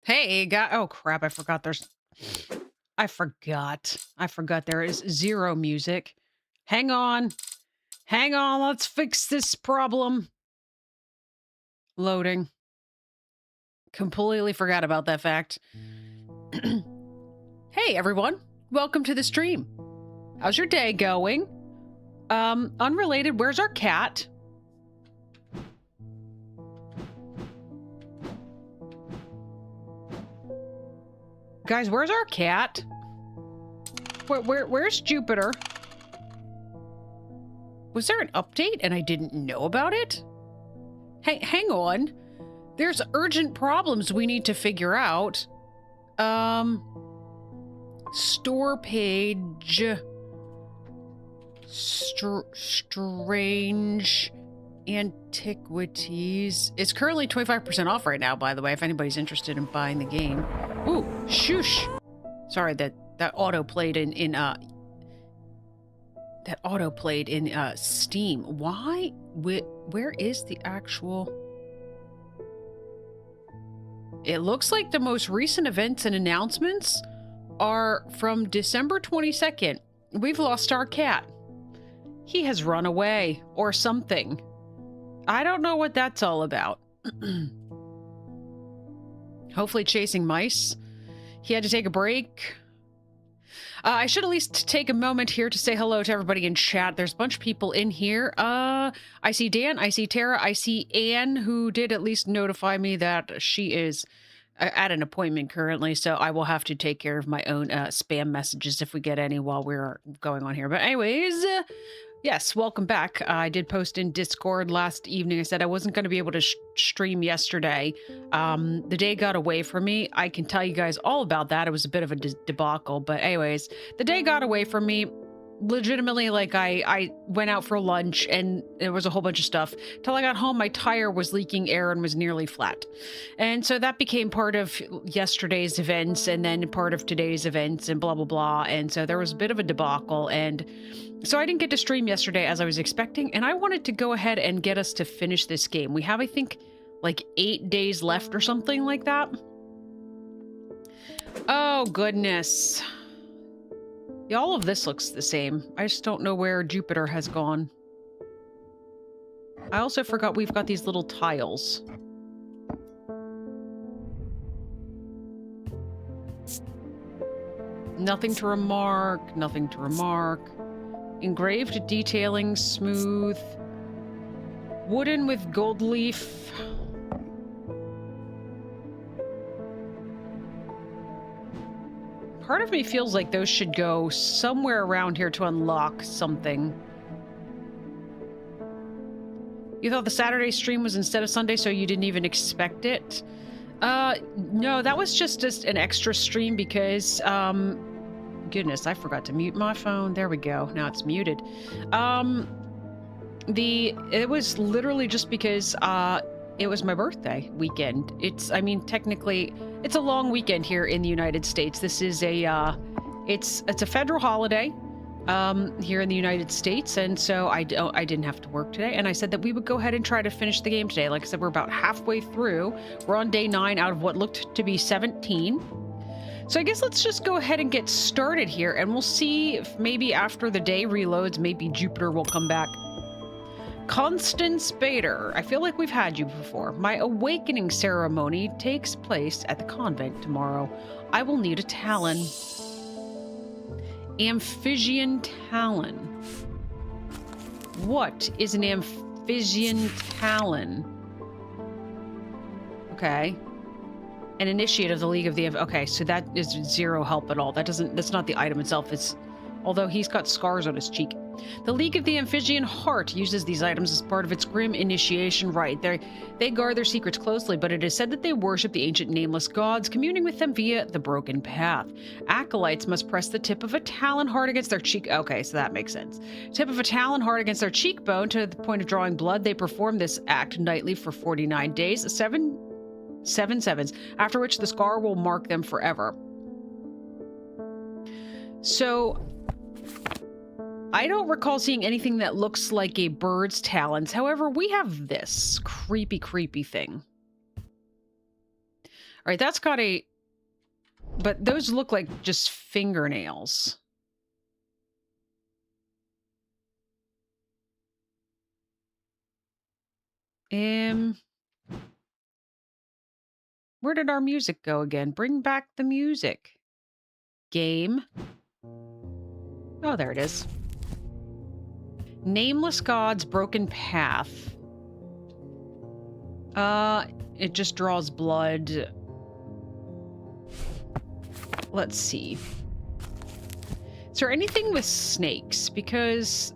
Hey, guy. Oh, crap. I forgot I forgot. I forgot there is zero music. Hang on. Hang on. Let's fix this problem. Loading. Completely forgot about that fact. Hey, everyone. Welcome to the stream. How's your day going? Unrelated, where's our cat? Guys, where's our cat? Where's Jupiter? Was there an update and I didn't know about it? Hey, hang on. There's urgent problems we need to figure out. Store page. Strange Antiquities. It's currently 25% off right now, by the way, if anybody's interested in buying the game. Ooh, shoosh. Sorry, that auto played in Steam. Why? Where is the actual? It looks like the most recent events and announcements are from December 22nd. We've lost our cat. He has run away or something. I don't know what that's all about. Hopefully chasing mice. He had to take a break. I should at least take a moment here to say hello to everybody in chat. There's a bunch of people in here. I see Dan, I see Tara, I see Anne, who did at least notify me that she is at an appointment currently, so I will have to take care of my own spam messages if we get any while we're going on here. But anyways, yes, welcome back. I did post in Discord last evening. I said I wasn't going to be able to stream yesterday. The day got away from me. I can tell you guys all about that. It was a bit of a debacle, but anyways, the day got away from me. Legitimately, like I went out for lunch and there was a whole bunch of stuff. Till I got home, my tire was leaking air and was nearly flat. And so that became part of yesterday's events and then part of today's events and blah, blah, blah. And so there was a bit of a debacle. And so I didn't get to stream yesterday as I was expecting. And I wanted to go ahead and get us to finish this game. We have, I think, like 8 days left or something like that. Oh, goodness. Yeah, all of this looks the same. I just don't know where Jupiter has gone. I also forgot we've got these little tiles. Nothing to remark, nothing to remark. Engraved detailing, smooth. Wooden with gold leaf. Part of me feels like those should go somewhere around here to unlock something. You thought the Saturday stream was instead of Sunday, so you didn't even expect it? No, that was just an extra stream because, goodness, I forgot to mute my phone. There we go. Now it's muted. It was literally just because, it was my birthday weekend. I mean, technically, it's a long weekend here in the United States. This is it's a federal holiday, here in the United States. And so I didn't have to work today. And I said that we would go ahead and try to finish the game today. Like I said, we're about halfway through. We're on day 9 out of what looked to be 17. So I guess let's just go ahead and get started here. And we'll see if maybe after the day reloads, maybe Jupiter will come back. Constance Bader. I feel like we've had you before. My awakening ceremony takes place at the convent tomorrow. I will need a talon. Amphibian talon. What is an amphibian talon? Okay. An initiate of the League of the... Okay, so that is 0 help at all. That's not the item itself. It's... Although he's got scars on his cheek. The League of the Amphibian Heart uses these items as part of its grim initiation rite. They guard their secrets closely, but it is said that they worship the ancient nameless gods, communing with them via the broken path. Acolytes must press the tip of a talon heart against their cheek. Okay, so that makes sense. Tip of a talon heart against their cheekbone to the point of drawing blood. They perform this act nightly for 49 days, seven sevens, after which the scar will mark them forever. So... I don't recall seeing anything that looks like a bird's talons. However, we have this creepy thing. All right, that's got a... But those look like just fingernails. Where did our music go again? Bring back the music. Game. Oh, there it is. Nameless God's Broken Path. It just draws blood. Let's see. Is there anything with snakes? Because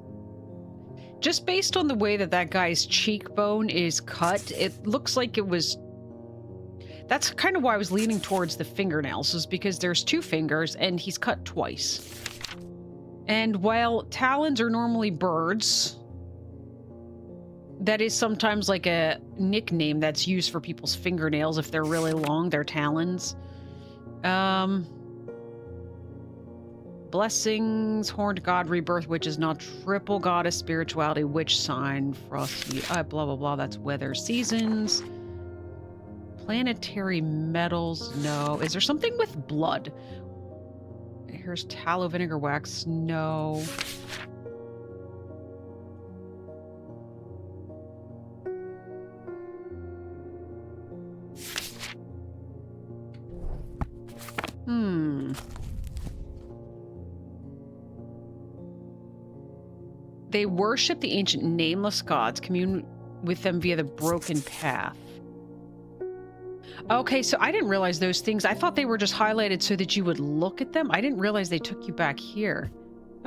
just based on the way that that guy's cheekbone is cut, it looks like it was... That's kind of why I was leaning towards the fingernails, is because there's 2 fingers and he's cut twice. And while talons are normally birds, that is sometimes like a nickname that's used for people's fingernails. If they're really long, they're talons. Blessings, horned god, rebirth, which is not triple goddess, spirituality, witch sign, frosty, blah, blah, blah. That's weather, seasons. Planetary metals, no. Is there something with blood? Here's tallow, vinegar, wax, no. They worship the ancient nameless gods, commune with them via the broken path. Okay, so I didn't realize those things. I thought they were just highlighted so that you would look at them. I didn't realize they took you back here.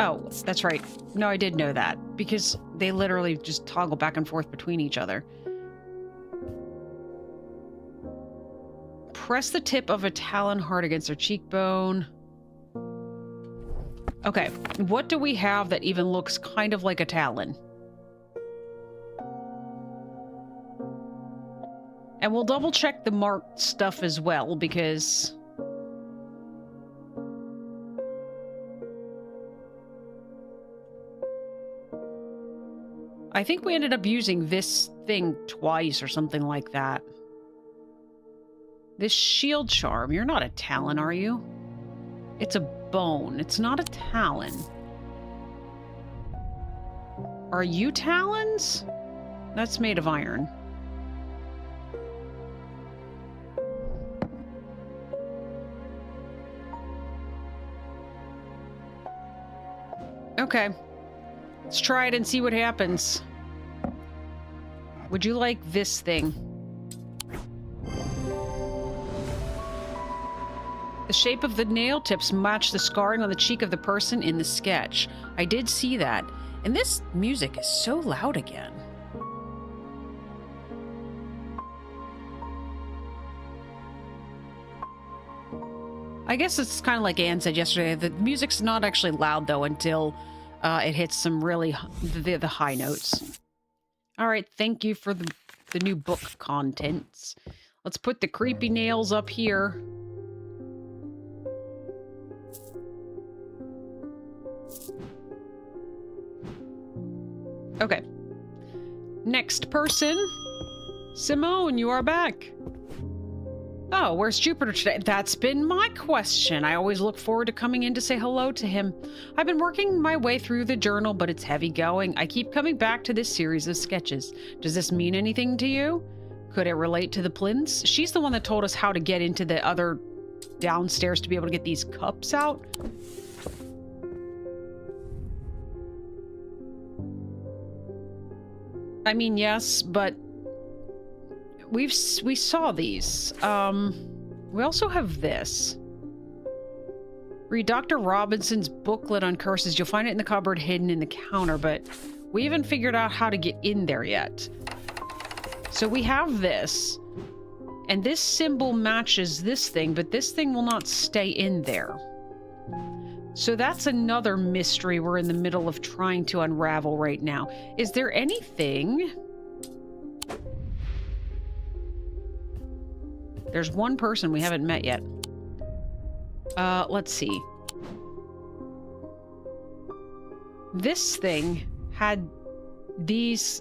Oh, that's right. No, I did know that, because they literally just toggle back and forth between each other. Press the tip of a talon hard against their cheekbone. Okay, what do we have that even looks kind of like a talon? And we'll double check the marked stuff as well, because... I think we ended up using this thing twice or something like that. This shield charm, you're not a talon, are you? It's a bone. It's not a talon. Are you talons? That's made of iron. Okay. Let's try it and see what happens. Would you like this thing? The shape of the nail tips match the scarring on the cheek of the person in the sketch. I did see that. And this music is so loud again. I guess it's kind of like Anne said yesterday. The music's not actually loud, though, until it hits some really the high notes. All right, thank you for the new book contents. Let's put the creepy nails up here. Okay. Next person. Simone, you are back. Oh, where's Jupiter today? That's been my question. I always look forward to coming in to say hello to him. I've been working my way through the journal, but it's heavy going. I keep coming back to this series of sketches. Does this mean anything to you? Could it relate to the plinths? She's the one that told us how to get into the other downstairs to be able to get these cups out. I mean, yes, but we saw these. We also have this. Read Dr. Robinson's booklet on curses. You'll find it in the cupboard hidden in the counter, but we haven't figured out how to get in there yet. So we have this, and this symbol matches this thing, but this thing will not stay in there. So that's another mystery we're in the middle of trying to unravel right now. Is there anything... There's one person we haven't met yet. Let's see. This thing had these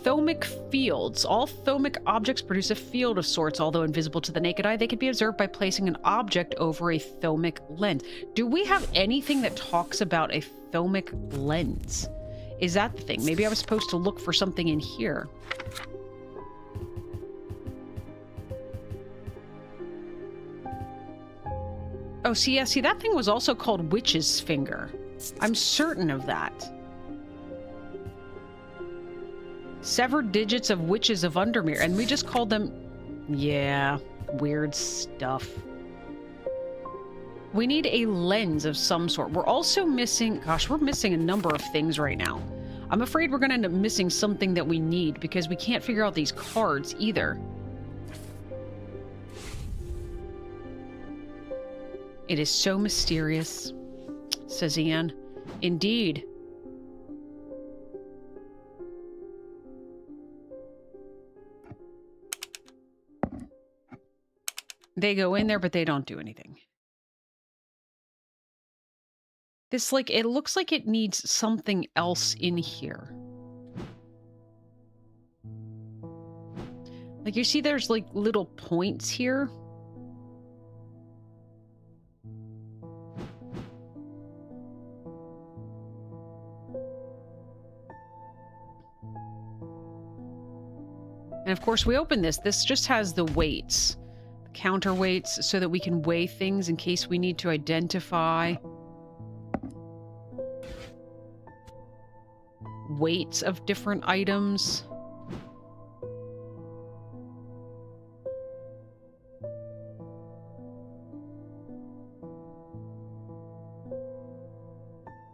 Thaumic fields. All thaumic objects produce a field of sorts. Although invisible to the naked eye, they can be observed by placing an object over a thaumic lens. Do we have anything that talks about a thaumic lens? Is that the thing? Maybe I was supposed to look for something in here. Oh, see, yeah, see, that thing was also called Witch's Finger. I'm certain of that. Severed digits of Witches of Undermere, and we just called them... Yeah, weird stuff. We need a lens of some sort. We're also missing... Gosh, we're missing a number of things right now. I'm afraid we're going to end up missing something that we need, because we can't figure out these cards either. It is so mysterious, says Ian. Indeed. They go in there, but they don't do anything. This, like, it looks like it needs something else in here. Like, you see there's, like, little points here. And of course, we open this. This just has the weights, the counterweights, so that we can weigh things in case we need to identify weights of different items.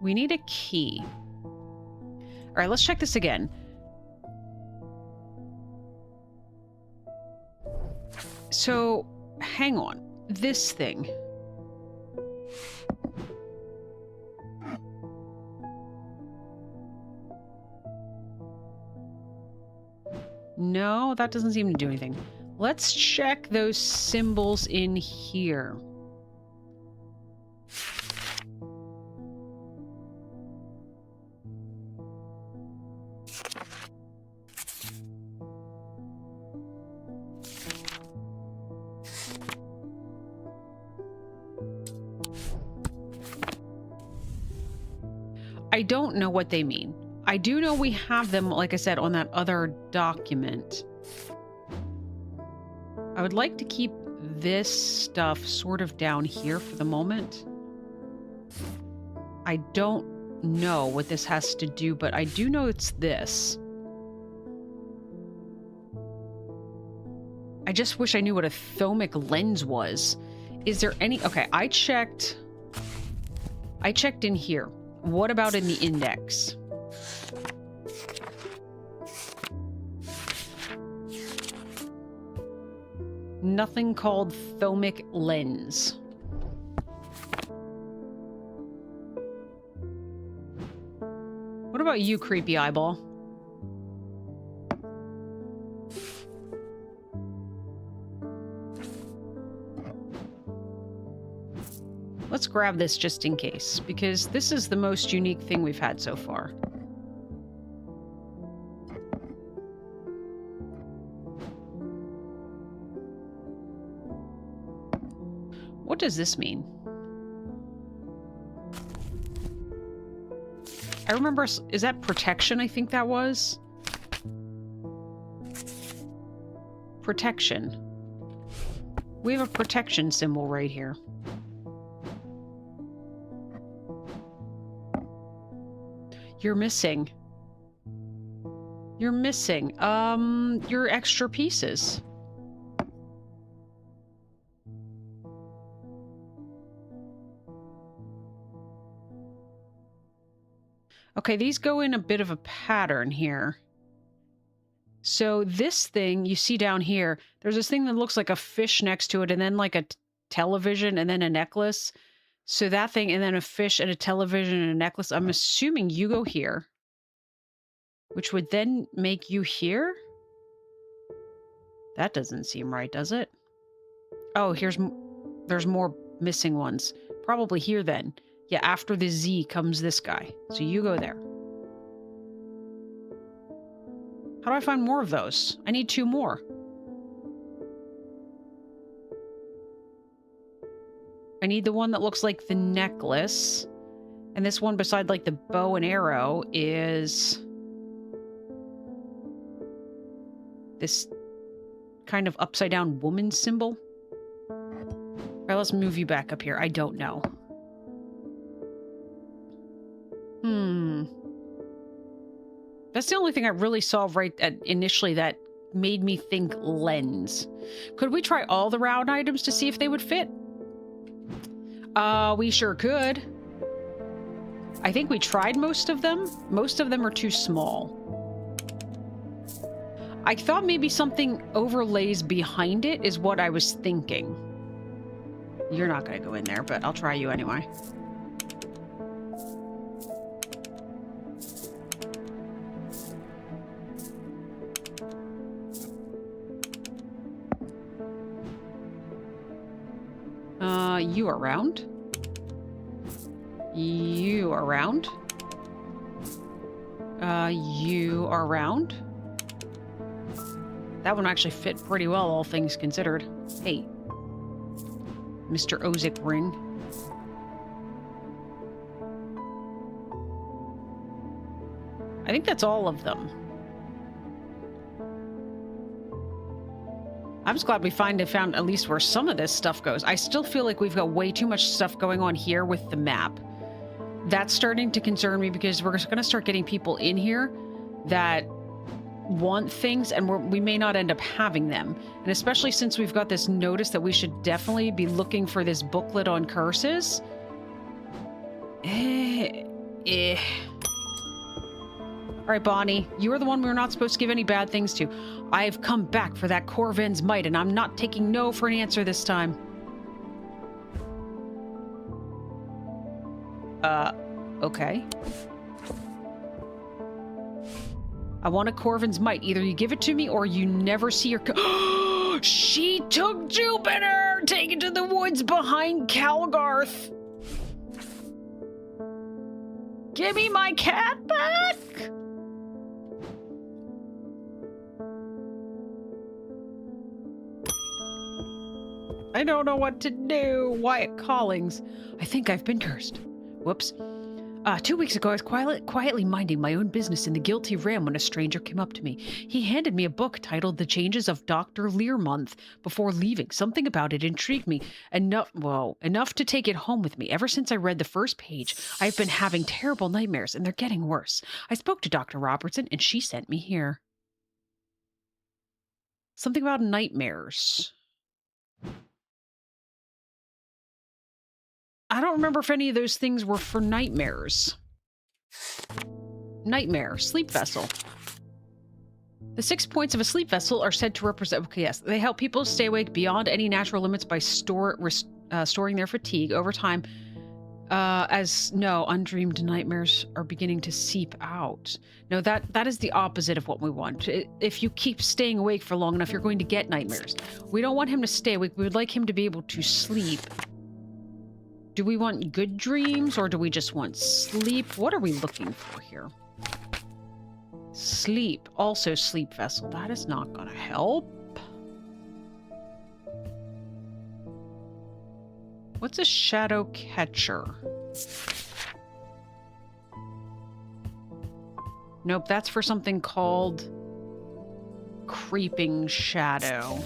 We need a key. All right, let's check this again. So, hang on. This thing. No, that doesn't seem to do anything. Let's check those symbols in here. I don't know what they mean. I do know we have them, like I said, on that other document. I would like to keep this stuff sort of down here for the moment. I don't know what this has to do, but I do know it's this. I just wish I knew what a thaumic lens was. Is there any... Okay, I checked in here. What about in the index? Nothing called thaumic lens. What about you, creepy eyeball? Let's grab this just in case, because this is the most unique thing we've had so far. What does this mean? I remember, is that protection? I think that was. Protection. We have a protection symbol right here. You're missing. You're missing. Your extra pieces. Okay, these go in a bit of a pattern here. So this thing you see down here, there's this thing that looks like a fish next to it, and then like a television, and then a necklace. So that thing, and then a fish and a television and a necklace. I'm assuming you go here, which would then make you here? That doesn't seem right, does it? Oh, there's more missing ones. Probably here then. Yeah, after the Z comes this guy. So you go there. How do I find more of those? I need 2 more. I need the one that looks like the necklace. And this one beside like the bow and arrow is this kind of upside down woman symbol. All right, let's move you back up here. I don't know. That's the only thing I really saw right at initially that made me think lens. Could we try all the round items to see if they would fit? We sure could. I think we tried most of them. Most of them are too small. I thought maybe something overlays behind it is what I was thinking. You're not going to go in there, but I'll try you anyway. You around? You around? You are around? That one actually fit pretty well, all things considered. Hey. Mr. Ozic Ring. I think that's all of them. I'm just glad we found at least where some of this stuff goes. I still feel like we've got way too much stuff going on here with the map. That's starting to concern me because we're going to start getting people in here that want things and we may not end up having them. And especially since we've got this notice that we should definitely be looking for this booklet on curses. All right, Bonnie, you are the one we're not supposed to give any bad things to. I've come back for that Corvin's might, and I'm not taking no for an answer this time. Okay. I want a Corvin's might. Either you give it to me or you never see your... She took Jupiter! Take it to the woods behind Calgarth! Give me my cat back! I don't know what to do. Wyatt Collings. I think I've been cursed. Whoops. 2 weeks ago, I was quietly minding my own business in the Guilty Ram when a stranger came up to me. He handed me a book titled The Changes of Dr. Learmonth. Before leaving, something about it intrigued me enough to take it home with me. Ever since I read the first page, I've been having terrible nightmares, and they're getting worse. I spoke to Dr. Robertson, and she sent me here. Something about nightmares. I don't remember if any of those things were for nightmares. Nightmare, sleep vessel. The 6 points of a sleep vessel are said to represent... Okay, yes. They help people stay awake beyond any natural limits by storing their fatigue over time. Undreamed nightmares are beginning to seep out. No, that is the opposite of what we want. If you keep staying awake for long enough, you're going to get nightmares. We don't want him to stay awake. We would like him to be able to sleep. Do we want good dreams or do we just want sleep? What are we looking for here? Sleep. Also sleep vessel. That is not going to help. What's a shadow catcher? Nope, that's for something called creeping shadow.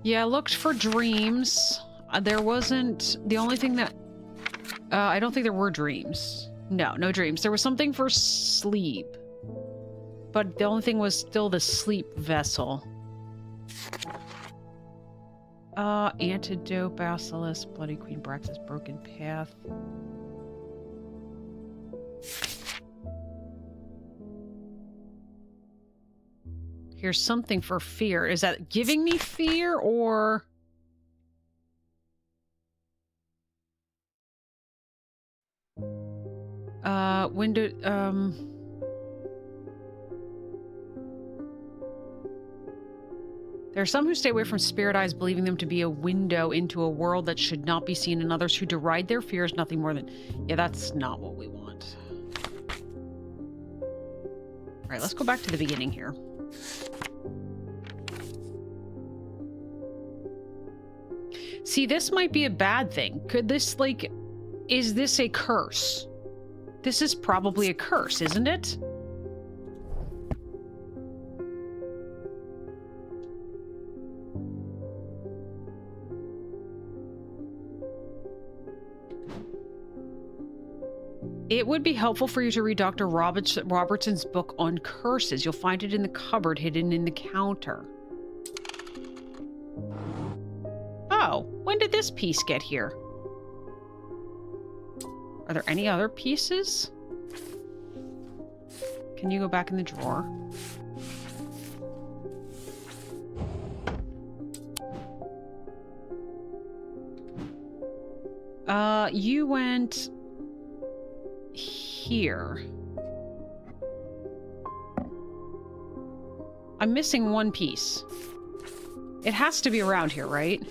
Yeah, I looked for dreams. There wasn't... The only thing that... I don't think there were dreams. No dreams. There was something for sleep. But the only thing was still the sleep vessel. Antidote, Basilisk, Bloody Queen, Braxis, Broken Path. Here's something for fear. Is that giving me fear or... There are some who stay away from spirit eyes, believing them to be a window into a world that should not be seen, and others who deride their fears nothing more than... Yeah, that's not what we want. All right, let's go back to the beginning here. See, this might be a bad thing. Could this, like... Is this a curse? This is probably a curse, isn't it? It would be helpful for you to read Dr. Robertson's book on curses. You'll find it in the cupboard hidden in the counter. Oh, when did this piece get here? Are there any other pieces? Can you go back in the drawer? You went... here. I'm missing one piece. It has to be around here, right?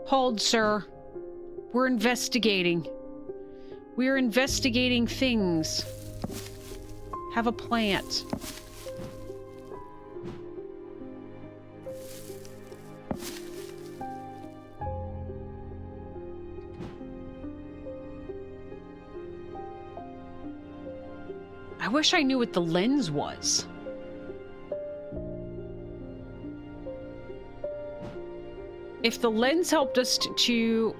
Hold, sir. We're investigating. We're investigating things. Have a plant. I wish I knew what the lens was. If the lens helped us to...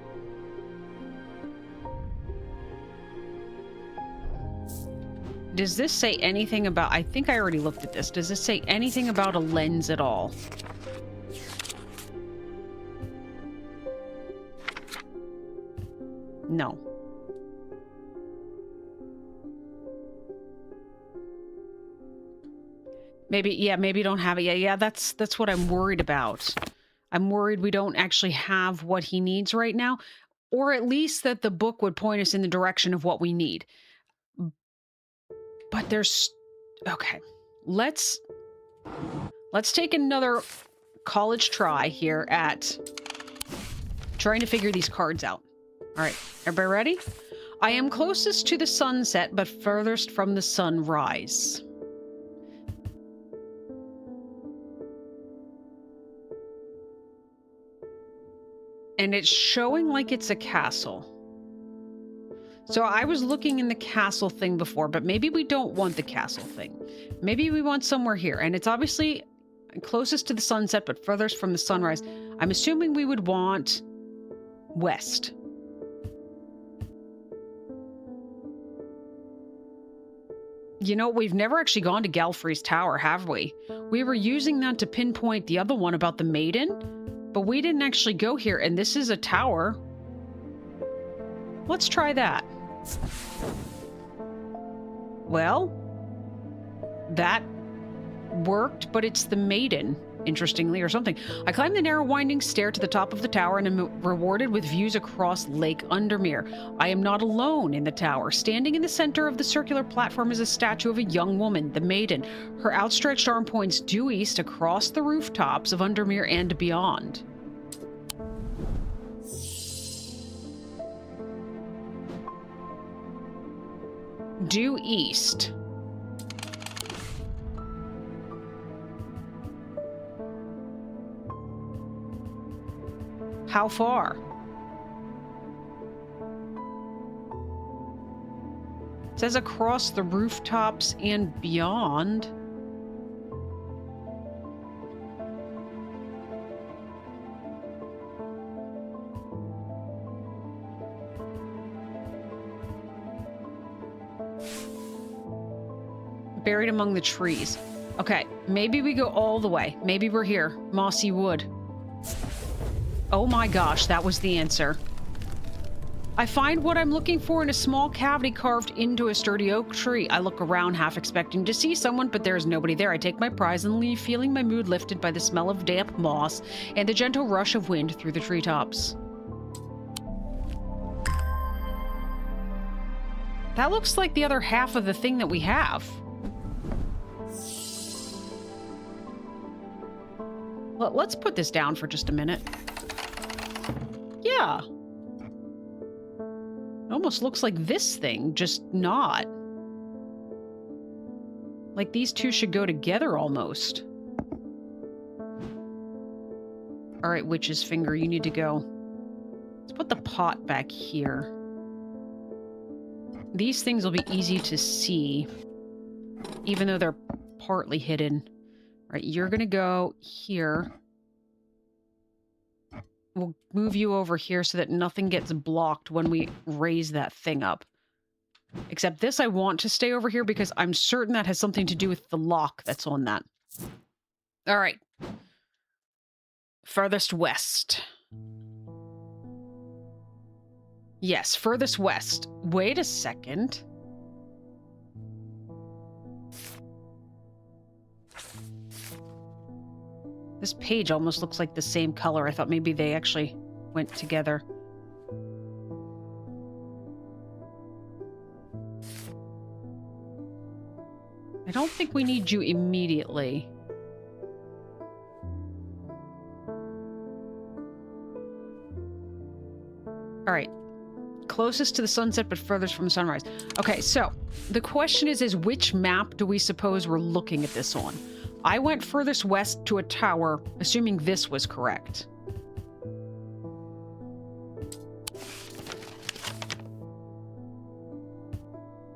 Does this say anything about... I think I already looked at this. Does this say anything about a lens at all? No. Maybe, yeah, maybe you don't have it. Yeah, that's what I'm worried about. I'm worried we don't actually have what he needs right now, or at least that the book would point us in the direction of what we need. But there's... Okay. Let's take another college try here at trying to figure these cards out. All right, everybody ready? I am closest to the sunset, but furthest from the sunrise. And it's showing like it's a castle. So I was looking in the castle thing before, but maybe we don't want the castle thing. Maybe we want somewhere here. And it's obviously closest to the sunset, but furthest from the sunrise. I'm assuming we would want west. You know, we've never actually gone to Galfrey's Tower, have we? We were using that to pinpoint the other one about the maiden. But we didn't actually go here, and this is a tower. Let's try that. Well, that worked, but it's the maiden, interestingly, or something. I climbed the narrow winding stair to the top of the tower and am rewarded with views across Lake Undermere. I am not alone in the tower. Standing in the center of the circular platform is a statue of a young woman, the maiden. Her outstretched arm points due east across the rooftops of Undermere and beyond. Due east. How far? It says across the rooftops and beyond. Buried among the trees. Okay, maybe we go all the way. Maybe we're here. Mossy wood. Oh my gosh, that was the answer. I find what I'm looking for in a small cavity carved into a sturdy oak tree. I look around, half expecting to see someone, but there's nobody there. I take my prize and leave, feeling my mood lifted by the smell of damp moss and the gentle rush of wind through the treetops. That looks like the other half of the thing that we have. Well, let's put this down for just a minute. Yeah. It almost looks like this thing, just not. Like these two should go together almost. All right, witch's finger, you need to go. Let's put the pot back here. These things will be easy to see, even though they're partly hidden. All right, you're going to go here. We'll move you over here so that nothing gets blocked when we raise that thing up. Except this I want to stay over here because I'm certain that has something to do with the lock that's on that. All right. Farthest west. Yes, furthest west. Wait a second. This page almost looks like the same color. I thought maybe they actually went together. I don't think we need you immediately. All right. Closest to the sunset, but furthest from the sunrise. Okay, so the question is which map do we suppose we're looking at this on? I went furthest west to a tower, assuming this was correct.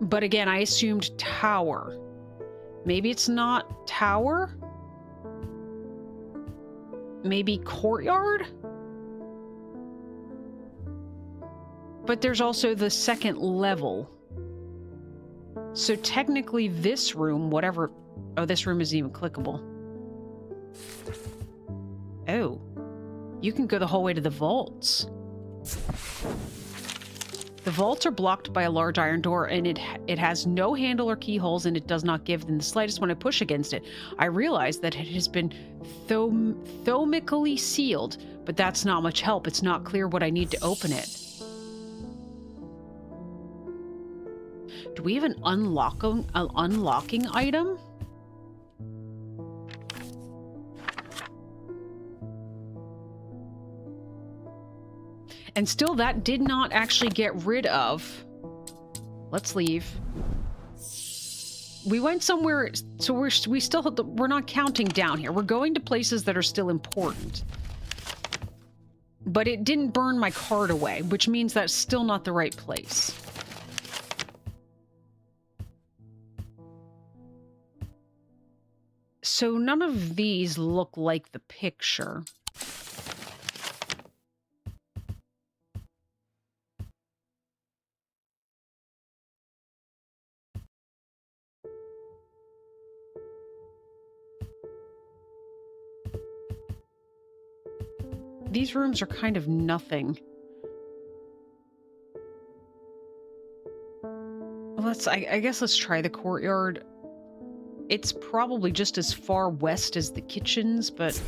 But again, I assumed tower. Maybe it's not tower? Maybe courtyard? But there's also the second level. So technically this room, whatever... Oh, this room isn't even clickable. Oh. You can go the whole way to the vaults. The vaults are blocked by a large iron door, and it has no handle or keyholes, and it does not give them the slightest when I push against it. I realize that it has been thomically sealed, but that's not much help. It's not clear what I need to open it. Do we have an unlocking item? And still, that did not actually get rid of... Let's leave. We went somewhere, so we're not counting down here. We're going to places that are still important. But it didn't burn my card away, which means that's still not the right place. So none of these look like the picture. These rooms are kind of nothing. I guess let's try the courtyard. It's probably just as far west as the kitchens, but...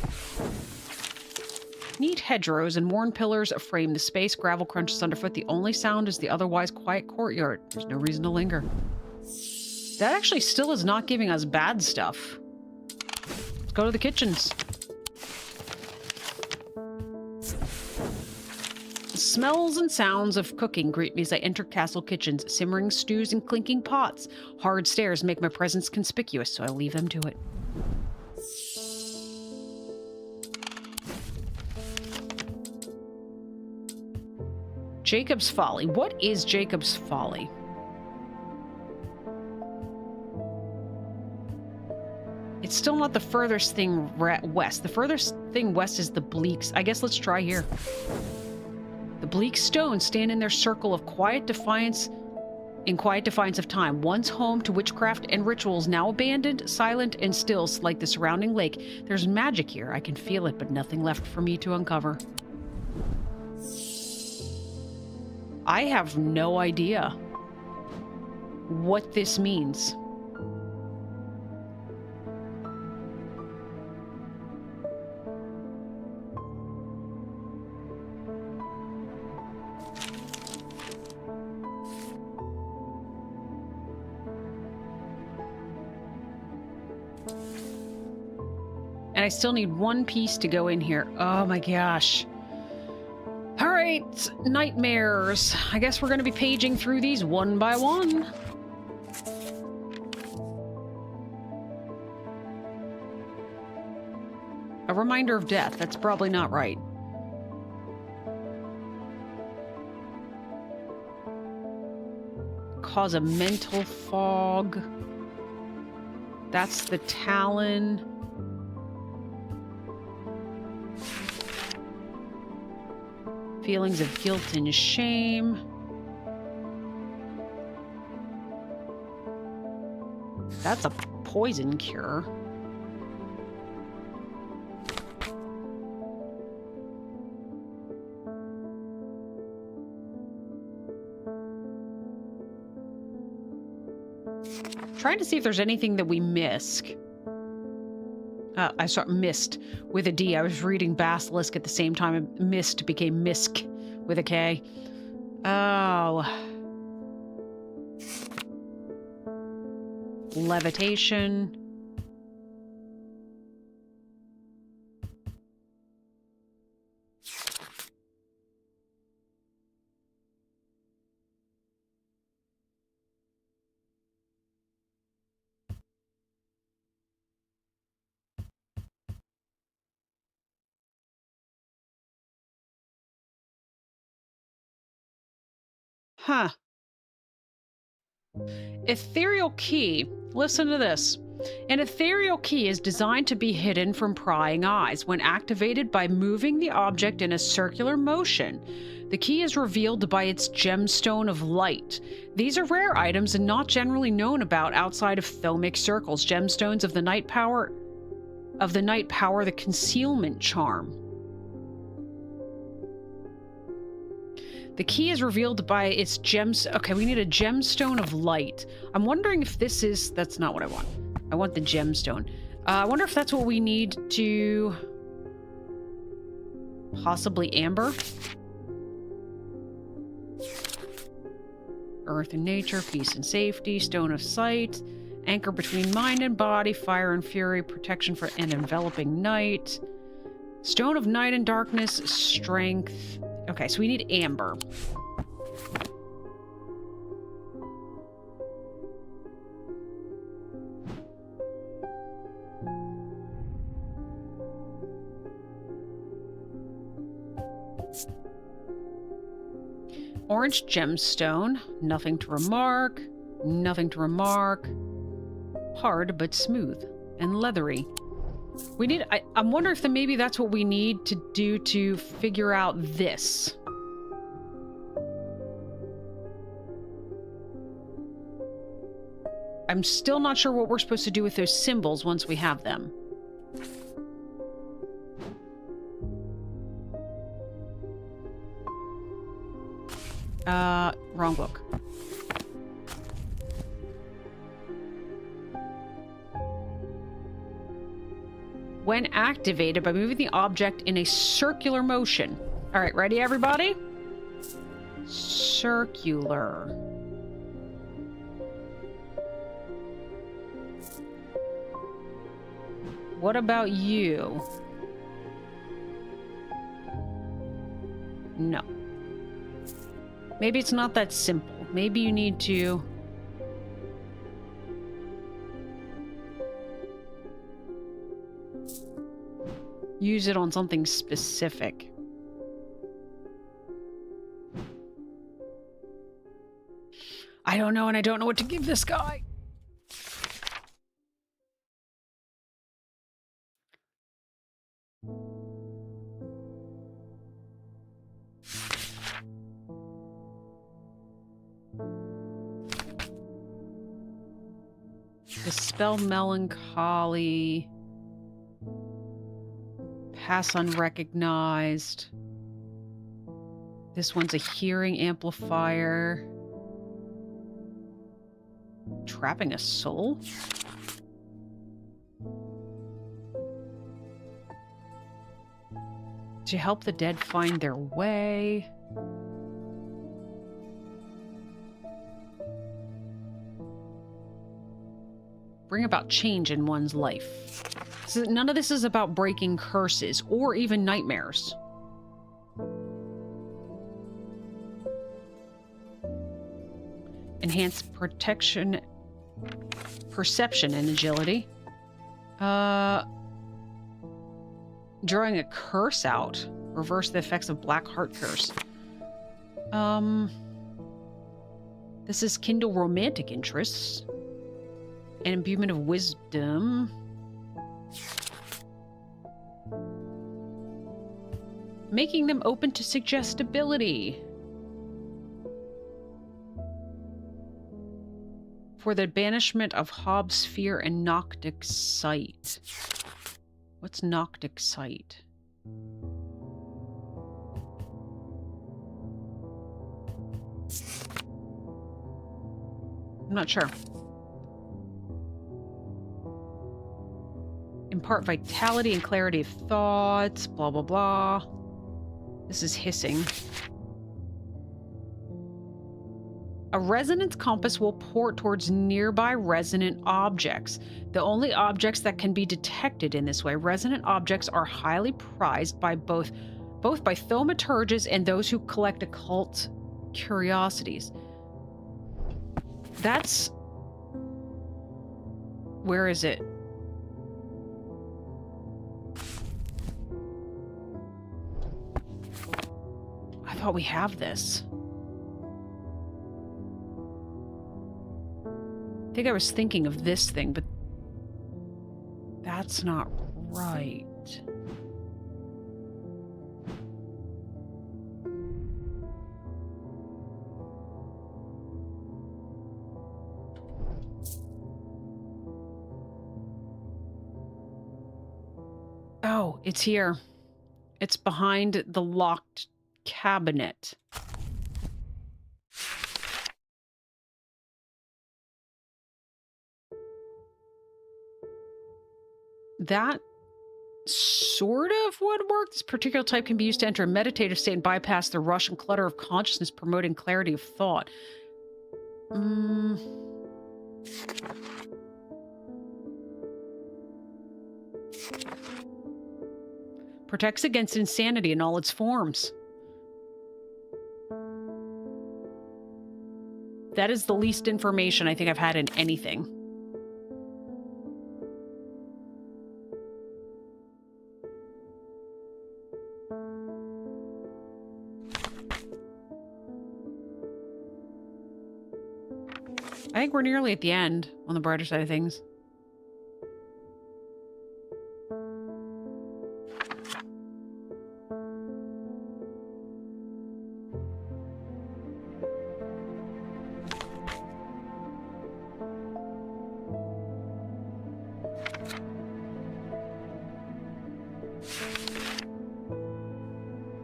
Neat hedgerows and worn pillars frame the space. Gravel crunches underfoot. The only sound is the otherwise quiet courtyard. There's no reason to linger. That actually still is not giving us bad stuff. Let's go to the kitchens. Smells and sounds of cooking greet me as I enter castle kitchens. Simmering stews and clinking pots. Hard stairs make my presence conspicuous, so I leave them to it. Jacob's Folly. What is Jacob's Folly? It's still not the furthest thing west. The furthest thing west is the Bleaks. I guess let's try here. The bleak stones stand in their circle of quiet defiance, in quiet defiance of time. Once home to witchcraft and rituals, now abandoned, silent, and still like the surrounding lake. There's magic here. I can feel it, but nothing left for me to uncover. I have no idea what this means. And I still need one piece to go in here. Oh my gosh. All right, nightmares. I guess we're going to be paging through these one by one. A reminder of death. That's probably not right. Cause a mental fog. That's the Talon. Feelings of guilt and shame. That's a poison cure. Trying to see if there's anything that we missed. I saw missed with a D. I was reading basilisk at the same time, and mist became misk with a K. Oh. Levitation. Huh. Ethereal key. Listen to this. An ethereal key is designed to be hidden from prying eyes. When activated by moving the object in a circular motion, the key is revealed by its gemstone of light. These are rare items and not generally known about outside of Thaumic circles. Gemstones of the night power the concealment charm. The key is revealed by its gems. Okay, we need a gemstone of light. I'm wondering if this is... That's not what I want. I want the gemstone. I wonder if that's what we need to... Possibly amber? Earth and nature, peace and safety, stone of sight, anchor between mind and body, fire and fury, protection for an enveloping night, stone of night and darkness, strength... Okay, so we need amber. Orange gemstone. Nothing to remark. Nothing to remark. Hard but smooth and leathery. We need... I'm wondering if maybe that's what we need to do to figure out this. I'm still not sure what we're supposed to do with those symbols once we have them. Wrong book. When activated by moving the object in a circular motion. All right, ready, everybody? Circular. What about you? No. Maybe it's not that simple. Maybe you need to... use it on something specific. I don't know, and I don't know what to give this guy. Dispel melancholy. Pass unrecognized. This one's a hearing amplifier. Trapping a soul? To help the dead find their way. Bring about change in one's life. So none of this is about breaking curses or even nightmares. Enhance protection, perception, and agility. Drawing a curse out. Reverse the effects of Black Heart Curse. This is kindle romantic interests. An imbuement of wisdom. Making them open to suggestibility. For the banishment of Hobbs' fear and Noctic sight. What's Noctic sight? I'm not sure. Impart vitality and clarity of thoughts, blah, blah, blah. This is hissing. A resonance compass will port towards nearby resonant objects. The only objects that can be detected in this way. Resonant objects are highly prized by both by thaumaturges and those who collect occult curiosities. That's... Where is it? I thought we have this. I think I was thinking of this thing, but that's not right. Oh, it's here. It's behind the locked cabinet. That sort of would work. This particular type can be used to enter a meditative state and bypass the rush and clutter of consciousness, promoting clarity of thought. Protects against insanity in all its forms. That is the least information I think I've had in anything. I think we're nearly at the end, on the brighter side of things.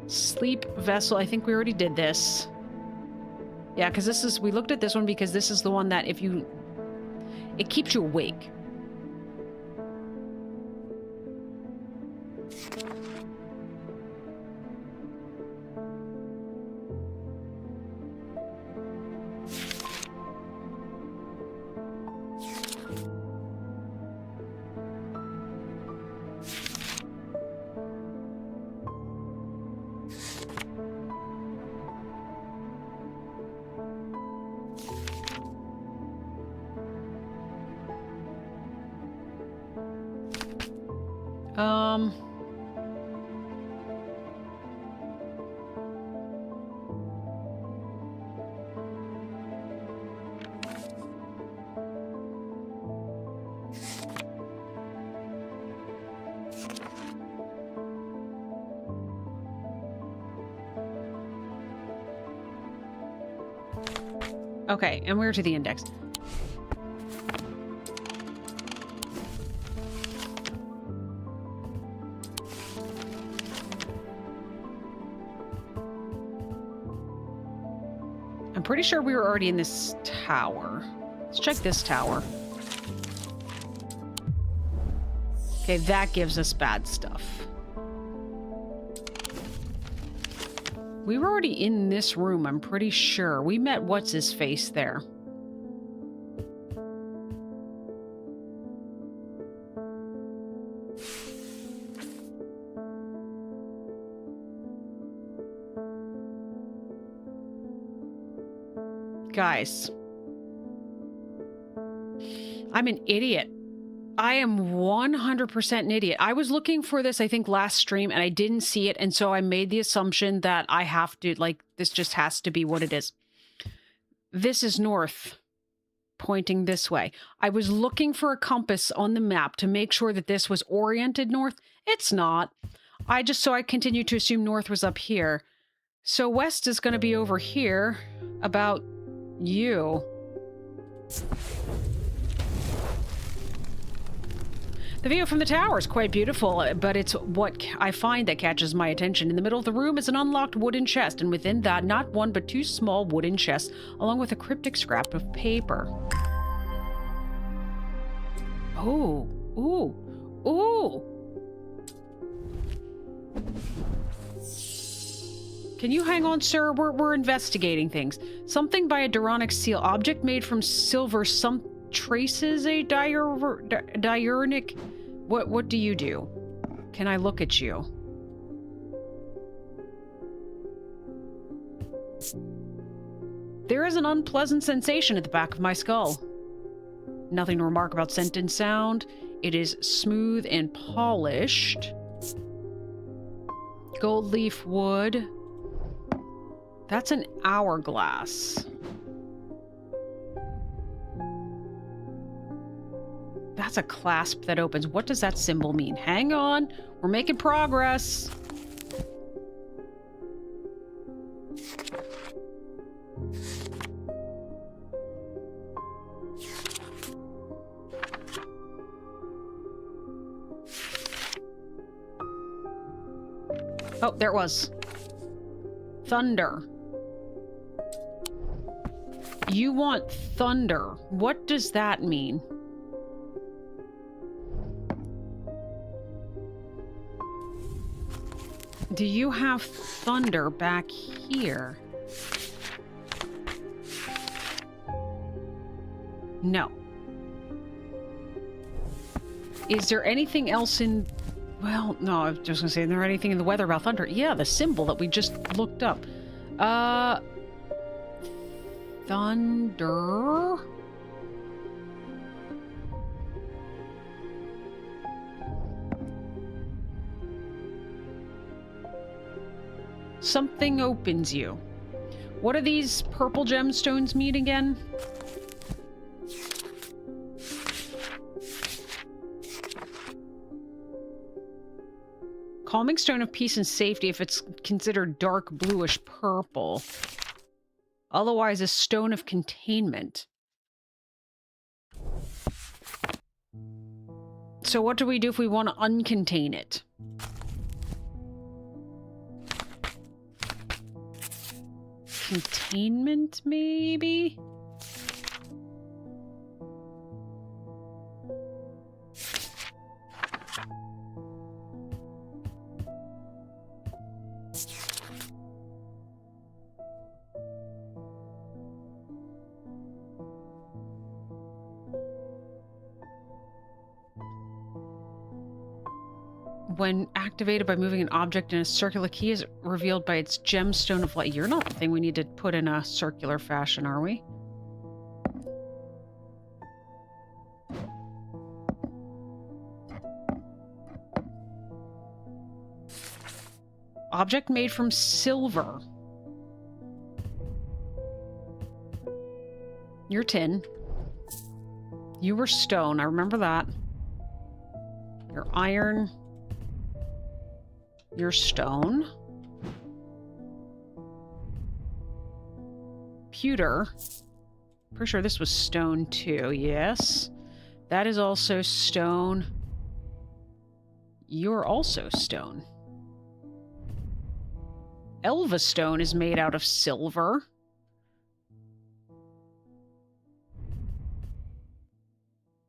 Sleep vessel, I think we already did this. Yeah, because this is, we looked at this one because this is the one that if you, it keeps you awake. Okay, and we're to the index. I'm pretty sure we were already in this tower. Let's check this tower. Okay, that gives us bad stuff. We were already in this room, I'm pretty sure. We met what's-his-face there. Guys. I'm an idiot. I am 100% an idiot. I was looking for this, I think, last stream, and I didn't see it, and so I made the assumption that I have to, like, this just has to be what it is. This is north, pointing this way. I was looking for a compass on the map to make sure that this was oriented north. It's not. So I continued to assume north was up here. So west is going to be over here, about you. The view from the tower is quite beautiful, but it's what I find that catches my attention. In the middle of the room is an unlocked wooden chest, and within that, not one but two small wooden chests, along with a cryptic scrap of paper. Oh, ooh, ooh. Can you hang on, sir? We're investigating things. Something by a Duronic seal. Object made from silver. Some traces a diurnic. What do you do? Can I look at you? There is an unpleasant sensation at the back of my skull. Nothing to remark about scent and sound. It is smooth and polished. Gold leaf wood. That's an hourglass. That's a clasp that opens. What does that symbol mean? Hang on. We're making progress. Oh, there it was. Thunder. You want thunder. What does that mean? Do you have thunder back here? No. Is there anything else in... Well, no, I was just gonna say, is there anything in the weather about thunder? Yeah, the symbol that we just looked up. Thunder? Something opens you. What do these purple gemstones mean again? Calming stone of peace and safety if it's considered dark bluish purple. Otherwise, a stone of containment. So what do we do if we want to uncontain it? Containment, maybe? When activated by moving an object in a circular key is revealed by its gemstone of light. You're not the thing we need to put in a circular fashion, are we? Object made from silver. You're tin. You were stone, I remember that. You're iron. You're stone. Pewter. Pretty sure this was stone too, yes. That is also stone. You're also stone. Elva stone is made out of silver.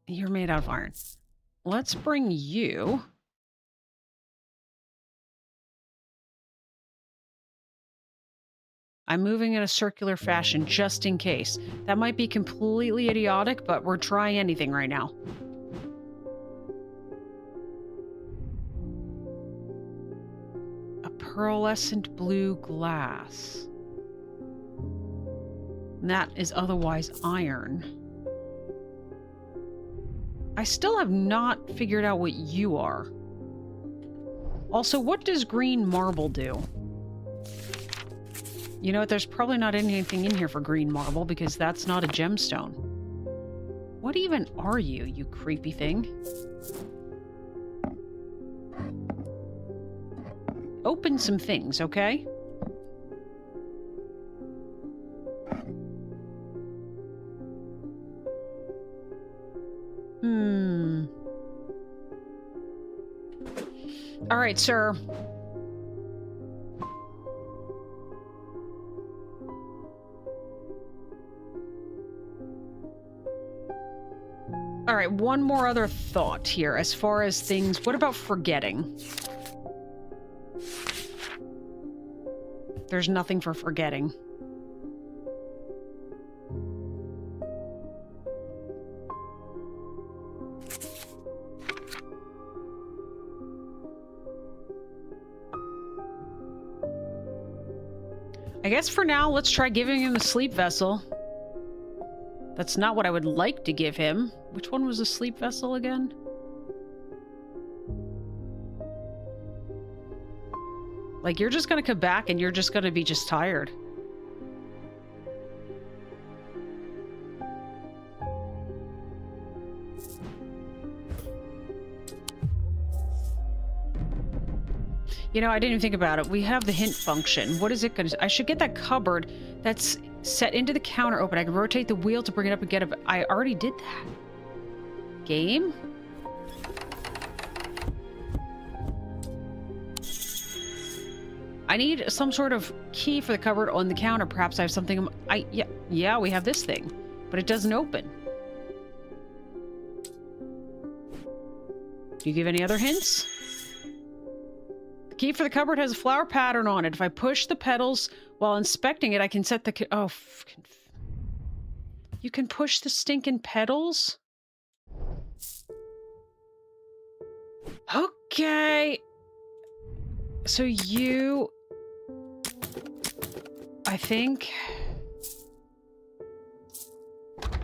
You're made out of iron. Let's bring you... I'm moving in a circular fashion just in case. That might be completely idiotic, but we're trying anything right now. A pearlescent blue glass. That is otherwise iron. I still have not figured out what you are. Also, what does green marble do? You know what? There's probably not anything in here for green marble because that's not a gemstone. What even are you, you creepy thing? Open some things, okay? All right, sir. All right, one more other thought here as far as things. What about forgetting? There's nothing for forgetting. I guess for now, let's try giving him the sleep vessel. That's not what I would like to give him. Which one was the sleep vessel again? Like, you're just gonna come back and you're just gonna be just tired. You know, I didn't even think about it. We have the hint function. What is it gonna do? I should get that cupboard that's set into the counter open. I can rotate the wheel to bring it up and get it. I already did that. Game? I need some sort of key for the cupboard on the counter. Perhaps I have something. Yeah, we have this thing, but it doesn't open. Do you give any other hints? The key for the cupboard has a flower pattern on it. If I push the pedals while inspecting it, I can set the... Oh, you can push the stinking pedals? Okay. So you... I think...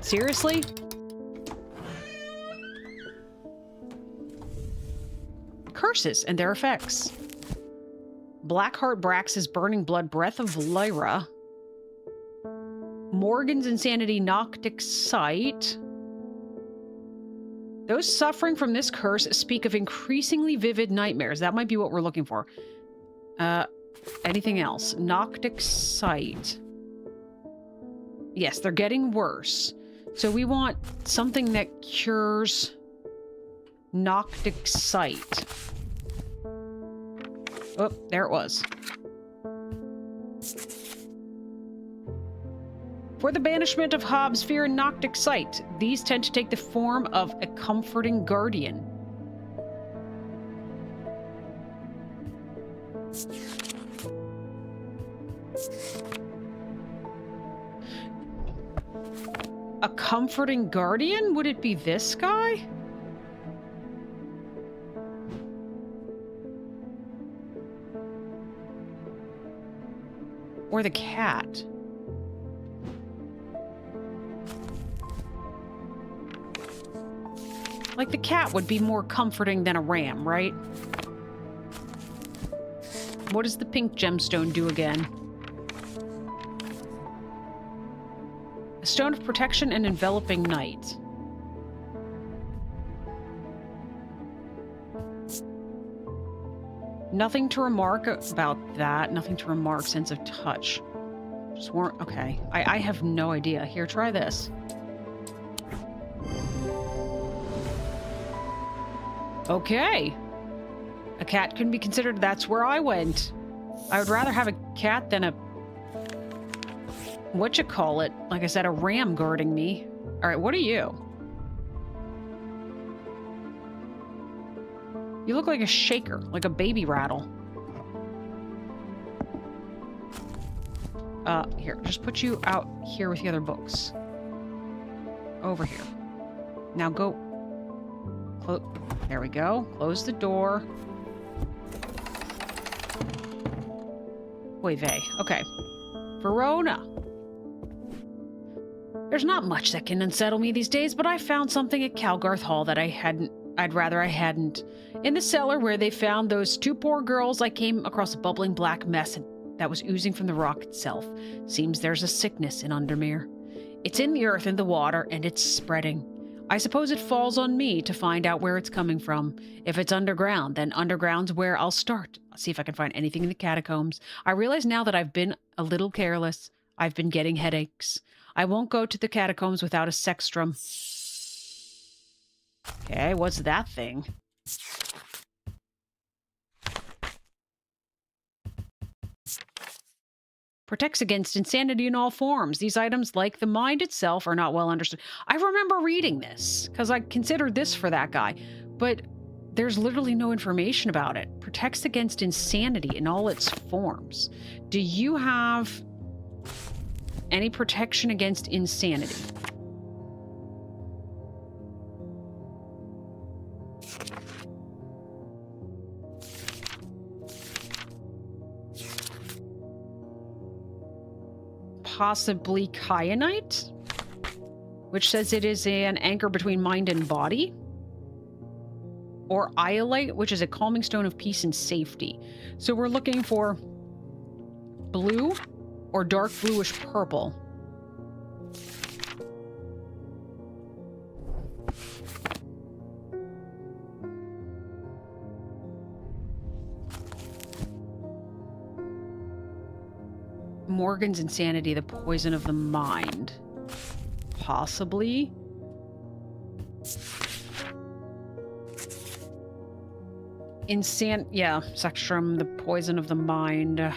Seriously? Curses and their effects. Blackheart Brax's Burning Blood, Breath of Lyra. Morgan's Insanity, Noctic Sight. Those suffering from this curse speak of increasingly vivid nightmares. That might be what we're looking for. Anything else? Noctic Sight. Yes, they're getting worse. So we want something that cures Noctic Sight. Oh, there it was. For the banishment of Hobbs' fear and Noctic Sight, these tend to take the form of a comforting guardian. A comforting guardian? Would it be this guy? Or the cat? Like, the cat would be more comforting than a ram, right? What does the pink gemstone do again? A stone of protection and enveloping night. Nothing to remark about that. Nothing to remark. Sense of touch. Just weren't... Okay. I have no idea. Here, try this. Okay. A cat can be considered... That's where I went. I would rather have a cat than a... Whatchamacallit? Like I said, a ram guarding me. Alright, what are you? You look like a shaker, like a baby rattle. Here, just put you out here with the other books. Over here. Now go... There we go. Close the door. Oy vey. Okay. Verona. There's not much that can unsettle me these days, but I found something at Calgarth Hall that I'd rather I hadn't. In the cellar where they found those two poor girls, I came across a bubbling black mess that was oozing from the rock itself. Seems there's a sickness in Undermere. It's in the earth and the water, and it's spreading. I suppose it falls on me to find out where it's coming from. If it's underground, then underground's where I'll start. I'll see if I can find anything in the catacombs. I realize now that I've been a little careless. I've been getting headaches. I won't go to the catacombs without a sextrum. Okay, what's that thing? Protects against insanity in all forms. These items, like the mind itself, are not well understood. I remember reading this, because I considered this for that guy, but there's literally no information about it. Protects against insanity in all its forms. Do you have any protection against insanity? Possibly kyanite, which says it is an anchor between mind and body. Or iolite, which is a calming stone of peace and safety. So we're looking for blue or dark bluish purple. Morgan's insanity, the poison of the mind. Possibly. Yeah, Sextrum, the poison of the mind.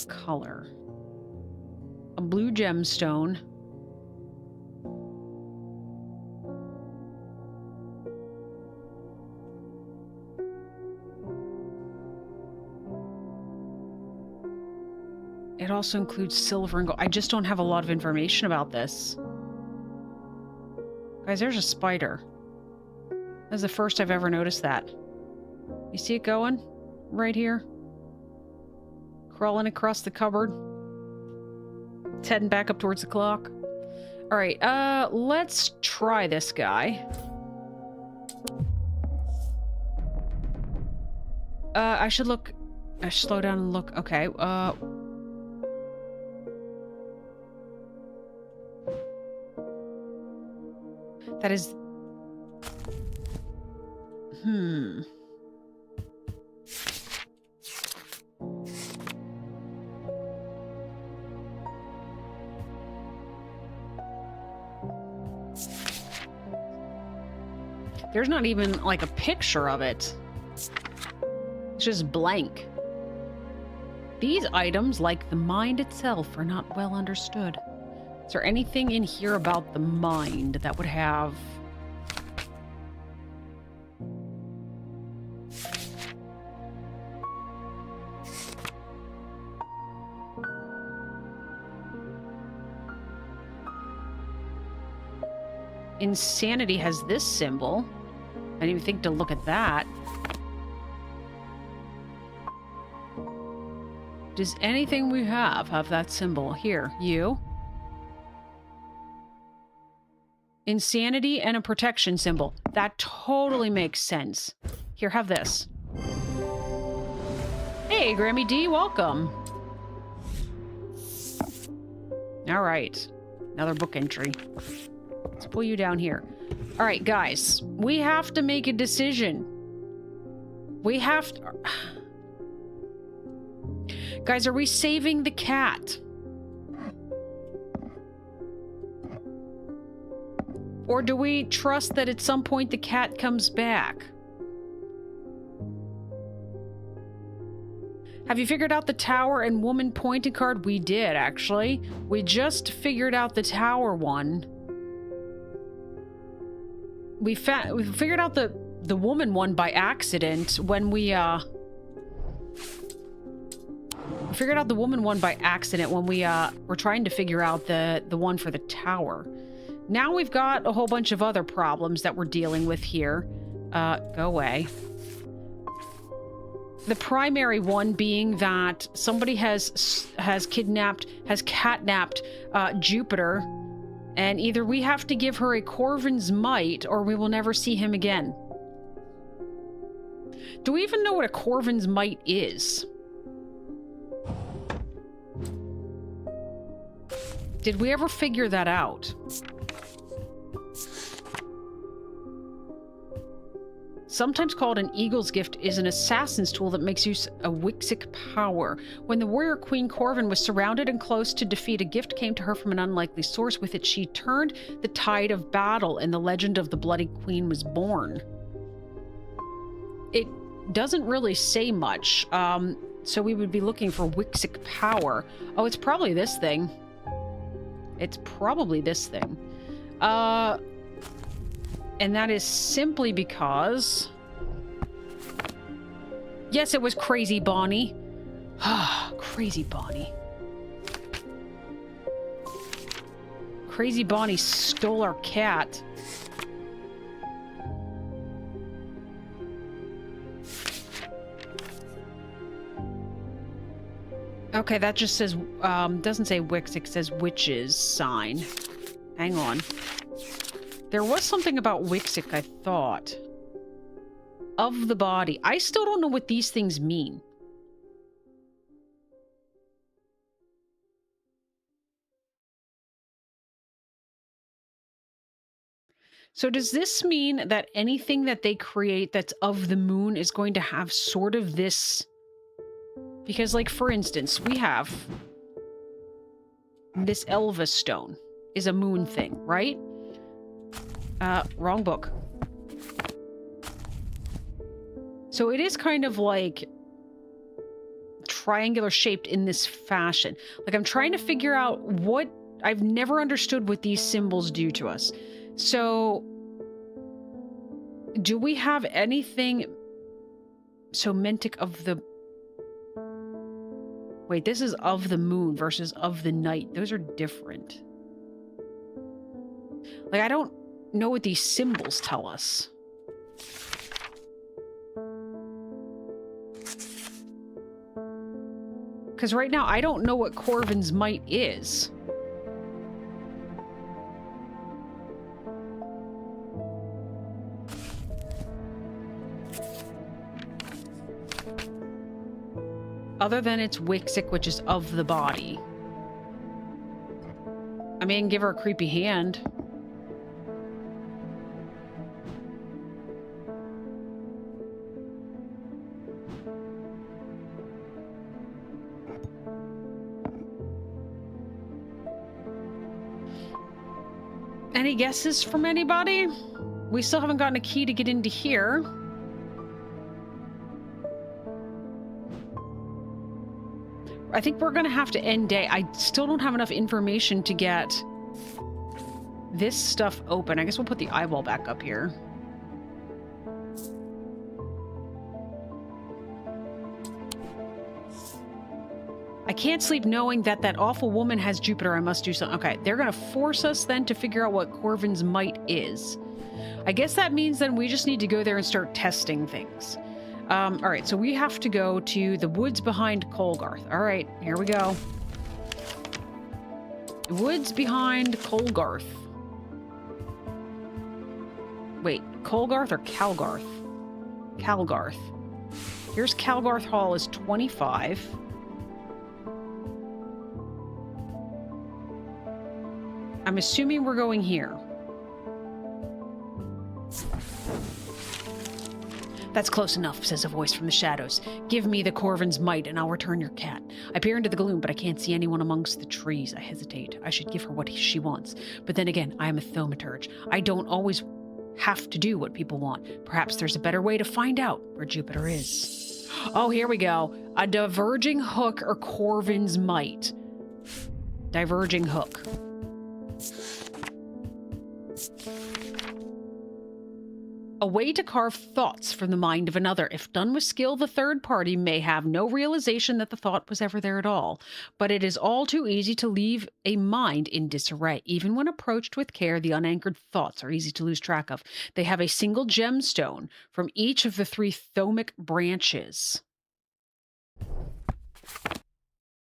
Color. A blue gemstone. It also includes silver and gold. I just don't have a lot of information about this. Guys, there's a spider. That's the first I've ever noticed that. You see it going? Right here? Crawling across the cupboard. It's heading back up towards the clock. Alright, let's try this guy. I should slow down and look. Okay, that is... There's not even, like, a picture of it. It's just blank. These items, like the mind itself, are not well understood. Is there anything in here about the mind that would have... Insanity has this symbol. I didn't even think to look at that. Does anything we have that symbol? Here, you. Insanity and a protection symbol. That totally makes sense. Here, have this. Hey, Grammy D, welcome. All right. Another book entry. Let's pull you down here. All right, guys. We have to make a decision. We have to... Guys, are we saving the cat? Or do we trust that at some point the cat comes back? Have you figured out the tower and woman pointing card? We did, actually. We just figured out the tower one. We figured out the woman one by accident when we figured out the woman one by accident when we were trying to figure out the one for the tower. Now we've got a whole bunch of other problems that we're dealing with here. Go away. The primary one being that somebody has catnapped Jupiter, and either we have to give her a Corvin's Might or we will never see him again. Do we even know what a Corvin's Might is? Did we ever figure that out? Sometimes called an Eagle's Gift, is an assassin's tool that makes use of Wixic power. When the warrior Queen Corvin was surrounded and close to defeat, a gift came to her from an unlikely source. With it, she turned the tide of battle, and the legend of the Bloody Queen was born. It doesn't really say much, so we would be looking for Wixic power. Oh, it's probably this thing. It's probably this thing. And that is simply because... Yes, it was Crazy Bonnie. Crazy Bonnie. Crazy Bonnie stole our cat. Okay, that just says, doesn't say Wixic, it says witch's sign. Hang on. There was something about Wixic, I thought. Of the body. I still don't know what these things mean. So does this mean that anything that they create that's of the moon is going to have sort of this... Because, like, for instance, we have this Elvis stone is a moon thing, right? Wrong book. So it is kind of like triangular shaped in this fashion. Like, I'm trying to figure out what... I've never understood what these symbols do to us. So, do we have anything somantic of the... Wait, this is of the moon versus of the night. Those are different. Like, I don't know what these symbols tell us. Because right now, I don't know what Corvin's Might is. Other than it's Wixic, which is of the body. I mean, give her a creepy hand. Any guesses from anybody? We still haven't gotten a key to get into here. I think we're going to have to end day. I still don't have enough information to get this stuff open. I guess we'll put the eyeball back up here. I can't sleep knowing that that awful woman has Jupiter. I must do something. Okay, they're going to force us then to figure out what Corvin's Might is. I guess that means then we just need to go there and start testing things. All right, so we have to go to the woods behind Colgarth. All right, here we go. The woods behind Colgarth. Wait, Colgarth or Calgarth? Calgarth. Here's Calgarth Hall is 25. I'm assuming we're going here. That's close enough, says a voice from the shadows. Give me the Corvin's Might, and I'll return your cat. I peer into the gloom, but I can't see anyone amongst the trees. I hesitate. I should give her what she wants. But then again, I am a thaumaturge. I don't always have to do what people want. Perhaps there's a better way to find out where Jupiter is. Oh, here we go. A diverging hook or Corvin's Might. Diverging hook. A way to carve thoughts from the mind of another. If done with skill, the third party may have no realization that the thought was ever there at all. But it is all too easy to leave a mind in disarray. Even when approached with care, the unanchored thoughts are easy to lose track of. They have a single gemstone from each of the 3 thomic branches.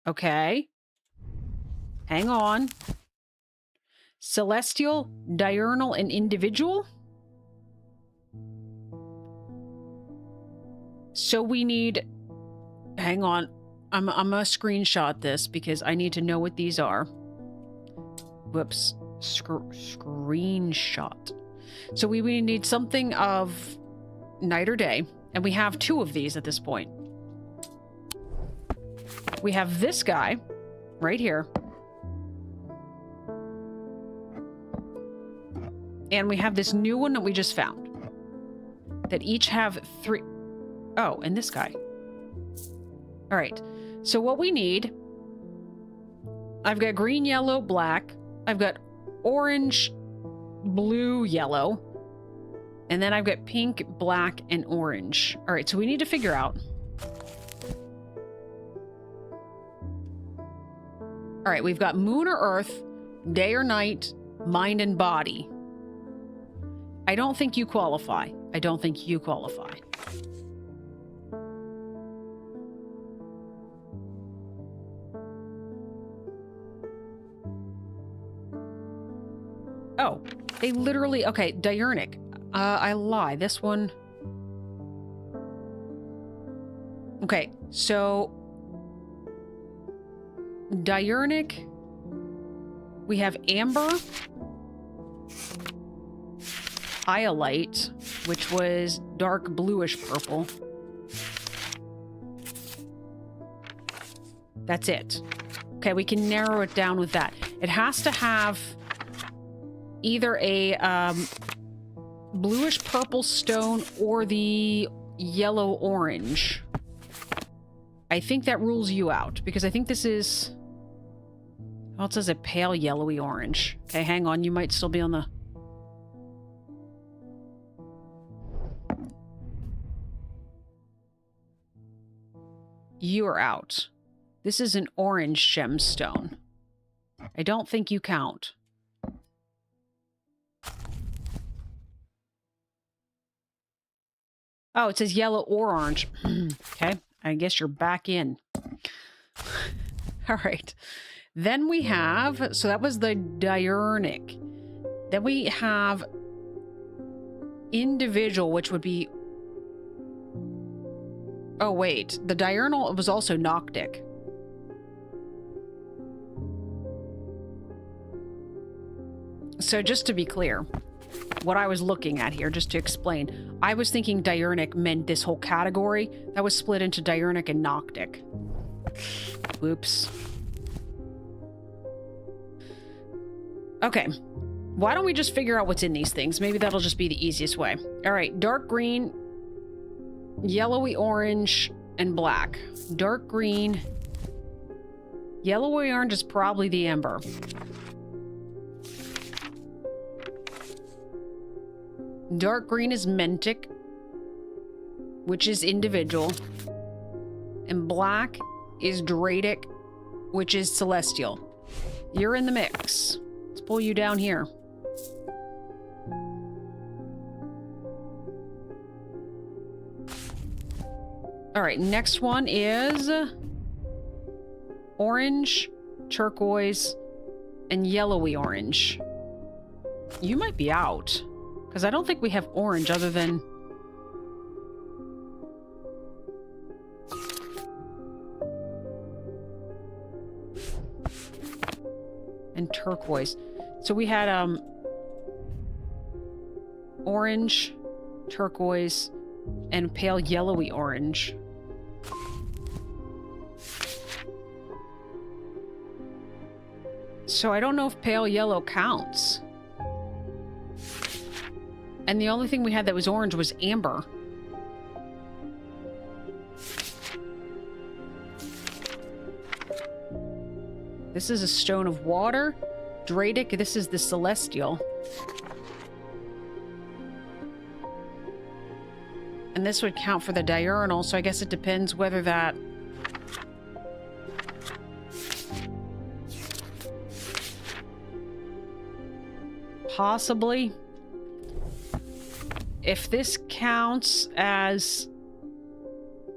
Okay. Hang on. Celestial, diurnal, and individual? So we need... Hang on. I'm gonna screenshot this because I need to know what these are. Whoops. Screenshot. So we need something of night or day, and we have 2 of these at this point. We have this guy right here. And we have this new one that we just found. That each have 3... Oh, and this guy. All right. So what we need... I've got green, yellow, black. I've got orange, blue, yellow. And then I've got pink, black, and orange. All right, so we need to figure out... All right, we've got moon or earth, day or night, mind and body. I don't think you qualify. I don't think you qualify. Oh, they literally... Okay, diurnic. I lie. This one... Okay, so... Diurnic. We have amber. Iolite, which was dark bluish purple. That's it. Okay, we can narrow it down with that. It has to have either a bluish purple stone or the yellow orange. I think that rules you out because I think this is... Oh, it says a pale yellowy orange. Okay, hang on. You might still be on the... You are out. This is an orange gemstone. I don't think you count. Oh, it says yellow or orange. Okay, I guess you're back in. All right. Then we have... So that was the diurnic. Then we have individual, which would be... Oh, wait. The diurnal was also noctic. So just to be clear, what I was looking at here, just to explain, I was thinking diurnic meant this whole category. That was split into diurnic and noctic. Whoops. Okay. Why don't we just figure out what's in these things? Maybe that'll just be the easiest way. All right. Dark green, yellowy orange, and black. Dark green. Yellowy orange is probably the amber. Dark green is mentic, which is individual. And black is Dradic, which is celestial. You're in the mix. Let's pull you down here. All right, next one is orange, turquoise, and yellowy orange. You might be out, because I don't think we have orange other than... and turquoise. So we had orange, turquoise, and pale yellowy orange. So I don't know if pale yellow counts. And the only thing we had that was orange was amber. This is a stone of water. Dradic, this is the celestial. And this would count for the diurnal, so I guess it depends whether that... Possibly. If this counts as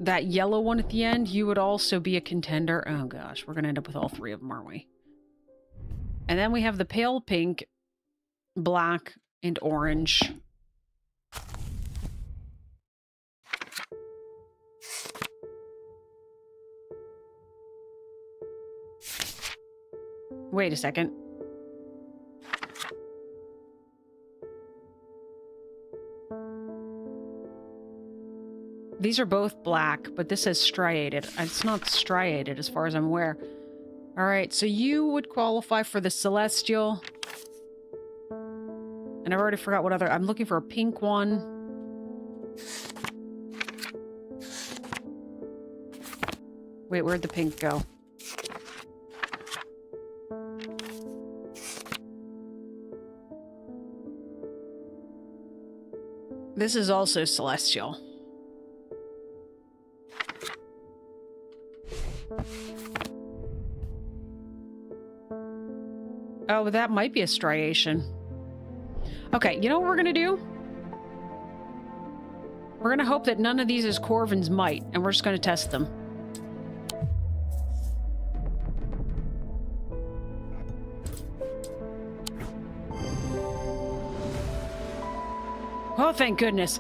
that yellow one at the end, you would also be a contender. Oh gosh, we're gonna end up with all three of them, aren't we? And then we have the pale pink, black, and orange. Wait a second. These are both black, but this says striated. It's not striated as far as I'm aware. All right, so you would qualify for the celestial. And I've already forgot what other... I'm looking for a pink one. Wait, where'd the pink go? This is also celestial. Oh, that might be a striation. Okay, you know what we're gonna do? We're gonna hope that none of these is Corvin's might, and we're just gonna test them. Oh, thank goodness.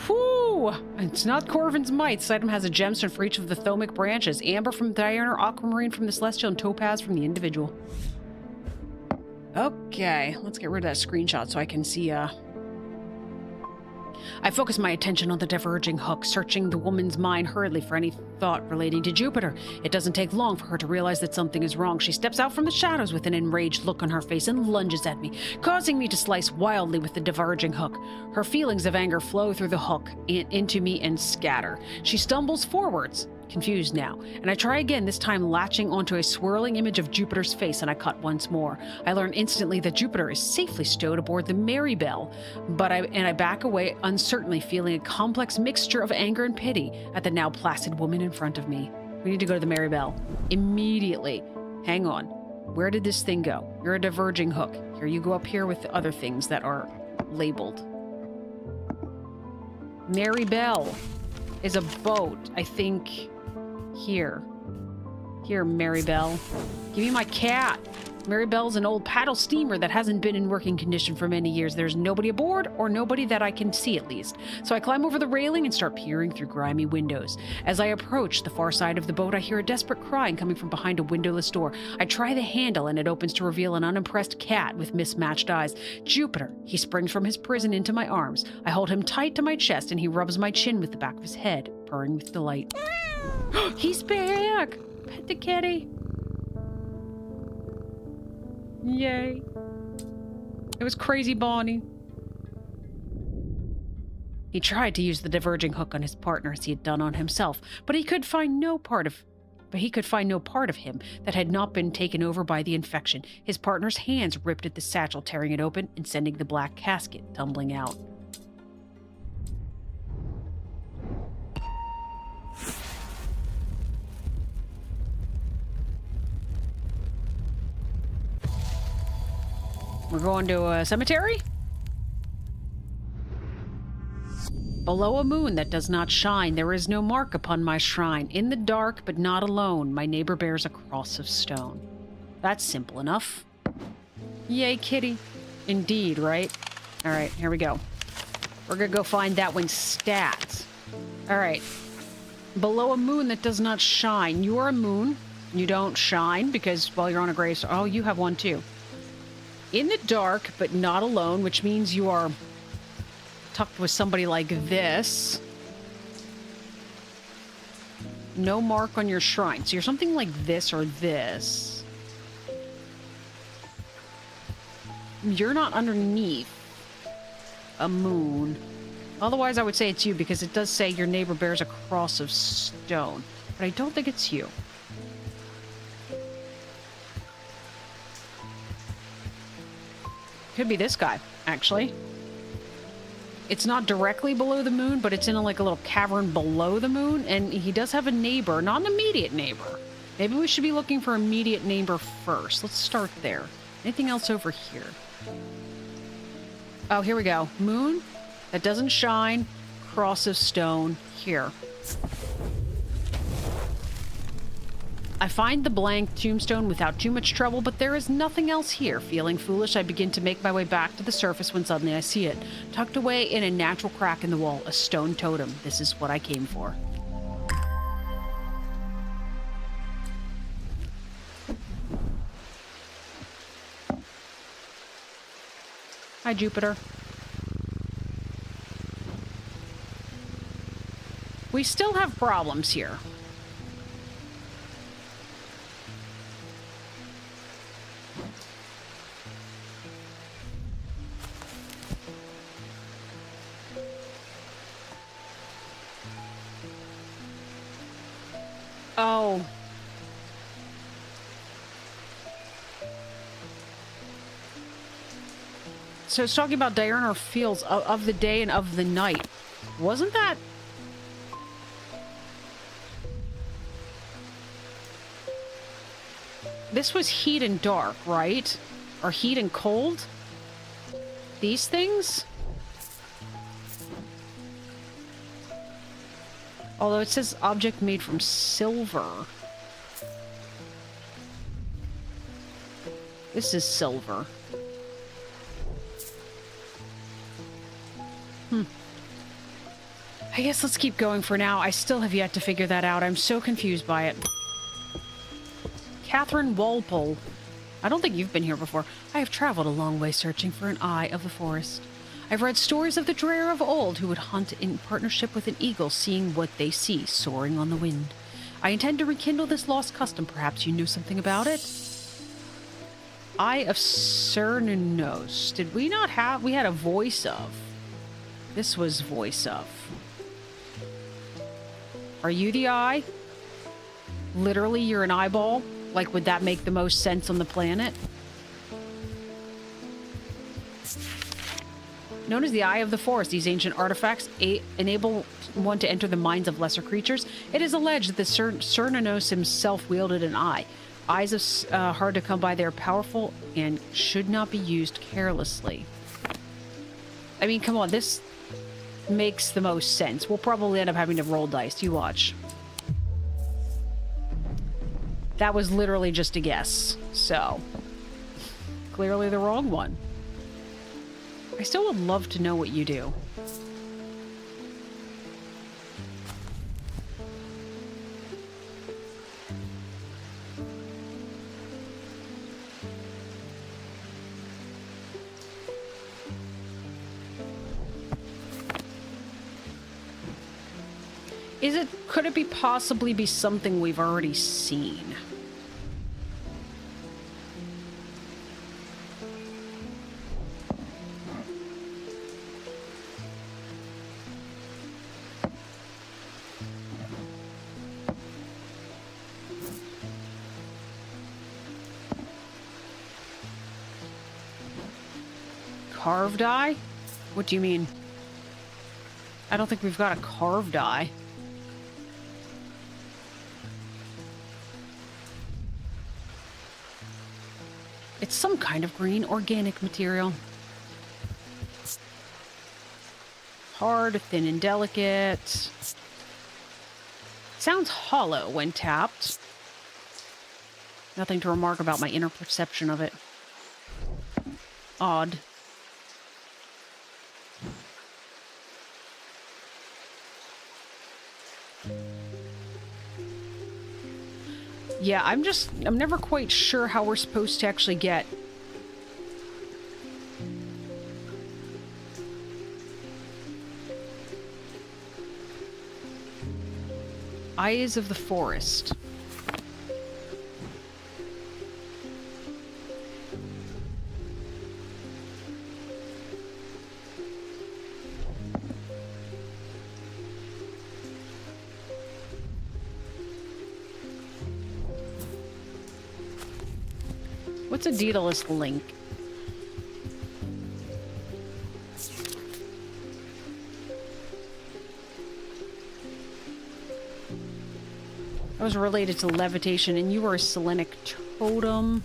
Whew! It's not Corvin's might. This item has a gemstone for each of the thomic branches. Amber from the diurnal, aquamarine from the celestial, and topaz from the individual. Okay, let's get rid of that screenshot so I can see, I focus my attention on the diverging hook, searching the woman's mind hurriedly for any thought relating to Jupiter. It doesn't take long for her to realize that something is wrong. She steps out from the shadows with an enraged look on her face and lunges at me, causing me to slice wildly with the diverging hook. Her feelings of anger flow through the hook and into me and scatter. She stumbles forwards, confused now, and I try again, this time latching onto a swirling image of Jupiter's face, and I cut once more. I learn instantly that Jupiter is safely stowed aboard the Marybelle, but I back away uncertainly, feeling a complex mixture of anger and pity at the now placid woman in front of me. We need to go to the Marybelle immediately. Hang on. Where did this thing go? You're a diverging hook. Here you go up here with the other things that are labeled. Marybelle is a boat, I think. Here, Marybelle. Give me my cat. Marybelle's an old paddle steamer that hasn't been in working condition for many years. There's nobody aboard, or nobody that I can see at least. So I climb over the railing and start peering through grimy windows. As I approach the far side of the boat, I hear a desperate crying coming from behind a windowless door. I try the handle and it opens to reveal an unimpressed cat with mismatched eyes. Jupiter. He springs from his prison into my arms. I hold him tight to my chest and he rubs my chin with the back of his head, purring with delight. He's back! Pet the kitty. Yay. It was crazy Bonnie. He tried to use the diverging hook on his partner as he had done on himself, but he could find no part of him that had not been taken over by the infection. His partner's hands ripped at the satchel, tearing it open and sending the black casket tumbling out. We're going to a cemetery? Below a moon that does not shine, there is no mark upon my shrine. In the dark, but not alone, my neighbor bears a cross of stone. That's simple enough. Yay, kitty. Indeed, right? All right, here we go. We're gonna go find that one's stats. All right. Below a moon that does not shine. You are a moon. You don't shine because, well, you're on a gravestone. Oh, you have one too. In the dark, but not alone, which means you are tucked with somebody like this. No mark on your shrine. So you're something like this or this. You're not underneath a moon. Otherwise, I would say it's you because it does say your neighbor bears a cross of stone. But I don't think it's you. Could be this guy, actually. It's not directly below the moon, but it's in a little cavern below the moon, and he does have a neighbor, not an immediate neighbor. Maybe we should be looking for immediate neighbor first. Let's start there. Anything else over here? Oh, here we go. Moon that doesn't shine, cross of stone here. I find the blank tombstone without too much trouble, but there is nothing else here. Feeling foolish, I begin to make my way back to the surface when suddenly I see it. Tucked away in a natural crack in the wall, a stone totem. This is what I came for. Hi, Jupiter. We still have problems here. Oh. So it's talking about diurnal fields of the day and of the night. Wasn't that... This was heat and dark, right? Or heat and cold? These things? Although it says object made from silver. This is silver. I guess let's keep going for now. I still have yet to figure that out. I'm so confused by it. Catherine Walpole. I don't think you've been here before. I have traveled a long way searching for an eye of the forest. I've read stories of the dreyer of old who would hunt in partnership with an eagle, seeing what they see soaring on the wind. I intend to rekindle this lost custom. Perhaps you knew something about it? Eye of Cernunnos. Did we not have... We had a voice of. This was voice of. Are you the eye? Literally, you're an eyeball? Like, would that make the most sense on the planet? Known as the Eye of the Forest, these ancient artifacts enable one to enter the minds of lesser creatures. It is alleged that the Cernunnos himself wielded an eye. Eyes are hard to come by. They are powerful and should not be used carelessly. I mean, come on, this makes the most sense. We'll probably end up having to roll dice. You watch. That was literally just a guess. So, clearly the wrong one. I still would love to know what you do. Could it possibly be something we've already seen? Carved eye? What do you mean? I don't think we've got a carved eye. It's some kind of green organic material. Hard, thin, and delicate. Sounds hollow when tapped. Nothing to remark about my inner perception of it. Odd. Yeah, I'm never quite sure how we're supposed to actually get. Eyes of the Forest. What's a Daedalus link? I was related to levitation, and you were a Selenic totem.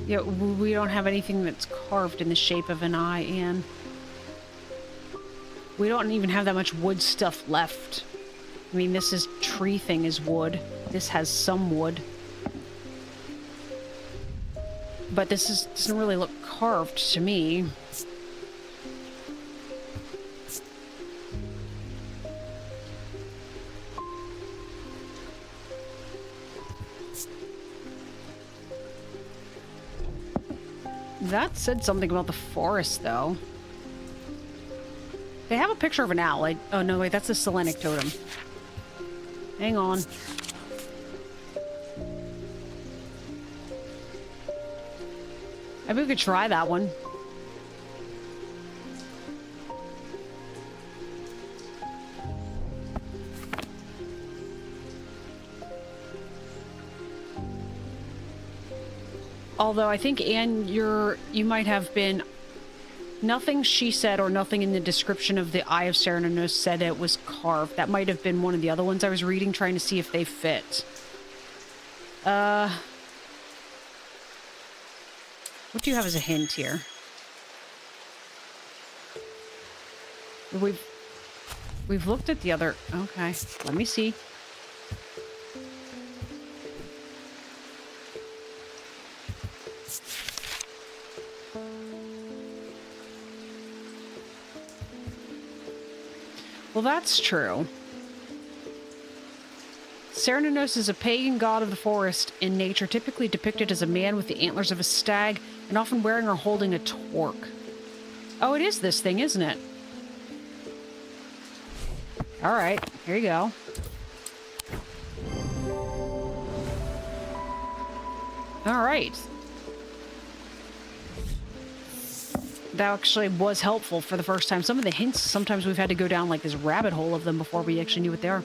Yeah, we don't have anything that's carved in the shape of an eye, Anne. We don't even have that much wood stuff left. I mean, this tree thing is wood. This has some wood. But this doesn't really look carved to me. That said something about the forest, though. They have a picture of an owl. Oh, no, wait, that's a Selenic totem. Hang on. Maybe we could try that one. Although I think, Anne, you might have been... Nothing she said or nothing in the description of the Eye of Serenanos said it was carved. That might have been one of the other ones I was reading, trying to see if they fit. What do you have as a hint here? We've looked at the other... Okay, let me see. Well, that's true. Serenanos is a pagan god of the forest in nature, typically depicted as a man with the antlers of a stag and often wearing or holding a torque. Oh, it is this thing, isn't it? All right, here you go. All right. That actually was helpful for the first time. Some of the hints, sometimes we've had to go down like this rabbit hole of them before we actually knew what they are.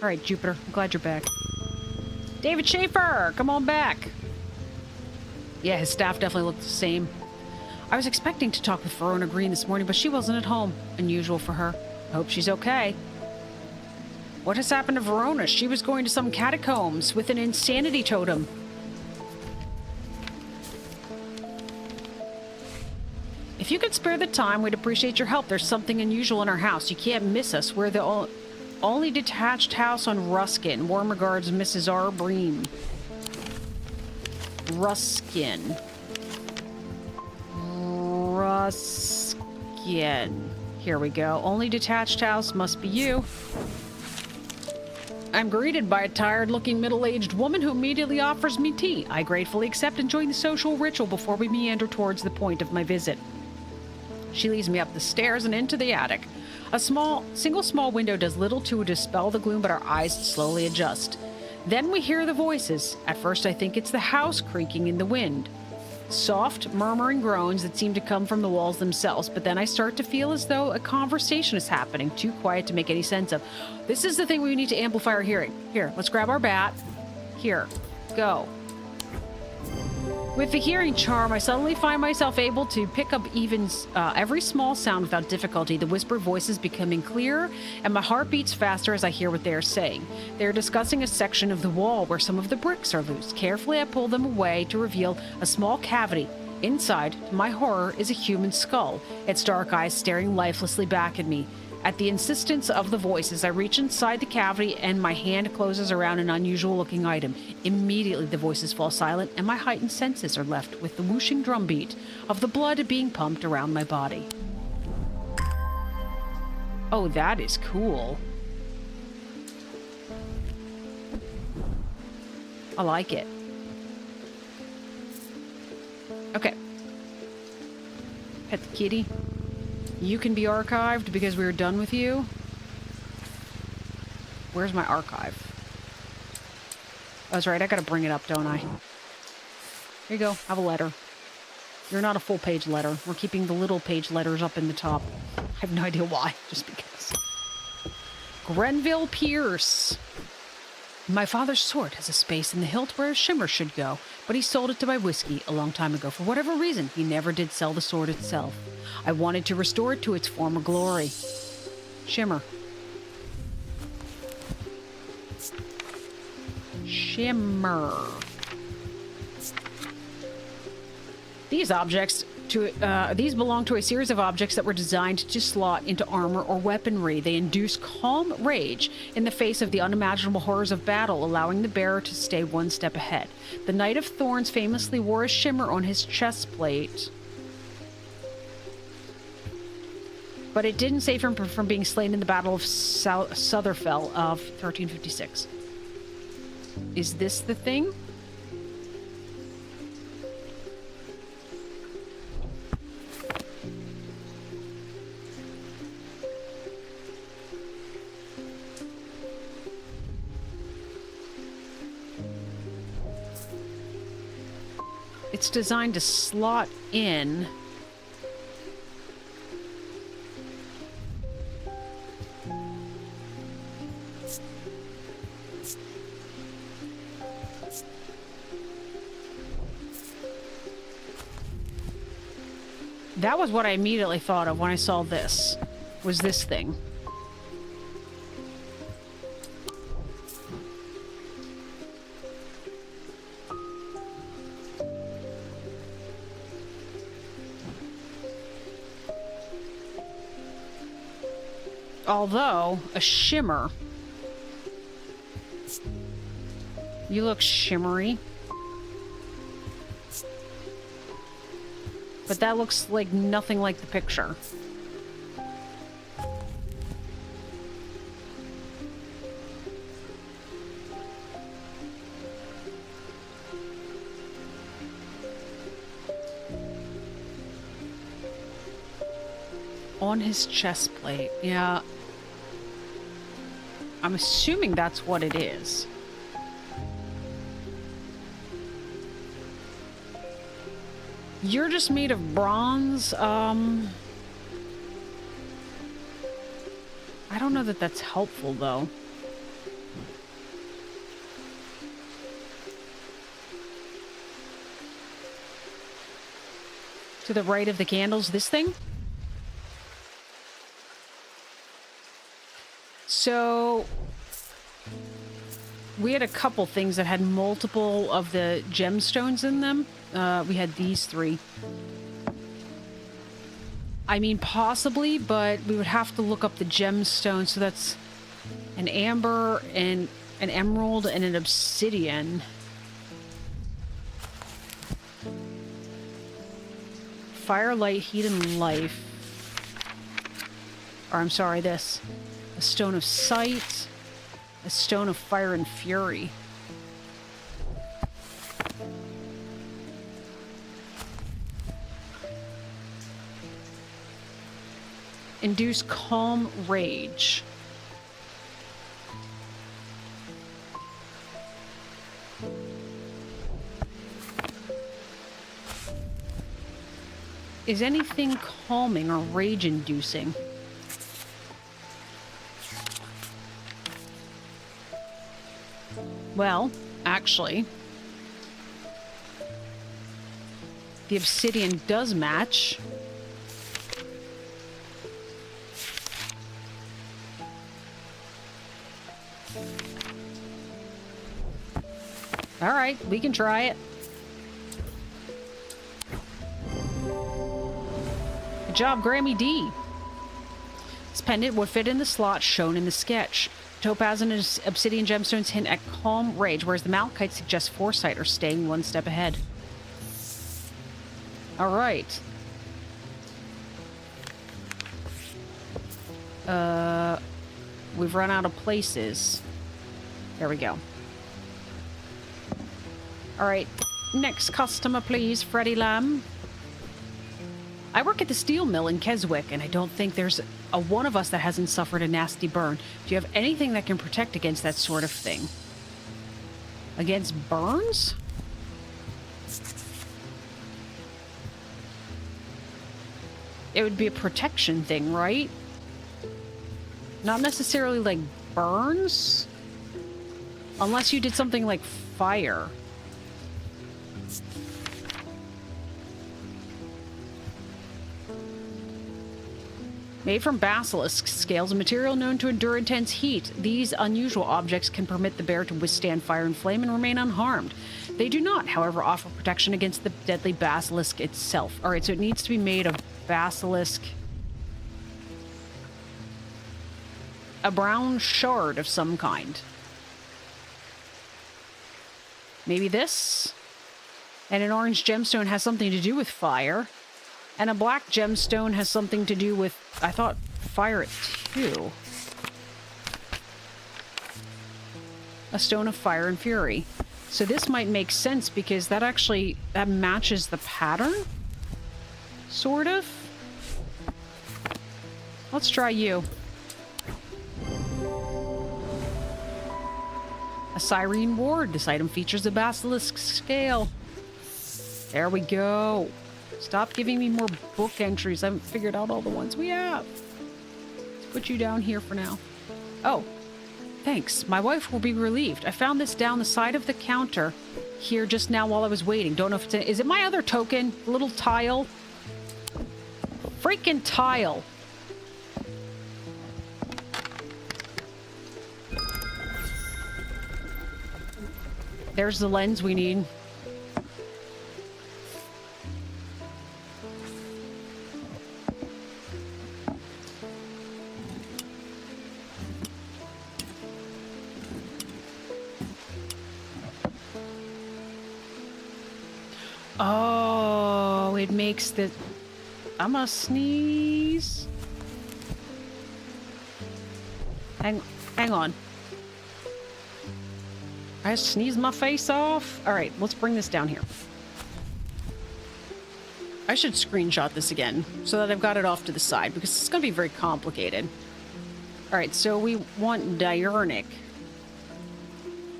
All right, Jupiter, I'm glad you're back. David Schaefer, come on back. Yeah, his staff definitely looked the same. I was expecting to talk with Verona Green this morning, but she wasn't at home. Unusual for her. I hope she's okay. What has happened to Verona? She was going to some catacombs with an insanity totem. If you could spare the time, we'd appreciate your help. There's something unusual in our house. You can't miss us. We're the only detached house on Ruskin. Warm regards, Mrs. R. Bream. Ruskin. Here we go. Only detached house must be you. I'm greeted by a tired-looking middle-aged woman who immediately offers me tea. I gratefully accept and join the social ritual before we meander towards the point of my visit. She leads me up the stairs and into the attic. A single small window does little to dispel the gloom, but our eyes slowly adjust. Then we hear the voices. At first I think it's the house creaking in the wind. Soft, murmuring groans that seem to come from the walls themselves, but then I start to feel as though a conversation is happening, too quiet to make any sense of. This is the thing we need to amplify our hearing. Here, let's grab our bat. Here, go. With the hearing charm, I suddenly find myself able to pick up even every small sound without difficulty, the whispered voices becoming clearer, and my heart beats faster as I hear what they are saying. They are discussing a section of the wall where some of the bricks are loose. Carefully, I pull them away to reveal a small cavity. Inside, to my horror, is a human skull, its dark eyes staring lifelessly back at me. At the insistence of the voices, I reach inside the cavity and my hand closes around an unusual-looking item. Immediately, the voices fall silent and my heightened senses are left with the whooshing drumbeat of the blood being pumped around my body. Oh, that is cool. I like it. Okay. Pet the kitty. You can be archived because we are done with you. Where's my archive? Oh, that's right. I gotta bring it up, don't I? Here you go. Have a letter. You're not a full-page letter. We're keeping the little page letters up in the top. I have no idea why. Just because. Grenville Pierce. My father's sword has a space in the hilt where a shimmer should go, but he sold it to buy whiskey a long time ago. For whatever reason, he never did sell the sword itself. I wanted to restore it to its former glory. Shimmer. Shimmer. These belong to a series of objects that were designed to slot into armor or weaponry. They induce calm rage in the face of the unimaginable horrors of battle, allowing the bearer to stay one step ahead. The Knight of Thorns famously wore a shimmer on his chest plate, but it didn't save him from being slain in the Battle of Sutherfell of 1356. Is this the thing? It's designed to slot in. That was what I immediately thought of when I saw this. Was this thing. Although, a shimmer. You look shimmery. But that looks like nothing like the picture. On his chest plate, yeah. I'm assuming that's what it is. You're just made of bronze. I don't know that that's helpful, though. To the right of the candles, this thing? So, we had a couple things that had multiple of the gemstones in them. We had these three. I mean, possibly, but we would have to look up the gemstones. So that's an amber, and an emerald, and an obsidian. Fire, light, heat, and life. Or, I'm sorry, this. A stone of sight. A stone of fire and fury. Induce calm rage. Is anything calming or rage-inducing? Well, actually, the obsidian does match. All right, we can try it. Good job, Grammy D. This pendant would fit in the slot shown in the sketch. Topaz and obsidian gemstones hint at calm rage, whereas the malachite suggests foresight or staying one step ahead. All right. We've run out of places. There we go. All right. Next customer, please, Freddie Lamb. I work at the steel mill in Keswick, and I don't think there's a one of us that hasn't suffered a nasty burn. Do you have anything that can protect against that sort of thing? Against burns? It would be a protection thing, right? Not necessarily like burns? Unless you did something like fire. Made from basilisk scales, a material known to endure intense heat. These unusual objects can permit the bear to withstand fire and flame and remain unharmed. They do not, however, offer protection against the deadly basilisk itself. All right, so it needs to be made of basilisk. A brown shard of some kind. Maybe this? And an orange gemstone has something to do with fire. And a black gemstone has something to do with, I thought, fire too. A stone of fire and fury. So this might make sense because that actually, that matches the pattern? Sort of? Let's try you. A Cyrene ward. This item features a basilisk scale. There we go. Stop giving me more book entries. I haven't figured out all the ones we have. Let's put you down here for now. Oh, thanks. My wife will be relieved. I found this down the side of the counter here just now while I was waiting. Don't know if it's is it my other token? Little tile? Freaking tile. There's the lens we need. Oh, it makes the... I'm gonna sneeze. Hang on. I sneezed my face off. All right, let's bring this down here. I should screenshot this again so that I've got it off to the side because it's going to be very complicated. All right, so we want diurnic.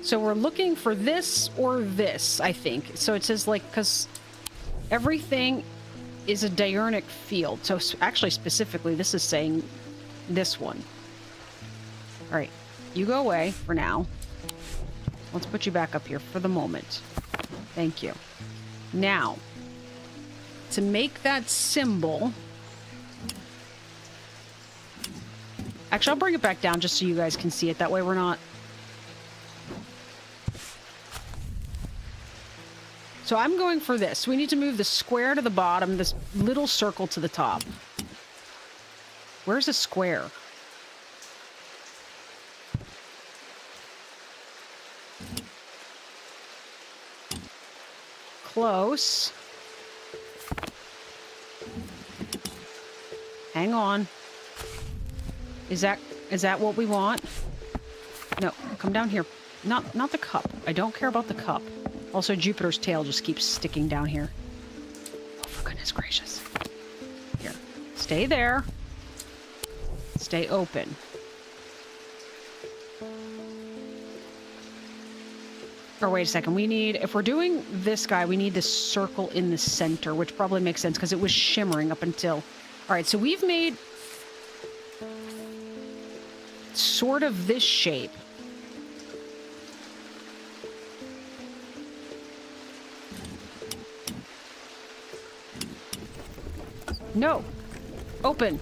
So we're looking for this or this, I think. So it says like, because everything is a diurnic field. So actually specifically, this is saying this one. All right, you go away for now. Let's put you back up here for the moment. Thank you. Now, to make that symbol... Actually, I'll bring it back down just so you guys can see it. That way we're not... So I'm going for this. We need to move the square to the bottom, this little circle to the top. Where's the square? Close. Hang on. Is that what we want? No, come down here. Not the cup. I don't care about the cup. Also, Jupiter's tail just keeps sticking down here. Oh, for goodness gracious. Here. Stay there. Stay open. Or wait a second. We need... If we're doing this guy, we need this circle in the center, which probably makes sense because it was shimmering up until... All right, so we've made sort of this shape. No. Open.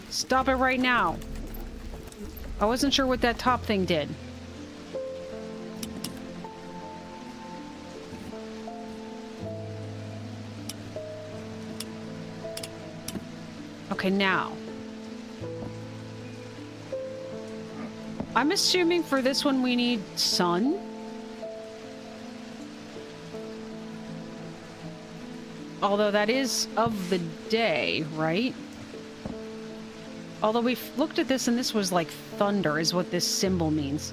Stop it right now. I wasn't sure what that top thing did. Okay, now. I'm assuming for this one we need sun. Although that is of the day, right? Although we've looked at this and this was like thunder is what this symbol means.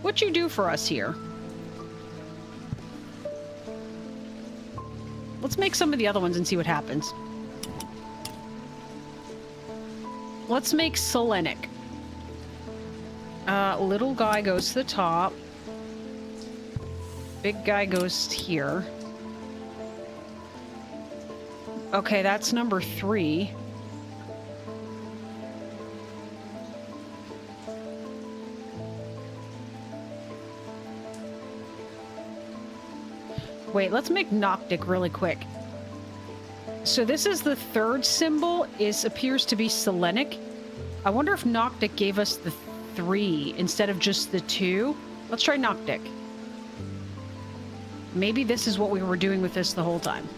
What'd you do for us here? Let's make some of the other ones and see what happens. Let's make Selenic. Little guy goes to the top. Big guy goes here. Okay, that's number 3. Wait, let's make Noctic really quick. So this is the third symbol. Appears to be Selenic. I wonder if Noctic gave us the 3 instead of just the 2. Let's try Noctic. Maybe this is what we were doing with this the whole time.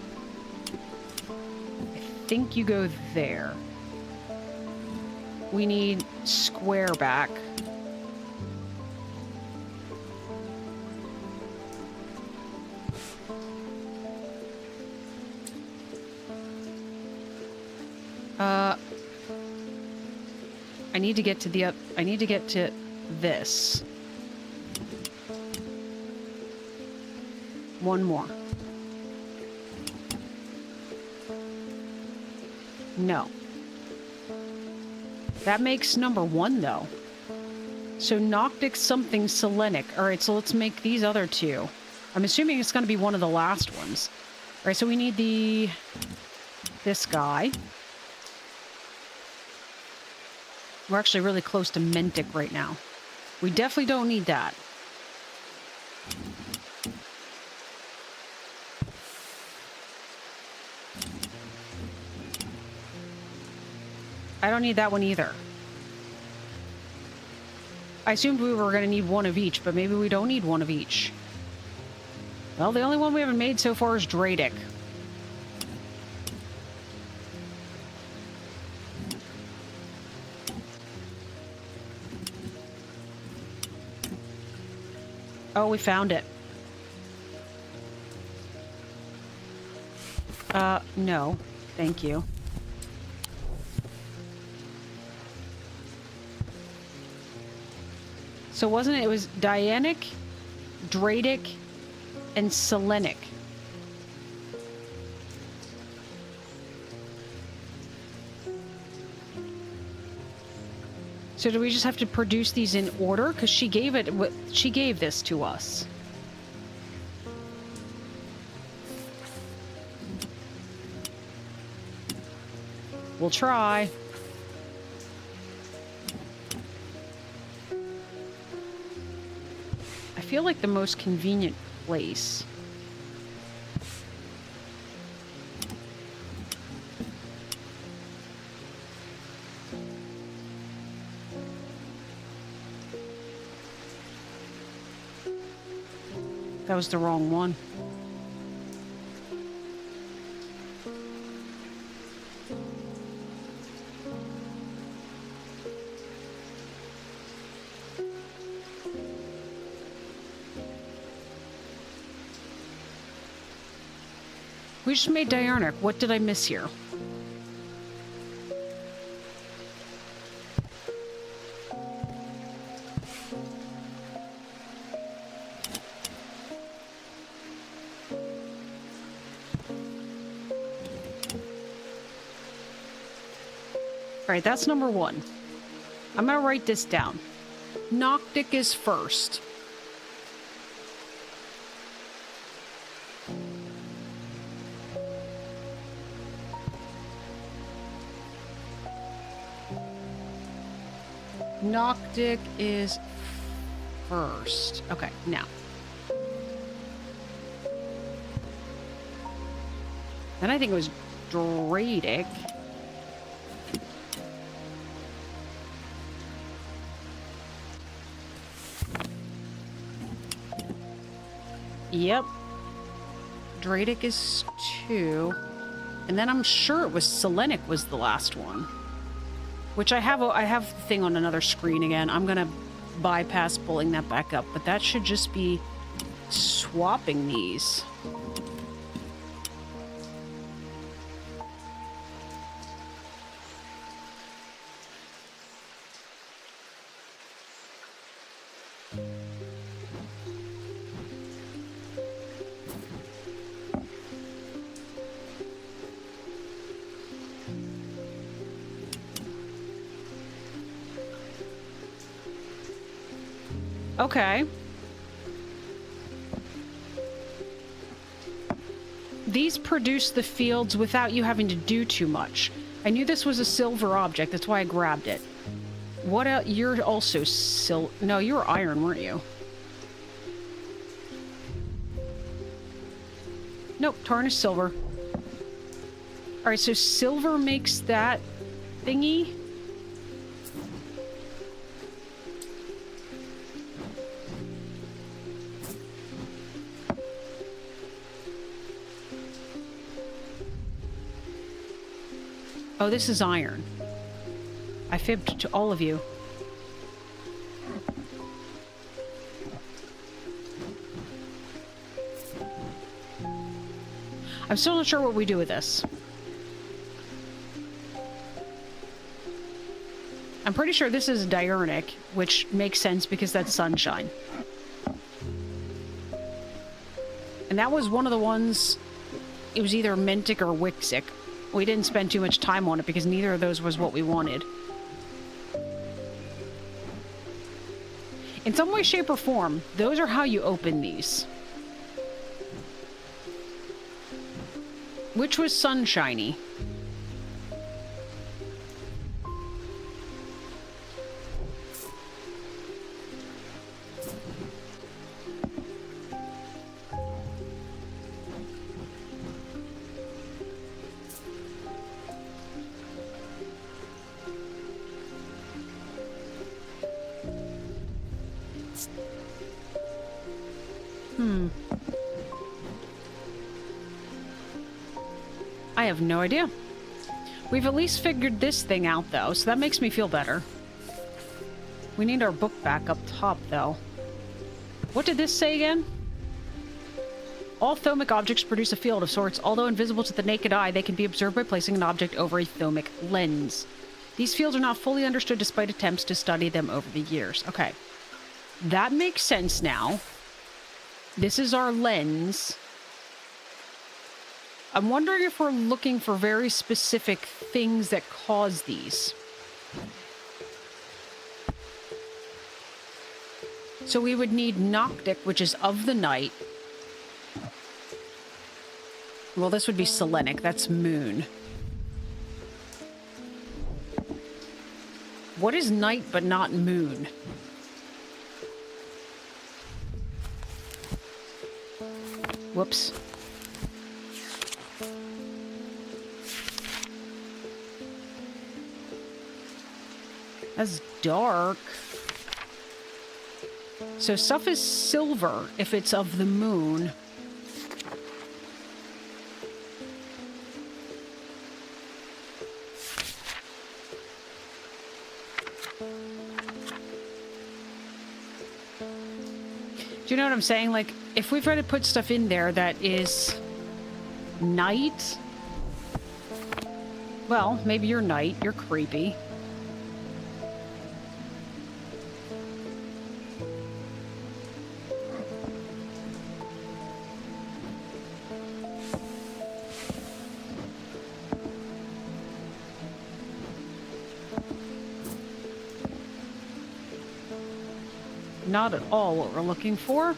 I think you go there. We need square back. I need to get to I need to get to this. One more. No. That makes number 1, though. So Noctic something Selenic. Alright, so let's make these other 2. I'm assuming it's going to be one of the last ones. Alright, so we need this guy. We're actually really close to Mentic right now. We definitely don't need that. I don't need that one either. I assumed we were going to need one of each, but maybe we don't need one of each. Well, the only one we haven't made so far is Dradic. Oh, we found it. No. Thank you. So wasn't it? It was Dianic, Dradic, and Selenic. So do we just have to produce these in order? Because she gave this to us. We'll try. I feel like the most convenient place. That was the wrong one. We just made Diarnic. What did I miss here? Alright, that's number 1. I'm gonna write this down. Noctic is first. Noctic is first. Okay, now. Then I think it was Dradic. Yep. Dradic is 2. And then I'm sure it was Selenic was the last one. Which I have the thing on another screen again. I'm gonna bypass pulling that back up, but that should just be swapping these. Okay. These produce the fields without you having to do too much. I knew this was a silver object, that's why I grabbed it. What else? You're also no, you were iron, weren't you? Nope, tarnished silver. Alright, so silver makes that thingy. Oh, this is iron. I fibbed to all of you. I'm still not sure what we do with this. I'm pretty sure this is diurnic, which makes sense because that's sunshine. And that was one of the ones... It was either Mentic or Wixic. We didn't spend too much time on it because neither of those was what we wanted. In some way, shape, or form, those are how you open these. Which was sunshiny. I have no idea. We've at least figured this thing out, though, so that makes me feel better. We need our book back up top, though. What did this say again? All thomic objects produce a field of sorts. Although invisible to the naked eye, they can be observed by placing an object over a thomic lens. These fields are not fully understood despite attempts to study them over the years. Okay. That makes sense now. This is our lens. I'm wondering if we're looking for very specific things that cause these. So we would need Noctic, which is of the night. Well, this would be Selenic. That's moon. What is night but not moon? Whoops. That's dark. So stuff is silver if it's of the moon. Do you know what I'm saying? Like, if we try to put stuff in there that is night, well, maybe you're night, you're creepy. Not at all what we're looking for.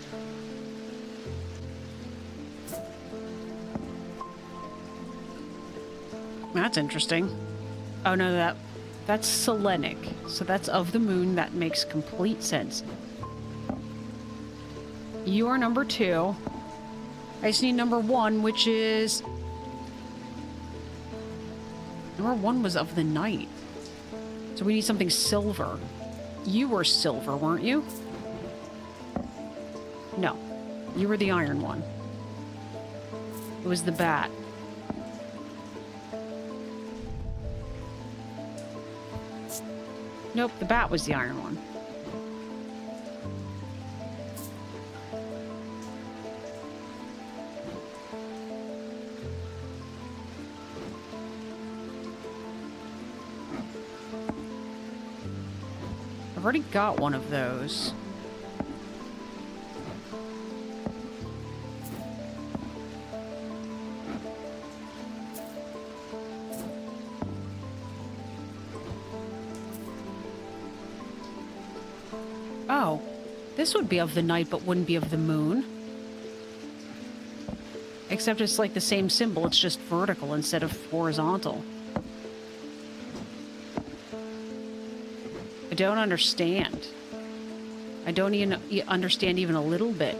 That's interesting. Oh no, that's Selenic. So that's of the moon. That makes complete sense. You are number 2. I just need number 1, which is... Number 1 was of the night. So we need something silver. You were silver, weren't you? No. You were the iron one. It was the bat. Nope, the bat was the iron one. I've already got one of those. Oh, this would be of the night, but wouldn't be of the moon. Except it's like the same symbol, it's just vertical instead of horizontal. I don't understand. I don't even understand even a little bit.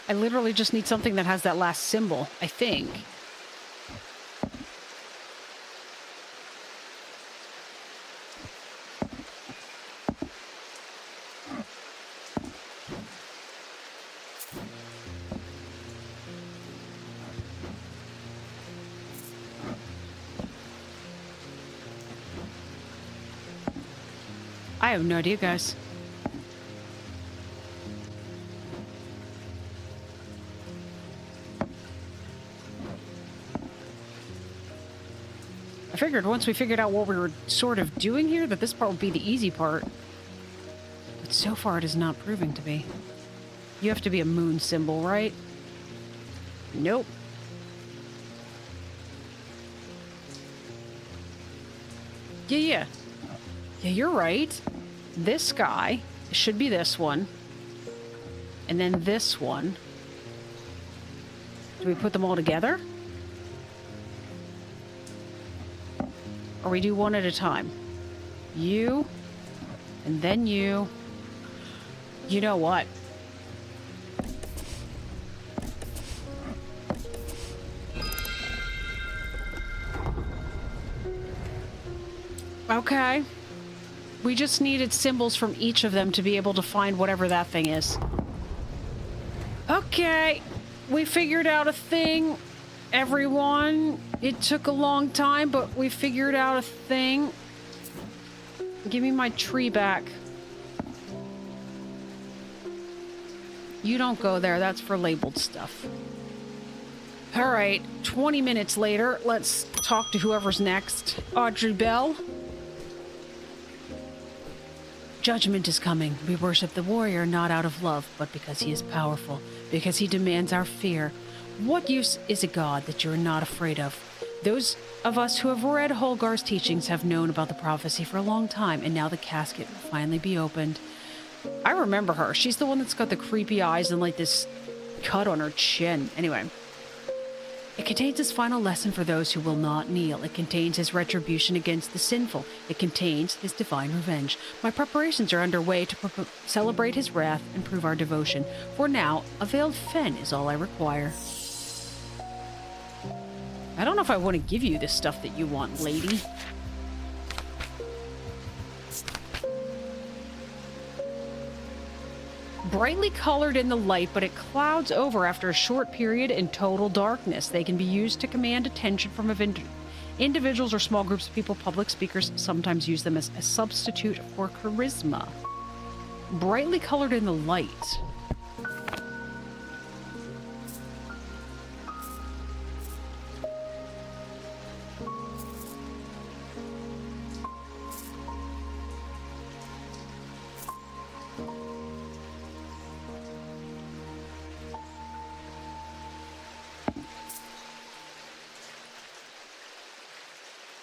I literally just need something that has that last symbol, I think. I have no idea, guys. I figured once we figured out what we were sort of doing here, that this part would be the easy part. But so far it is not proving to be. You have to be a moon symbol, right? Nope. Yeah, you're right. This guy should be this one. And then this one. Do we put them all together? Or we do one at a time? You, and then you. You know what? Okay. We just needed symbols from each of them to be able to find whatever that thing is. Okay. We figured out a thing, everyone. It took a long time, but we figured out a thing. Give me my tree back. You don't go there. That's for labeled stuff. All right. 20 minutes later, let's talk to whoever's next. Audrey Bell. Judgment is coming. We worship the warrior not out of love, but because he is powerful, because he demands our fear. What use is a god that you are not afraid of? Those of us who have read Holgar's teachings have known about the prophecy for a long time, and now the casket will finally be opened. I remember her. She's the one that's got the creepy eyes and like this cut on her chin. Anyway. It contains his final lesson for those who will not kneel. It contains his retribution against the sinful. It contains his divine revenge. My preparations are underway to celebrate his wrath and prove our devotion. For now, a veiled fen is all I require. I don't know if I want to give you the stuff that you want, lady. Brightly colored in the light, but it clouds over after a short period in total darkness. They can be used to command attention from individuals or small groups of people. Public speakers sometimes use them as a substitute for charisma. Brightly colored in the light.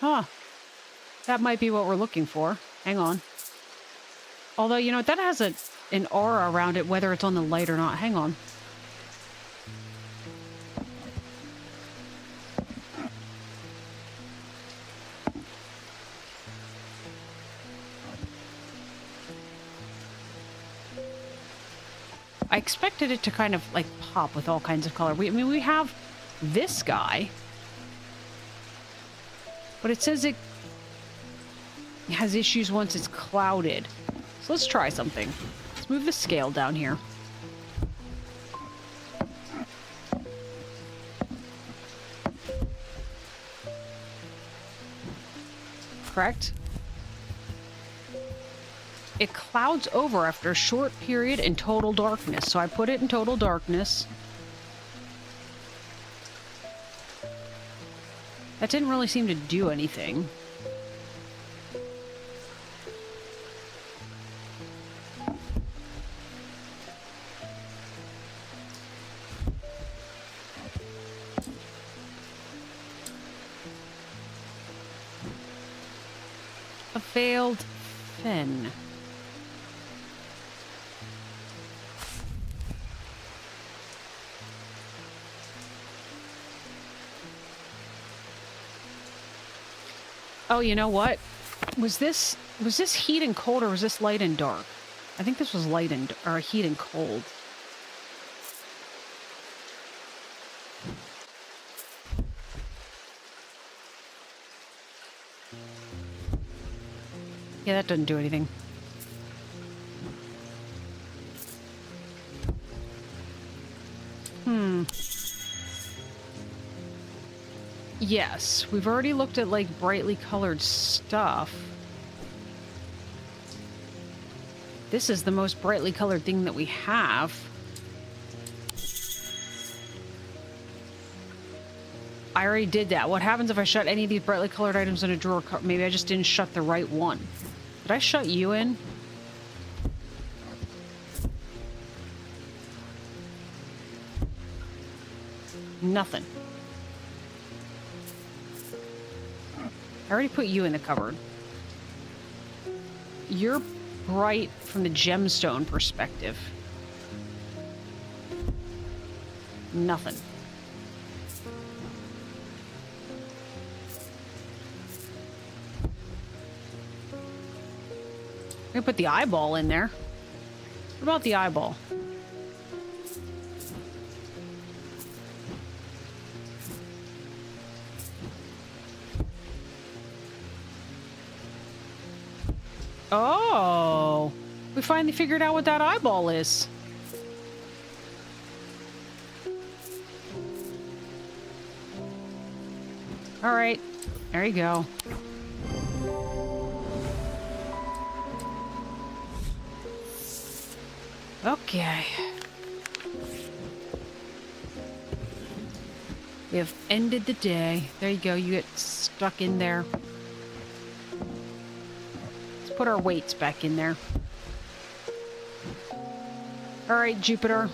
Huh. That might be what we're looking for. Hang on. Although, you know, that has an aura around it, whether it's on the light or not. Hang on. I expected it to kind of, like, pop with all kinds of color. I mean, we have this guy. But it says it has issues once it's clouded. So let's try something. Let's move the scale down here. Correct? It clouds over after a short period in total darkness. So I put it in total darkness. That didn't really seem to do anything. A veiled fen. Oh, you know what? Was this heat and cold, or was this light and dark? I think this was light and or heat and cold. Yeah, that doesn't do anything. Yes, we've already looked at, like, brightly colored stuff. This is the most brightly colored thing that we have. I already did that. What happens if I shut any of these brightly colored items in a drawer? Maybe I just didn't shut the right one. Did I shut you in? Nothing. I already put you in the cupboard. You're bright from the gemstone perspective. Nothing. I'm gonna put the eyeball in there. What about the eyeball? Oh, we finally figured out what that eyeball is. All right, there you go. Okay. We have ended the day. There you go. You get stuck in there. Let's put our weights back in there. All right, Jupiter.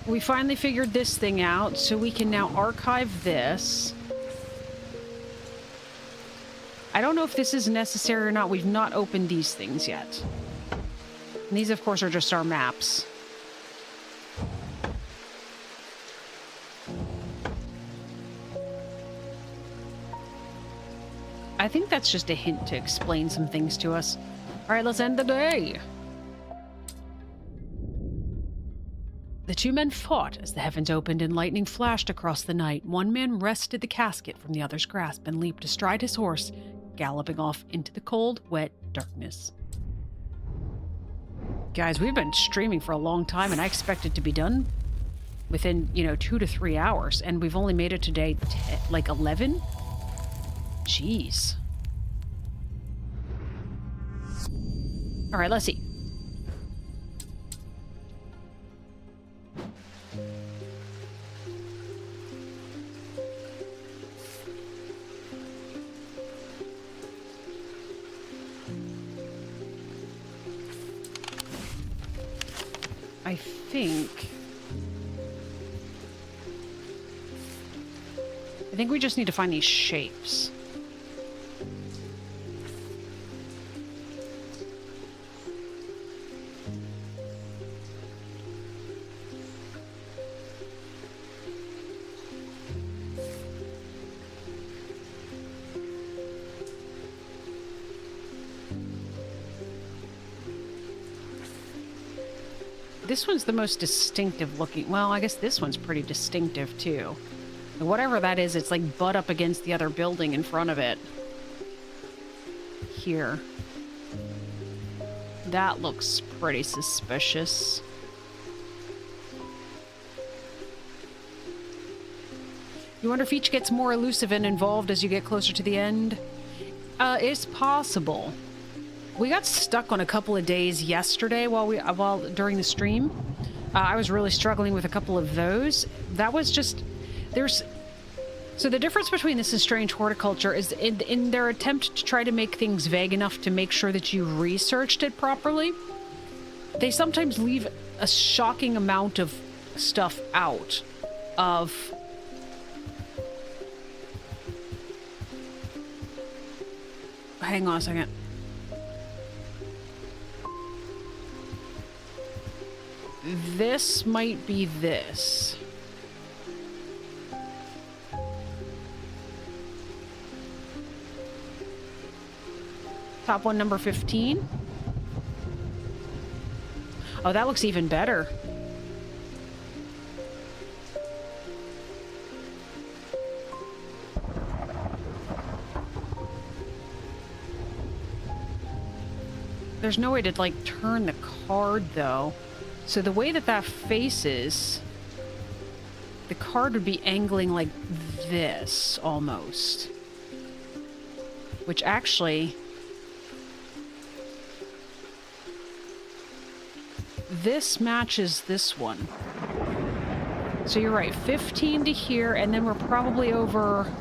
We finally figured this thing out, so we can now archive this. I don't know if this is necessary or not. We've not opened these things yet. And these, of course, are just our maps. I think that's just a hint to explain some things to us. All right, let's end the day. The two men fought as the heavens opened and lightning flashed across the night. One man wrested the casket from the other's grasp and leaped astride his horse, galloping off into the cold, wet darkness. Guys, we've been streaming for a long time, and I expect it to be done within, 2 to 3 hours, and we've only made it to day, 11? Jeez. All right, let's see. I think we just need to find these shapes. This one's the most distinctive looking. Well, I guess this one's pretty distinctive too. And whatever that is, it's like butt up against the other building in front of it. Here. That looks pretty suspicious. You wonder if each gets more elusive and involved as you get closer to the end? It's possible. We got stuck on a couple of days yesterday while during the stream. I was really struggling with a couple of those. That was just so the difference between this and Strange Horticulture is in their attempt to try to make things vague enough to make sure that you researched it properly. They sometimes leave a shocking amount of stuff out of. Hang on a second. This might be this. Top one, number 15. Oh, that looks even better. There's no way to, like, turn the card, though. So the way that that faces, the card would be angling like this, almost. Which actually... this matches this one. So you're right, 15 to here, and then we're probably over...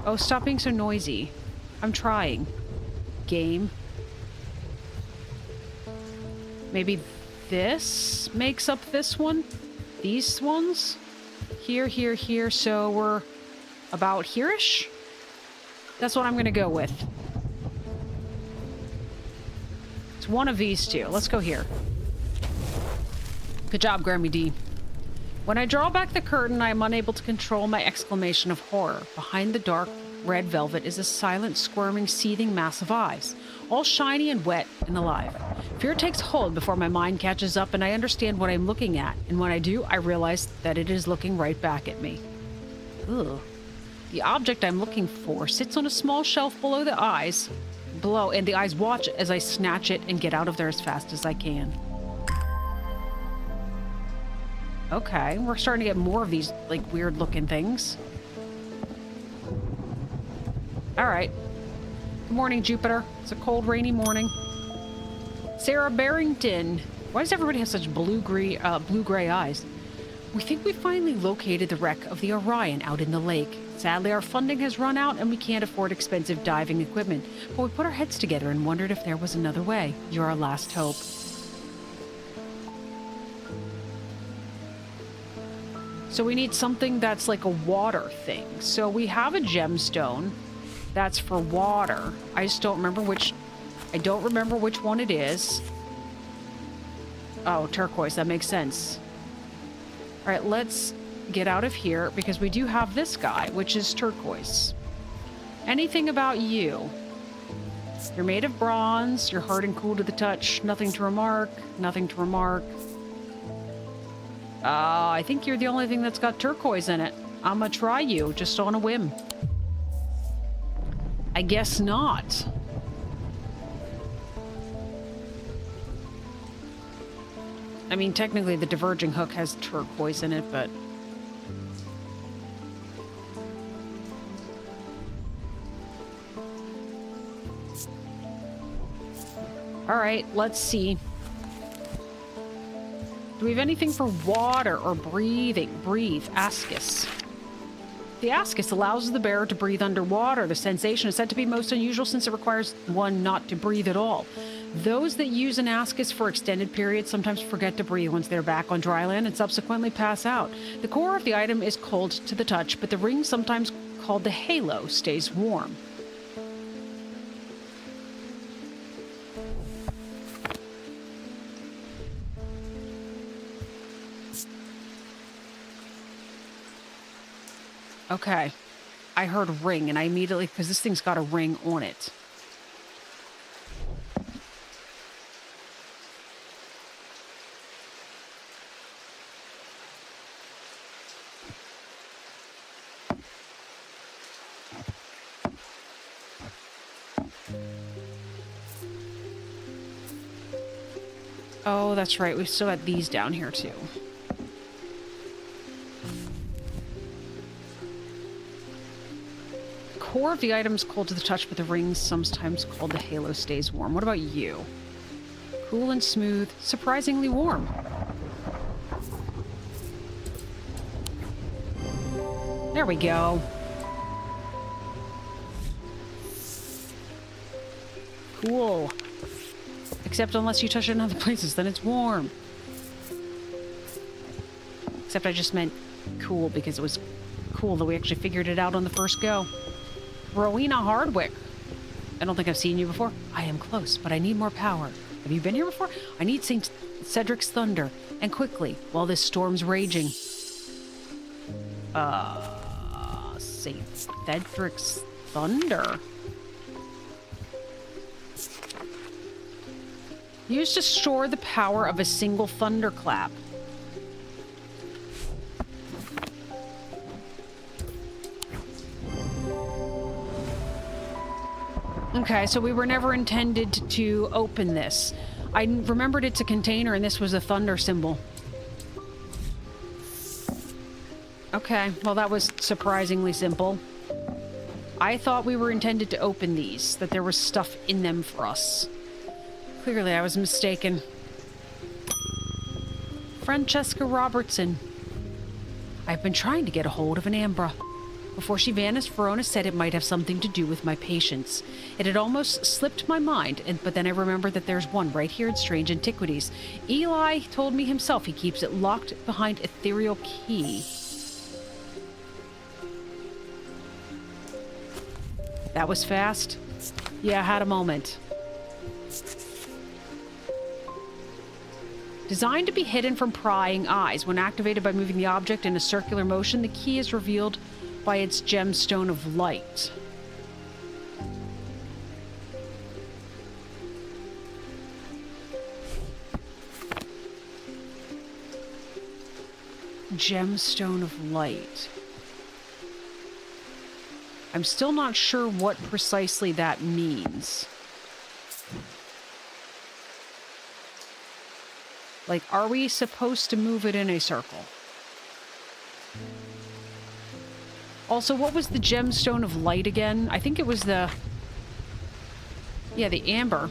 Oh, stop being so noisy. I'm trying. Game. Maybe this makes up this one? These ones? Here, here, here, so we're about here-ish? That's what I'm gonna go with. It's one of these two. Let's go here. Good job, Grammy D. When I draw back the curtain, I am unable to control my exclamation of horror. Behind the dark red velvet is a silent, squirming, seething mass of eyes, all shiny and wet and alive. Fear takes hold before my mind catches up and I understand what I'm looking at, and when I do, I realize that it is looking right back at me. Ugh. The object I'm looking for sits on a small shelf below the eyes, and the eyes watch as I snatch it and get out of there as fast as I can. Okay, we're starting to get more of these, like, weird-looking things. Alright. Good morning, Jupiter. It's a cold, rainy morning. Sarah Barrington. Why does everybody have such blue-gray eyes? We think we finally located the wreck of the Orion out in the lake. Sadly, our funding has run out and we can't afford expensive diving equipment, but we put our heads together and wondered if there was another way. You're our last hope. So we need something that's like a water thing. So we have a gemstone that's for water. I just don't remember which... I don't remember which one it is. Oh, turquoise. That makes sense. All right, let's get out of here because we do have this guy, which is turquoise. Anything about you? You're made of bronze. You're hard and cool to the touch. Nothing to remark. Nothing to remark. I think you're the only thing that's got turquoise in it. I'm gonna try you, just on a whim. I guess not. I mean, technically the diverging hook has turquoise in it, but... Alright, let's see. Do we have anything for water or breathing? Breathe. Ascus. The ascus allows the bearer to breathe underwater. The sensation is said to be most unusual since it requires one not to breathe at all. Those that use an ascus for extended periods sometimes forget to breathe once they're back on dry land and subsequently pass out. The core of the item is cold to the touch, but the ring, sometimes called the halo, stays warm. Okay. I heard ring, and I immediately... because this thing's got a ring on it. Oh, that's right. We've still got these down here, too. Core of the item is cold to the touch, but the ring, sometimes called the halo, stays warm. What about you? Cool and smooth, surprisingly warm. There we go. Cool. Except unless you touch it in other places, then it's warm. Except I just meant cool because it was cool that we actually figured it out on the first go. Rowena Hardwick. I don't think I've seen you before. I am close, but I need more power. Have you been here before? I need St. Cedric's thunder, and quickly, while this storm's raging. St. Cedric's thunder. Used to store the power of a single thunderclap. Okay, so we were never intended to open this. I remembered it's a container and this was a thunder symbol. Okay, well that was surprisingly simple. I thought we were intended to open these, that there was stuff in them for us. Clearly I was mistaken. Francesca Robertson. I've been trying to get a hold of an Ambra. Before she vanished, Verona said it might have something to do with my patients. It had almost slipped my mind, but then I remembered that there's one right here in Strange Antiquities. Eli told me himself he keeps it locked behind ethereal key. That was fast. Yeah, I had a moment. Designed to be hidden from prying eyes, when activated by moving the object in a circular motion, the key is revealed by its gemstone of light. Gemstone of light. I'm still not sure what precisely that means. Like, are we supposed to move it in a circle? Also, what was the gemstone of light again? I think it was the... Yeah, the amber.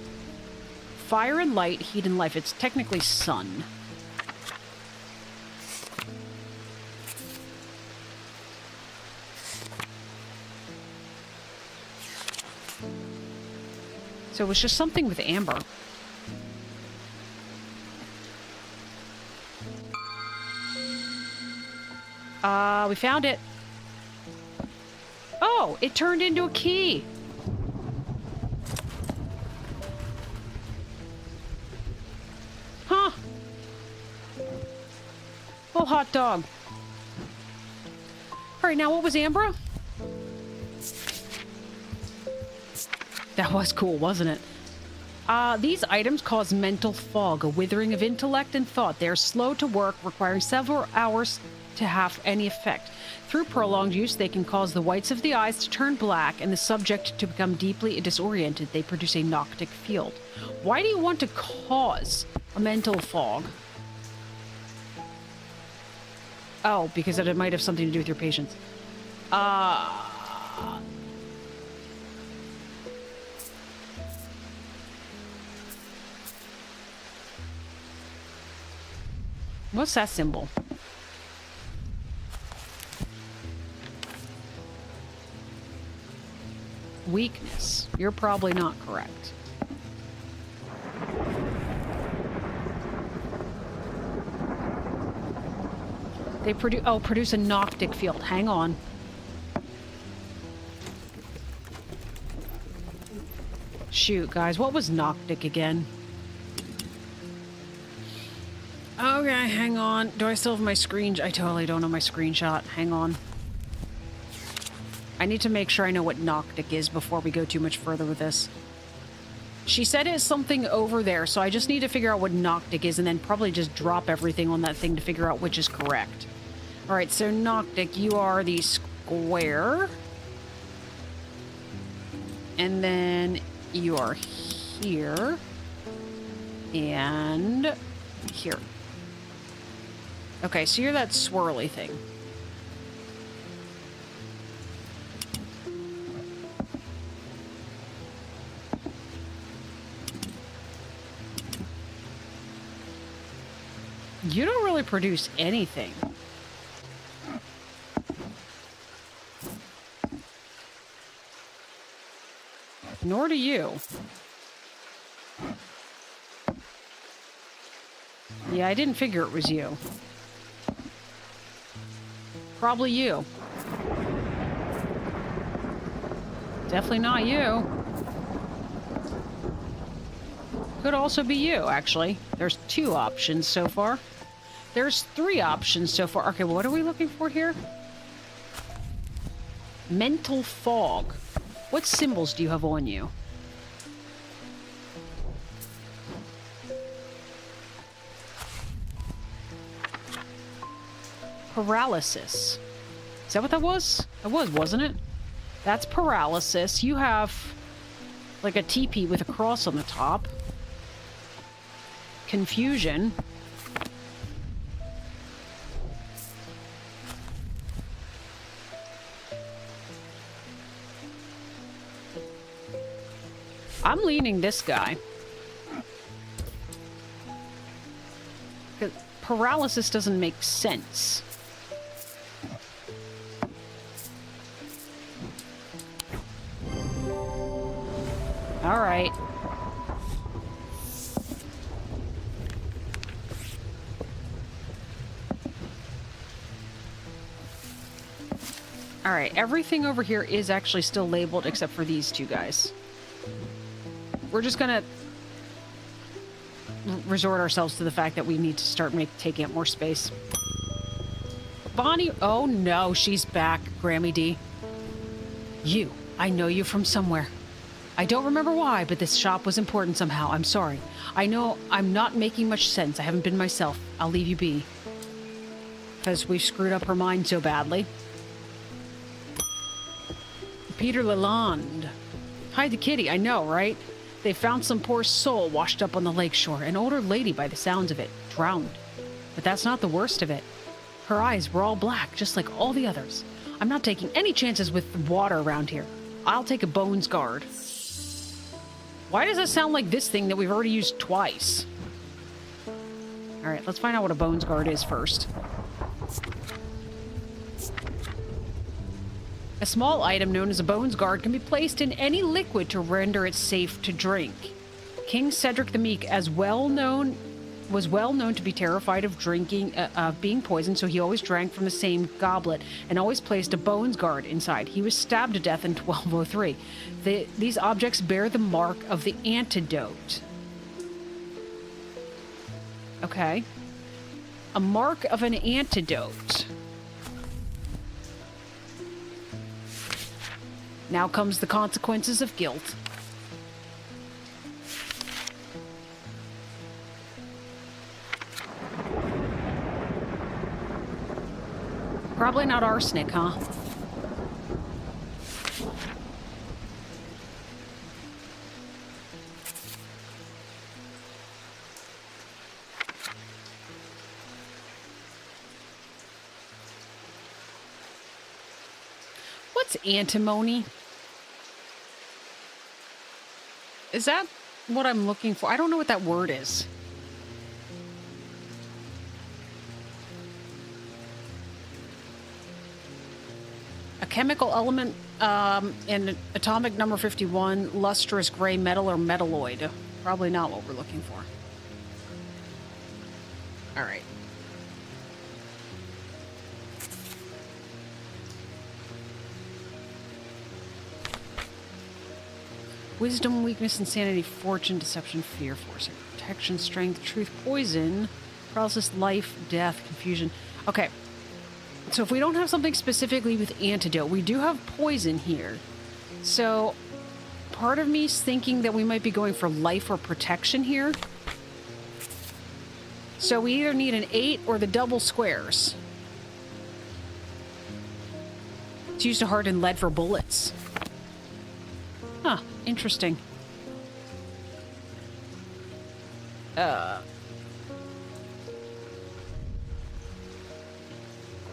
Fire and light, heat and life. It's technically sun. So it was just something with amber. We found it. Oh, it turned into a key. Huh. Oh, hot dog. All right, now what was Ambra? That was cool, wasn't it? These items cause mental fog, a withering of intellect and thought. They are slow to work, requiring several hours to have any effect. Through prolonged use, they can cause the whites of the eyes to turn black and the subject to become deeply disoriented. They produce a noctic field. Why do you want to cause a mental fog? Oh, because it might have something to do with your patients. What's that symbol? Weakness. You're probably not correct. They produce a noctic field. Hang on. Shoot, guys. What was noctic again? Okay, hang on. Do I still have my screen? I totally don't have my screenshot. Hang on. I need to make sure I know what noctic is before we go too much further with this. She said it's something over there, so I just need to figure out what noctic is and then probably just drop everything on that thing to figure out which is correct. Alright, so noctic, you are the square. And then you are here. And here. Okay, so you're that swirly thing. You don't really produce anything. Nor do you. Yeah, I didn't figure it was you. Probably you. Definitely not you. Could also be you, actually. There's 2 options so far. There's 3 options so far. Okay, what are we looking for here? Mental fog. What symbols do you have on you? Paralysis. Is that what that was? That was, wasn't it? That's paralysis. You have like a teepee with a cross on the top. Confusion. I'm leaning this guy. 'Cause paralysis doesn't make sense. All right. All right, everything over here is actually still labeled except for these 2 guys. We're just gonna resort ourselves to the fact that we need to start taking up more space. Bonnie, oh no, she's back, Grammy D. You, I know you from somewhere. I don't remember why, but this shop was important somehow. I'm sorry. I know I'm not making much sense. I haven't been myself. I'll leave you be. Because we screwed up her mind so badly. Peter Lalonde. Hide the kitty, I know, right? They found some poor soul washed up on the lakeshore. An older lady by the sounds of it, drowned. But that's not the worst of it. Her eyes were all black, just like all the others. I'm not taking any chances with water around here. I'll take a bones guard. Why does that sound like this thing that we've already used twice? Alright, let's find out what a bones guard is first. A small item known as a bones guard can be placed in any liquid to render it safe to drink. King Cedric the Meek was well known to be terrified of being poisoned, so he always drank from the same goblet and always placed a bones guard inside. He was stabbed to death in 1203. These objects bear the mark of the antidote. Okay. A mark of an antidote. Now comes the consequences of guilt. Probably not arsenic, huh? What's antimony? Is that what I'm looking for? I don't know what that word is. A chemical element in atomic number 51, lustrous gray metal or metalloid. Probably not what we're looking for. All right. Wisdom, weakness, insanity, fortune, deception, fear, force, protection, strength, truth, poison, paralysis, life, death, confusion. Okay. So if we don't have something specifically with antidote, we do have poison here. So part of me is thinking that we might be going for life or protection here. So we either need an 8 or the double squares. It's used to harden lead for bullets. Huh, interesting.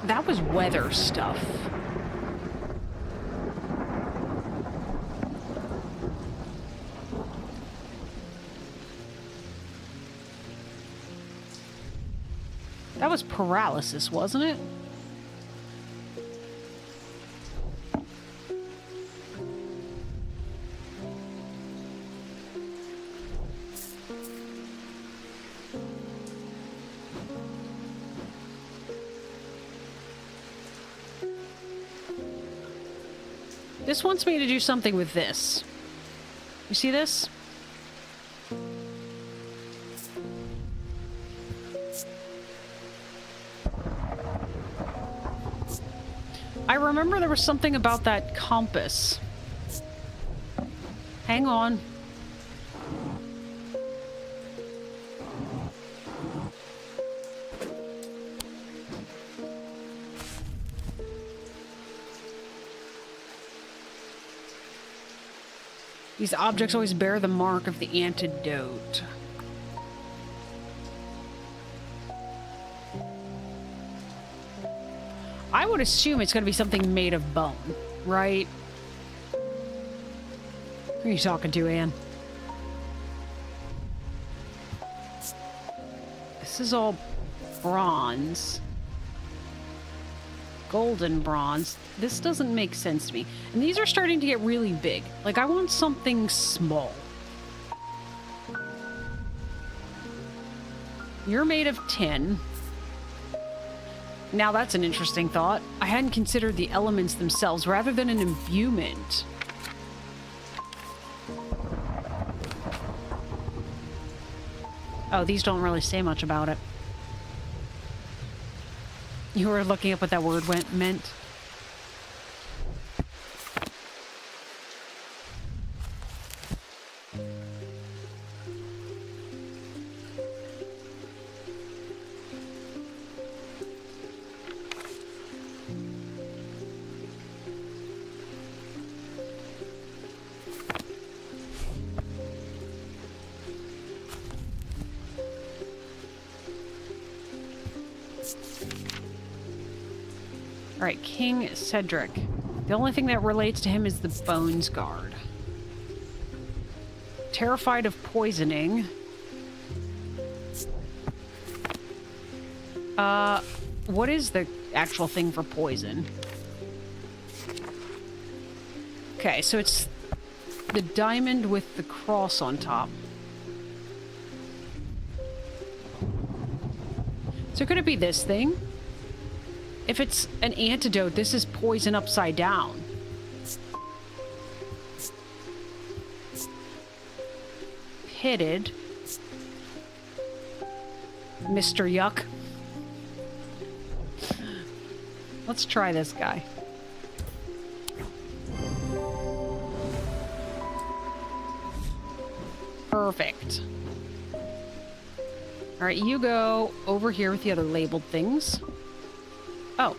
That was weather stuff. That was paralysis, wasn't it? This wants me to do something with this. You see this? I remember there was something about that compass. Hang on. These objects always bear the mark of the antidote. I would assume it's going to be something made of bone, right? Who are you talking to, Anne? This is all bronze. Golden bronze. This doesn't make sense to me. And these are starting to get really big. Like, I want something small. You're made of tin. Now that's an interesting thought. I hadn't considered the elements themselves rather than an imbuement. Oh, these don't really say much about it. You were looking up what that word meant? All right, King Cedric. The only thing that relates to him is the Bones Guard. Terrified of poisoning. What is the actual thing for poison? Okay, so it's the diamond with the cross on top. So could it be this thing? If it's an antidote, this is poison upside down. Pitted. Mr. Yuck. Let's try this guy. Perfect. All right, you go over here with the other labeled things. Oh,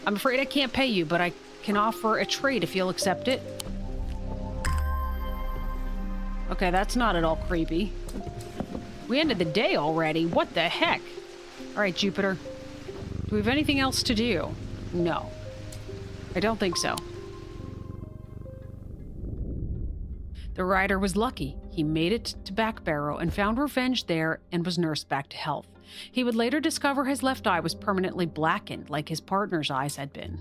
I'm afraid I can't pay you, but I can offer a trade if you'll accept it. Okay, that's not at all creepy. We ended the day already. What the heck? All right, Jupiter. Do we have anything else to do? No. I don't think so. The rider was lucky. He made it to Backbarrow and found revenge there and was nursed back to health. He would later discover his left eye was permanently blackened, like his partner's eyes had been.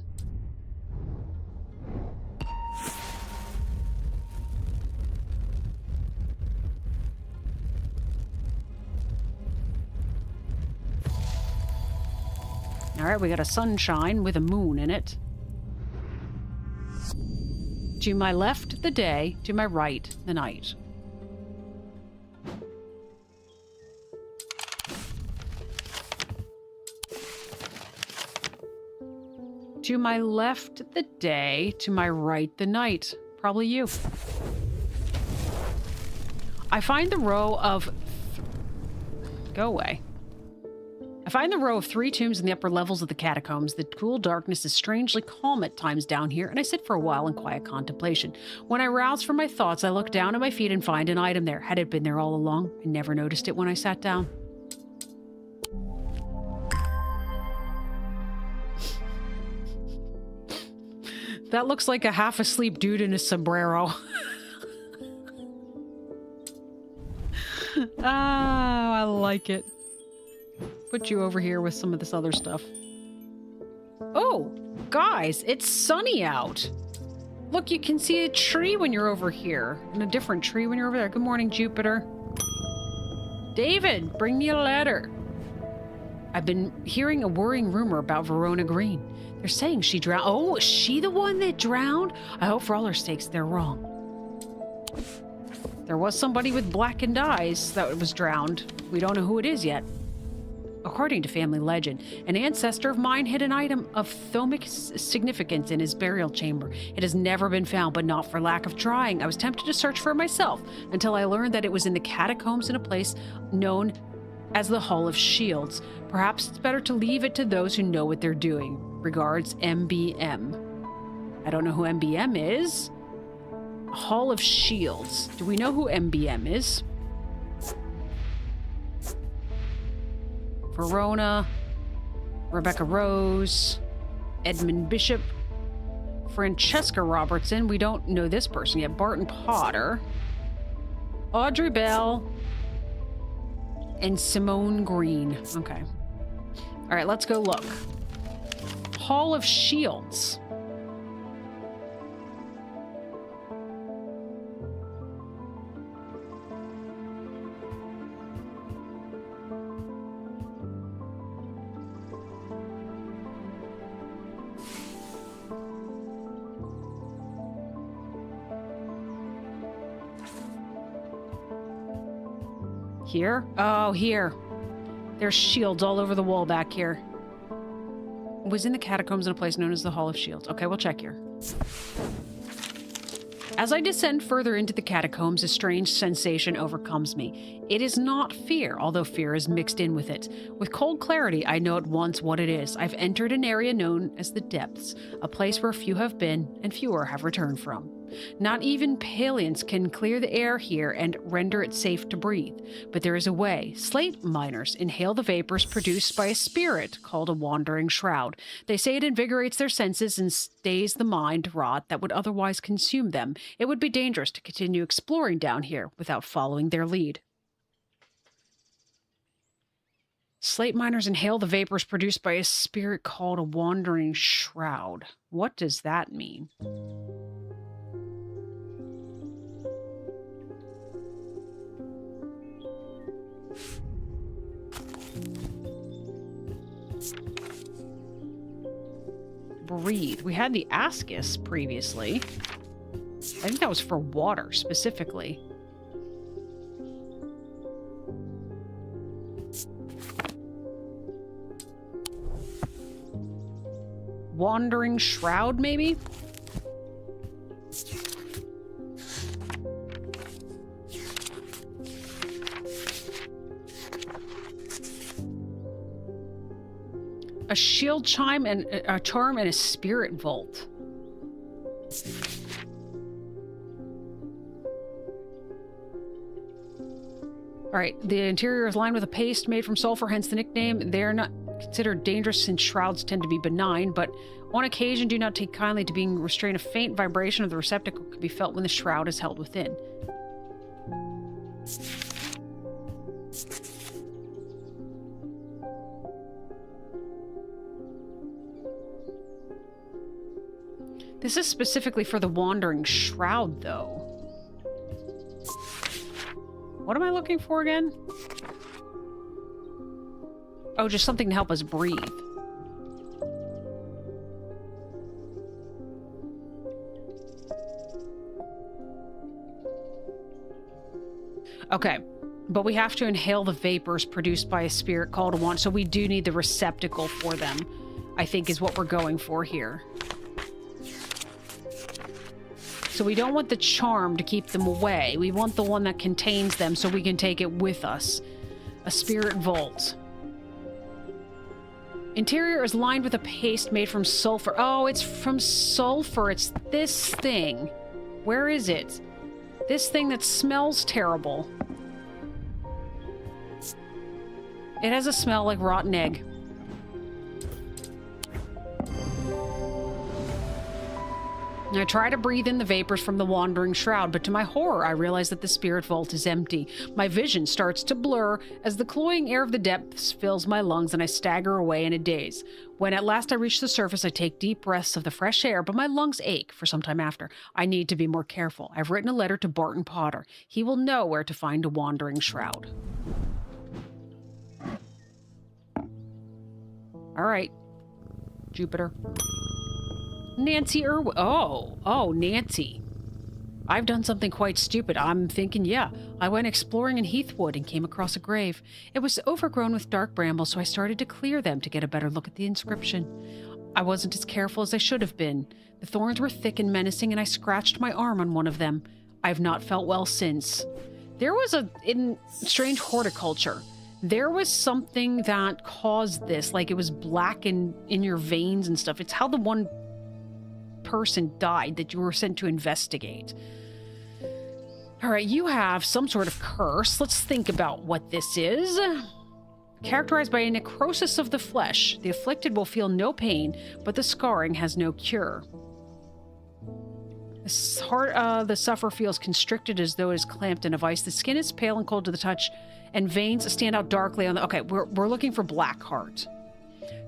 All right, we got a sunshine with a moon in it. To my left, the day. To my right, the night. To my left, the day. To my right, the night. Probably you. I find the row of... Go away. I find the row of 3 tombs in the upper levels of the catacombs. The cool darkness is strangely calm at times down here, and I sit for a while in quiet contemplation. When I rouse from my thoughts, I look down at my feet and find an item there. Had it been there all along? I never noticed it when I sat down. That looks like a half-asleep dude in a sombrero. Oh, I like it. Put you over here with some of this other stuff. Oh, guys, it's sunny out. Look, you can see a tree when you're over here, and a different tree when you're over there. Good morning, Jupiter. David, bring me a letter. I've been hearing a worrying rumor about Verona Green. They're saying she drowned. Oh, is she the one that drowned? I hope for all her sakes they're wrong. There was somebody with blackened eyes that was drowned. We don't know who it is yet. According to family legend, an ancestor of mine hid an item of thomic significance in his burial chamber. It has never been found, but not for lack of trying. I was tempted to search for it myself until I learned that it was in the catacombs in a place known as the Hall of Shields. Perhaps it's better to leave it to those who know what they're doing. Regards, MBM. I don't know who MBM is. Hall of Shields. Do we know who MBM is? Verona, Rebecca Rose, Edmund Bishop, Francesca Robertson. We don't know this person yet. Barton Potter, Audrey Bell, and Simone Green. Okay. All right, let's go look. Hall of Shields. Here? Oh, here. There's shields all over the wall back here. It was in the catacombs in a place known as the Hall of Shields. Okay, we'll check here. As I descend further into the catacombs, a strange sensation overcomes me. It is not fear, although fear is mixed in with it. With cold clarity, I know at once what it is. I've entered an area known as the Depths, a place where few have been and fewer have returned from. Not even Palians can clear the air here and render it safe to breathe. But there is a way. Slate miners inhale the vapors produced by a spirit called a wandering shroud. They say it invigorates their senses and stays the mind rot that would otherwise consume them. It would be dangerous to continue exploring down here without following their lead. Slate miners inhale the vapors produced by a spirit called a wandering shroud. What does that mean? Breathe. We had the Ascus previously. I think that was for water specifically. Wandering Shroud, maybe? A shield chime and a charm and a spirit vault. All right, the interior is lined with a paste made from sulfur, hence the nickname. They are not considered dangerous since shrouds tend to be benign, but on occasion do not take kindly to being restrained. A faint vibration of the receptacle can be felt when the shroud is held within. This is specifically for the Wandering Shroud, though. What am I looking for again? Oh, just something to help us breathe. Okay, but we have to inhale the vapors produced by a spirit called a wand, so we do need the receptacle for them, I think is what we're going for here. So we don't want the charm to keep them away. We want the one that contains them so we can take it with us. A spirit vault. Interior is lined with a paste made from sulfur. Oh, it's from sulfur. It's this thing. Where is it? This thing that smells terrible. It has a smell like rotten egg. I try to breathe in the vapors from the Wandering Shroud, but to my horror, I realize that the spirit vault is empty. My vision starts to blur as the cloying air of the depths fills my lungs and I stagger away in a daze. When at last I reach the surface, I take deep breaths of the fresh air, but my lungs ache for some time after. I need to be more careful. I've written a letter to Barton Potter. He will know where to find a Wandering Shroud. All right. Jupiter. Nancy Irwin. Oh, Nancy. I've done something quite stupid. I'm thinking, yeah. I went exploring in Heathwood and came across a grave. It was overgrown with dark brambles, so I started to clear them to get a better look at the inscription. I wasn't as careful as I should have been. The thorns were thick and menacing, and I scratched my arm on one of them. I've not felt well since. There was in strange horticulture, there was something that caused this, like it was black in your veins and stuff. It's how the one person died that you were sent to investigate. All right, you have some sort of curse. Let's think about what this is. Characterized by a necrosis of the flesh, the afflicted will feel no pain, but the scarring has no cure. The heart of the sufferer feels constricted as though it is clamped in a vice. The skin is pale and cold to the touch, and veins stand out darkly on the... Okay, we're looking for black heart.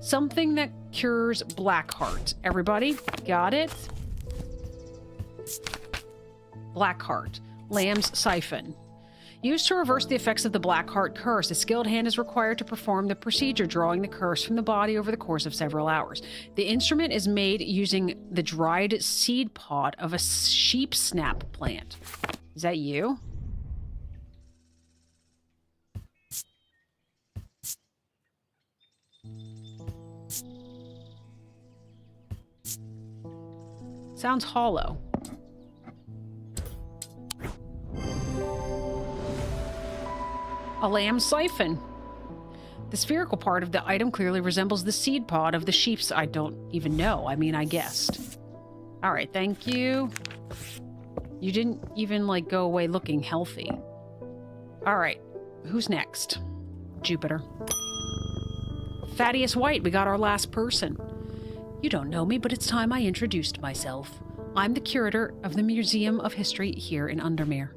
Something that cures black heart. Everybody, got it? Black heart. Lamb's siphon. Used to reverse the effects of the black heart curse, a skilled hand is required to perform the procedure, drawing the curse from the body over the course of several hours. The instrument is made using the dried seed pod of a sheep snap plant. Is that you? Sounds hollow. A lamb siphon. The spherical part of the item clearly resembles the seed pod of the sheep's... I don't even know. I mean, I guessed. All right, thank you. You didn't even, like, go away looking healthy. All right, who's next? Jupiter. Thaddeus White, we got our last person. You don't know me, but it's time I introduced myself. I'm the curator of the Museum of History here in Undermere.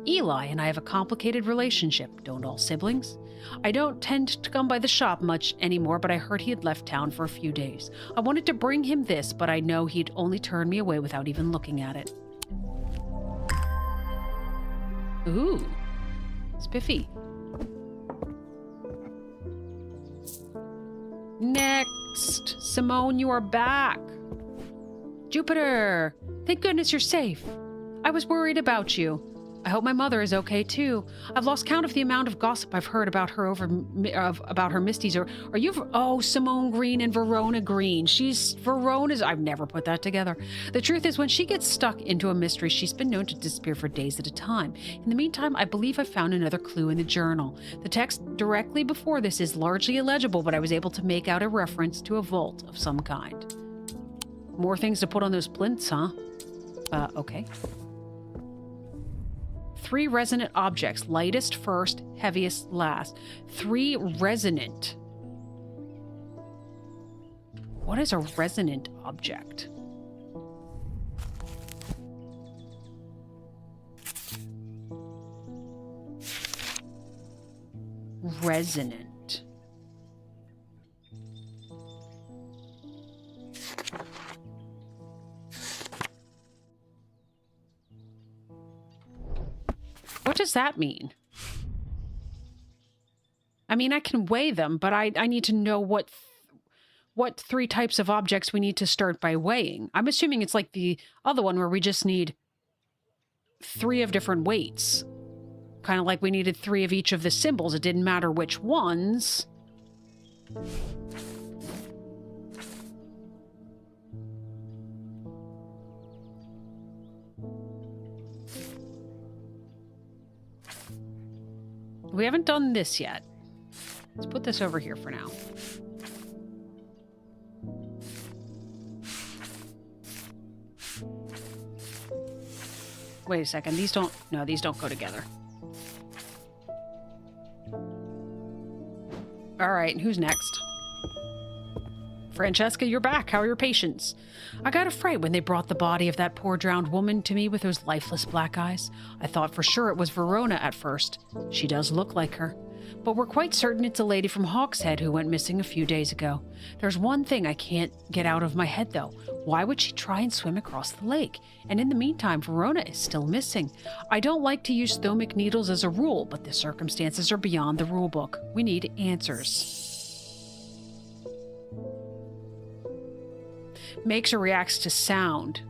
Eli and I have a complicated relationship, don't all siblings? I don't tend to come by the shop much anymore, but I heard he had left town for a few days. I wanted to bring him this, but I know he'd only turn me away without even looking at it. Ooh, spiffy. Next, Simone, you are back. Jupiter, thank goodness you're safe. I was worried about you. I hope my mother is okay too. I've lost count of the amount of gossip I've heard about her about her Misties. Or are you? Oh, Simone Green and Verona Green. Verona's. I've never put that together. The truth is, when she gets stuck into a mystery, she's been known to disappear for days at a time. In the meantime, I believe I found another clue in the journal. The text directly before this is largely illegible, but I was able to make out a reference to a vault of some kind. More things to put on those plinths, huh? Okay. 3 resonant objects. Lightest first, heaviest last. 3 resonant. What is a resonant object? Resonant. What does that mean? I mean, I can weigh them, but I need to know what 3 types of objects we need to start by weighing. I'm assuming it's like the other one where we just need 3 of different weights. Kind of like we needed 3 of each of the symbols. It didn't matter which ones. We haven't done this yet. Let's put this over here for now. Wait a second. These don't go together. All right, who's next? Francesca, you're back. How are your patients? I got a fright when they brought the body of that poor drowned woman to me with those lifeless black eyes. I thought for sure it was Verona at first. She does look like her. But we're quite certain it's a lady from Hawkshead who went missing a few days ago. There's one thing I can't get out of my head, though. Why would she try and swim across the lake? And in the meantime, Verona is still missing. I don't like to use thermic needles as a rule, but the circumstances are beyond the rule book. We need answers. Makes or reacts to sound.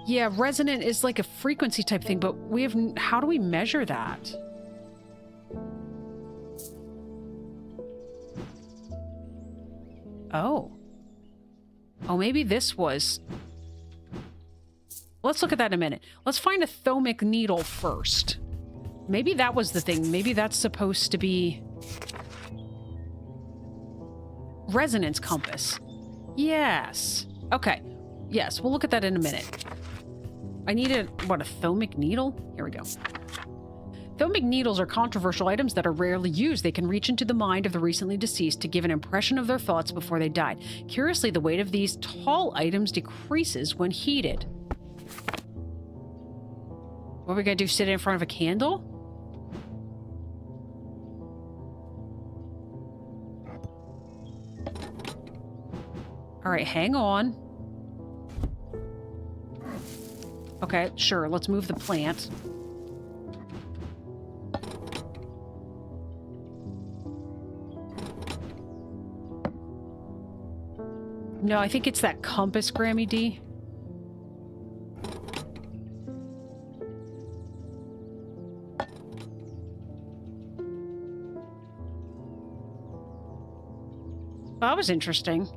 Yeah, resonant is like a frequency type thing, but we have... How do we measure that? Oh. Oh, maybe this was... Let's look at that in a minute. Let's find a thermic needle first. Maybe that was the thing. Maybe that's supposed to be... Resonance compass. Yes. Okay. Yes, we'll look at that in a minute. I need a... What, a thermic needle? Here we go. Thermic needles are controversial items that are rarely used. They can reach into the mind of the recently deceased to give an impression of their thoughts before they died. Curiously, the weight of these tall items decreases when heated. What are we gonna do? Sit in front of a candle? Alright, hang on. Okay, sure, let's move the plant. No, I think it's that compass, Grammy D. That was interesting.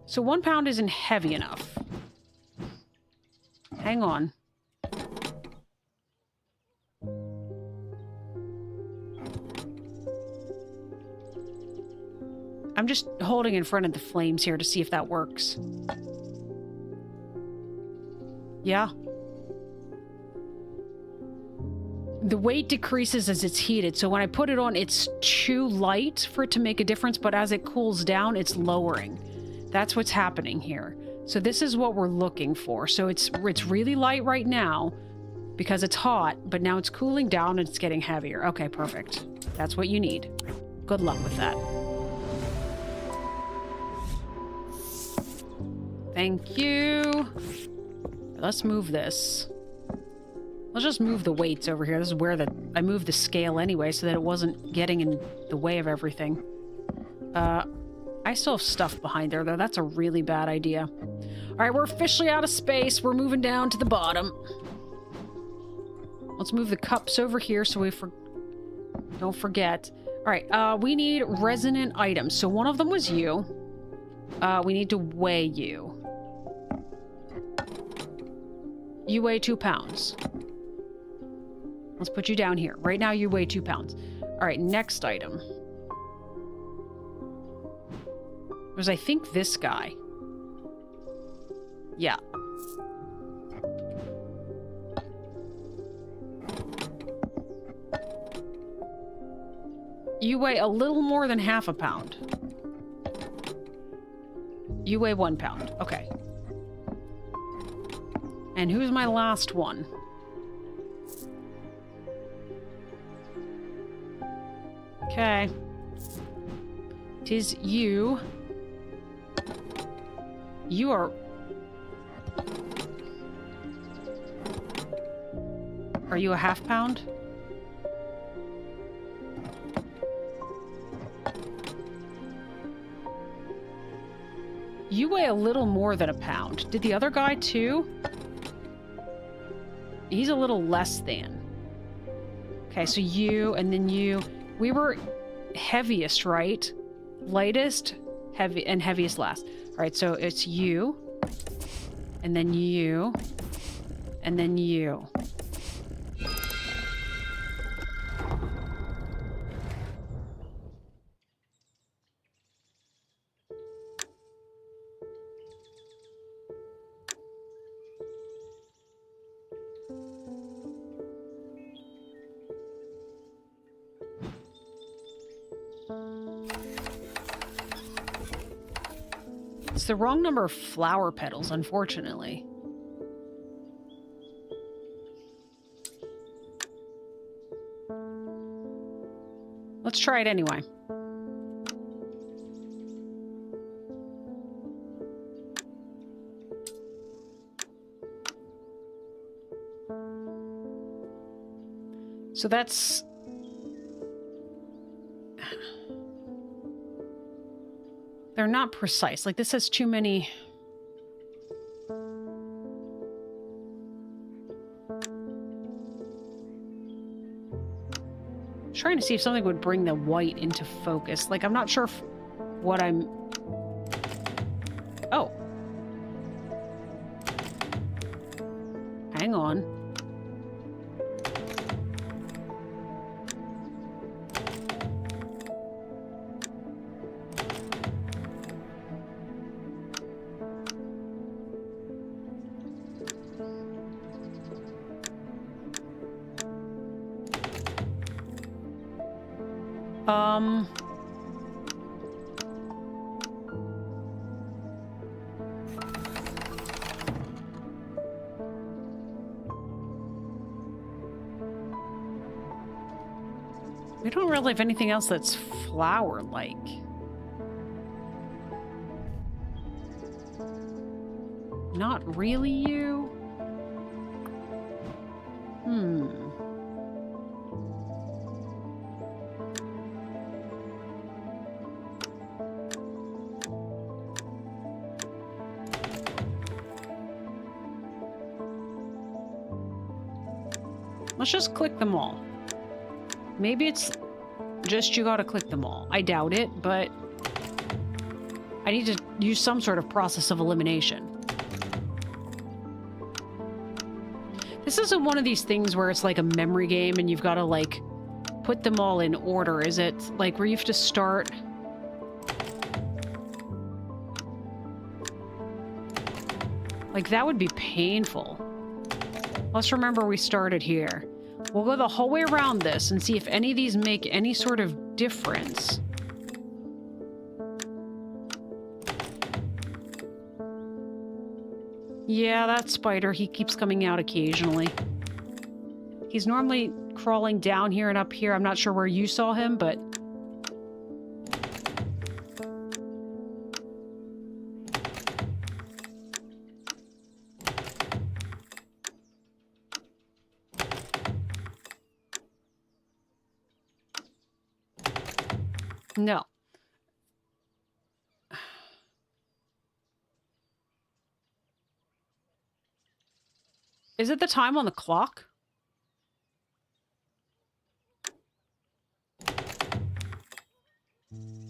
So 1 pound isn't heavy enough. Hang on. I'm just holding in front of the flames here to see if that works. Yeah. The weight decreases as it's heated, so when I put it on, it's too light for it to make a difference, but as it cools down, it's lowering. That's what's happening here. So this is what we're looking for. So it's really light right now because it's hot, but now it's cooling down and it's getting heavier. Okay, perfect. That's what you need. Good luck with that. Thank you. Let's move this. Let's just move the weights over here. This is where I moved the scale anyway so that it wasn't getting in the way of everything. I still have stuff behind there, though. That's a really bad idea. All right, we're officially out of space. We're moving down to the bottom. Let's move the cups over here so we don't forget. All right, we need resonant items. So one of them was you. We need to weigh you. You weigh 2 pounds. Let's put you down here. Right now, you weigh 2 pounds. All right, next item. Was, I think, this guy. Yeah. You weigh a little more than half a pound. You weigh 1 pound. Okay. And who's my last one? Okay. 'Tis you. You are... Are you a half pound? You weigh a little more than a pound. Did the other guy too? He's a little less than. Okay, so you, and then you. We were heaviest, right? Lightest, heavy, and heaviest last. All right, so it's you, and then you, and then you. It's the wrong number of flower petals, unfortunately. Let's try it anyway. So that's... They're not precise. Like, this has too many... Trying to see if something would bring the white into focus. Like, I'm not sure if what I'm... Oh. Hang on. We don't really have anything else that's flower-like. Not really you? Let's just click them all. Maybe it's just you gotta click them all. I doubt it, but I need to use some sort of process of elimination. This isn't one of these things where it's like a memory game and you've got to like put them all in order, is it? Like where you have to start... Like that would be painful. Let's remember we started here. We'll go the whole way around this and see if any of these make any sort of difference. Yeah, that spider, he keeps coming out occasionally. He's normally crawling down here and up here. I'm not sure where you saw him, but... No. Is it the time on the clock?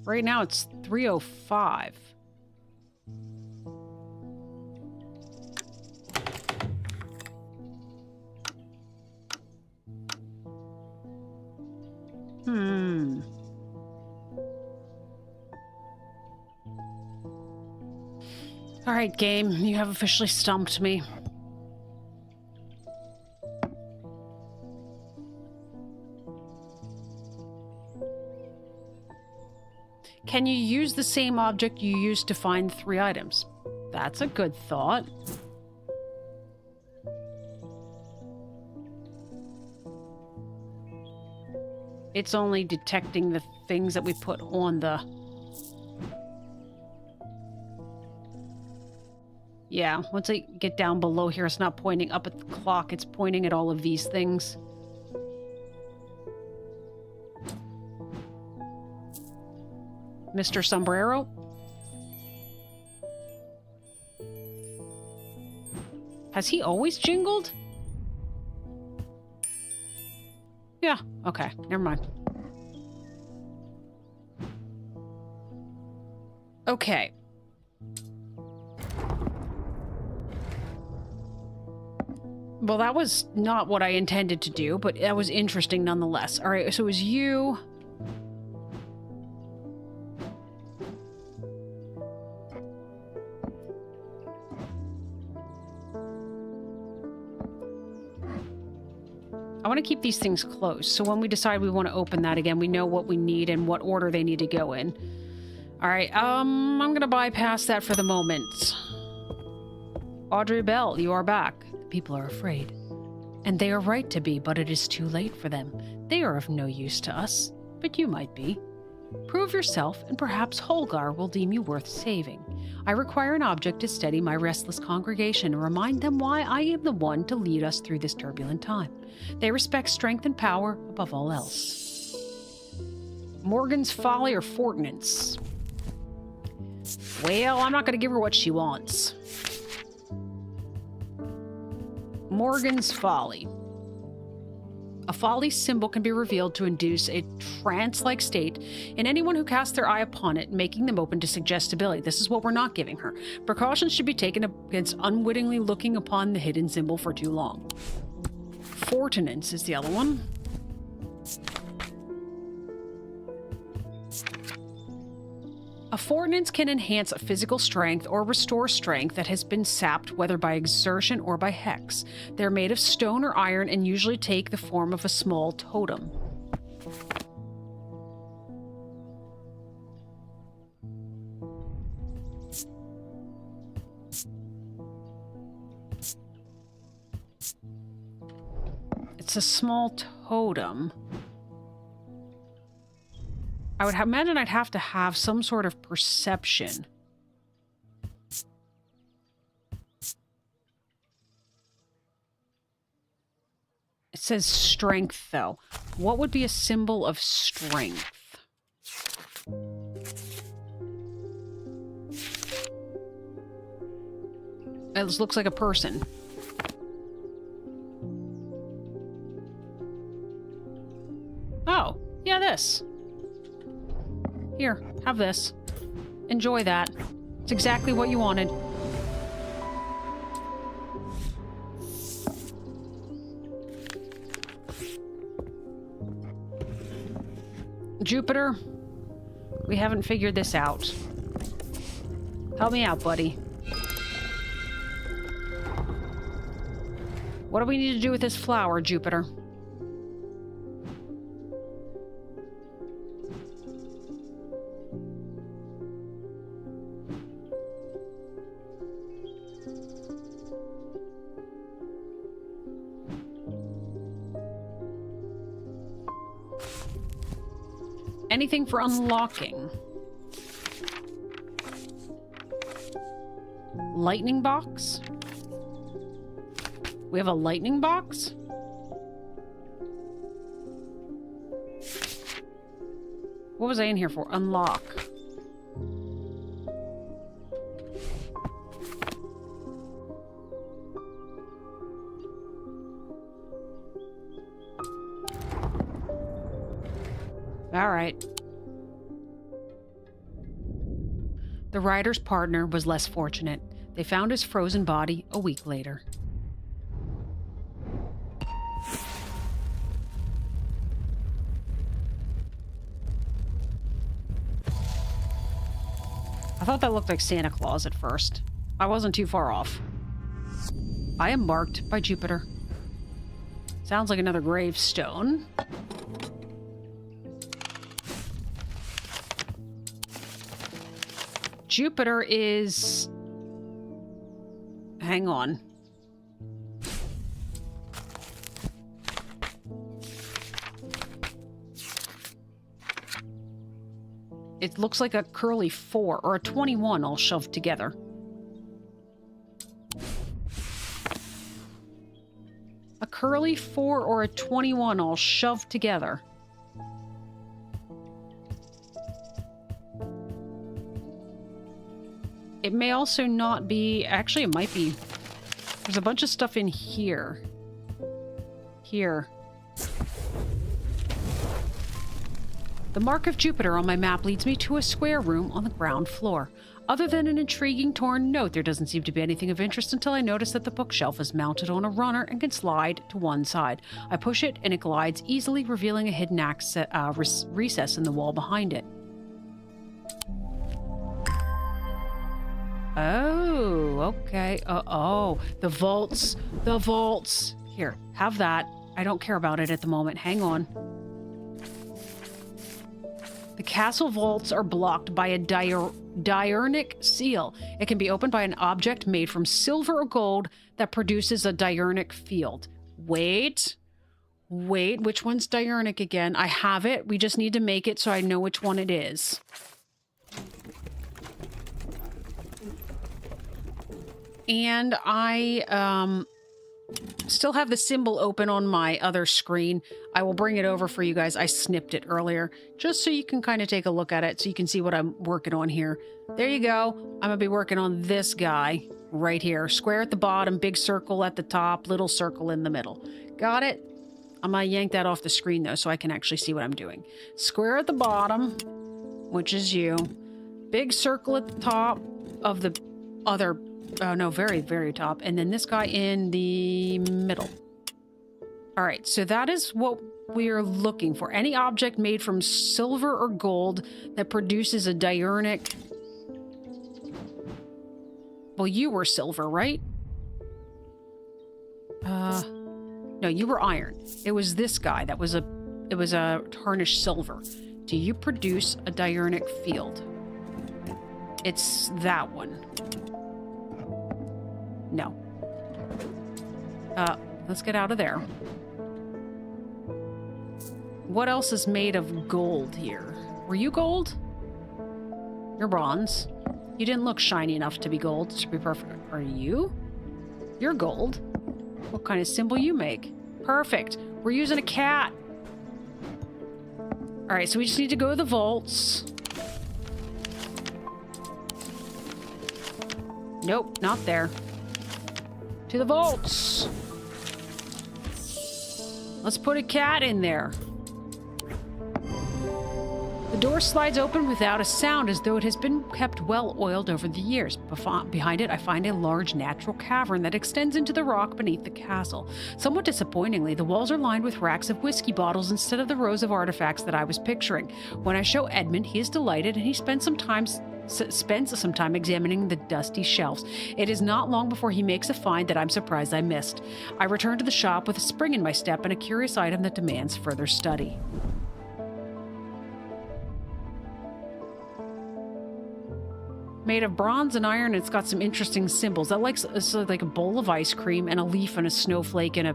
Right now it's 3:05. All right, game, you have officially stumped me. Can you use the same object you used to find 3 items? That's a good thought. It's only detecting the things that we put on the... Yeah, once I get down below here, it's not pointing up at the clock, it's pointing at all of these things. Mr. Sombrero? Has he always jingled? Yeah, okay, never mind. Okay. Well, that was not what I intended to do, but that was interesting nonetheless. All right, so it was you. I want to keep these things closed, so when we decide we want to open that again, we know what we need and what order they need to go in. All right, I'm going to bypass that for the moment. Audrey Bell, you are back. People are afraid. And they are right to be, but it is too late for them. They are of no use to us, but you might be. Prove yourself, and perhaps Holgar will deem you worth saving. I require an object to steady my restless congregation and remind them why I am the one to lead us through this turbulent time. They respect strength and power above all else. Morgan's Folly or Fortnance? Well, I'm not going to give her what she wants. Morgan's Folly. A folly symbol can be revealed to induce a trance-like state in anyone who casts their eye upon it, making them open to suggestibility. This is what we're not giving her. Precautions should be taken against unwittingly looking upon the hidden symbol for too long. Fortinance is the other one. A fortinance can enhance physical strength or restore strength that has been sapped, whether by exertion or by hex. They're made of stone or iron and usually take the form of a small totem. It's a small totem. I would imagine I'd have to have some sort of perception. It says strength, though. What would be a symbol of strength? It looks like a person. Oh, yeah, this. Here, have this. Enjoy that. It's exactly what you wanted. Jupiter, we haven't figured this out. Help me out, buddy. What do we need to do with this flower, Jupiter? Anything for unlocking? Lightning box? We have a lightning box? What was I in here for? Unlock. All right. The rider's partner was less fortunate. They found his frozen body a week later. I thought that looked like Santa Claus at first. I wasn't too far off. I am marked by Jupiter. Sounds like another gravestone. Jupiter is... Hang on. It looks like a curly 4 or a 21 all shoved together. A curly 4 or a 21 all shoved together. It may also not be... Actually, it might be... There's a bunch of stuff in here. Here. The mark of Jupiter on my map leads me to a square room on the ground floor. Other than an intriguing torn note, there doesn't seem to be anything of interest until I notice that the bookshelf is mounted on a runner and can slide to one side. I push it and it glides easily, revealing a hidden recess in the wall behind it. Oh, okay. Oh, the vaults. The vaults. Here, have that. I don't care about it at the moment. Hang on. The castle vaults are blocked by a diurnic seal. It can be opened by an object made from silver or gold that produces a diurnic field. Wait, which one's diurnic again? I have it. We just need to make it so I know which one it is. And Still have the symbol open on my other screen. I will bring it over for you guys. I snipped it earlier, just so you can kind of take a look at it, so you can see what I'm working on here. There you go. I'm going to be working on this guy right here. Square at the bottom, big circle at the top, little circle in the middle. Got it? I'm going to yank that off the screen, though, so I can actually see what I'm doing. Square at the bottom, which is you. Big circle at the top of the other... Oh, no, very, very top. And then this guy in the middle. All right, so that is what we are looking for. Any object made from silver or gold that produces a diurnal... Well, you were silver, right? No, you were iron. It was this guy that was it was a tarnished silver. Do you produce a diurnal field? It's that one. No. Let's get out of there. What else is made of gold here? Were you gold? You're bronze. You didn't look shiny enough to be gold, to be perfect. Are you? You're gold. What kind of symbol you make? Perfect. We're using a cat. All right, so we just need to go to the vaults. Nope, not there. To the vaults. Let's put a cat in there. The door slides open without a sound, as though it has been kept well oiled over the years. Behind it, I find a large natural cavern that extends into the rock beneath the castle. Somewhat disappointingly, the walls are lined with racks of whiskey bottles instead of the rows of artifacts that I was picturing. When I show Edmund, he is delighted, and he spends some time examining the dusty shelves. It is not long before he makes a find that I'm surprised I missed. I return to the shop with a spring in my step and a curious item that demands further study. Made of bronze and iron, it's got some interesting symbols. It's like a bowl of ice cream and a leaf and a snowflake and a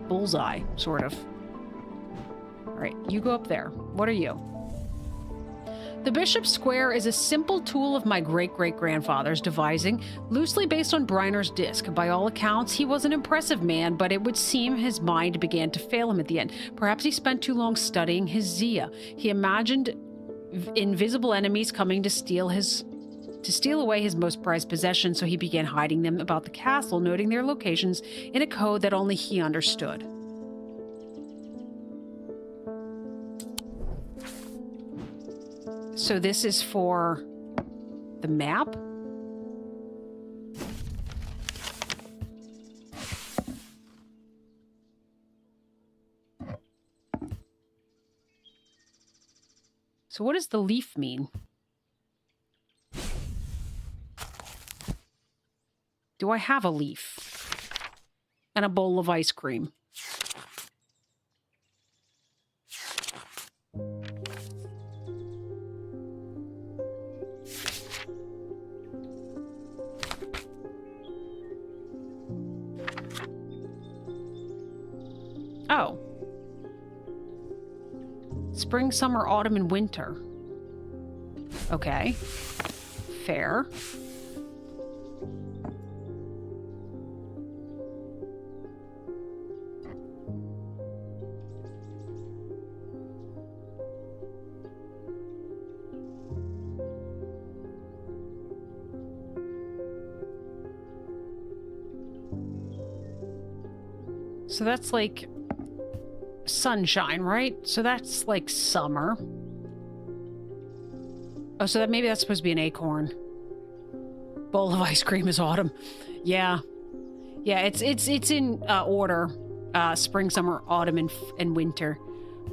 bullseye, sort of. All right, you go up there. What are you? The Bishop's Square is a simple tool of my great-great-grandfather's devising, loosely based on Briner's disc. By all accounts, he was an impressive man, but it would seem his mind began to fail him at the end. Perhaps he spent too long studying his Zia. He imagined invisible enemies coming to steal away his most prized possession, so he began hiding them about the castle, noting their locations in a code that only he understood. So this is for the map? So what does the leaf mean? Do I have a leaf? And a bowl of ice cream? Oh. Spring, summer, autumn, and winter. Okay. Fair. So that's like sunshine, right? So that's like summer. Oh, so that maybe that's supposed to be an acorn. Bowl of ice cream is autumn. Yeah. Yeah, it's in order. Spring, summer, autumn, and winter.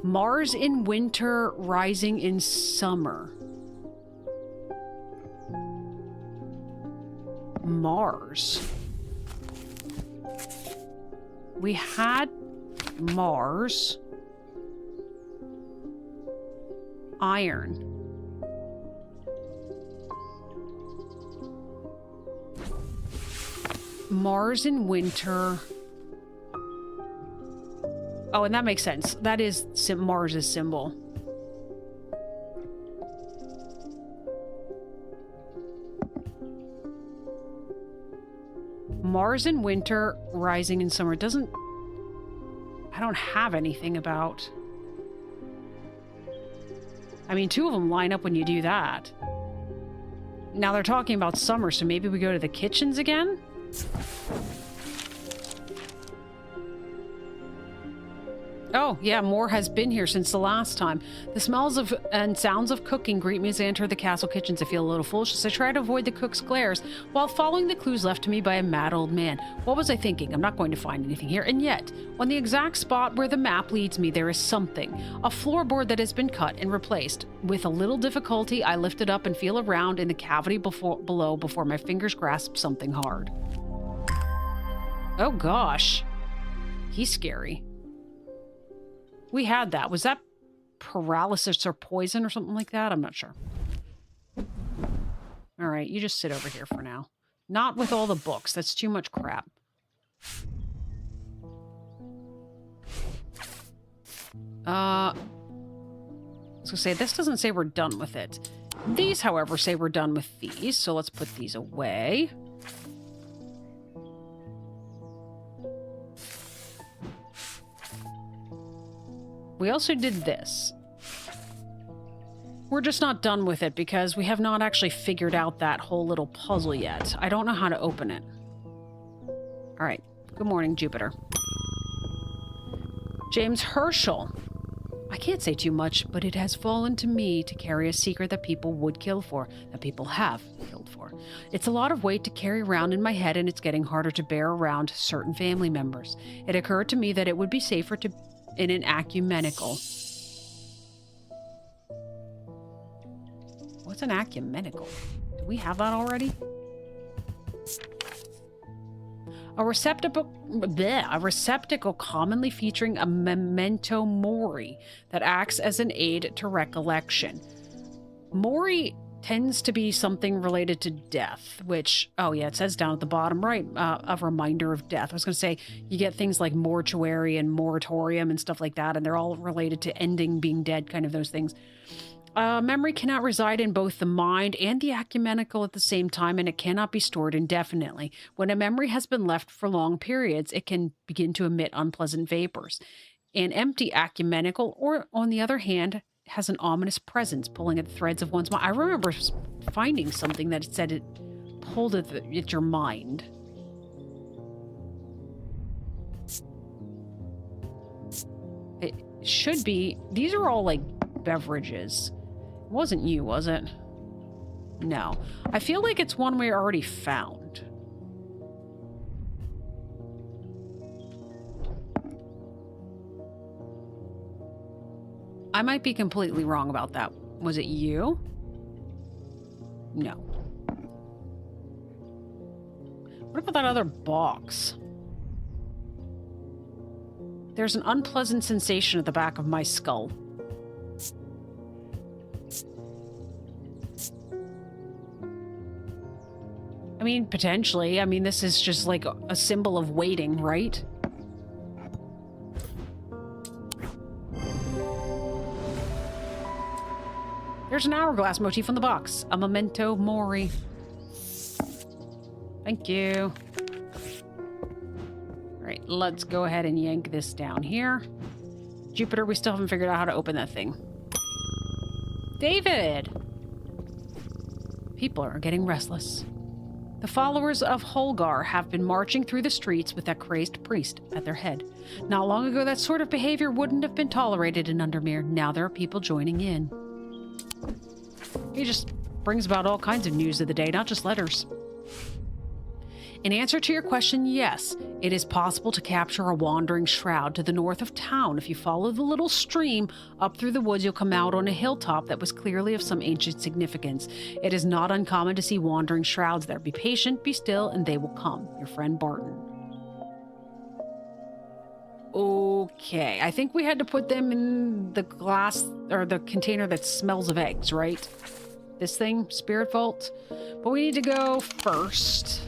Mars in winter, rising in summer. Mars. We had Mars. Iron. Mars in winter. Oh, and that makes sense. That is Mars' symbol. Mars in winter, rising in summer. It doesn't... I don't have anything about... I mean, two of them line up when you do that. Now they're talking about summer, so maybe we go to the kitchens again? Oh, yeah, more has been here since the last time. The smells of and sounds of cooking greet me as I enter the castle kitchens. I feel a little foolish as I try to avoid the cook's glares while following the clues left to me by a mad old man. What was I thinking? I'm not going to find anything here. And yet, on the exact spot where the map leads me, there is something. A floorboard that has been cut and replaced. With a little difficulty, I lift it up and feel around in the cavity below before my fingers grasp something hard. Oh gosh. He's scary. We had that. Was that paralysis or poison or something like that? I'm not sure. All right, you just sit over here for now. Not with all the books. That's too much crap. I was gonna say, this doesn't say we're done with it. These, however, say we're done with these, so let's put these away. We also did this. We're just not done with it because we have not actually figured out that whole little puzzle yet. I don't know how to open it. All right. Good morning, Jupiter. James Herschel. I can't say too much, but it has fallen to me to carry a secret that people would kill for, that people have killed for. It's a lot of weight to carry around in my head, and it's getting harder to bear around certain family members. It occurred to me that it would be safer to in an ecumenical. What's an ecumenical? Do we have that already? A receptacle commonly featuring a memento mori that acts as an aid to recollection. Mori tends to be something related to death, which, oh yeah, it says down at the bottom right, a reminder of death. I was going to say, you get things like mortuary and moratorium and stuff like that, and they're all related to ending, being dead, kind of those things. Memory cannot reside in both the mind and the ecumenical at the same time, and it cannot be stored indefinitely. When a memory has been left for long periods, it can begin to emit unpleasant vapors. An empty ecumenical, or on the other hand, has an ominous presence pulling at the threads of one's mind. I remember finding something that said it pulled at your mind. It should be. These are all like beverages. It wasn't you, was it? No. I feel like it's one we already found. I might be completely wrong about that. Was it you? No. What about that other box? There's an unpleasant sensation at the back of my skull. I mean, potentially. I mean, this is just like a symbol of waiting, right? There's an hourglass motif on the box. A memento mori. Thank you. All right, let's go ahead and yank this down here. Jupiter, we still haven't figured out how to open that thing. David! People are getting restless. The followers of Holgar have been marching through the streets with that crazed priest at their head. Not long ago, that sort of behavior wouldn't have been tolerated in Undermere. Now there are people joining in. He just brings about all kinds of news of the day, not just letters. In answer to your question, yes, it is possible to capture a wandering shroud to the north of town. If you follow the little stream up through the woods, you'll come out on a hilltop that was clearly of some ancient significance. It is not uncommon to see wandering shrouds there. Be patient, be still, and they will come. Your friend Barton. Okay, I think we had to put them in the glass, or the container that smells of eggs, right? This thing, Spirit Vault. But we need to go first.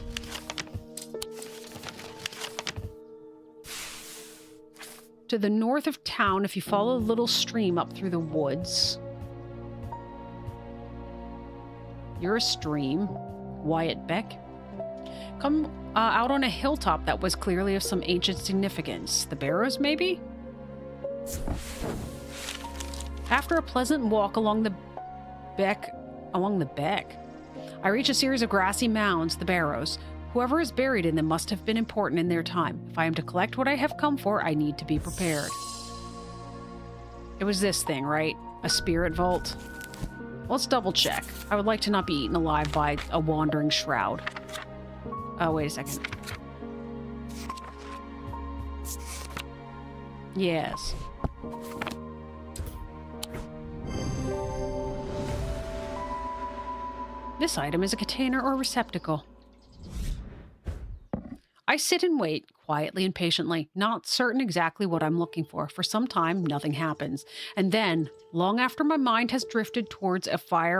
To the north of town, if you follow a little stream up through the woods. You're a stream. Wyatt Beck. come out on a hilltop that was clearly of some ancient significance. The Barrows, maybe? After a pleasant walk along the beck, I reach a series of grassy mounds, the Barrows. Whoever is buried in them must have been important in their time. If I am to collect what I have come for, I need to be prepared. It was this thing, right? A spirit vault? Let's double check. I would like to not be eaten alive by a wandering shroud. Oh, wait a second. Yes. This item is a container or receptacle. I sit and wait, quietly and patiently, not certain exactly what I'm looking for. For some time, nothing happens. And then, long after my mind has drifted towards a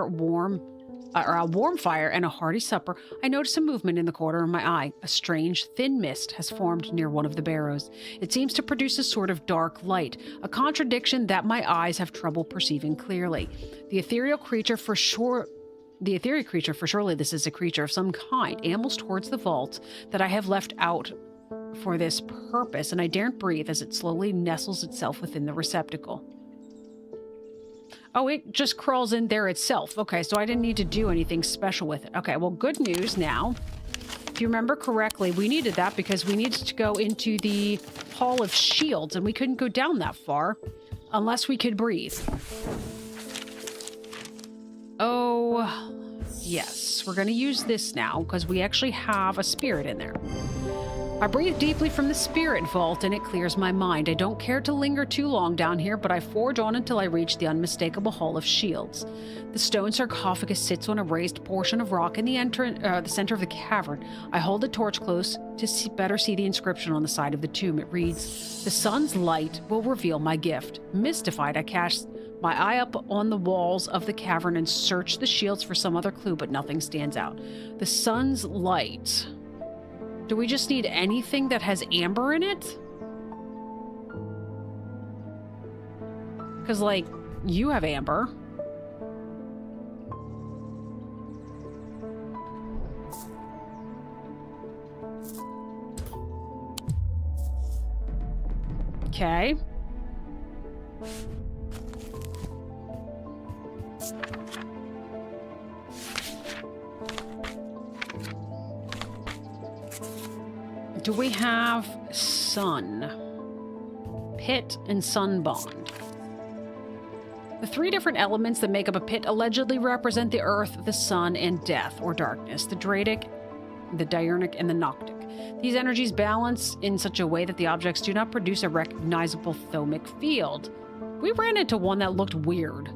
warm fire and a hearty supper, I notice a movement in the corner of my eye. A strange, thin mist has formed near one of the barrows. It seems to produce a sort of dark light, a contradiction that my eyes have trouble perceiving clearly. The ethereal creature, for surely this is a creature of some kind, ambles towards the vault that I have left out for this purpose, and I daren't breathe as it slowly nestles itself within the receptacle. Oh, it just crawls in there itself. Okay, so I didn't need to do anything special with it. Okay, well, good news now. If you remember correctly, we needed that because we needed to go into the Hall of Shields, and we couldn't go down that far unless we could breathe. Oh, yes. We're going to use this now because we actually have a spirit in there. I breathe deeply from the spirit vault and it clears my mind. I don't care to linger too long down here, but I forge on until I reach the unmistakable Hall of Shields. The stone sarcophagus sits on a raised portion of rock in the center of the cavern. I hold the torch close to better see the inscription on the side of the tomb. It reads, "The sun's light will reveal my gift." Mystified, I cast my eye up on the walls of the cavern and search the shields for some other clue, but nothing stands out. The sun's light. Do we just need anything that has amber in it? Because, like, you have amber. Okay. Do we have sun? Pit and sun bond. The three different elements that make up a pit allegedly represent the earth, the sun, and death or darkness, the Dradic, the Diurnic, and the Noctic. These energies balance in such a way that the objects do not produce a recognizable thermic field. We ran into one that looked weird.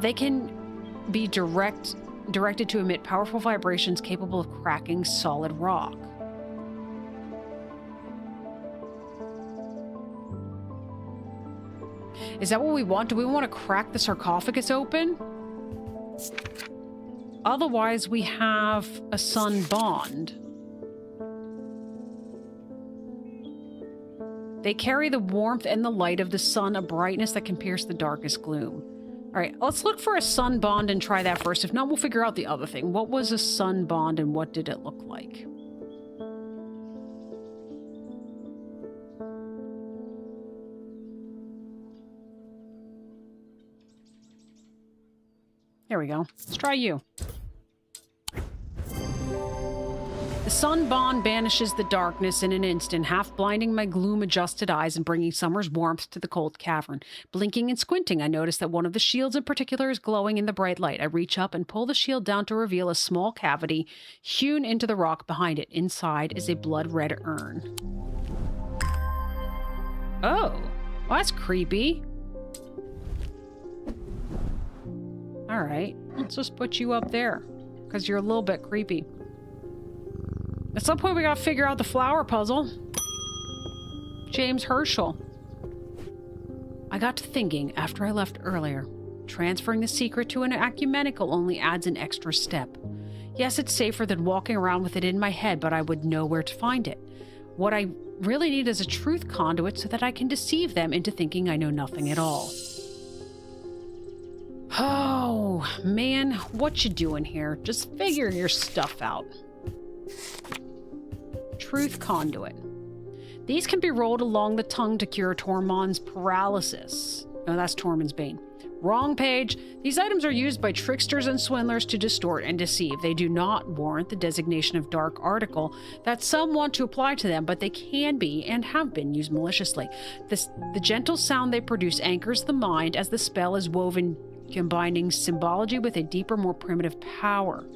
They can be directed to emit powerful vibrations capable of cracking solid rock. Is that what we want? Do we want to crack the sarcophagus open? Otherwise, we have a sun bond. They carry the warmth and the light of the sun, a brightness that can pierce the darkest gloom. All right, let's look for a sun bond and try that first. If not, we'll figure out the other thing. What was a sun bond and what did it look like? There we go. Let's try you. The sun bond banishes the darkness in an instant, half blinding my gloom-adjusted eyes and bringing summer's warmth to the cold cavern. Blinking and squinting, I notice that one of the shields in particular is glowing in the bright light. I reach up and pull the shield down to reveal a small cavity hewn into the rock behind it. Inside is a blood-red urn. Oh, well, that's creepy. All right, let's just put you up there because you're a little bit creepy. At some point, we gotta figure out the flower puzzle. James Herschel. I got to thinking after I left earlier. Transferring the secret to an ecumenical only adds an extra step. Yes, it's safer than walking around with it in my head, but I would know where to find it. What I really need is a truth conduit so that I can deceive them into thinking I know nothing at all. Oh, man, what you doing here? Just figure your stuff out. truth conduit. These can be rolled along the tongue to cure Tormund's paralysis. No, that's Tormund's bane. Wrong page. These items are used by tricksters and swindlers to distort and deceive. They do not warrant the designation of dark article that some want to apply to them, but they can be and have been used maliciously. The gentle sound they produce anchors the mind as the spell is woven, combining symbology with a deeper, more primitive power.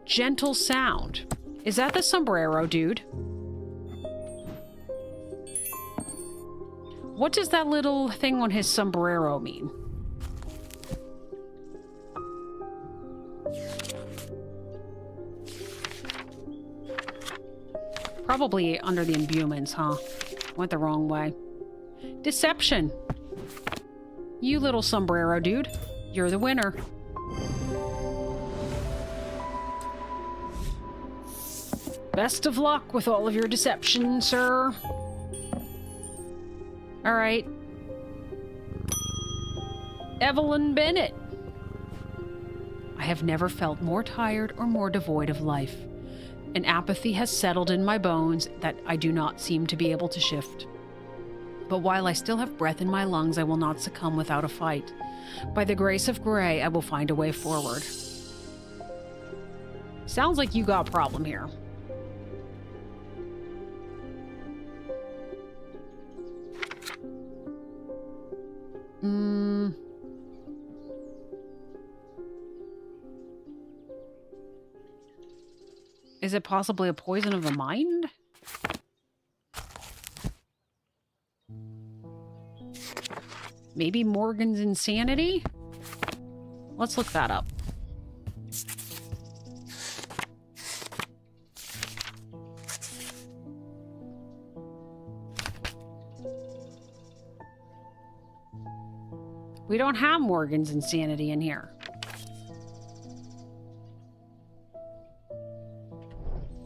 Gentle sound. Is that the sombrero, dude? What does that little thing on his sombrero mean? Probably under the imbuements, huh? Went the wrong way. Deception. You little sombrero dude. You're the winner. Best of luck with all of your deception, sir. All right. Evelyn Bennett. I have never felt more tired or more devoid of life. An apathy has settled in my bones that I do not seem to be able to shift. But while I still have breath in my lungs, I will not succumb without a fight. By the grace of Grey, I will find a way forward. Sounds like you got a problem here. Is it possibly a poison of the mind? Maybe Morgan's insanity? Let's look that up. We don't have Morgan's insanity in here.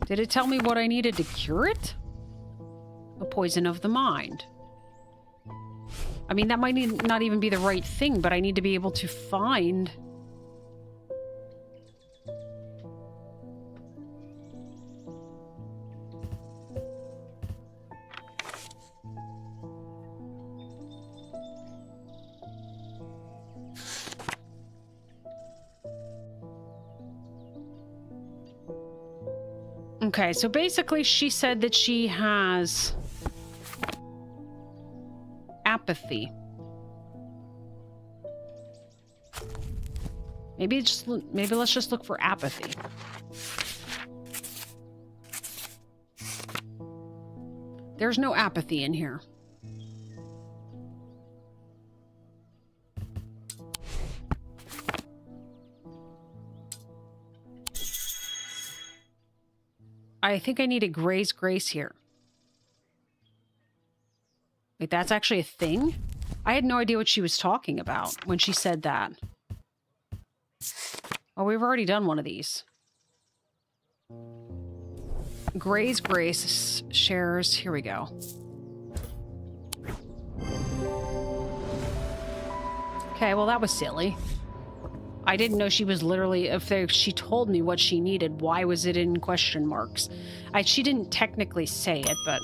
Did it tell me what I needed to cure it? A poison of the mind. I mean, that might not even be the right thing, but I need to be able to find... Okay, so basically she said that she has apathy. Maybe let's just look for apathy. There's no apathy in here. I think I needed Gray's Grace here. Wait, that's actually a thing? I had no idea what she was talking about when she said that. Oh, we've already done one of these. Gray's Grace shares... Here we go. Okay, well that was silly. I didn't know she was literally, she told me what she needed, why was it in question marks? She didn't technically say it, but...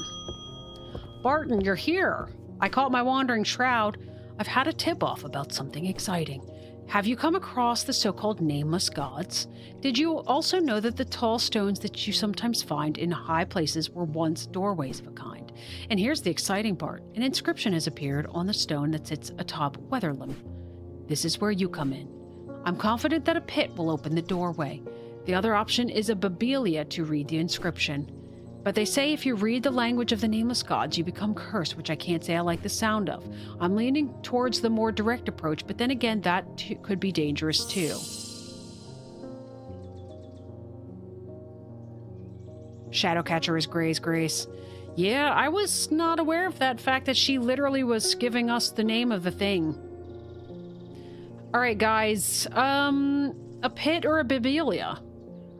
Barton, you're here. I caught my wandering shroud. I've had a tip-off about something exciting. Have you come across the so-called nameless gods? Did you also know that the tall stones that you sometimes find in high places were once doorways of a kind? And here's the exciting part. An inscription has appeared on the stone that sits atop Weatherlam. This is where you come in. I'm confident that a pit will open the doorway. The other option is a Babelia to read the inscription. But they say if you read the language of the nameless gods, you become cursed, which I can't say I like the sound of. I'm leaning towards the more direct approach, but then again, that could be dangerous too. Shadowcatcher is Gray's Grace. Yeah, I was not aware of that fact that she literally was giving us the name of the thing. Alright, guys. A pit or a Babelia?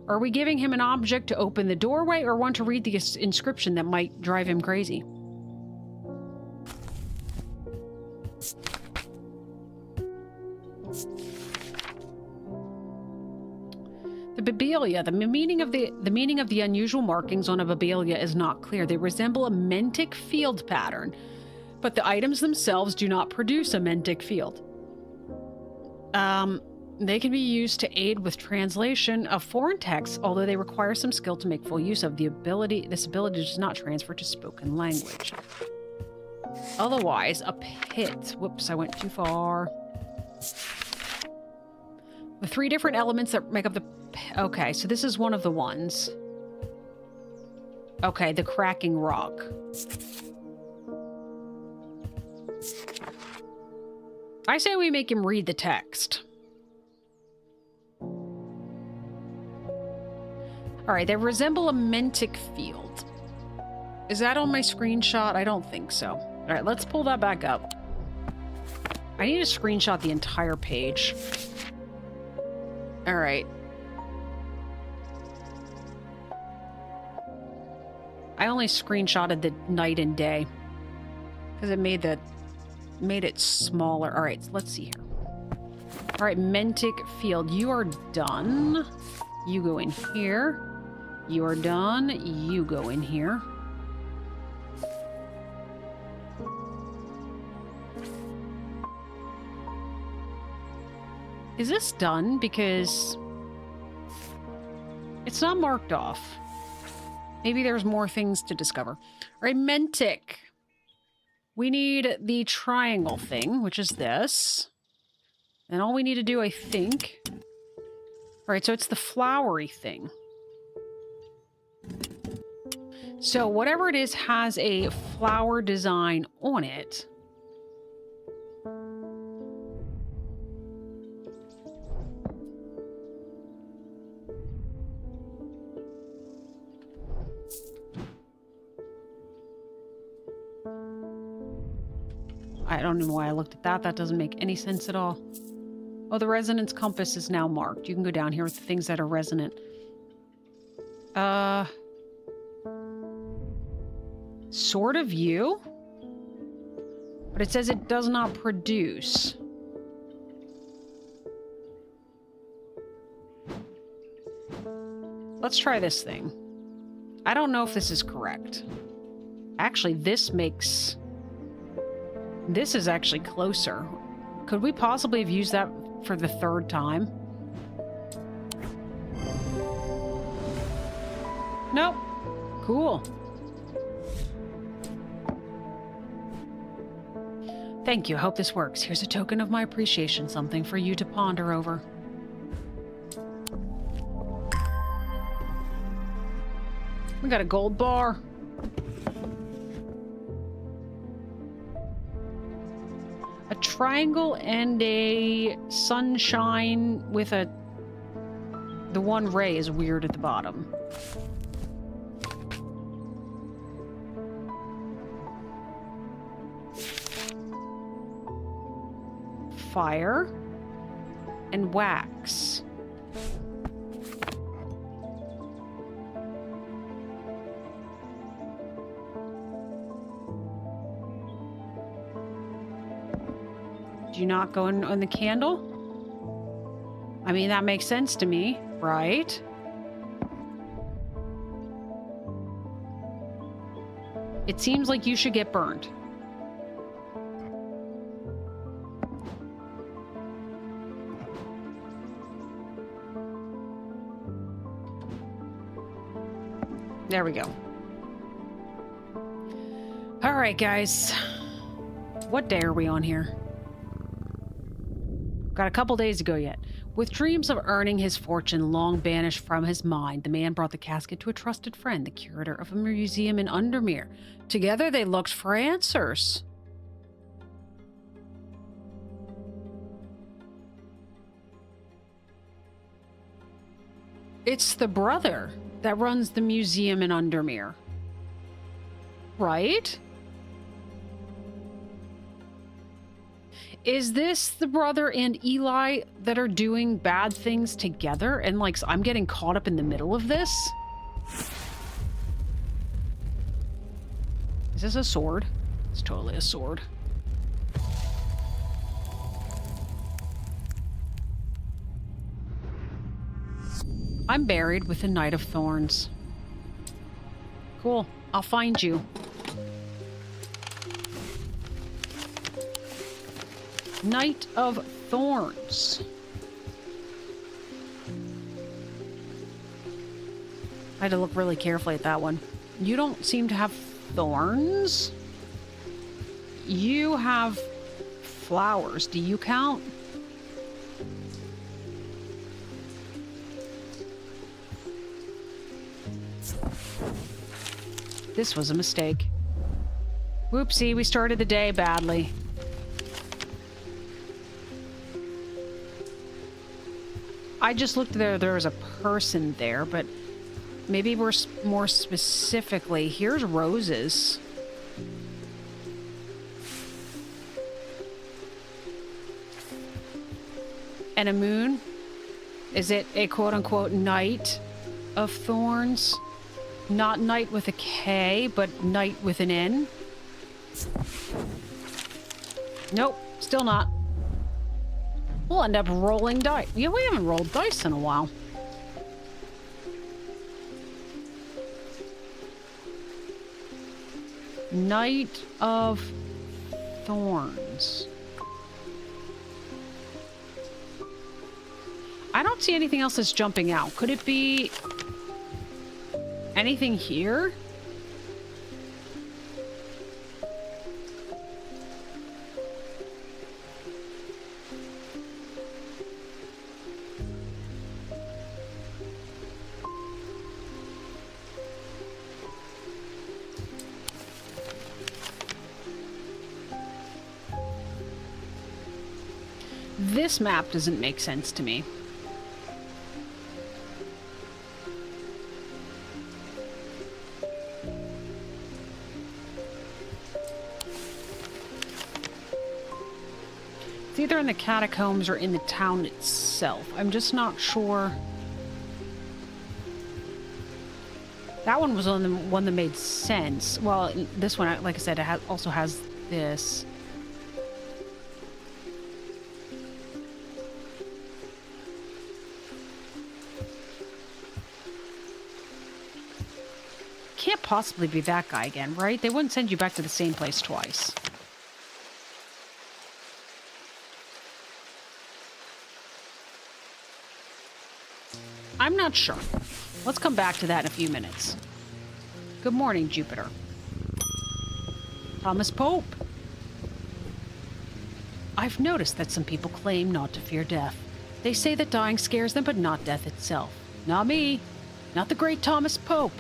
Are we giving him an object to open the doorway or one to read the inscription that might drive him crazy? The The Babelia. The meaning of the unusual markings on a Babelia is not clear. They resemble a mentic field pattern, but the items themselves do not produce a mentic field. They can be used to aid with translation of foreign texts, although they require some skill to make full use of. This ability does not transfer to spoken language. Otherwise, a pit. Whoops, I went too far. The 3 different elements that make up the... Okay, so this is one of the ones. Okay, the cracking rock. I say we make him read the text. Alright, they resemble a mentic field. Is that on my screenshot? I don't think so. Alright, let's pull that back up. I need to screenshot the entire page. Alright. I only screenshotted the night and day. Because it made it smaller. Alright, so let's see here. Alright, mentic field. You are done. You go in here. You are done. You go in here. Is this done? Because it's not marked off. Maybe there's more things to discover. All right, mentic. We need the triangle thing, which is this. And all we need to do, I think... All right, so it's the flowery thing. So whatever it is has a flower design on it. I don't know why I looked at that. That doesn't make any sense at all. Oh, the resonance compass is now marked. You can go down here with the things that are resonant. Sort of you. But it says it does not produce. Let's try this thing. I don't know if this is correct. Actually, this makes... This is actually closer. Could we possibly have used that for the 3rd time? Nope. Cool. Thank you. I hope this works. Here's a token of my appreciation. Something for you to ponder over. We got a gold bar. A triangle and a sunshine with the one ray is weird at the bottom. Fire and wax. Do you not go in on the candle? I mean, that makes sense to me, right? It seems like you should get burned. There we go. All right, guys. What day are we on here? Got a couple days to go yet. With dreams of earning his fortune long banished from his mind, the man brought the casket to a trusted friend, the curator of a museum in Undermere. Together they looked for answers. It's the brother that runs the museum in Undermere. Right? Is this the brother and Eli that are doing bad things together? And, like, I'm getting caught up in the middle of this? Is this a sword? It's totally a sword. I'm buried with the Knight of Thorns. Cool. I'll find you. Knight of Thorns. I had to look really carefully at that one. You don't seem to have thorns. You have flowers. Do you count? This was a mistake. Whoopsie, we started the day badly. I just looked there. There was a person there, but maybe we're more specifically. Here's roses. And a moon? Is it a quote-unquote Knight of Thorns? Not Knight with a K, but Knight with an N? Nope, still not. We'll end up rolling dice. Yeah, we haven't rolled dice in a while. Knight of Thorns. I don't see anything else that's jumping out. Could it be anything here? This map doesn't make sense to me. It's either in the catacombs or in the town itself. I'm just not sure. That one was on the one that made sense. Well, this one, like I said, it also has this. Can't possibly be that guy again, right? They wouldn't send you back to the same place twice. I'm not sure. Let's come back to that in a few minutes. Good morning, Jupiter. Thomas Pope. I've noticed that some people claim not to fear death. They say that dying scares them, but not death itself. Not me. Not the great Thomas Pope.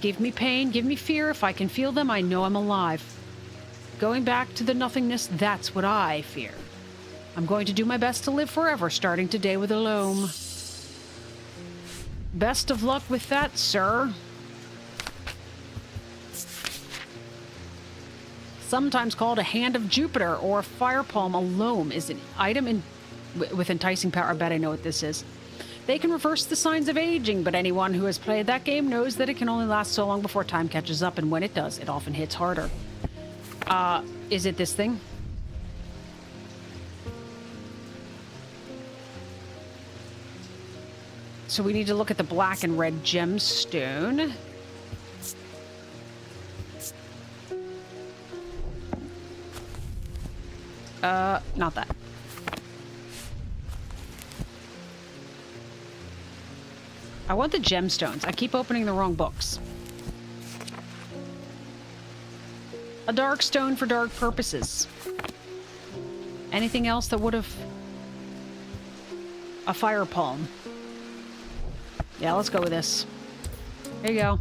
Give me pain, give me fear. If I can feel them, I know I'm alive. Going back to the nothingness, that's what I fear. I'm going to do my best to live forever, starting today with a loam. Best of luck with that, sir. Sometimes called a hand of Jupiter or a fire palm, a loam is an item with enticing power. I bet I know what this is. They can reverse the signs of aging, but anyone who has played that game knows that it can only last so long before time catches up, and when it does, it often hits harder. Is it this thing? So we need to look at the black and red gemstone. Not that. I want the gemstones. I keep opening the wrong books. A dark stone for dark purposes. Anything else that would have... A fire palm. Yeah, let's go with this. There you go.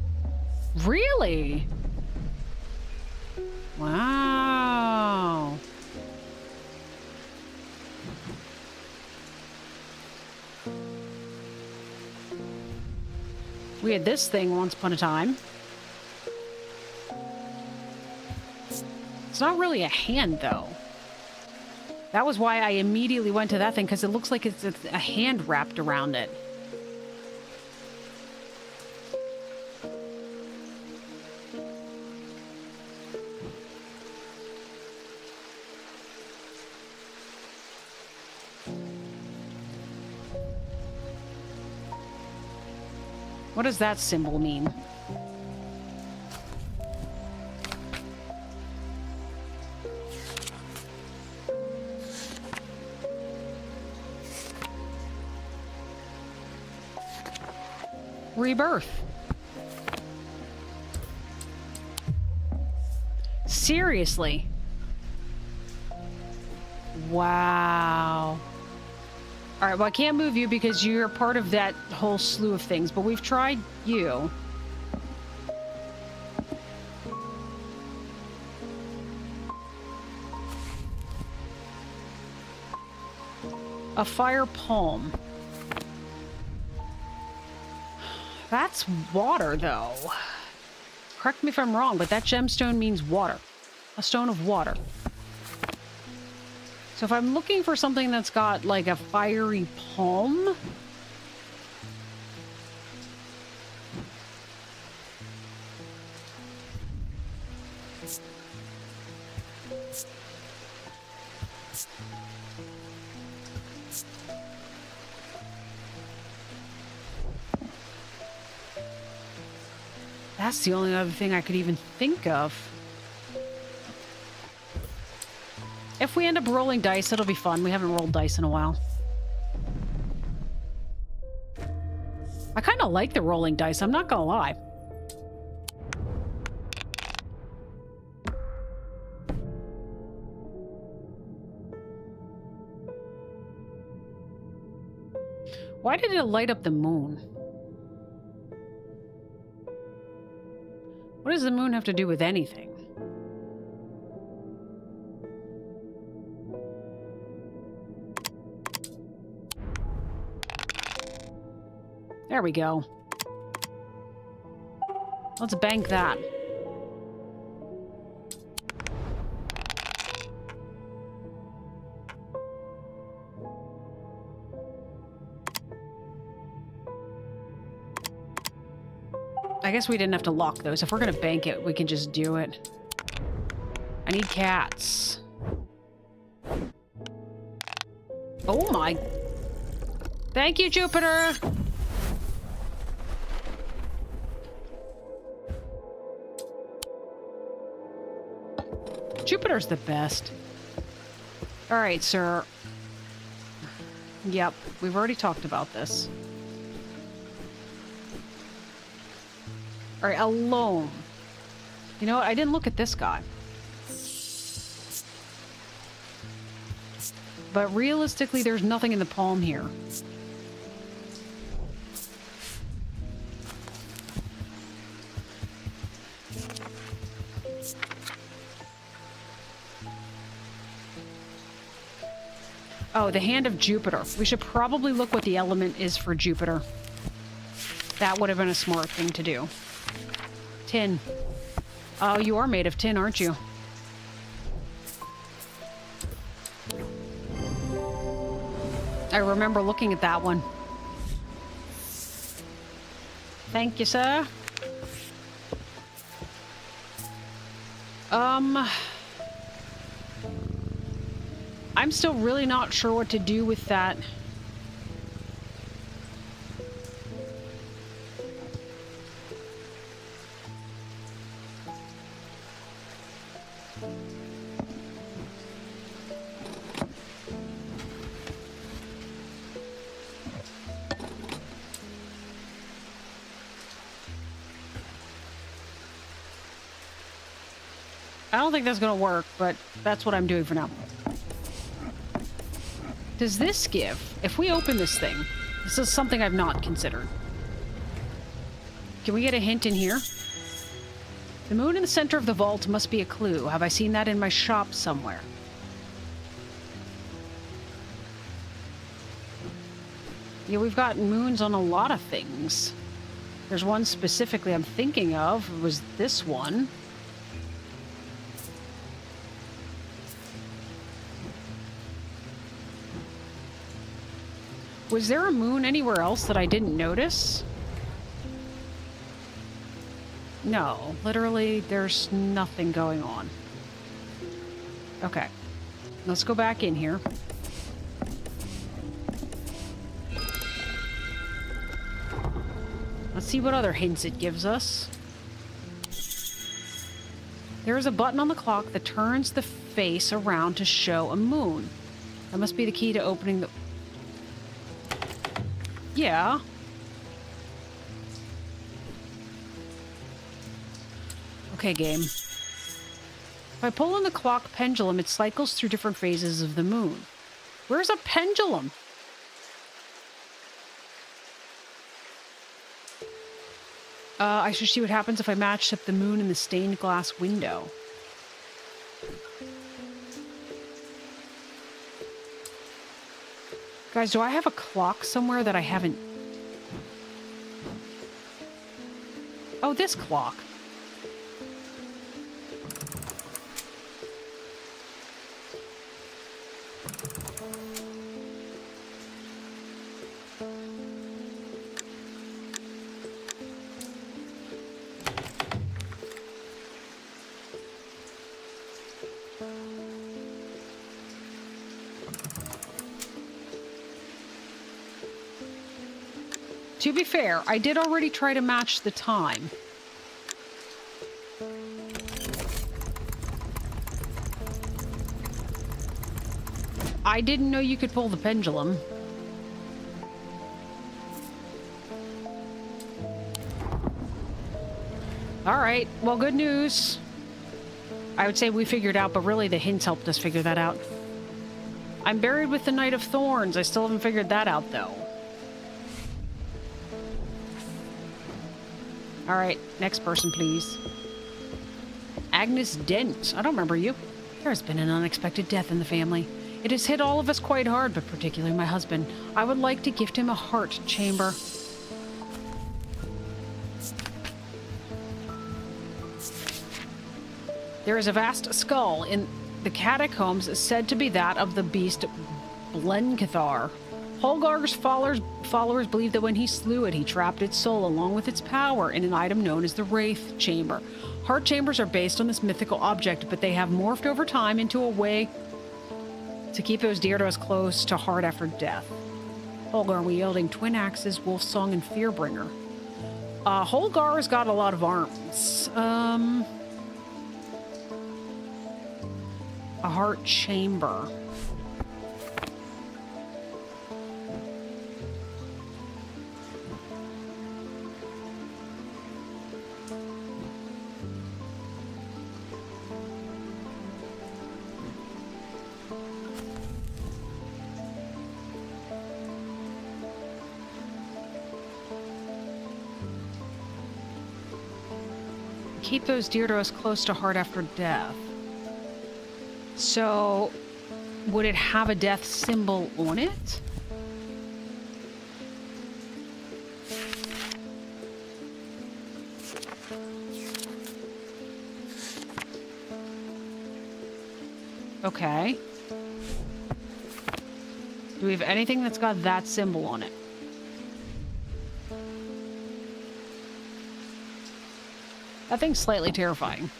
Really? Wow. We had this thing once upon a time. It's not really a hand, though. That was why I immediately went to that thing, because it looks like it's a hand wrapped around it. What does that symbol mean? Rebirth. Seriously? Wow. All right, well, I can't move you because you're part of that whole slew of things, but we've tried you. A fire palm. That's water, though. Correct me if I'm wrong, but that gemstone means water. A stone of water. So if I'm looking for something that's got, like, a fiery palm... That's the only other thing I could even think of. If we end up rolling dice, it'll be fun. We haven't rolled dice in a while. I kind of like the rolling dice, I'm not gonna lie. Why did it light up the moon? What does the moon have to do with anything? There we go. Let's bank that. I guess we didn't have to lock those. If we're gonna bank it, we can just do it. I need cats. Oh my... Thank you, Jupiter! Jupiter's the best. Alright, sir. Yep, we've already talked about this. Alright, alone. You know what? I didn't look at this guy. But realistically, there's nothing in the palm here. Oh, the hand of Jupiter. We should probably look what the element is for Jupiter. That would have been a smart thing to do. Tin. Oh, you are made of tin, aren't you? I remember looking at that one. Thank you, sir. I'm still really not sure what to do with that. I don't think that's gonna work, but that's what I'm doing for now. Does this give... If we open this thing... This is something I've not considered. Can we get a hint in here? The moon in the center of the vault must be a clue. Have I seen that in my shop somewhere? Yeah, we've got moons on a lot of things. There's one specifically I'm thinking of. It was this one. Was there a moon anywhere else that I didn't notice? No, literally, there's nothing going on. Okay. Let's go back in here. Let's see what other hints it gives us. There is a button on the clock that turns the face around to show a moon. That must be the key to opening the... Yeah. Okay, game. If I pull on the clock pendulum, it cycles through different phases of the moon. Where's a pendulum? I should see what happens if I match up the moon in the stained glass window. Guys, do I have a clock somewhere that I haven't... Oh, this clock. To be fair, I did already try to match the time. I didn't know you could pull the pendulum. Alright, well, good news. I would say we figured out, but really the hints helped us figure that out. I'm buried with the Knight of Thorns. I still haven't figured that out, though. Alright, next person, please. Agnes Dent. I don't remember you. There has been an unexpected death in the family. It has hit all of us quite hard, but particularly my husband. I would like to gift him a heart chamber. There is a vast skull in the catacombs said to be that of the beast Blencathar. Holgar's followers believe that when he slew it, he trapped its soul along with its power in an item known as the Wraith Chamber. Heart chambers are based on this mythical object, but they have morphed over time into a way to keep those dear to us close to heart after death. Holgar wielding twin axes, Wolfsong, and Fearbringer. Holgar's got a lot of arms. A heart chamber. Keep those dear to us close to heart after death. So, would it have a death symbol on it? Okay. Do we have anything that's got that symbol on it? That thing's slightly terrifying.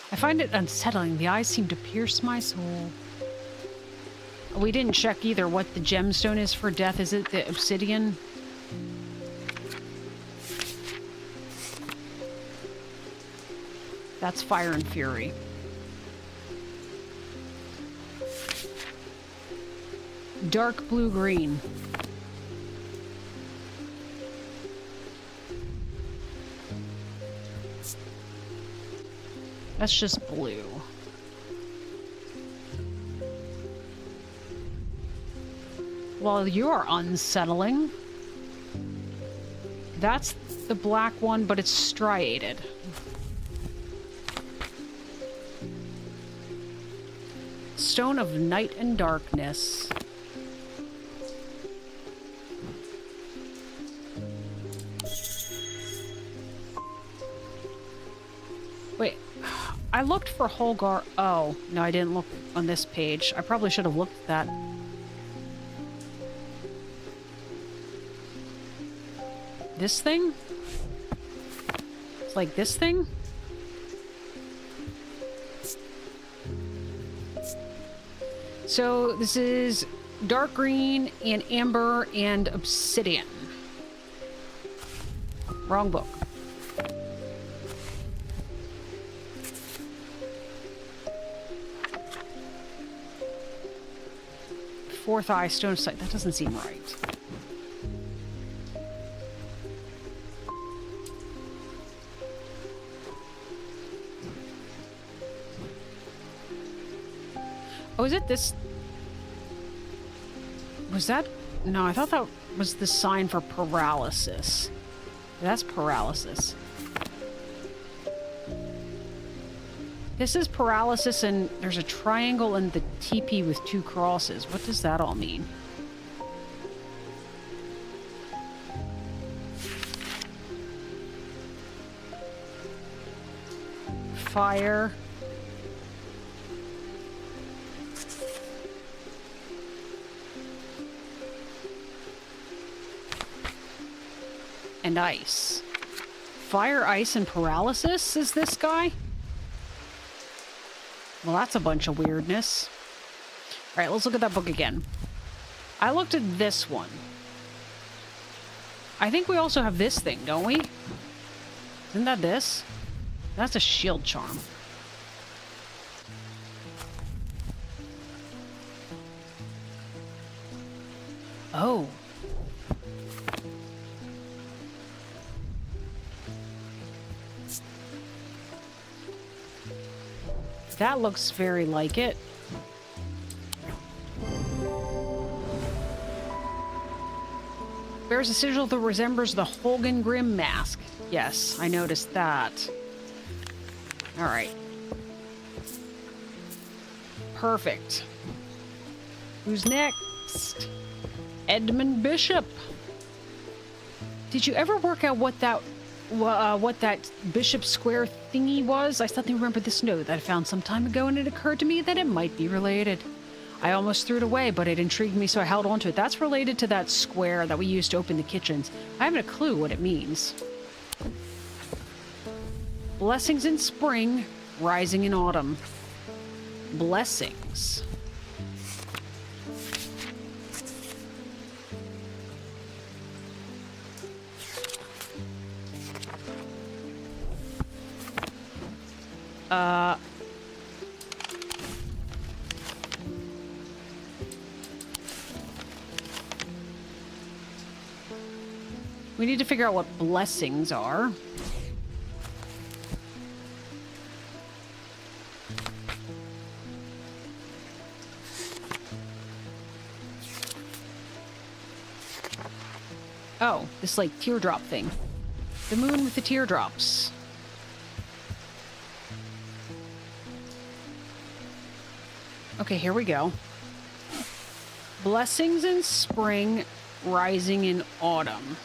I find it unsettling. The eyes seem to pierce my soul. We didn't check either what the gemstone is for death. Is it the obsidian? That's fire and fury. Dark blue-green. That's just blue. Well, you're unsettling. That's the black one, but it's striated. Stone of Night and Darkness. Wait, I looked for Holgar. Oh, no, I didn't look on this page. I probably should have looked at that. This thing? It's like this thing? So this is dark green and amber and obsidian. Wrong book. Fourth eye, stone of sight. That doesn't seem right. Oh, is it this? Was that? No, I thought that was the sign for paralysis. That's paralysis. This is paralysis, and there's a triangle and the teepee with two crosses. What does that all mean? Fire. And ice. Fire, ice, and paralysis is this guy? Well, that's a bunch of weirdness. All right, let's look at that book again. I looked at this one. I think we also have this thing, don't we? Isn't that this? That's a shield charm. Oh. That looks very like it. Bears a sigil that resembles the Holgen Grim mask. Yes, I noticed that. All right. Perfect. Who's next? Edmund Bishop. Did you ever work out what that Bishop Square thingy was? I suddenly remembered this note that I found some time ago, and it occurred to me that it might be related. I almost threw it away, but it intrigued me, so I held on to it. That's related to that square that we used to open the kitchens. I haven't a clue what it means. Blessings in spring, rising in autumn. Blessings. We need to figure out what blessings are. Oh, this like teardrop thing. The moon with the teardrops. Okay, here we go. Blessings in spring, rising in autumn.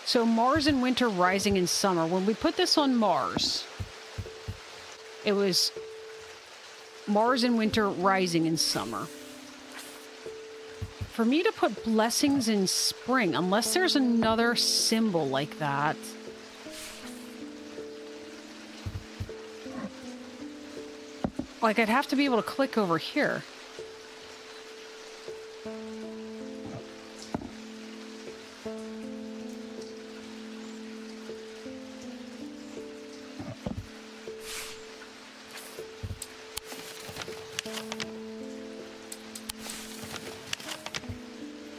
So Mars in winter, rising in summer. When we put this on Mars, it was Mars in winter, rising in summer. For me to put blessings in spring, unless there's another symbol like that. Like, I'd have to be able to click over here.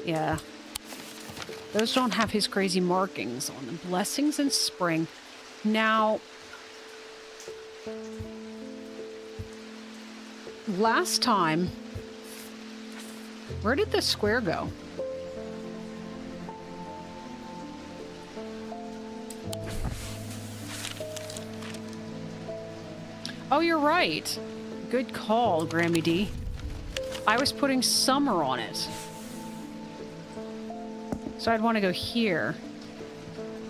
Yeah. Those don't have his crazy markings on them. Blessings in spring. Now, last time, where did the square go? Oh, you're right. Good call, Grammy D. I was putting summer on it. So I'd want to go here.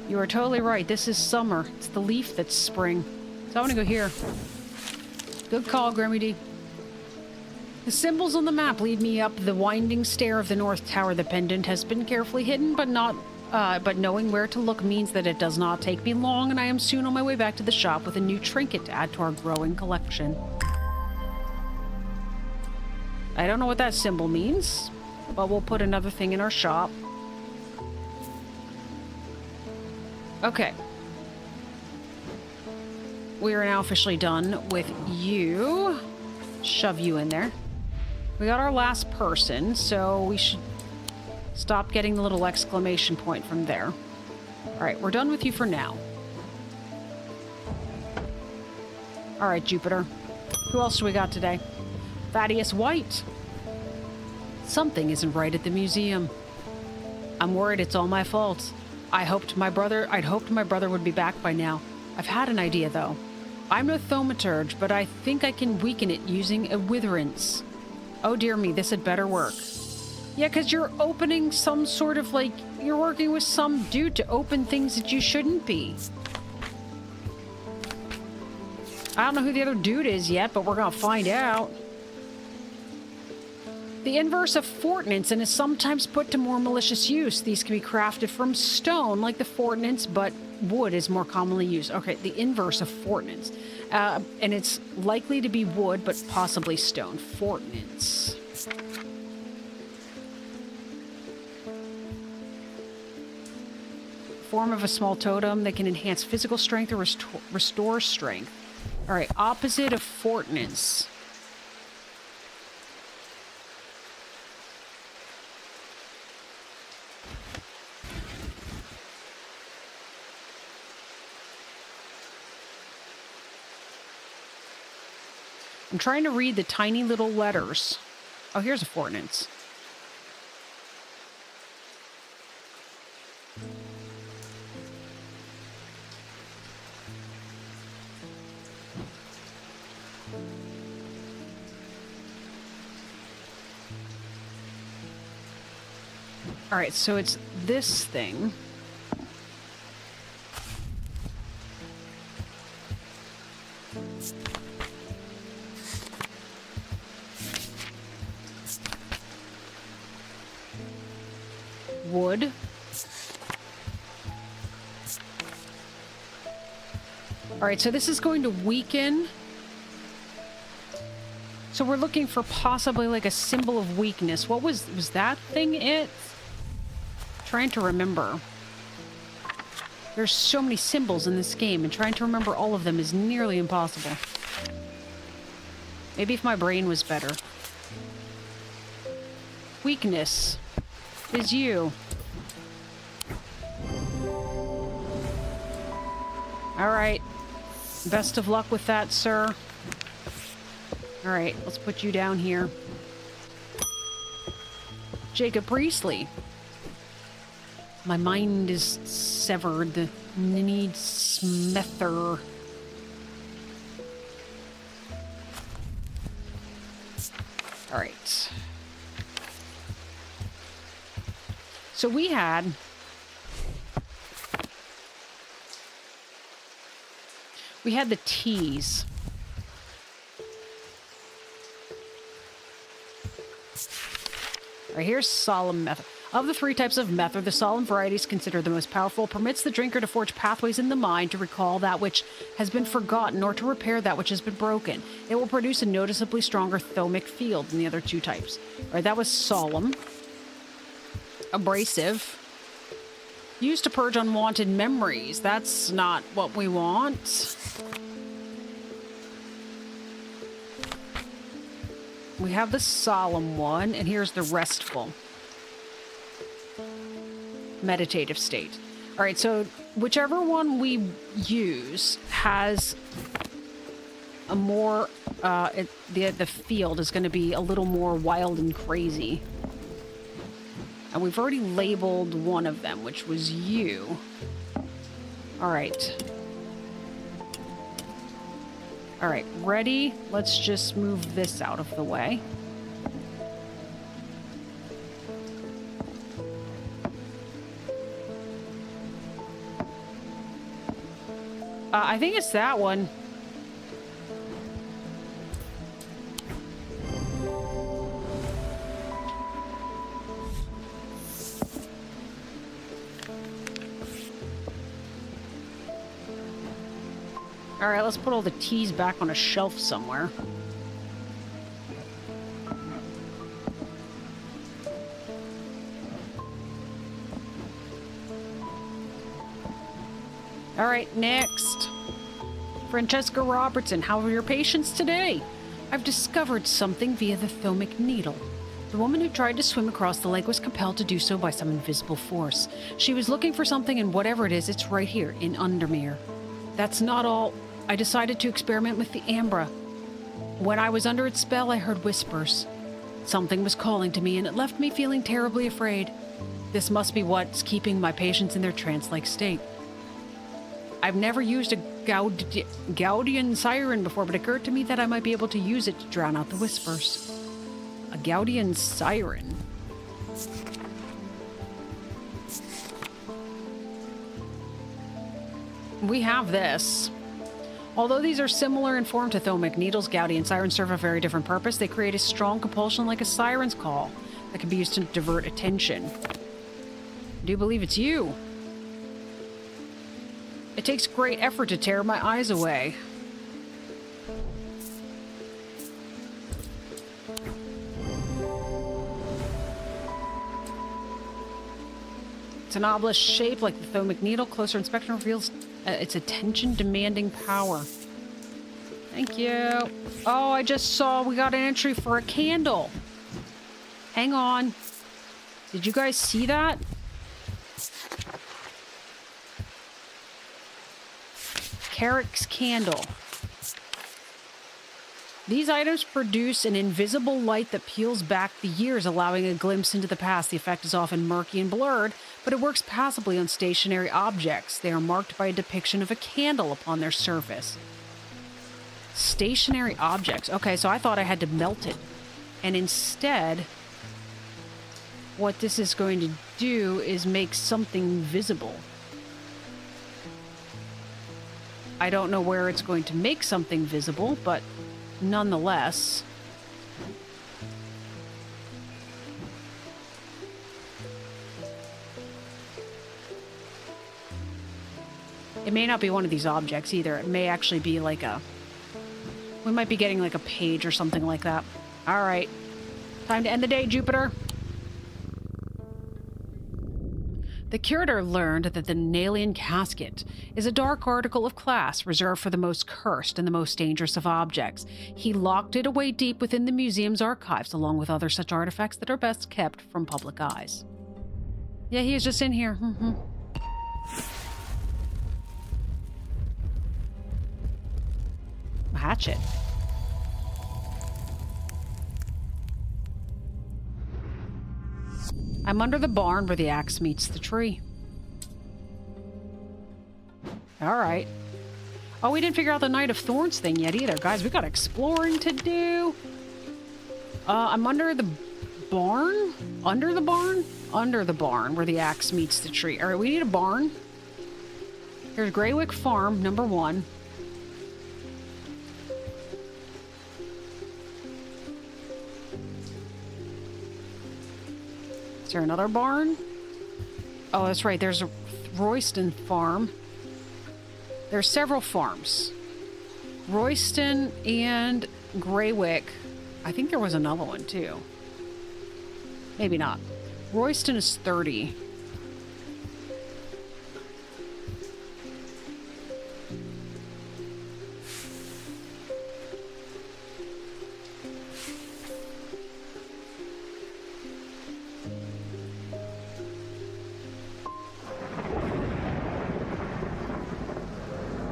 You are totally right. This is summer. It's the leaf that's spring. So I want to go here. Good call, Grammy D. The symbols on the map lead me up the winding stair of the North Tower. The pendant has been carefully hidden, but knowing where to look means that it does not take me long, and I am soon on my way back to the shop with a new trinket to add to our growing collection. I don't know what that symbol means, but we'll put another thing in our shop. Okay. We are now officially done with you. Shove you in there. We got our last person, so we should stop getting the little exclamation point from there. Alright, we're done with you for now. Alright, Jupiter. Who else do we got today? Thaddeus White. Something isn't right at the museum. I'm worried it's all my fault. I'd hoped my brother would be back by now. I've had an idea, though. I'm no thaumaturge, but I think I can weaken it using a witherance. Oh dear me, this had better work. Yeah, because you're opening some sort of, like, you're working with some dude to open things that you shouldn't be. I don't know who the other dude is yet, but we're gonna find out. The inverse of fortnance and is sometimes put to more malicious use. These can be crafted from stone, like the fortnance, but wood is more commonly used. Okay, the inverse of fortnance. And it's likely to be wood, but possibly stone. Fortnance. Form of a small totem that can enhance physical strength or restore strength. Alright, opposite of fortnance. I'm trying to read the tiny little letters. Oh, here's a fortnance. All right, so it's this thing. Wood. All right, so this is going to weaken. So we're looking for possibly like a symbol of weakness. What was that thing it? Trying to remember. There's so many symbols in this game, and trying to remember all of them is nearly impossible. Maybe if my brain was better. Weakness is you. All right. Best of luck with that, sir. All right, let's put you down here. Jacob Priestley. My mind is severed. Need Smether. All right. So we had the teas. All right, here's solemn method. Of the three types of method, the solemn variety is considered the most powerful. Permits the drinker to forge pathways in the mind to recall that which has been forgotten or to repair that which has been broken. It will produce a noticeably stronger thomic field than the other two types. All right, that was solemn. Abrasive. Used to purge unwanted memories. That's not what we want. We have the solemn one, and here's the restful. Meditative state. All right, so whichever one we use has a more, the field is going to be a little more wild and crazy. And we've already labeled one of them, which was you. All right. All right, ready? Let's just move this out of the way. I think it's that one. All right, let's put all the teas back on a shelf somewhere. All right, next. Francesca Robertson, how are your patients today? I've discovered something via the thermic needle. The woman who tried to swim across the lake was compelled to do so by some invisible force. She was looking for something, and whatever it is, it's right here in Undermere. That's not all. I decided to experiment with the ambra. When I was under its spell, I heard whispers. Something was calling to me, and it left me feeling terribly afraid. This must be what's keeping my patients in their trance-like state. I've never used a Gaudian siren before, but it occurred to me that I might be able to use it to drown out the whispers. A Gaudian siren. We have this. Although these are similar in form to thermic needles, Gaudian sirens serve a very different purpose. They create a strong compulsion like a siren's call that can be used to divert attention. I do believe it's you. It takes great effort to tear my eyes away. It's an obelisk shape like the thermic needle. Closer inspection reveals its attention-demanding power. Thank you. Oh, I just saw we got an entry for a candle. Hang on. Did you guys see that? Carrick's candle. These items produce an invisible light that peels back the years, allowing a glimpse into the past. The effect is often murky and blurred, but it works passably on stationary objects. They are marked by a depiction of a candle upon their surface. Stationary objects. Okay, so I thought I had to melt it. And instead, what this is going to do is make something visible. I don't know where it's going to make something visible, but nonetheless. It may not be one of these objects either. It may actually be like a... We might be getting like a page or something like that. All right. Time to end the day, Jupiter. The curator learned that the Nalian casket is a dark article of class reserved for the most cursed and the most dangerous of objects. He locked it away deep within the museum's archives, along with other such artifacts that are best kept from public eyes. Yeah, he is just in here. A hatchet. I'm under the barn where the axe meets the tree. All right. Oh, we didn't figure out the Knight of Thorns thing yet either. Guys, we got exploring to do. I'm under the barn? Under the barn? Under the barn where the axe meets the tree. All right, we need a barn. Here's Greywick Farm, number 1. Is there another barn? Oh, that's right. There's a Royston farm. There's several farms. Royston and Greywick. I think there was another one, too. Maybe not. Royston is 30.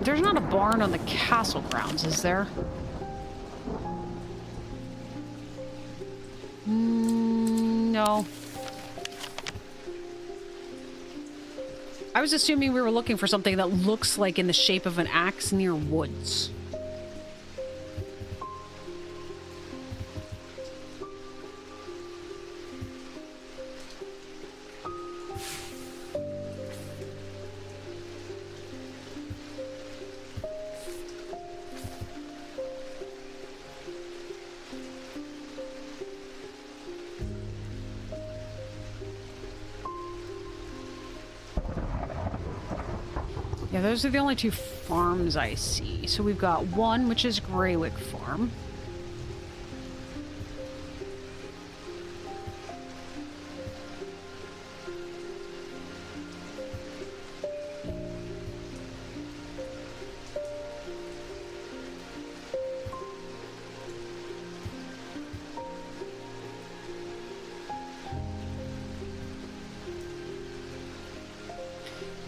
There's not a barn on the castle grounds, is there? No. I was assuming we were looking for something that looks like in the shape of an axe near woods. Yeah, those are the only two farms I see. So we've got one, which is Greywick Farm.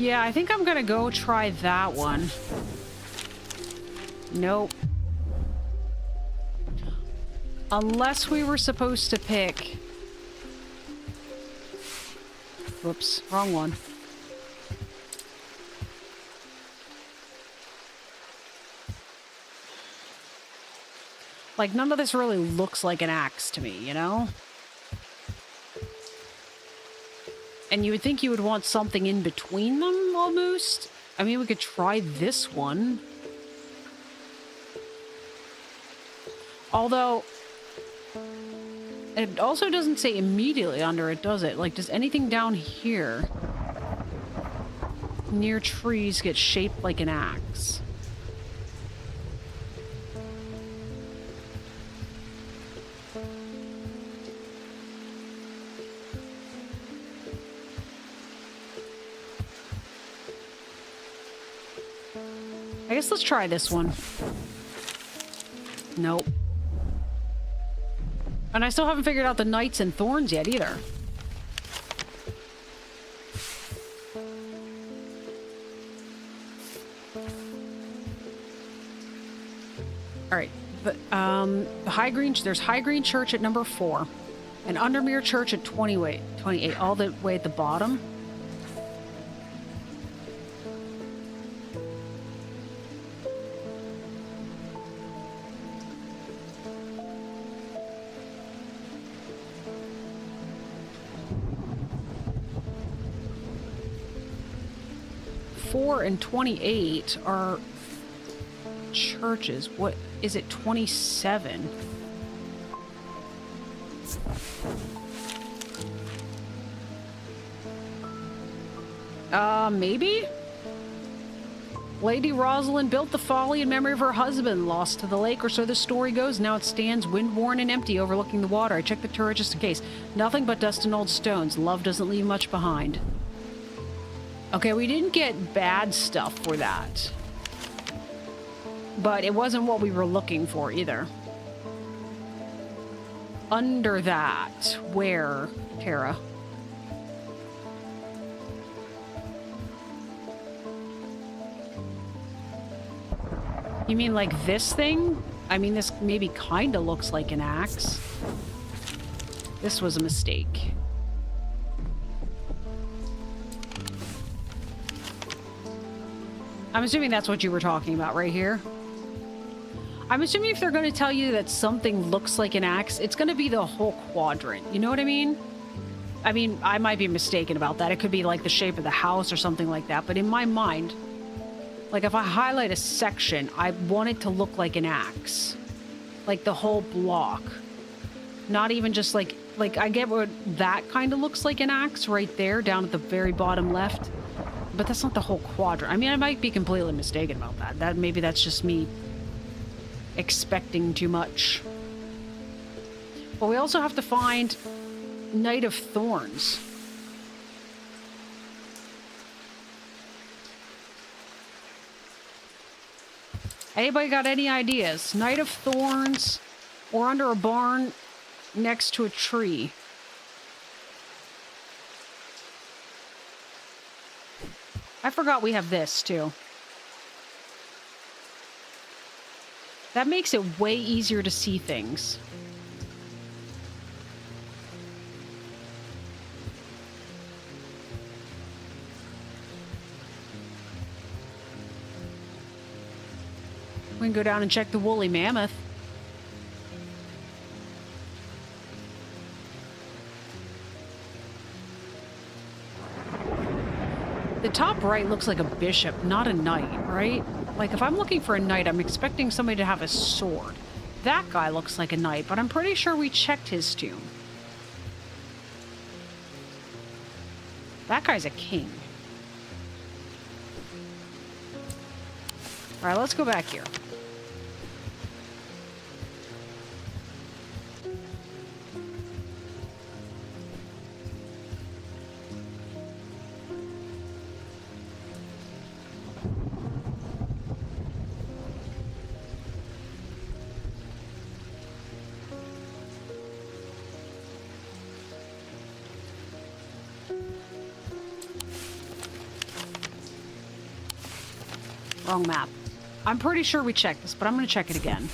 Yeah, I think I'm gonna go try that one. Nope. Unless we were supposed to pick... Whoops, wrong one. Like, none of this really looks like an axe to me, you know? And you would think you would want something in between them, almost. I mean, we could try this one. Although, it also doesn't say immediately under it, does it? Like, does anything down here near trees get shaped like an axe? I guess let's try this one. Nope. And I still haven't figured out the knights and thorns yet either. Alright. The High Green, there's High Green Church at number 4. And Undermere Church at 28, all the way at the bottom. And 28 are churches. What is it? 27? Maybe? Lady Rosalind built the Folly in memory of her husband, lost to the lake, or so the story goes. Now it stands wind-worn and empty, overlooking the water. I checked the turret just in case. Nothing but dust and old stones. Love doesn't leave much behind. Okay, we didn't get bad stuff for that. But it wasn't what we were looking for either. Under that, where, Tara? You mean like this thing? I mean, this maybe kind of looks like an axe. This was a mistake. I'm assuming that's what you were talking about right here. I'm assuming if they're going to tell you that something looks like an axe, it's going to be the whole quadrant. You know what I mean? I mean, I might be mistaken about that. It could be like the shape of the house or something like that. But in my mind, like if I highlight a section, I want it to look like an axe. Like the whole block. Not even just like I get what that kind of looks like an axe right there down at the very bottom left. But that's not the whole quadrant. I mean, I might be completely mistaken about that. Maybe that's just me expecting too much. But we also have to find Knight of Thorns. Anybody got any ideas? Knight of Thorns or under a barn next to a tree? I forgot we have this, too. That makes it way easier to see things. We can go down and check the woolly mammoth. The top right looks like a bishop, not a knight, right? Like, if I'm looking for a knight, I'm expecting somebody to have a sword. That guy looks like a knight, but I'm pretty sure we checked his tomb. That guy's a king. All right, let's go back here. Wrong map. I'm pretty sure we checked this, but I'm going to check it again.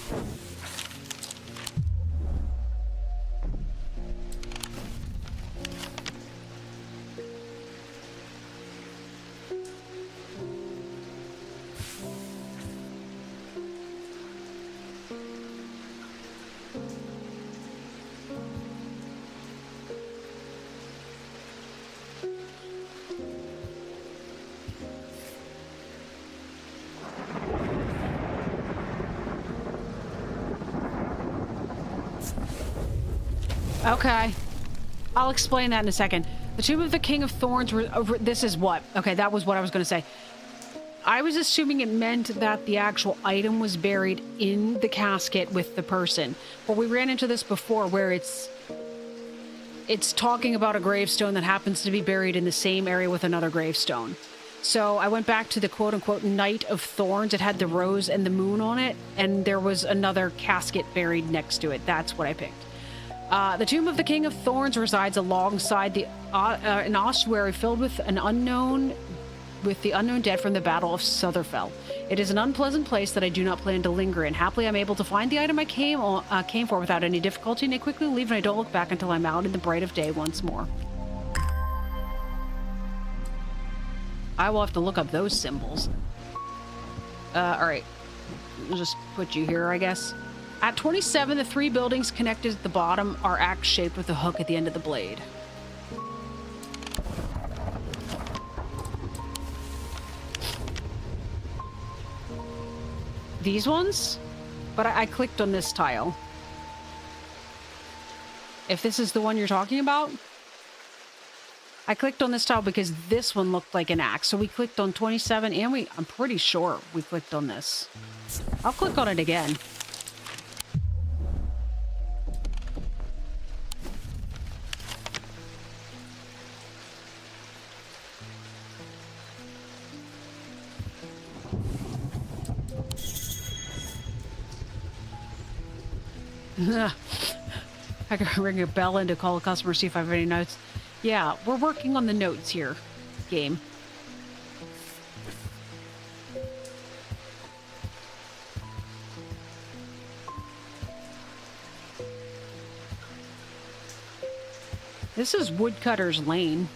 Okay. I'll explain that in a second. The Tomb of the King of Thorns, this is what? Okay, that was what I was going to say. I was assuming it meant that the actual item was buried in the casket with the person. But we ran into this before where it's talking about a gravestone that happens to be buried in the same area with another gravestone. So I went back to the quote-unquote Knight of Thorns. It had the rose and the moon on it, and there was another casket buried next to it. That's what I picked. The Tomb of the King of Thorns resides alongside an ossuary filled with the unknown dead from the Battle of Sutherfell. It is an unpleasant place that I do not plan to linger in. Happily, I'm able to find the item I came for without any difficulty, and I quickly leave and I don't look back until I'm out in the bright of day once more. I will have to look up those symbols. Alright. We'll just put you here, I guess. At 27, the three buildings connected at the bottom are axe-shaped with a hook at the end of the blade. These ones? But I clicked on this tile. If this is the one you're talking about? I clicked on this tile because this one looked like an axe. So we clicked on 27 and I'm pretty sure we clicked on this. I'll click on it again. I can ring a bell in to call a customer, see if I have any notes. Yeah, we're working on the notes here, game. This is Woodcutter's Lane.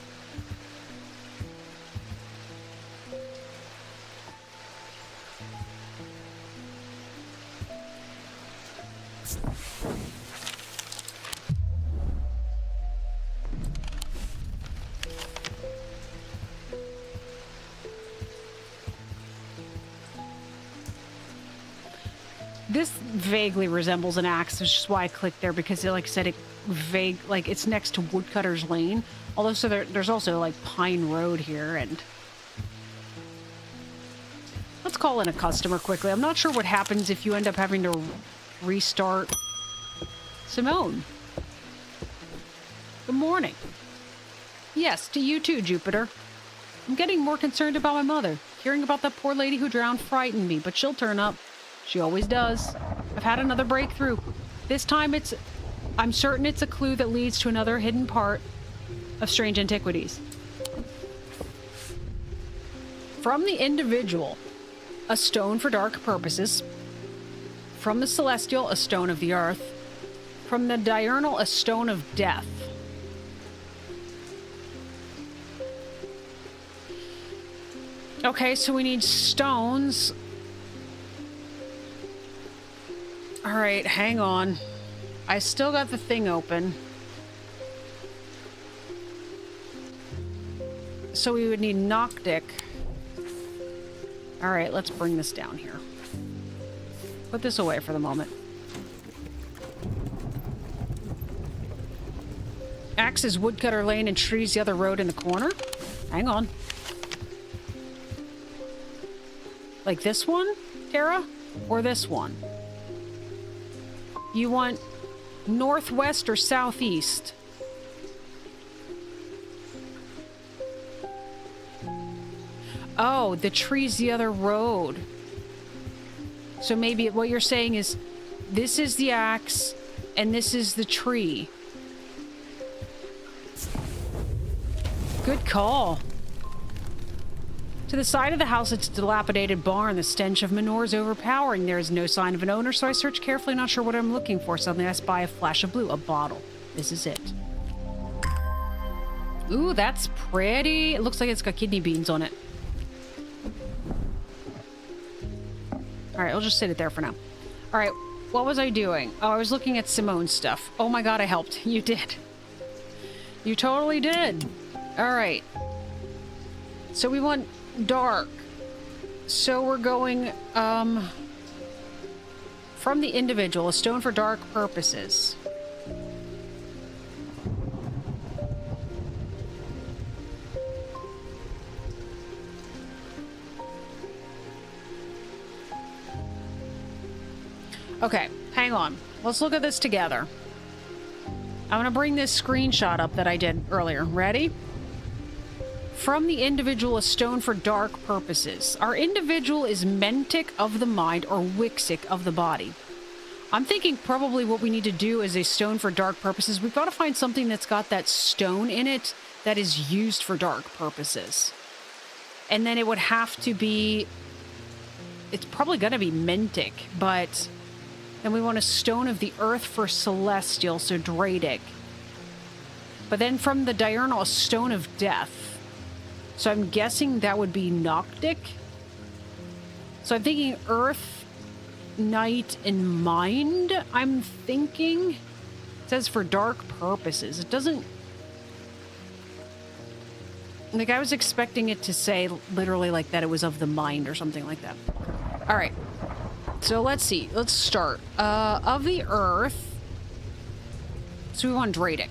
This vaguely resembles an axe, which is why I clicked there, because like I said, it's next to Woodcutter's Lane. Although, so there's also like Pine Road here, and let's call in a customer quickly. I'm not sure what happens if you end up having to restart. Simone. Good morning. Yes, to you too, Jupiter. I'm getting more concerned about my mother. Hearing about that poor lady who drowned frightened me, but she'll turn up. She always does. I've had another breakthrough. This time I'm certain it's a clue that leads to another hidden part of strange antiquities. From the individual, a stone for dark purposes. From the celestial, a stone of the earth. From the diurnal, a stone of death. Okay, so we need stones. Alright, hang on. I still got the thing open. So we would need Noctic. Alright, let's bring this down here. Put this away for the moment. Axe is Woodcutter Lane and trees the other road in the corner. Hang on. Like this one? Tara? Or this one? You want northwest or southeast? Oh, the tree's the other road. So maybe what you're saying is this is the axe and this is the tree. Good call. To the side of the house, it's a dilapidated barn. The stench of manure is overpowering. There is no sign of an owner, so I search carefully, not sure what I'm looking for. Suddenly I spy a flash of blue. A bottle. This is it. Ooh, that's pretty. It looks like it's got kidney beans on it. Alright, I'll just sit it there for now. Alright, what was I doing? Oh, I was looking at Simone's stuff. Oh my god, I helped. You did. You totally did. Alright. So we want dark. So we're going, from the individual, a stone for dark purposes. Okay, hang on. Let's look at this together. I'm gonna bring this screenshot up that I did earlier. Ready? From the individual, a stone for dark purposes. Our individual is mentic of the mind or wixic of the body. I'm thinking probably what we need to do is a stone for dark purposes. We've got to find something that's got that stone in it that is used for dark purposes. And then it would have to be... It's probably going to be mentic, but... Then we want a stone of the earth for celestial, so Dradic. But then from the diurnal, a stone of death. So I'm guessing that would be Noctic. So I'm thinking earth, night, and mind. I'm thinking. It says for dark purposes. It doesn't... Like, I was expecting it to say literally like that it was of the mind or something like that. All right. So let's see. Let's start. Of the earth. So we want Dradic.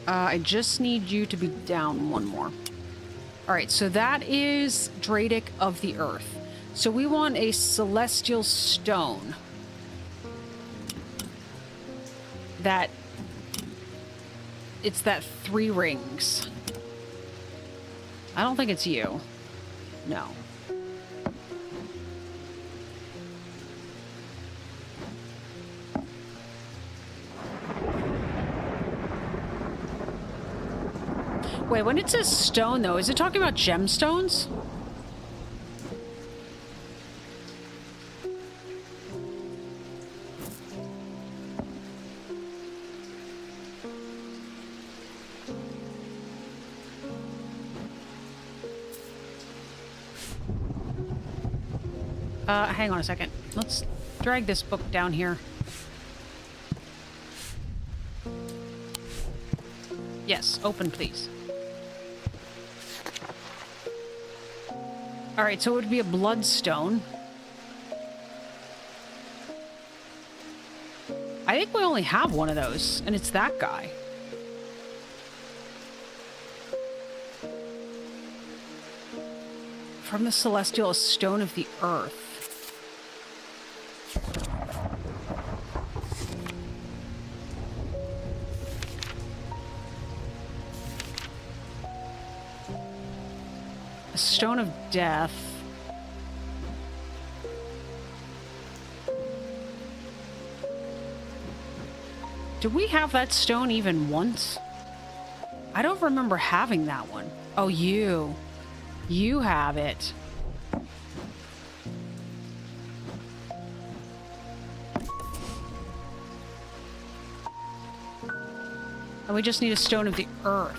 I just need you to be down one more. All right, so that is Dradic of the earth. So we want a celestial stone. That... It's that 3 rings. I don't think it's you. No. Wait, when it says stone, though, is it talking about gemstones? Hang on a second. Let's drag this book down here. Yes, open, please. Alright, so it would be a bloodstone. I think we only have one of those, and it's that guy. From the celestial, a stone of the earth. A stone of death. Did we have that stone even once? I don't remember having that one. Oh, you. You have it. And we just need a stone of the earth.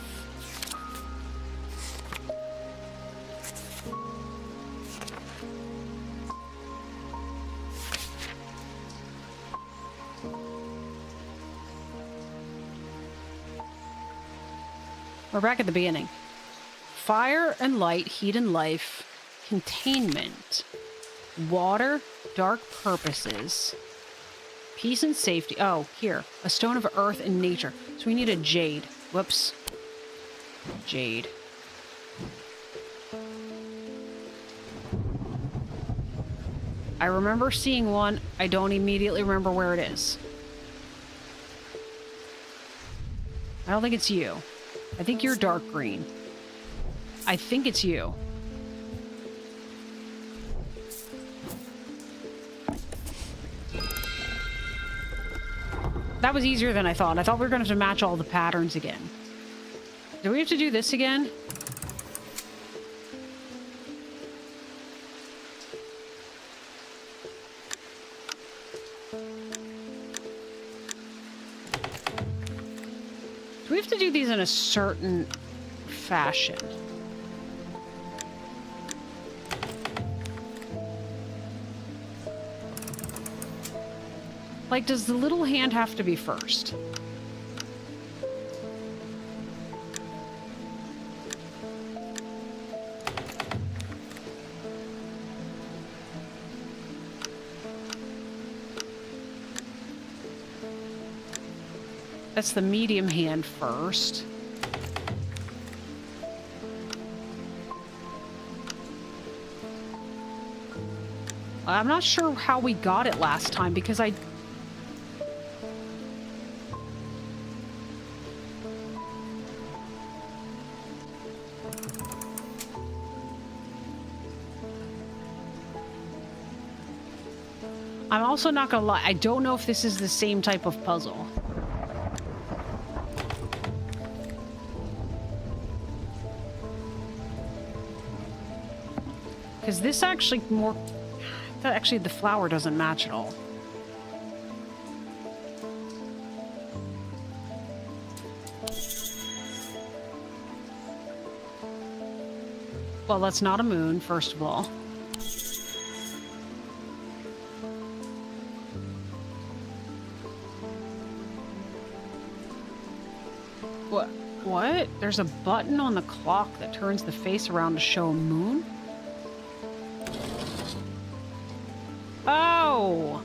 We're back at the beginning. Fire and light, heat and life, containment, water, dark purposes, peace and safety. Oh, here, a stone of earth and nature. So we need a jade. Whoops. Jade. I remember seeing one. I don't immediately remember where it is. I don't think it's you. I think you're dark green. I think it's you. That was easier than I thought. I thought we were going to have to match all the patterns again. Do we have to do this again? Do we have to do these in a certain fashion? Like, does the little hand have to be first? That's the medium hand first. I'm not sure how we got it last time because I'm also not gonna lie, I don't know if this is the same type of puzzle. Because this actually more... Actually, the flower doesn't match at all. Well, that's not a moon, first of all. What? There's a button on the clock that turns the face around to show a moon? Oh!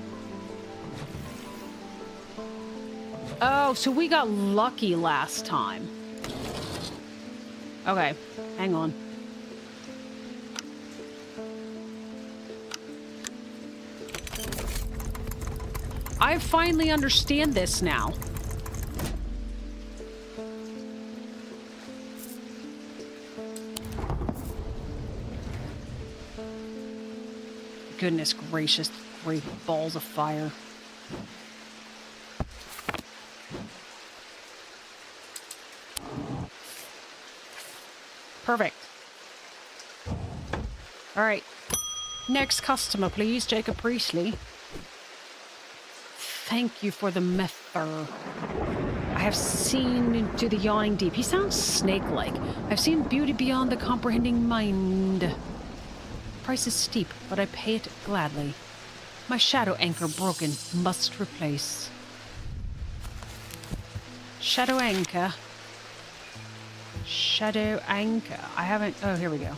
Oh, so we got lucky last time. Okay, hang on. I finally understand this now. Goodness gracious, great balls of fire. Perfect. All right. Next customer, please, Jacob Priestley. Thank you for the mether. I have seen into the yawning deep. He sounds snake-like. I've seen beauty beyond the comprehending mind. Price is steep, but I pay it gladly. My shadow anchor broken, must replace. Shadow anchor. Shadow anchor. I haven't... Oh, here we go.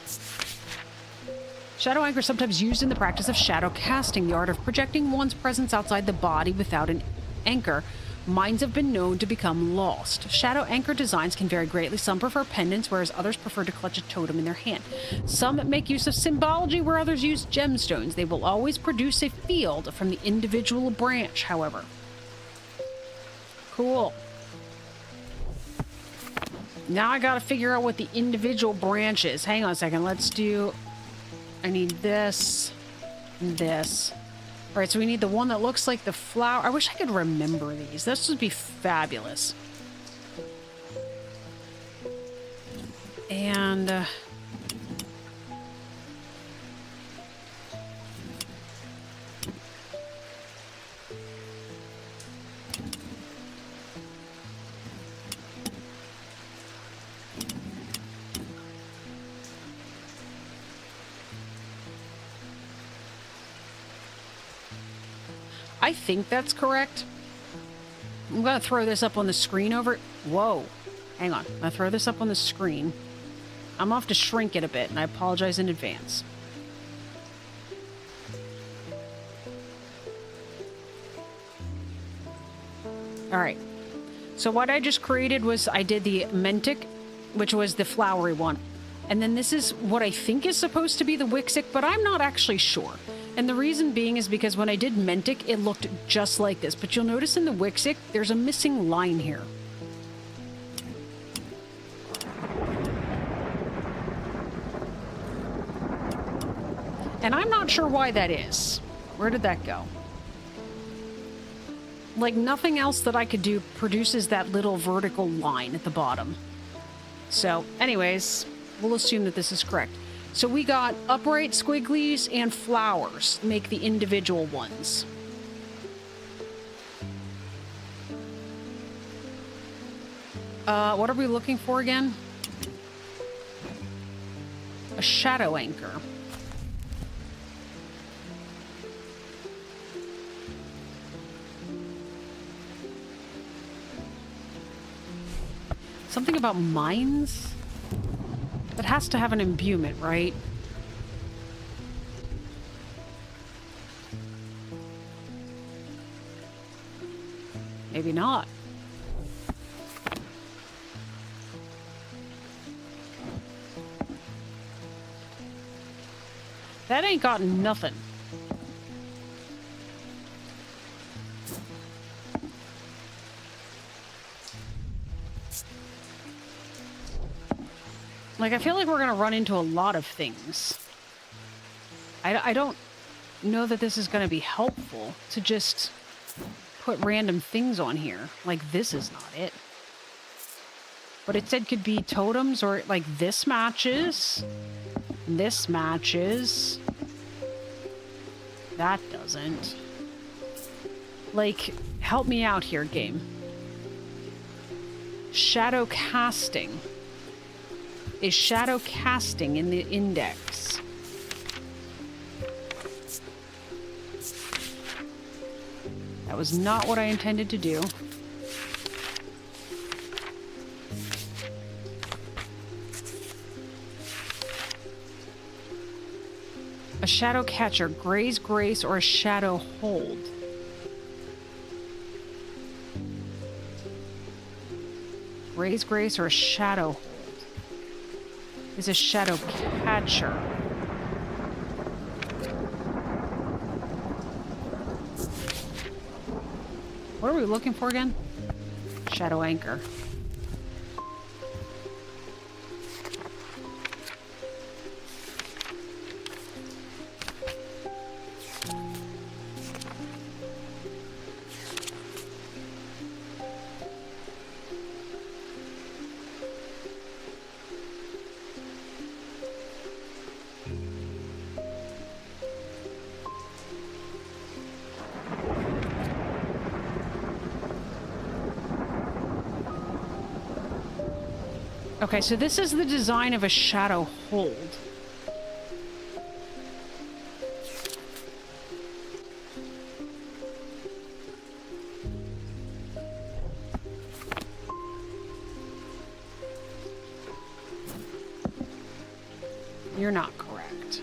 Shadow anchor is sometimes used in the practice of shadow casting, the art of projecting one's presence outside the body without an anchor. Minds have been known to become lost. Shadow anchor designs can vary greatly. Some prefer pendants, whereas others prefer to clutch a totem in their hand. Some make use of symbology, where others use gemstones. They will always produce a field from the individual branch, however. Cool. Now I gotta figure out what the individual branch is. Hang on a second. Let's do... I need this and this. All right, so we need the one that looks like the flower. I wish I could remember these. This would be fabulous. And... I think that's correct. I'm going to throw this up on the screen over... Whoa. Hang on. I'm going to throw this up on the screen. I'm going to have to shrink it a bit, and I apologize in advance. All right. So what I just created was I did the Mentic which was the flowery one. And then this is what I think is supposed to be the Wixic, but I'm not actually sure. And the reason being is because when I did Mentic, it looked just like this. But you'll notice in the Wixic, there's a missing line here. And I'm not sure why that is. Where did that go? Like, nothing else that I could do produces that little vertical line at the bottom. So, anyways, we'll assume that this is correct. So we got upright squigglies and flowers make the individual ones. What are we looking for again? A shadow anchor. Something about mines? That has to have an imbuement, right? Maybe not. That ain't got nothing. Like, I feel like we're going to run into a lot of things. I don't know that this is going to be helpful to just put random things on here. Like, this is not it. But it said could be totems or, like, this matches. This matches. That doesn't. Like, help me out here, game. Shadow casting. Is shadow casting in the index? That was not what I intended to do. A shadow catcher, Gray's Grace, or a shadow hold? Gray's Grace or a shadow hold? Is a shadow catcher. What are we looking for again? Shadow anchor. Okay, so this is the design of a shadow hold. You're not correct.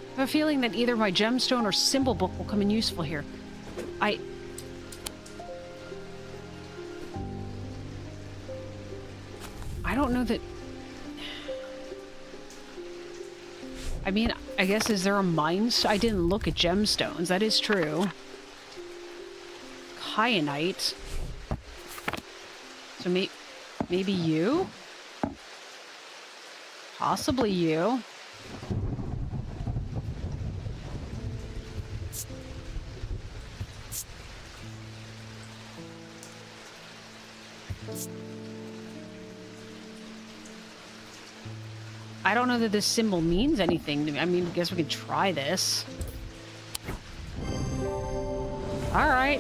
I have a feeling that either my gemstone or symbol book will come in useful here. I don't know that... I mean, I guess, is there a mine? I didn't look at gemstones. That is true. Kyanite. So maybe you? Possibly you. I don't know that this symbol means anything to me. I mean, I guess we could try this. All right.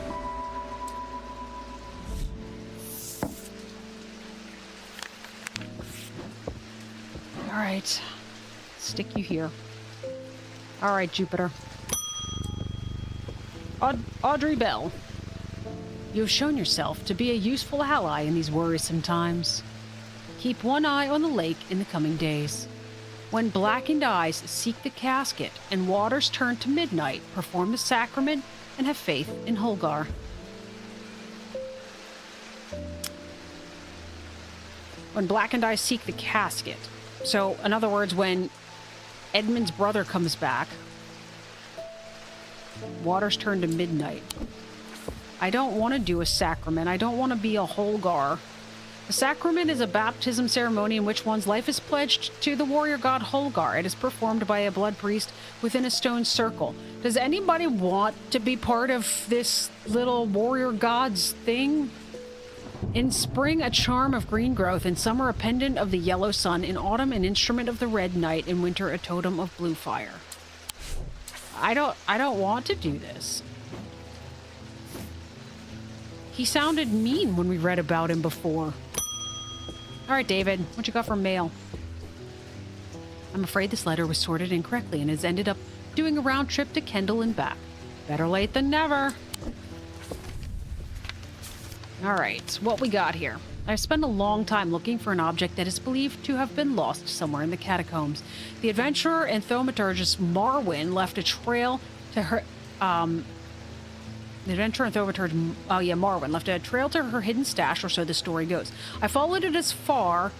All right. Stick you here. All right, Jupiter. Audrey Bell. You have shown yourself to be a useful ally in these worrisome times. Keep one eye on the lake in the coming days. When blackened eyes seek the casket and waters turn to midnight, perform the sacrament and have faith in Holgar. When blackened eyes seek the casket. So, in other words, when Edmund's brother comes back, waters turn to midnight. I don't want to do a sacrament. I don't want to be a Holgar. The sacrament is a baptism ceremony in which one's life is pledged to the warrior god Holgar. It is performed by a blood priest within a stone circle. Does anybody want to be part of this little warrior god's thing? In spring, a charm of green growth. In summer, a pendant of the yellow sun. In autumn, an instrument of the red night. In winter, a totem of blue fire. I don't want to do this. He sounded mean when we read about him before. All right, David, what you got for mail? I'm afraid this letter was sorted incorrectly and has ended up doing a round trip to Kendall and back. Better late than never. All right, what we got here? I've spent a long time looking for an object that is believed to have been lost somewhere in the catacombs. The adventurer and thaumaturgist Marwyn left a trail to her... The adventurer and thaumaturgist... Oh, yeah, Marwyn left a trail to her hidden stash, or so the story goes. I followed it as far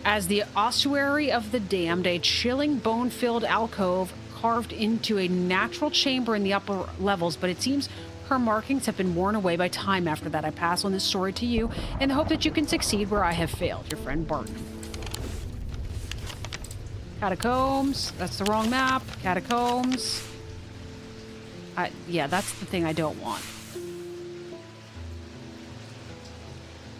as the ossuary of the damned, a chilling, bone-filled alcove carved into a natural chamber in the upper levels, but it seems her markings have been worn away by time after that. I pass on this story to you in the hope that you can succeed where I have failed. Your friend, Barton. Catacombs. That's the wrong map. Catacombs. Yeah, that's the thing I don't want.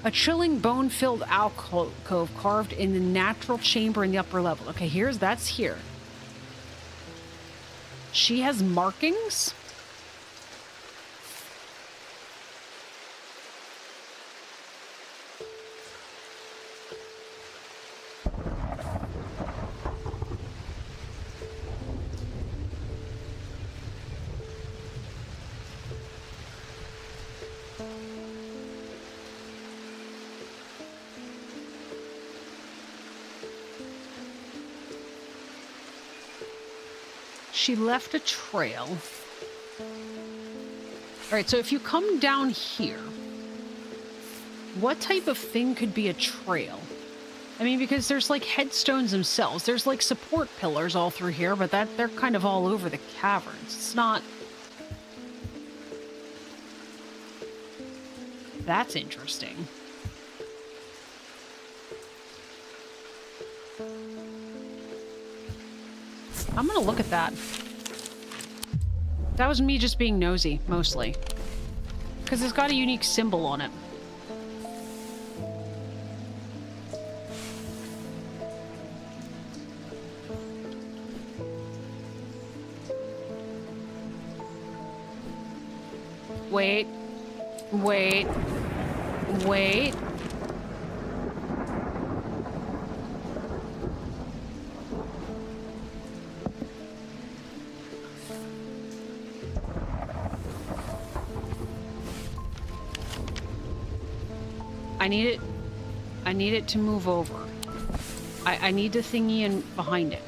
A chilling, bone-filled alcove carved in the natural chamber in the upper level. Okay, that's here. She has markings? She left a trail. All right, so if you come down here, what type of thing could be a trail? I mean, because there's like headstones themselves. There's like support pillars all through here, but they're kind of all over the caverns. It's not... That's interesting. I'm gonna look at that. That was me just being nosy, mostly. Because it's got a unique symbol on it. Wait. Wait. Wait. I need it to move over. I need the thingy in behind it.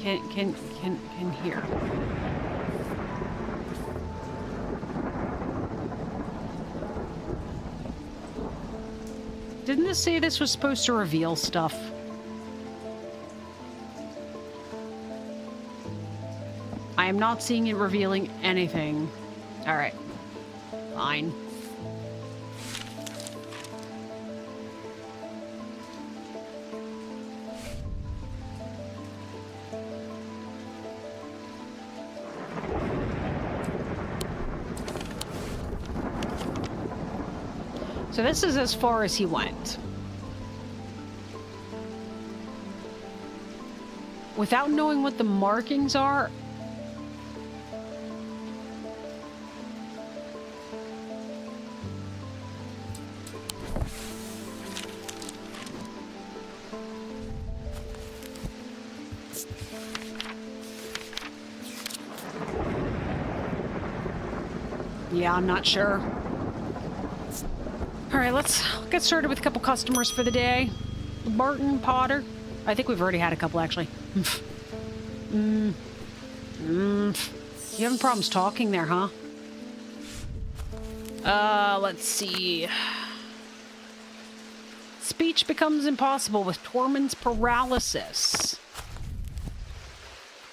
Can here. Didn't this say this was supposed to reveal stuff? I am not seeing it revealing anything. All right. Fine. So this is as far as he went. Without knowing what the markings are, Yeah, I'm not sure. All right, let's get started with a couple customers for the day. Barton, Potter. I think we've already had a couple, actually. You having problems talking there, huh? Let's see. Speech becomes impossible with Tormund's paralysis.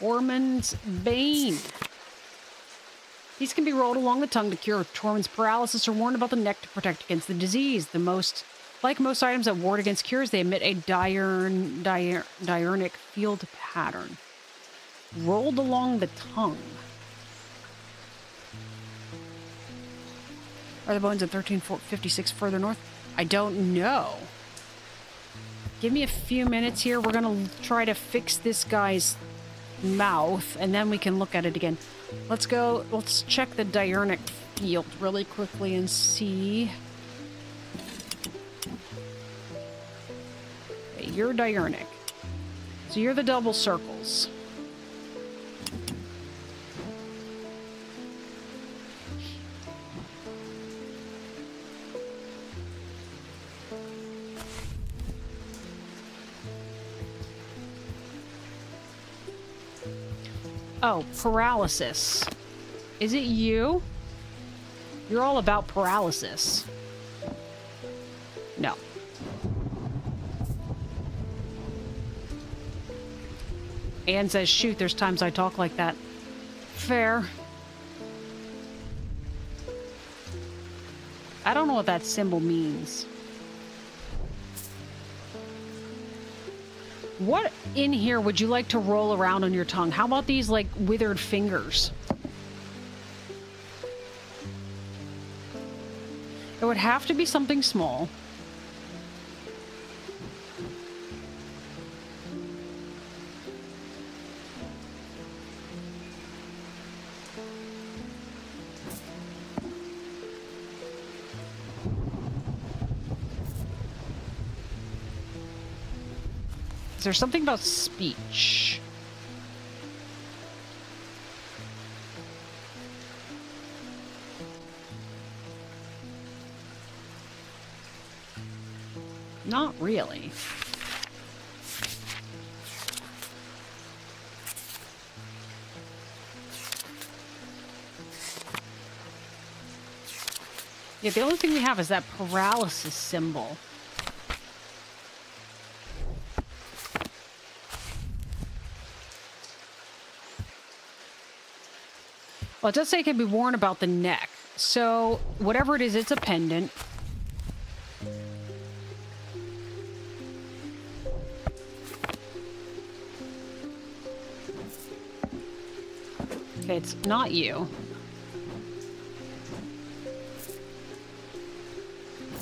Tormund's bane. These can be rolled along the tongue to cure Tormund's paralysis or worn about the neck to protect against the disease. Like most items that ward against cures, they emit a diurnic field pattern. Rolled along the tongue. Are the bones at 1356 further north? I don't know. Give me a few minutes here. We're going to try to fix this guy's mouth, and then we can look at it again. Let's go. Let's check the diurnic field really quickly and see. Okay, you're diurnic. So you're the double circles. Oh, paralysis. Is it you? You're all about paralysis. No. Anne says, shoot, there's times I talk like that. Fair. I don't know what that symbol means. What in here would you like to roll around on your tongue? How about these, like, withered fingers? It would have to be something small. There's something about speech. Not really. Yeah, the only thing we have is that paralysis symbol. Well, it does say it can be worn about the neck. So, whatever it is, it's a pendant. Okay, it's not you.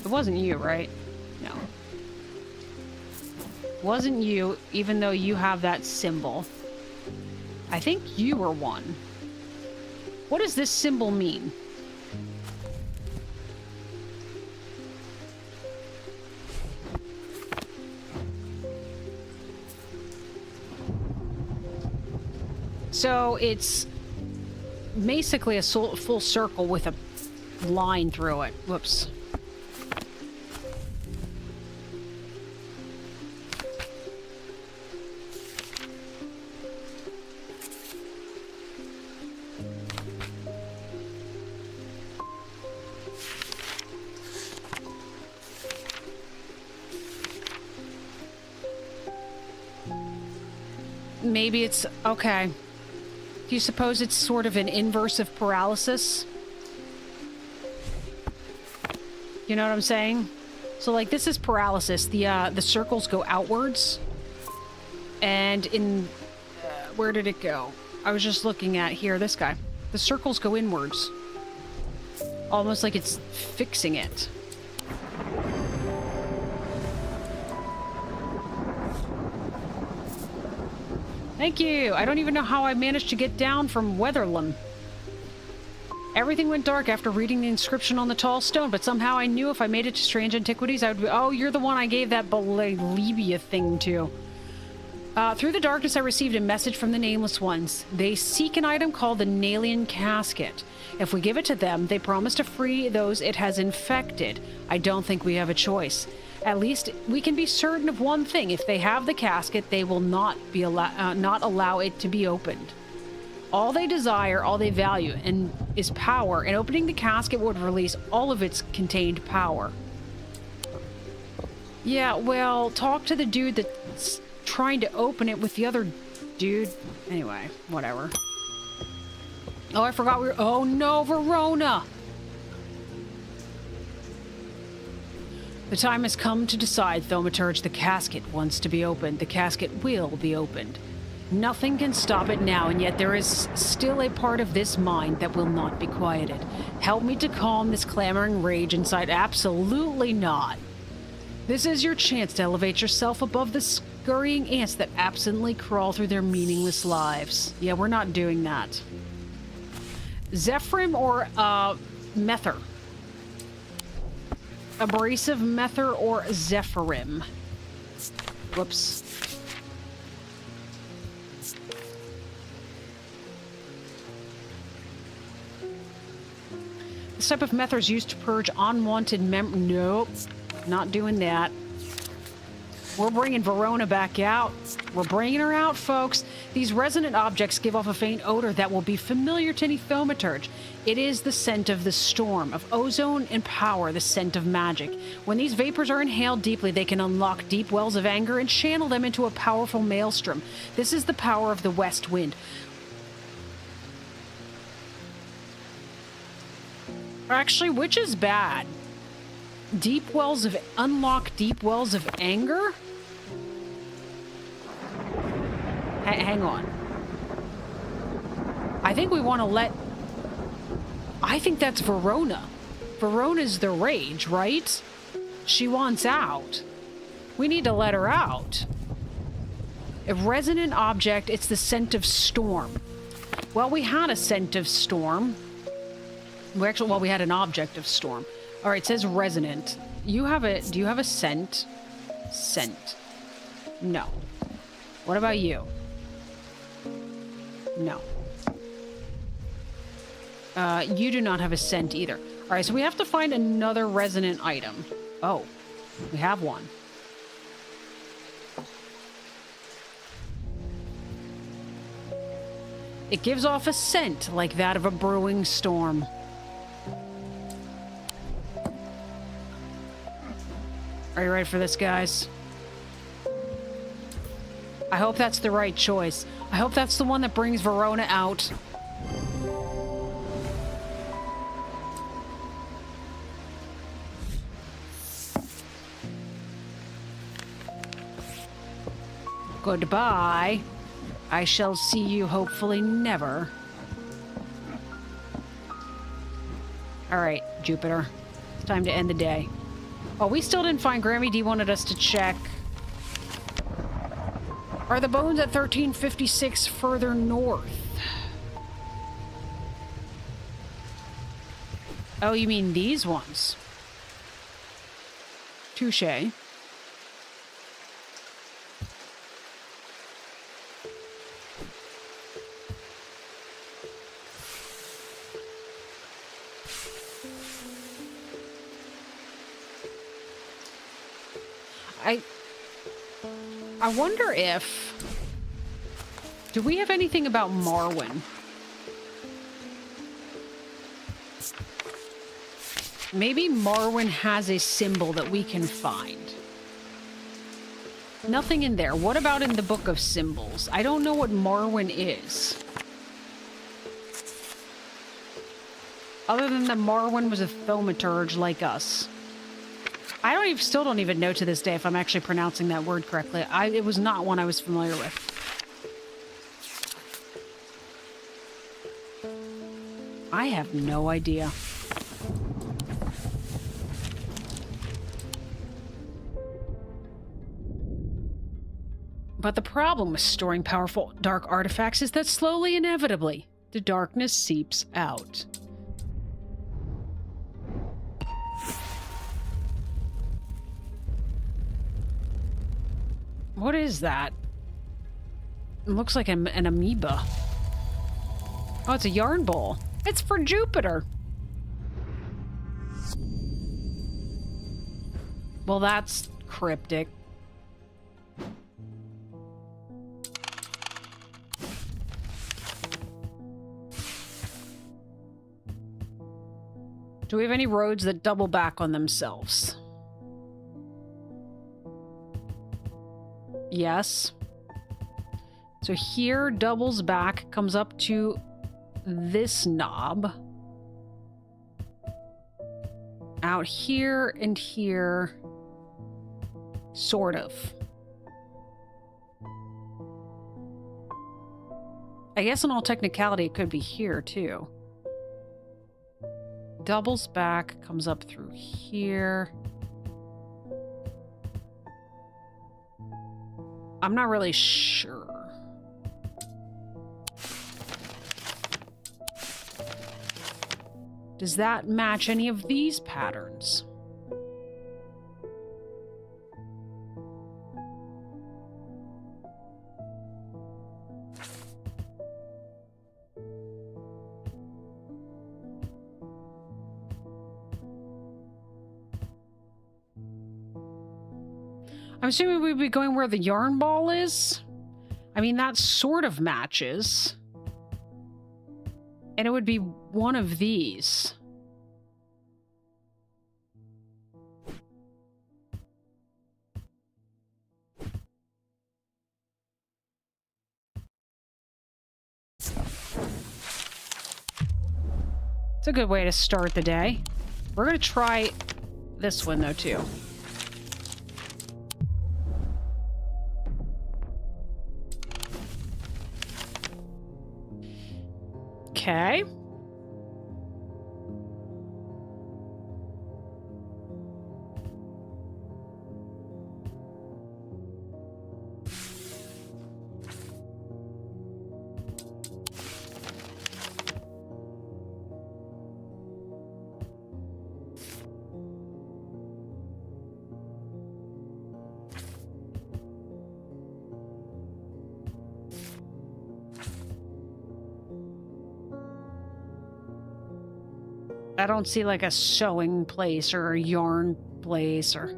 It wasn't you, right? No. It wasn't you, even though you have that symbol. I think you were one. What does this symbol mean? So it's basically a full circle with a line through it. Whoops. Maybe it's... okay. Do you suppose it's sort of an inverse of paralysis? You know what I'm saying? So, like, this is paralysis. The circles go outwards. And in... where did it go? I was just looking at here, this guy. The circles go inwards. Almost like it's fixing it. Thank you. I don't even know how I managed to get down from Weatherlam. Everything went dark after reading the inscription on the tall stone, but somehow I knew if I made it to Strange Antiquities, I would be... oh, you're the one I gave that Balebia thing to. Through the darkness, I received a message from the Nameless Ones. They seek an item called the Nalian Casket. If we give it to them, they promise to free those it has infected. I don't think we have a choice. At least we can be certain of one thing. If they have the casket, they will not allow it to be opened. All they desire, all they value, is power, and opening the casket would release all of its contained power. Yeah, well, talk to the dude that's trying to open it with the other dude. Anyway, whatever. Oh, I forgot we were... Oh, no, Verona! The time has come to decide, Thaumaturge. The casket wants to be opened. The casket will be opened. Nothing can stop it now, and yet there is still a part of this mind that will not be quieted. Help me to calm this clamoring rage inside. Absolutely not. This is your chance to elevate yourself above the scurrying ants that absently crawl through their meaningless lives. Yeah, we're not doing that. Zephyrim or Mether? Abrasive Mether or Zephyrim? Whoops. This type of Mether is used to purge unwanted Nope. Not doing that. We're bringing Verona back out. We're bringing her out, folks. These resonant objects give off a faint odor that will be familiar to any thaumaturge. It is the scent of the storm, of ozone and power, the scent of magic. When these vapors are inhaled deeply, they can unlock deep wells of anger and channel them into a powerful maelstrom. This is the power of the west wind. Actually, which is bad? Unlock deep wells of anger? Hang on. I think we want to I think that's Verona. Verona's the rage, right? She wants out. We need to let her out. A resonant object, it's the scent of storm. Well, we had a scent of storm. We had an object of storm. All right, it says resonant. Do you have a scent? Scent. No. What about you? No. You do not have a scent either. All right, so we have to find another resonant item. Oh, we have one. It gives off a scent like that of a brewing storm. Are you ready for this, guys? I hope that's the right choice. I hope that's the one that brings Verona out. Goodbye. I shall see you hopefully never. All right, Jupiter. It's time to end the day. Oh, we still didn't find Grammy D wanted us to check. Are the bones at 1356 further north? Oh, you mean these ones? Touché. I wonder if... Do we have anything about Marwyn? Maybe Marwyn has a symbol that we can find. Nothing in there. What about in the Book of Symbols? I don't know what Marwyn is. Other than that Marwyn was a thaumaturge like us. I still don't even know to this day if I'm actually pronouncing that word correctly. It was not one I was familiar with. I have no idea. But the problem with storing powerful dark artifacts is that slowly, inevitably, the darkness seeps out. What is that? It looks like an amoeba. Oh, it's a yarn bowl. It's for Jupiter. Well, that's cryptic. Do we have any roads that double back on themselves? Yes. So here doubles back, comes up to this knob. Out here and here. Sort of. I guess in all technicality it could be here too. Doubles back, comes up through here. I'm not really sure. Does that match any of these patterns? I'm assuming we'd be going where the yarn ball is. I mean, that sort of matches. And it would be one of these. It's a good way to start the day. We're going to try this one, though, too. Okay. I don't see like a sewing place or a yarn place or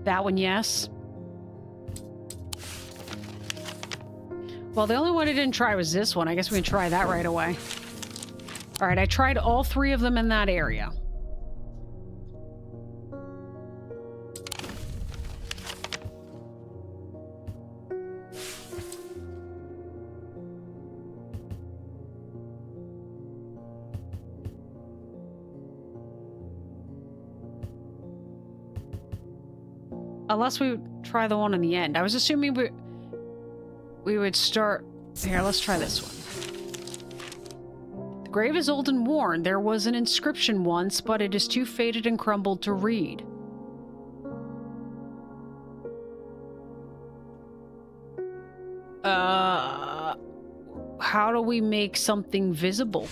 that one, yes. Well, the only one I didn't try was this one. I guess we can try that right away. All right, I tried all three of them in that area. Unless we try the one in the end. I was assuming we would start... Here, let's try this one. The grave is old and worn. There was an inscription once, but it is too faded and crumbled to read. How do we make something visible?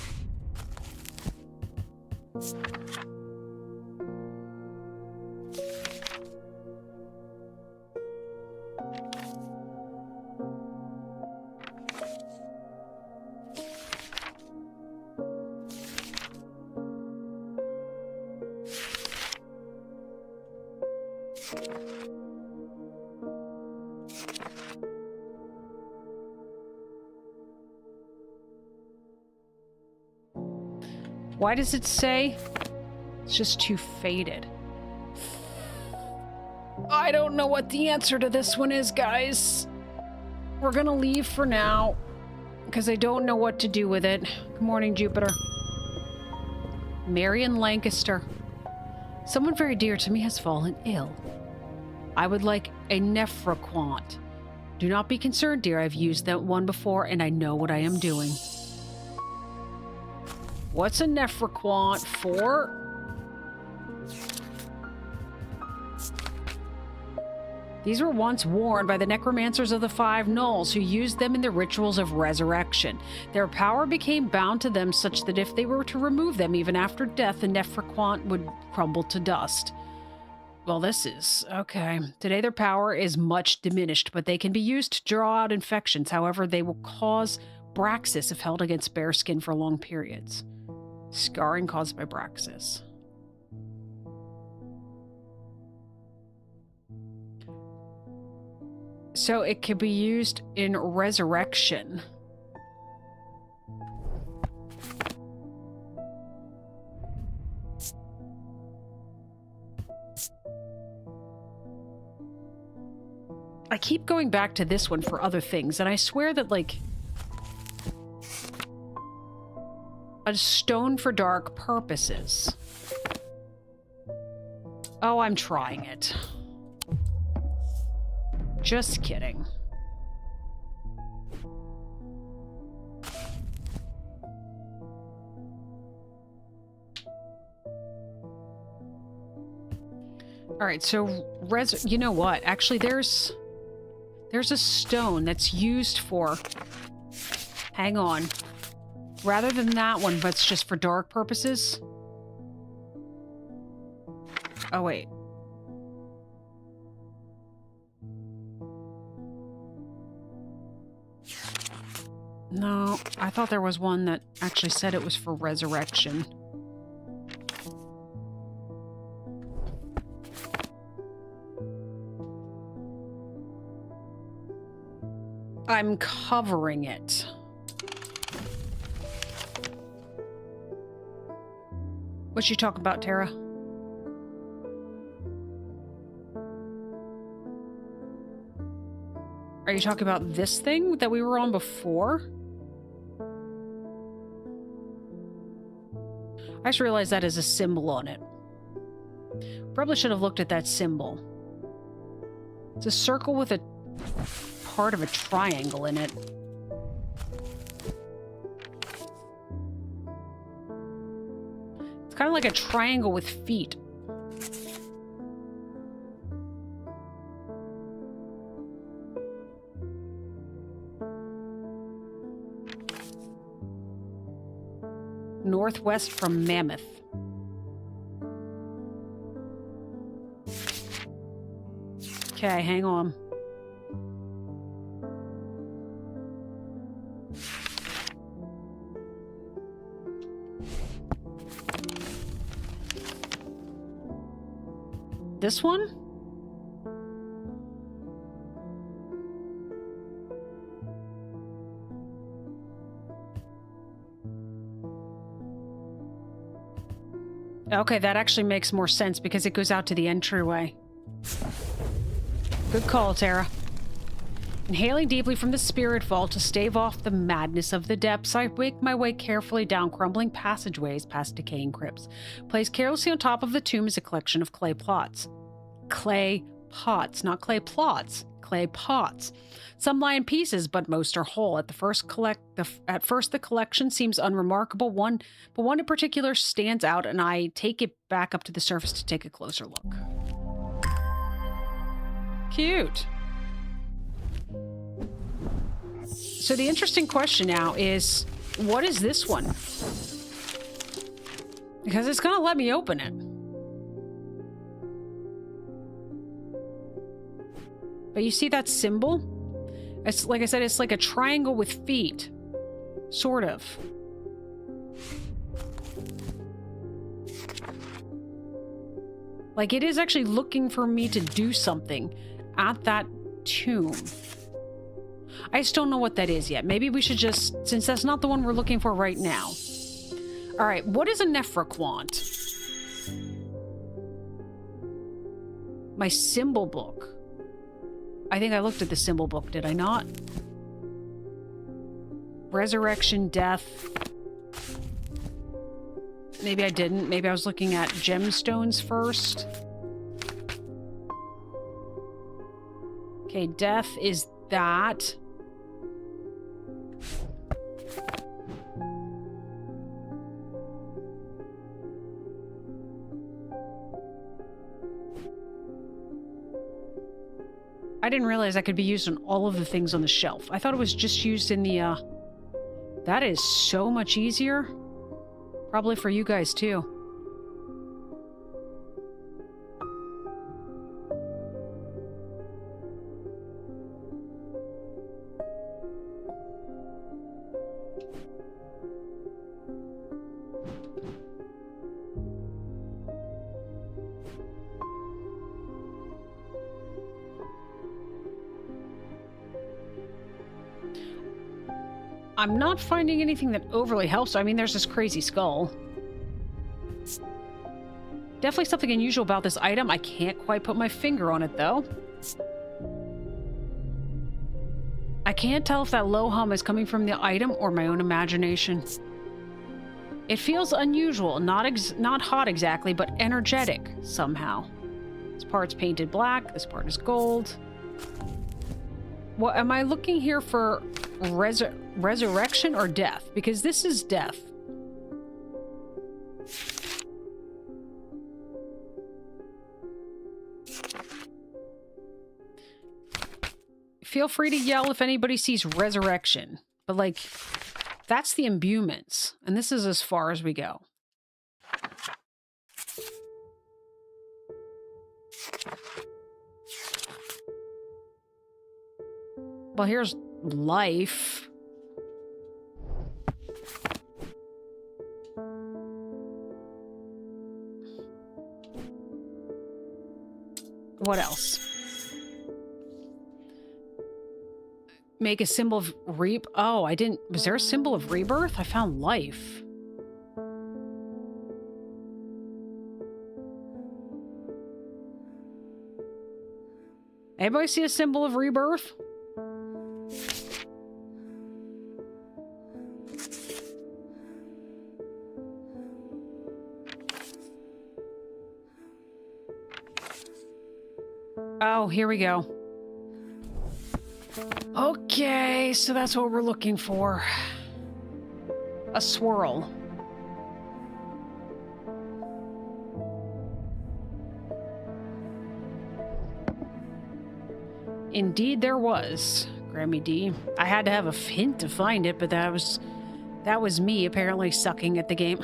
Why does it say it's just too faded? I don't know what the answer to this one is, guys. We're gonna leave for now because I don't know what to do with it. Good morning, Jupiter. Marion Lancaster. Someone very dear to me has fallen ill. I would like a nephroquant. Do not be concerned, dear. I've used that one before and I know what I am doing. What's a nephroquant for? These were once worn by the necromancers of the Five Knolls, who used them in the rituals of resurrection. Their power became bound to them such that if they were to remove them even after death, the nephroquant would crumble to dust. Well, this is... okay. Today their power is much diminished, but they can be used to draw out infections. However, they will cause Braxis if held against bare skin for long periods. Scarring caused by Braxis. So it can be used in resurrection. I keep going back to this one for other things, and I swear that, like, a stone for dark purposes. Oh, I'm trying it. Just kidding. All right, so you know what? Actually, there's a stone that's used for... hang on. Rather than that one, but it's just for dark purposes. Oh, wait. No, I thought there was one that actually said it was for resurrection. I'm covering it. What you talking about, Tara? Are you talking about this thing that we were on before? I just realized that is a symbol on it. Probably should have looked at that symbol. It's a circle with a part of a triangle in it. It's kind of like a triangle with feet. Northwest from Mammoth. Okay, hang on. This one? Okay, that actually makes more sense because it goes out to the entryway. Good call, Tara. Inhaling deeply from the spirit vault to stave off the madness of the depths, I make my way carefully down crumbling passageways past decaying crypts. Placed carelessly on top of the tomb is a collection of clay plots. Clay pots, not clay plots. Clay pots. Some lie in pieces, but most are whole. At first, the collection seems unremarkable, but one in particular stands out, and I take it back up to the surface to take a closer look. Cute. So the interesting question now is, what is this one? Because it's going to let me open it. But you see that symbol? It's like I said, it's like a triangle with feet. Sort of. Like it is actually looking for me to do something at that tomb. I just don't know what that is yet. Maybe we should just, since that's not the one we're looking for right now. All right, what is a Nephroquant? My symbol book. I think I looked at the symbol book, did I not? Resurrection, death. Maybe I didn't. Maybe I was looking at gemstones first. Okay, death is that. I didn't realize I could be used on all of the things on the shelf. I thought it was just used in the, That is so much easier. Probably for you guys, too. I'm not finding anything that overly helps. I mean, there's this crazy skull. Definitely something unusual about this item. I can't quite put my finger on it, though. I can't tell if that low hum is coming from the item or my own imagination. It feels unusual, not hot exactly, but energetic somehow. This part's painted black, this part is gold. What am I looking here for? Resurrection or death? Because this is death. Feel free to yell if anybody sees resurrection. But, like, that's the imbuements. And this is as far as we go. Well, here's life. What else? Make a symbol of reap. Oh, I didn't. Was there a symbol of rebirth? I found life. Anybody see a symbol of rebirth? Oh, here we go. Okay, so that's what we're looking for. A swirl. Indeed there was, Grammy D. I had to have a hint to find it, but that was me apparently sucking at the game.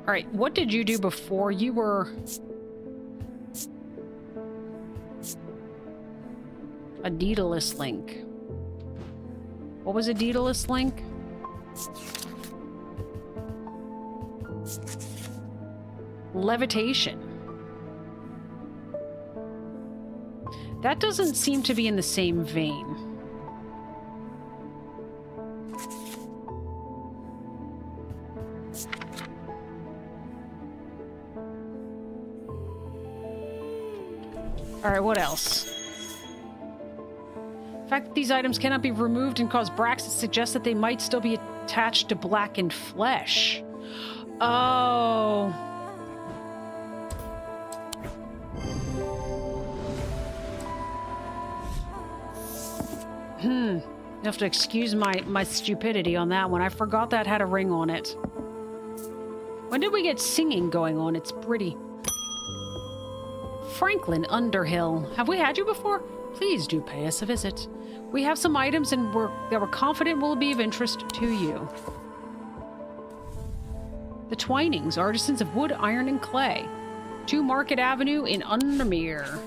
All right, what did you do before you were... A Daedalus link. What was a Daedalus link? Levitation. That doesn't seem to be in the same vein. All right, what else? The fact that these items cannot be removed and cause bracts suggests that they might still be attached to blackened flesh. Oh. You have to excuse my stupidity on that one. I forgot that had a ring on it. When did we get singing going on? It's pretty. Franklin Underhill. Have we had you before? Please do pay us a visit. We have some items that we're confident will be of interest to you. The Twinings, artisans of wood, iron, and clay. 2 Market Avenue in Undermere.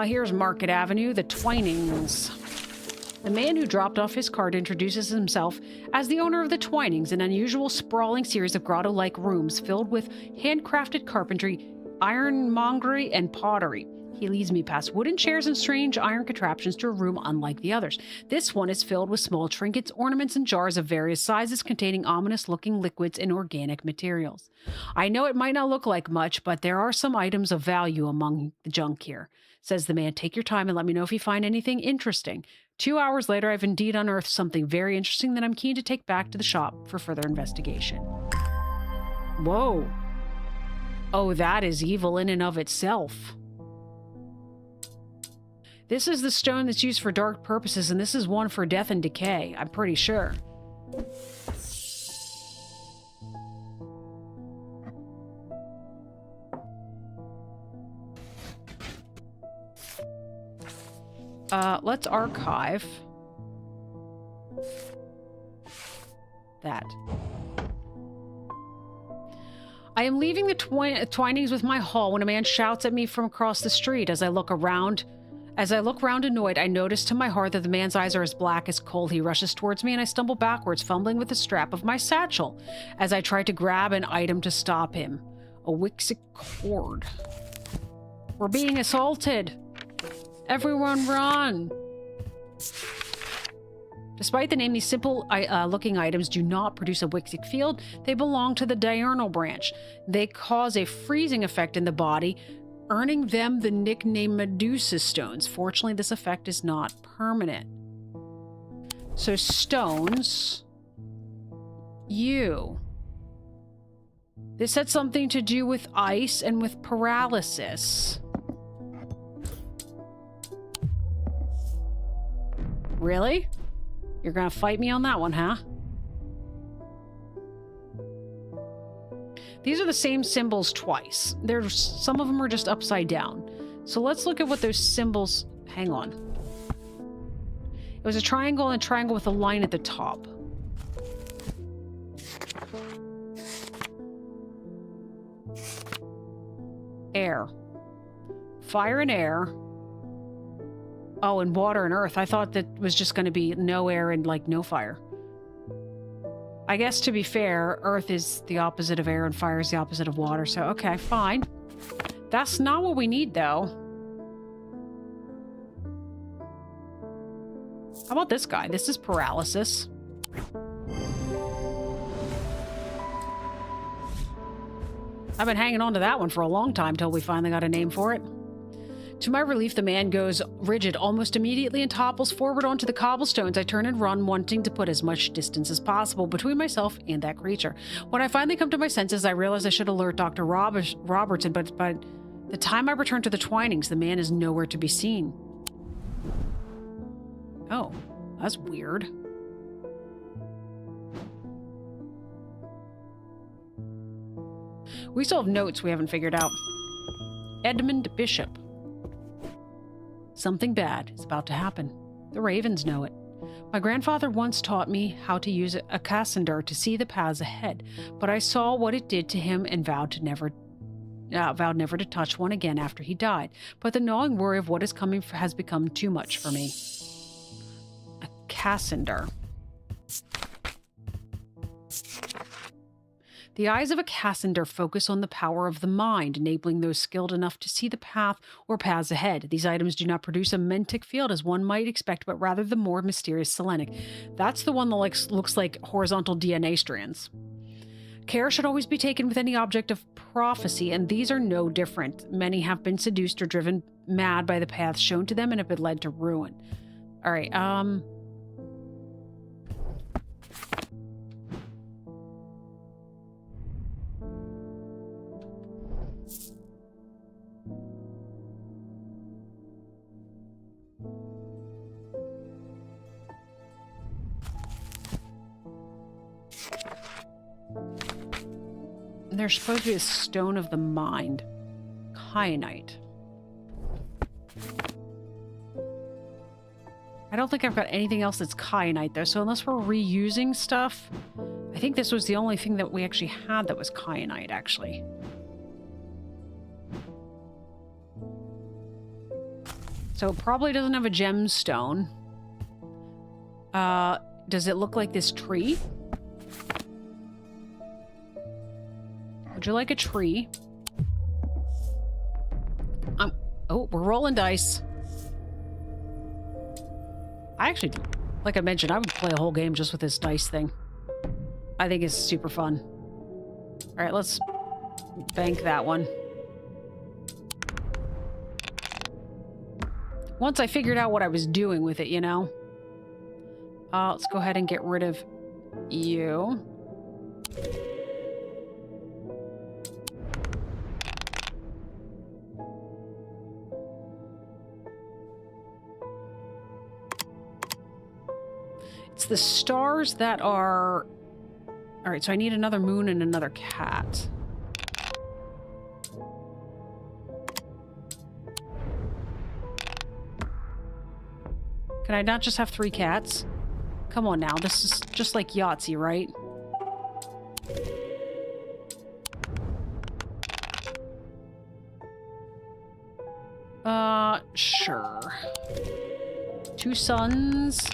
Here's Market Avenue, the Twinings. The man who dropped off his card introduces himself as the owner of the Twinings, an unusual sprawling series of grotto-like rooms filled with handcrafted carpentry, ironmongery, and pottery. He leads me past wooden chairs and strange iron contraptions to a room unlike the others. This one is filled with small trinkets, ornaments, and jars of various sizes containing ominous-looking liquids and organic materials. I know it might not look like much, but there are some items of value among the junk here, says the man. Take your time and let me know if you find anything interesting. 2 hours later, I've indeed unearthed something very interesting that I'm keen to take back to the shop for further investigation. Whoa. Oh, that is evil in and of itself. This is the stone that's used for dark purposes, and this is one for death and decay, I'm pretty sure. Let's archive that. I am leaving the Twinings with my haul when a man shouts at me from across the street. As I look round annoyed, I notice to my heart that the man's eyes are as black as coal. He rushes towards me and I stumble backwards, fumbling with the strap of my satchel as I try to grab an item to stop him. A Wixic cord. We're being assaulted. Everyone run. Despite the name, these simple looking items do not produce a Wixic field. They belong to the diurnal branch. They cause a freezing effect in the body, earning them the nickname Medusa stones. Fortunately, this effect is not permanent. So stones. This had something to do with ice and with paralysis. Really? You're gonna fight me on that one, huh? These are the same symbols twice. Some of them are just upside down. So let's look at what those symbols... Hang on. It was a triangle and a triangle with a line at the top. Air. Fire and air. Oh, and water and earth. I thought that was just going to be no air and, like, no fire. I guess, to be fair, earth is the opposite of air and fire is the opposite of water. So, okay, fine. That's not what we need, though. How about this guy? This is paralysis. I've been hanging on to that one for a long time till we finally got a name for it. To my relief, the man goes rigid almost immediately and topples forward onto the cobblestones. I turn and run, wanting to put as much distance as possible between myself and that creature. When I finally come to my senses, I realize I should alert Dr. Robertson, but by the time I return to the Twinings, the man is nowhere to be seen. Oh, that's weird. We still have notes we haven't figured out. Edmund Bishop. Something bad is about to happen. The ravens know it. My grandfather once taught me how to use a Cassander to see the paths ahead, but I saw what it did to him and vowed never to touch one again after he died. But the gnawing worry of what is coming has become too much for me. A Cassander. The eyes of a Cassander focus on the power of the mind, enabling those skilled enough to see the path or paths ahead. These items do not produce a mentic field as one might expect, but rather the more mysterious selenic. That's the one that looks like horizontal DNA strands. Care should always be taken with any object of prophecy, and these are no different. Many have been seduced or driven mad by the paths shown to them and have been led to ruin. All right, there's supposed to be a stone of the mind. Kyanite. I don't think I've got anything else that's kyanite, though, so unless we're reusing stuff... I think this was the only thing that we actually had that was kyanite, actually. So it probably doesn't have a gemstone. Does it look like this tree? Would you like a tree? Oh, we're rolling dice. I actually, like I mentioned, I would play a whole game just with this dice thing. I think it's super fun. All right, let's bank that one. Once I figured out what I was doing with it, you know? Let's go ahead and get rid of you. It's the stars that are... Alright, so I need another moon and another cat. Can I not just have 3 cats? Come on now, this is just like Yahtzee, right? Sure. 2 suns.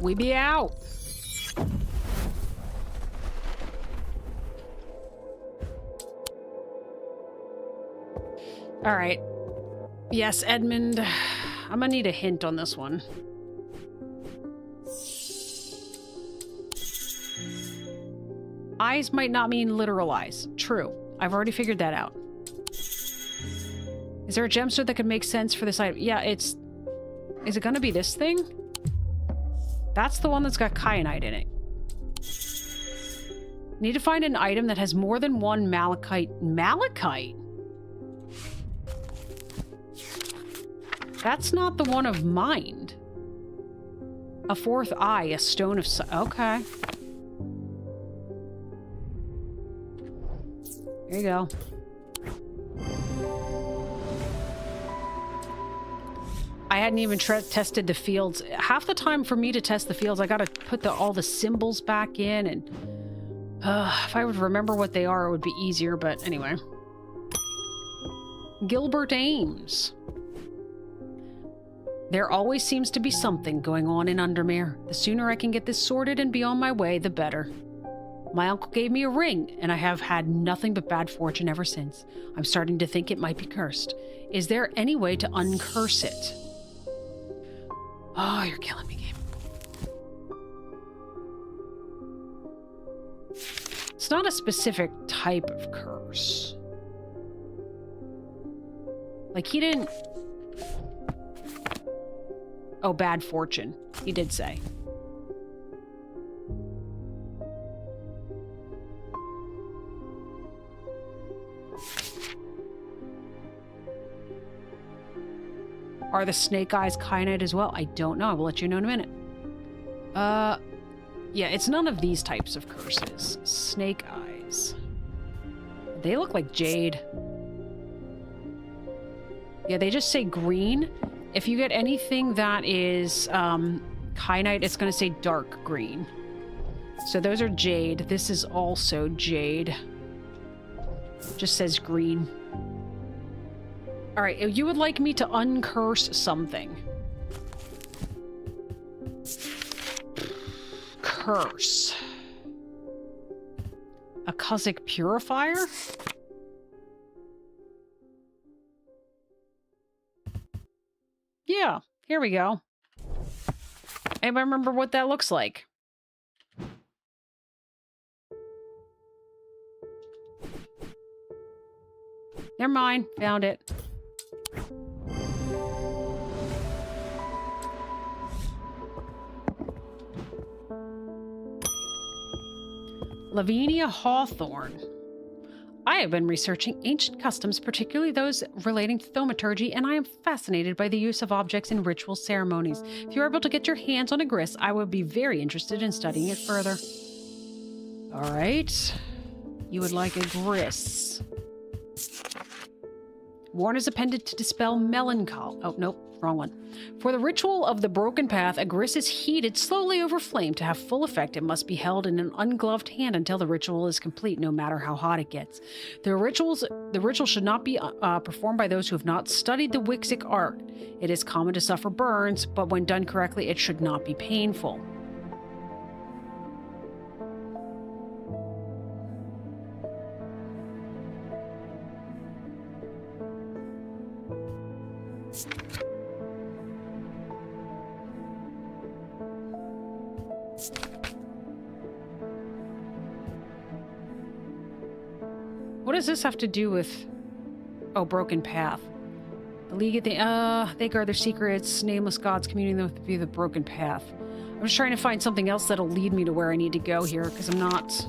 We be out. All right. Yes, Edmund. I'm gonna need a hint on this one. Eyes might not mean literal eyes. True. I've already figured that out. Is there a gemstone that could make sense for this item? Yeah, it's... Is it gonna be this thing? That's the one that's got kyanite in it. Need to find an item that has more than one malachite. Malachite? That's not the one of mind. A fourth eye, a stone of... Okay. There you go. I hadn't even tested the fields. Half the time for me to test the fields, I gotta put all the symbols back in, and if I would remember what they are, it would be easier, but anyway. Gilbert Ames. There always seems to be something going on in Undermere. The sooner I can get this sorted and be on my way, the better. My uncle gave me a ring, and I have had nothing but bad fortune ever since. I'm starting to think it might be cursed. Is there any way to uncurse it? Oh, you're killing me, game. It's not a specific type of curse. Like, he didn't... Oh, bad fortune. He did say. Are the snake eyes kyanite as well? I don't know. I will let you know in a minute. Yeah, it's none of these types of curses. Snake eyes. They look like jade. Yeah, they just say green. If you get anything that is kyanite, it's going to say dark green. So those are jade. This is also jade. Just says green. All right, you would like me to uncurse something. Curse. A Kuzik purifier? Yeah, here we go. Anybody remember what that looks like? Never mind, found it. Lavinia Hawthorne. I have been researching ancient customs, particularly those relating to thaumaturgy, and I am fascinated by the use of objects in ritual ceremonies. If you're able to get your hands on a gris, I would be very interested in studying it further. All right. You would like a gris. Worn as a pendant to dispel melancholy. Oh, nope. Wrong one. For the ritual of the broken path, a gris is heated slowly over flame. To have full effect, it must be held in an ungloved hand until the ritual is complete, no matter how hot it gets. The ritual should not be performed by those who have not studied the Wixic art. It is common to suffer burns, but when done correctly, it should not be painful. What does this have to do with... Oh, broken path. The League at the... they guard their secrets. Nameless gods communing them with the broken path. I'm just trying to find something else that'll lead me to where I need to go here, because I'm not...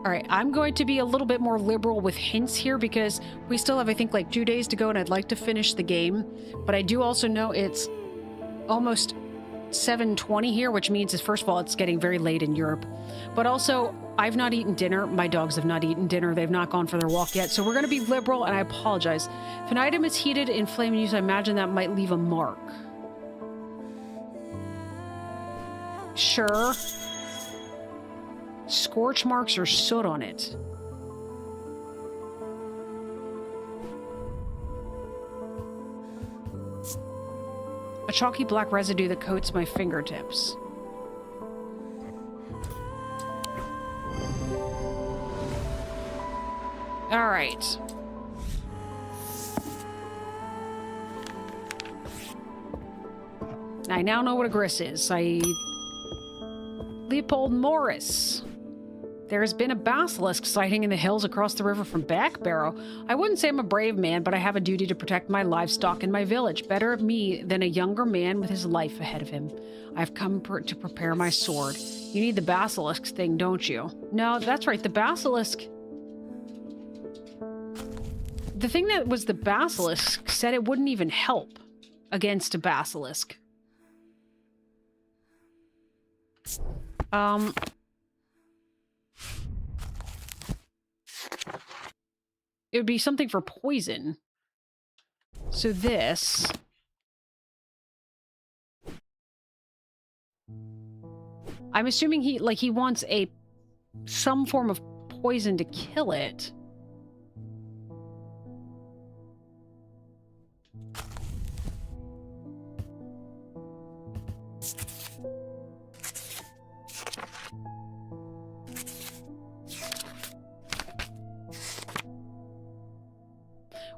Alright, I'm going to be a little bit more liberal with hints here because we still have, I think, like 2 days to go and I'd like to finish the game. But I do also know it's almost 7:20 here, which means, first of all, it's getting very late in Europe. But also, I've not eaten dinner. My dogs have not eaten dinner. They've not gone for their walk yet. So we're going to be liberal, and I apologize. If an item is heated in flame use, I imagine that might leave a mark. Sure. Scorch marks or soot on it. A chalky black residue that coats my fingertips. All right. I now know what a gris is. Leopold Morris. There has been a basilisk sighting in the hills across the river from Backbarrow. I wouldn't say I'm a brave man, but I have a duty to protect my livestock in my village. Better me than a younger man with his life ahead of him. I've come to prepare my sword. You need the basilisk thing, don't you? No, that's right, the basilisk. The thing that was the basilisk said it wouldn't even help against a basilisk. It would be something for poison. So this... I'm assuming he wants some form of poison to kill it.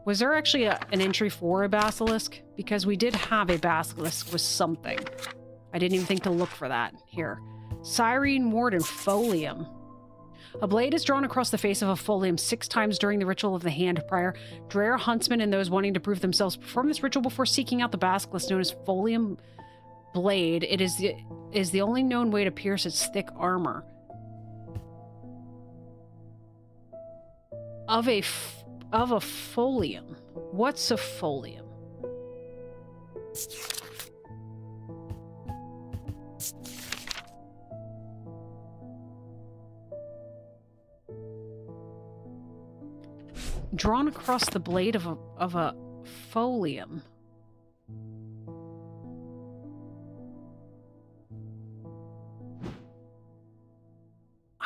Was there actually an entry for a basilisk? Because we did have a basilisk with something. I didn't even think to look for that. Here. Cyrene ward and folium. A blade is drawn across the face of a folium 6 times during the ritual of the hand prior. Dreher huntsmen and those wanting to prove themselves perform this ritual before seeking out the basilisk known as folium blade. It is the only known way to pierce its thick armor. Of a folium. What's a folium? Drawn across the blade of a folium.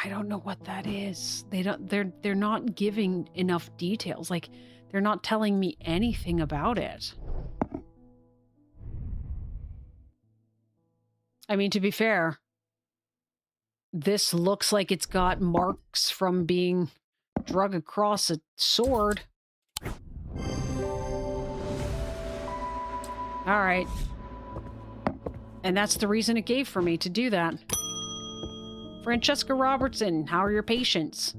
I don't know what that is. They're not giving enough details. Like, they're not telling me anything about it. I mean, to be fair, this looks like it's got marks from being drug across a sword. All right. And that's the reason it gave for me to do that. Francesca Robertson, how are your patients?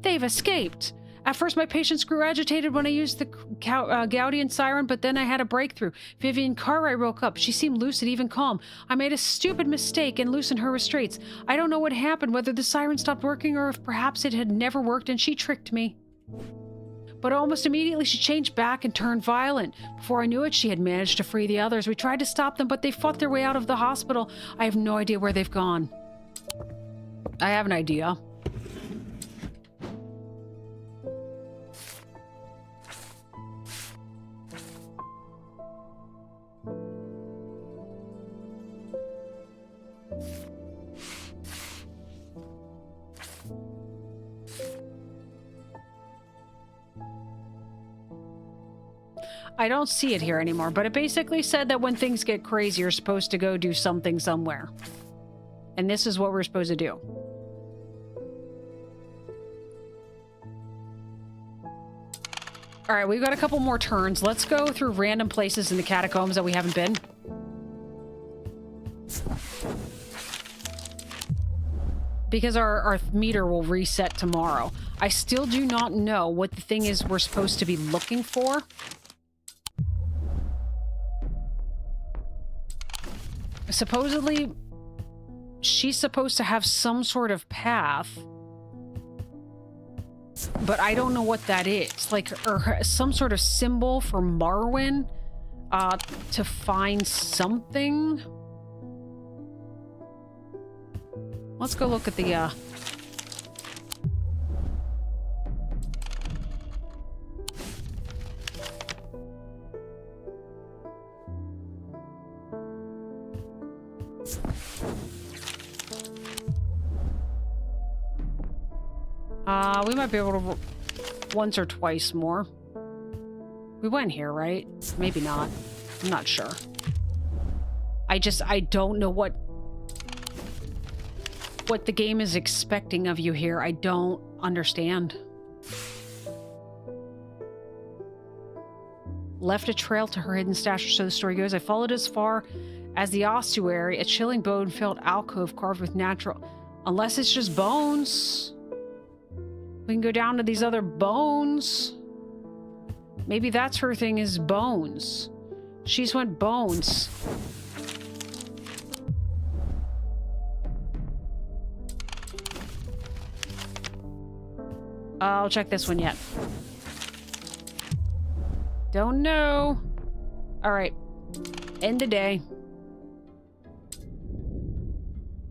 They've escaped. At first, my patients grew agitated when I used the Gaudian siren, but then I had a breakthrough. Vivian Cartwright woke up. She seemed lucid, even calm. I made a stupid mistake and loosened her restraints. I don't know what happened, whether the siren stopped working or if perhaps it had never worked and she tricked me. But almost immediately she changed back and turned violent. Before I knew it, she had managed to free the others. We tried to stop them, but they fought their way out of the hospital. I have no idea where they've gone. I have an idea. I don't see it here anymore, but it basically said that when things get crazy, you're supposed to go do something somewhere. And this is what we're supposed to do. All right, we've got a couple more turns. Let's go through random places in the catacombs that we haven't been. Because our meter will reset tomorrow. I still do not know what the thing is we're supposed to be looking for. Supposedly, she's supposed to have some sort of path. But I don't know what that is. Like, or some sort of symbol for Marwyn to find something. Let's go look at the We might be able to once or twice more. We went here, right? Maybe not. I'm not sure. I don't know what the game is expecting of you here. I don't understand. Left a trail to her hidden stash, so the story goes. I followed as far as the ossuary, a chilling bone-filled alcove carved with natural... Unless it's just bones. We can go down to these other bones. Maybe that's her thing, is bones. She's went bones. I'll check this one yet. Don't know. All right. End the day.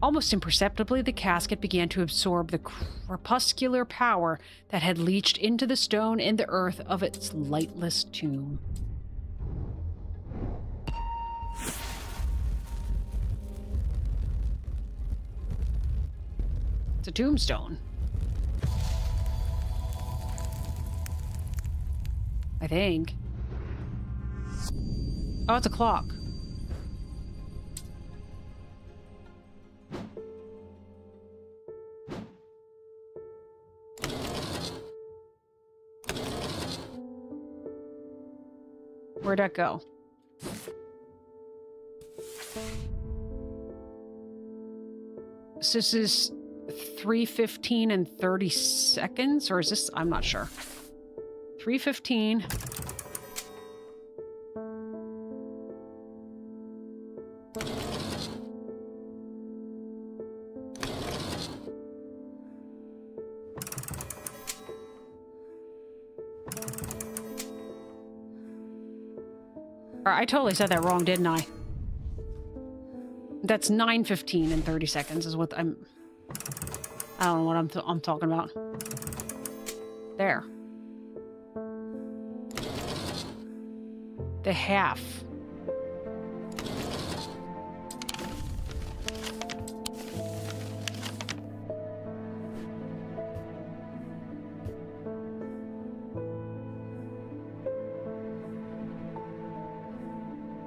Almost imperceptibly, the casket began to absorb the crepuscular power that had leached into the stone and the earth of its lightless tomb. It's a tombstone. I think. Oh, it's a clock. Where'd that go? So this is 3:15 and 30 seconds, or is this? I'm not sure. 3:15. I totally said that wrong, didn't I? That's 9:15 and 30 seconds is what I'm... I don't know what I'm talking about. There. The half.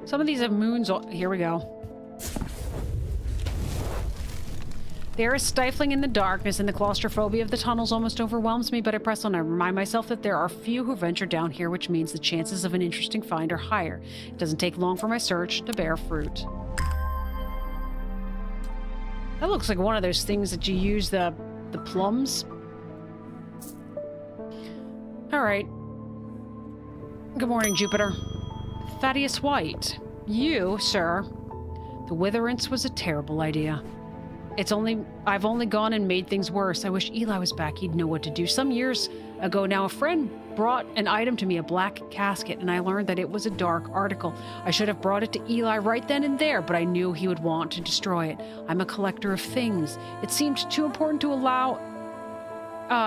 Some of these have moons. Here we go. There is stifling in the darkness, and the claustrophobia of the tunnels almost overwhelms me, but I press on. I remind myself that there are few who venture down here, which means the chances of an interesting find are higher. It doesn't take long for my search to bear fruit. That looks like one of those things that you use the plums. All right. Good morning, Jupiter. Thaddeus White. You, sir. The witherance was a terrible idea. I've only gone and made things worse. I wish Eli was back. He'd know what to do. Some years ago now, a friend brought an item to me, a black casket, and I learned that it was a dark article. I should have brought it to Eli right then and there, but I knew he would want to destroy it. I'm a collector of things. It seemed too important to allow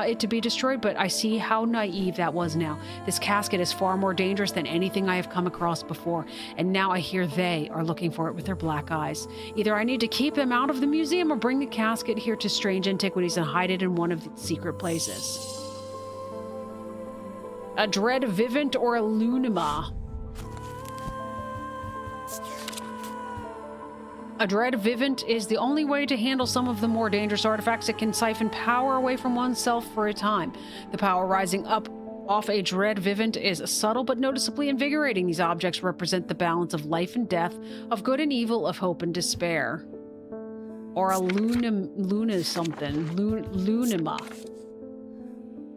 it to be destroyed, but I see how naive that was now. This casket is far more dangerous than anything I have come across before, and now I hear they are looking for it with their black eyes. Either I need to keep them out of the museum or bring the casket here to Strange Antiquities and hide it in one of its secret places. A dread vivant or a lunima. A dread vivant is the only way to handle some of the more dangerous artifacts. It can siphon power away from oneself for a time. The power rising up off a dread vivant is subtle but noticeably invigorating. These objects represent the balance of life and death, of good and evil, of hope and despair. Or a lunima.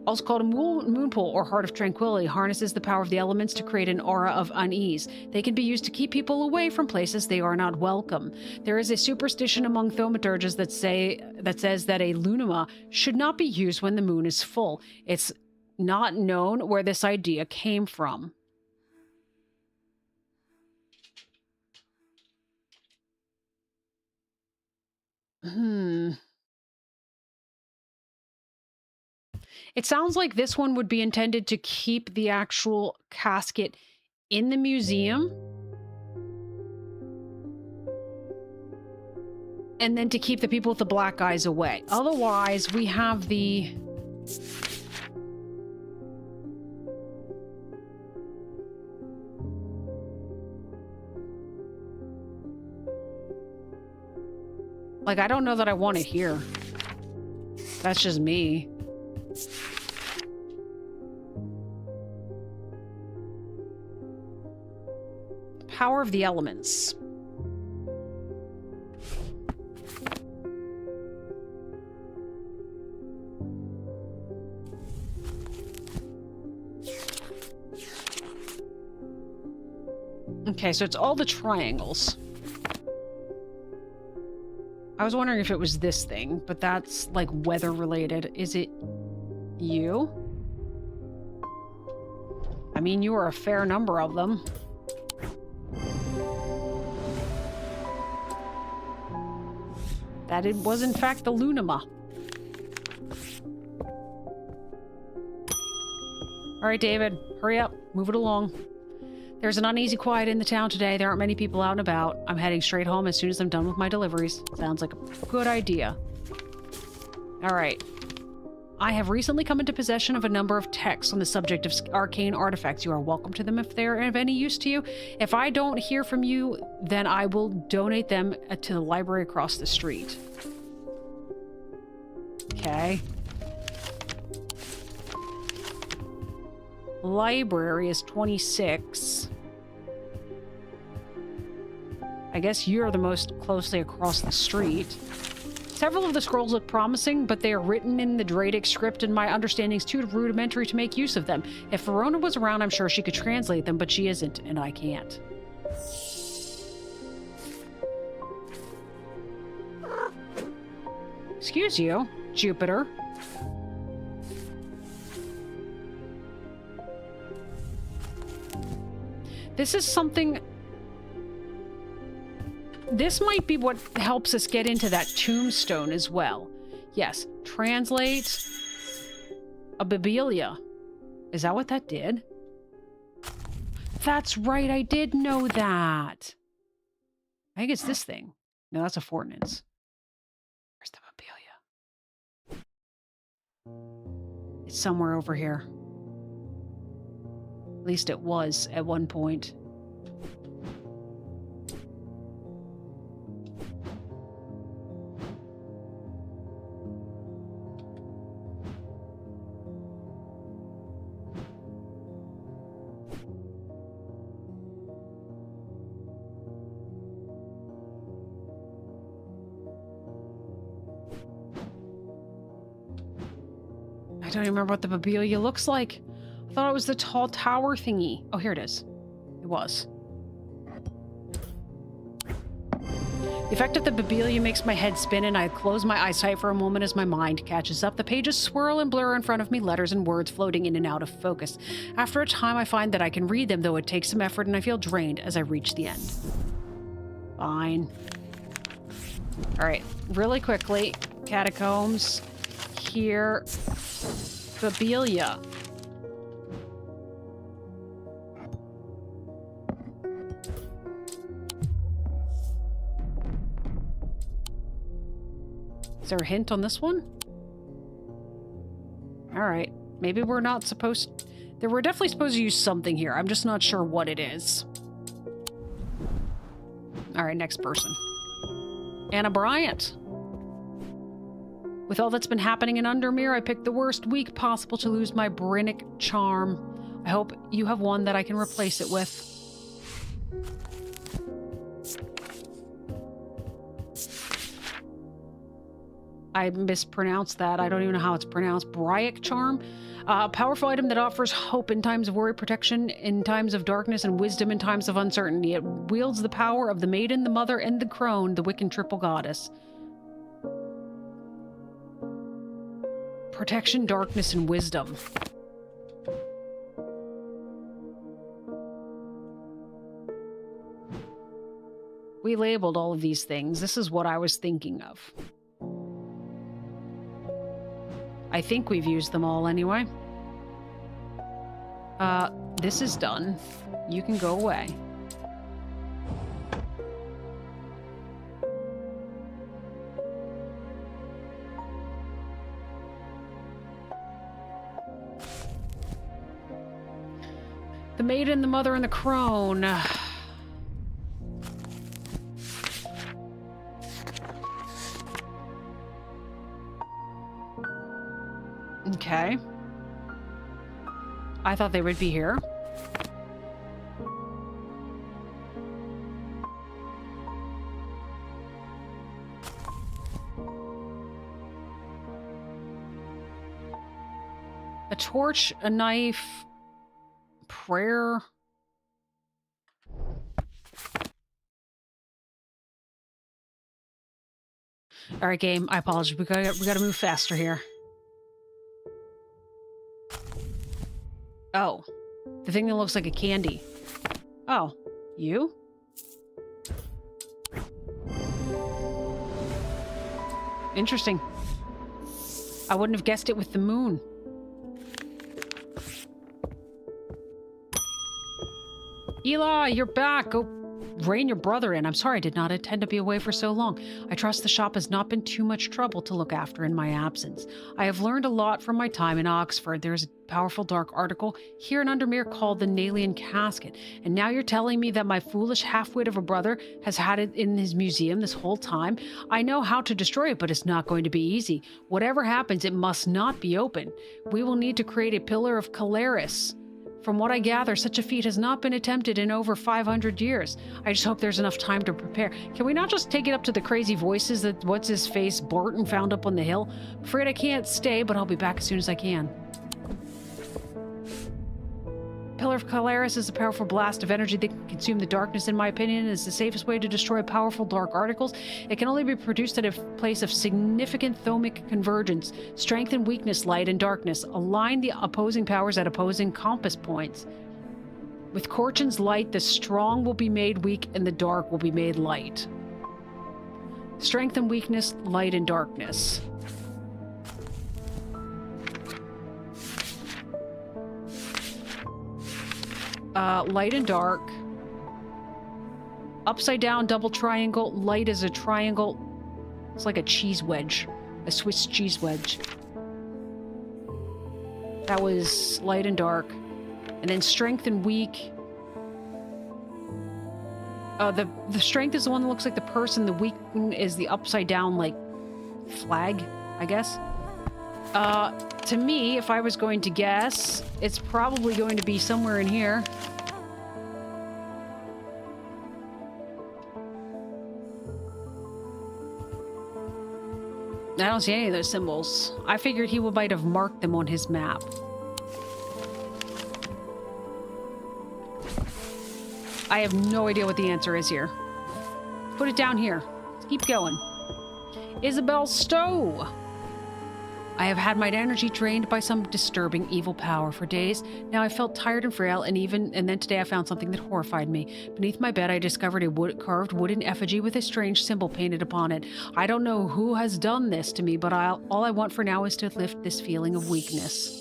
Also called a moonpool or heart of tranquility, harnesses the power of the elements to create an aura of unease. They can be used to keep people away from places they are not welcome. There is a superstition among thaumaturges that says that a lunima should not be used when the moon is full. It's not known where this idea came from. It sounds like this one would be intended to keep the actual casket in the museum. And then to keep the people with the black eyes away. Otherwise, we have the Like, I don't know that I want it here. That's just me. Power of the elements. Okay, so it's all the triangles. I was wondering if it was this thing, but that's like weather related. Is it you? I mean, you are a fair number of them. That it was in fact the Lunima. All right, David, hurry up, move it along. There's an uneasy quiet in the town today. There aren't many people out and about. I'm heading straight home as soon as I'm done with my deliveries. Sounds like a good idea. All right. I have recently come into possession of a number of texts on the subject of arcane artifacts. You are welcome to them if they're of any use to you. If I don't hear from you, then I will donate them to the library across the street. Okay. Library is 26. I guess you're the most closely across the street. Several of the scrolls look promising, but they are written in the Dradic script, and my understanding is too rudimentary to make use of them. If Verona was around, I'm sure she could translate them, but she isn't, and I can't. Excuse you, Jupiter. This is something... This might be what helps us get into that tombstone as well. Yes, translate a Bibelia. Is that what that did? That's right, I did know that. I think it's this thing. No, that's a Fortnance. Where's the Bibelia? It's somewhere over here. At least it was at one point. I don't even remember what the Bibelia looks like. I thought it was the tall tower thingy. Oh, here it is. It was. The effect of the Bibelia makes my head spin, and I close my eyes tight for a moment as my mind catches up. The pages swirl and blur in front of me, letters and words floating in and out of focus. After a time, I find that I can read them, though it takes some effort, and I feel drained as I reach the end. Fine. All right, really quickly. Catacombs. Here. Bibelia. Is there a hint on this one? All right. Maybe we're not supposed... We're definitely supposed to use something here. I'm just not sure what it is. All right, next person. Anna Bryant. With all that's been happening in Undermere, I picked the worst week possible to lose my Brinic charm. I hope you have one that I can replace it with. I mispronounced that. I don't even know how it's pronounced. Bryic charm? A powerful item that offers hope in times of worry, protection in times of darkness, and wisdom in times of uncertainty. It wields the power of the maiden, the mother, and the crone, the Wiccan triple goddess. Protection, darkness, and wisdom. We labeled all of these things. This is what I was thinking of. I think we've used them all anyway. This is done. You can go away. The maiden, the mother, and the crone. Okay. I thought they would be here. A torch, a knife, prayer. All right, game. I apologize. We gotta move faster here. Oh, the thing that looks like a candy. Oh, you? Interesting. I wouldn't have guessed it with the moon. Eli, you're back. Go rein your brother in. I'm sorry I did not intend to be away for so long. I trust the shop has not been too much trouble to look after in my absence. I have learned a lot from my time in Oxford. There's a powerful dark article here in Undermere called the Nalian Casket. And now you're telling me that my foolish half-wit of a brother has had it in his museum this whole time? I know how to destroy it, but it's not going to be easy. Whatever happens, it must not be open. We will need to create a pillar of Calaris. From what I gather, such a feat has not been attempted in over 500 years. I just hope there's enough time to prepare. Can we not just take it up to the crazy voices that what's-his-face Barton found up on the hill? I'm afraid I can't stay, but I'll be back as soon as I can. Pillar of Calaris is a powerful blast of energy that can consume the darkness, in my opinion, is the safest way to destroy powerful dark articles. It can only be produced at a place of significant thomic convergence. Strength and weakness, light and darkness. Align the opposing powers at opposing compass points. With Korchin's light, the strong will be made weak and the dark will be made light. Strength and weakness, light and darkness. Light and dark. Upside down, double triangle. Light is a triangle. It's like a cheese wedge. A Swiss cheese wedge. That was light and dark. And then strength and weak. The strength is the one that looks like the person. The weak is the upside down, like, flag, I guess. To me, if I was going to guess, it's probably going to be somewhere in here. I don't see any of those symbols. I figured he might have marked them on his map. I have no idea what the answer is here. Put it down here. Let's keep going. Isabel Stowe! I have had my energy drained by some disturbing evil power for days. Now I felt tired and frail, and then today I found something that horrified me. Beneath my bed I discovered a carved wooden effigy with a strange symbol painted upon it. I don't know who has done this to me, but all I want for now is to lift this feeling of weakness.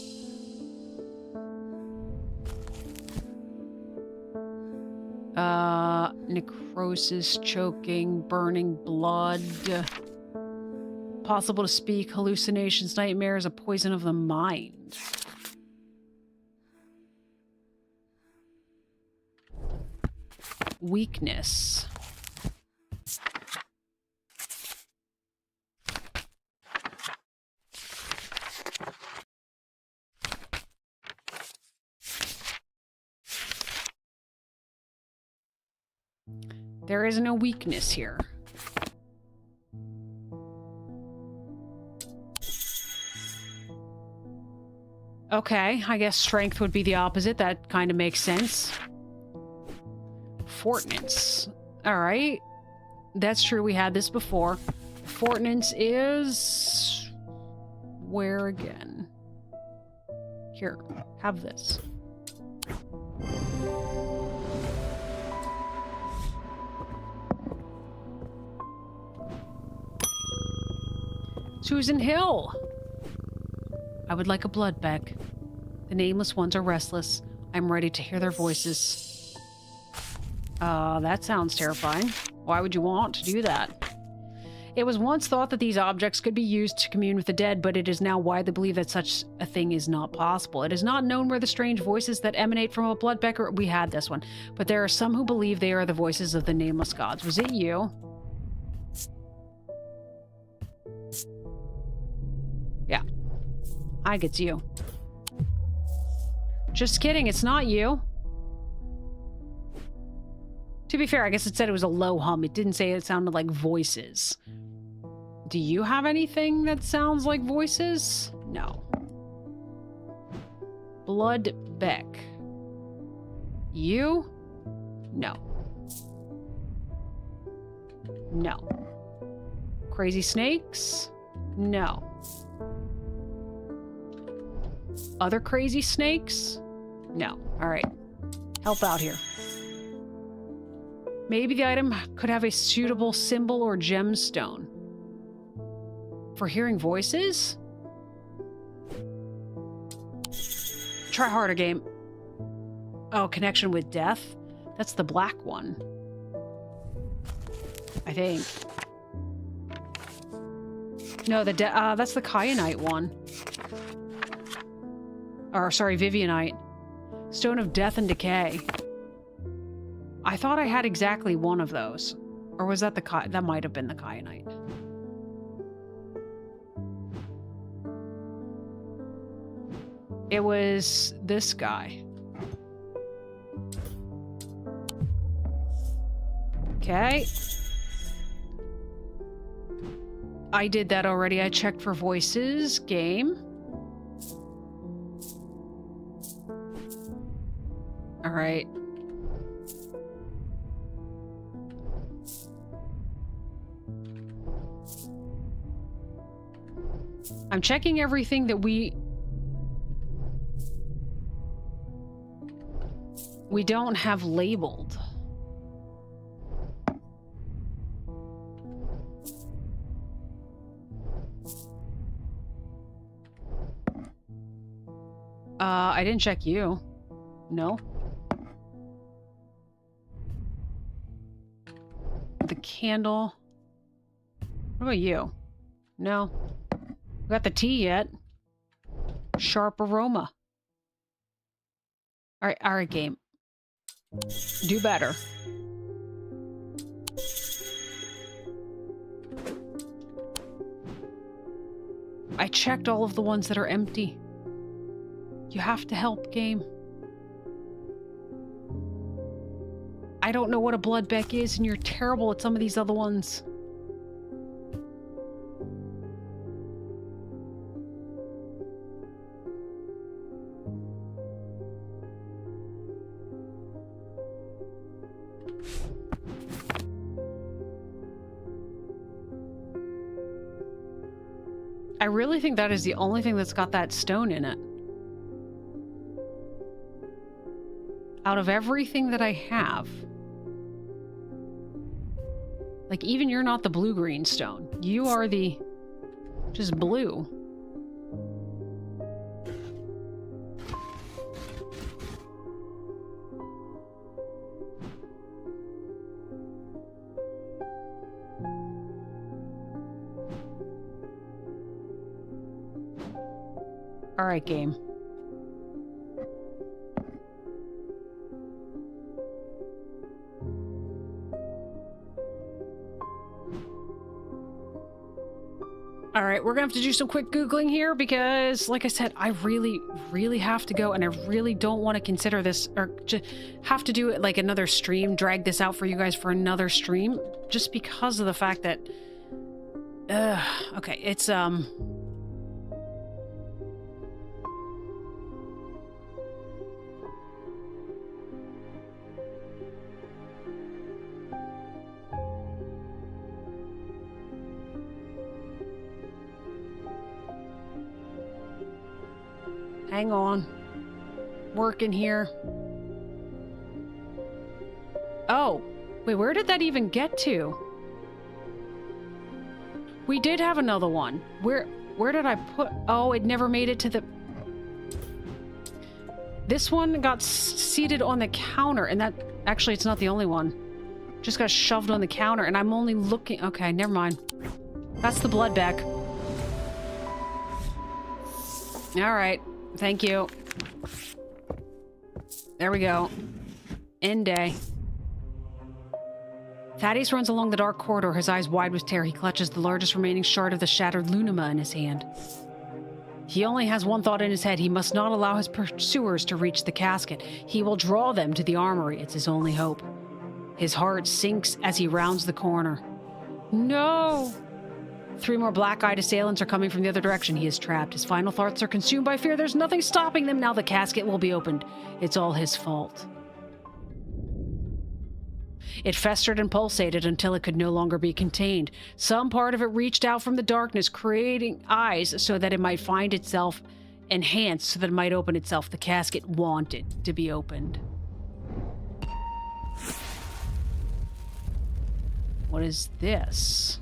Necrosis, choking, burning blood... Possible to speak, hallucinations, nightmares, a poison of the mind. Weakness. There is no weakness here. Okay, I guess strength would be the opposite. That kind of makes sense. Fortnance. Alright. That's true, we had this before. Fortnance is... where again? Here, have this. Susan Hill! I would like a blood bag. The nameless ones are restless. I'm ready to hear their voices. That sounds terrifying. Why would you want to do that? It was once thought that these objects could be used to commune with the dead, but it is now widely believed that such a thing is not possible. It is not known where the strange voices that emanate from a bloodbecker... We had this one. But there are some who believe they are the voices of the nameless gods. Was it you? Yeah. I think it's you. Just kidding, it's not you. To be fair, I guess it said it was a low hum. It didn't say it sounded like voices. Do you have anything that sounds like voices? No. Bloodbeck. You? No. No. Crazy snakes? No. Other crazy snakes? No. Alright. Help out here. Maybe the item could have a suitable symbol or gemstone. For hearing voices? Try harder, game. Oh, connection with death? That's the black one. I think. No, that's the kyanite one. Or, sorry, Vivianite. Stone of Death and Decay. I thought I had exactly one of those. Or was that that might have been the kyanite. It was this guy. Okay. I did that already. I checked for voices. Game. All right. I'm checking everything that we don't have labeled. I didn't check you. No. The candle. What about you? No. We got the tea yet. Sharp aroma. All right, game. Do better. I checked all of the ones that are empty. You have to help, game. I don't know what a bloodbeck is, and you're terrible at some of these other ones. I really think that is the only thing that's got that stone in it. Out of everything that I have. Like, even you're not the blue-green stone. You are the... just blue. All right, game. All right, we're gonna have to do some quick Googling here because, like I said, I really, really have to go, and I really don't want to consider this, or just have to do it like another stream, drag this out for you guys for another stream, just because of the fact that, okay, it's, hang on. Working here. Oh, wait, where did that even get to? We did have another one. Where did I put... Oh, it never made it to the... This one got seated on the counter, and that... Actually, it's not the only one. Just got shoved on the counter, and I'm only looking... Okay, never mind. That's the blood back. All right. Thank you. There we go. End day. Thaddeus runs along the dark corridor, his eyes wide with terror. He clutches the largest remaining shard of the shattered lunama in his hand. He only has one thought in his head. He must not allow his pursuers to reach the casket. He will draw them to the armory. It's his only hope. His heart sinks as he rounds the corner. No! 3 more black-eyed assailants are coming from the other direction. He is trapped. His final thoughts are consumed by fear. There's nothing stopping them. Now the casket will be opened. It's all his fault. It festered and pulsated until it could no longer be contained. Some part of it reached out from the darkness, creating eyes so that it might find itself enhanced, so that it might open itself. The casket wanted to be opened. What is this?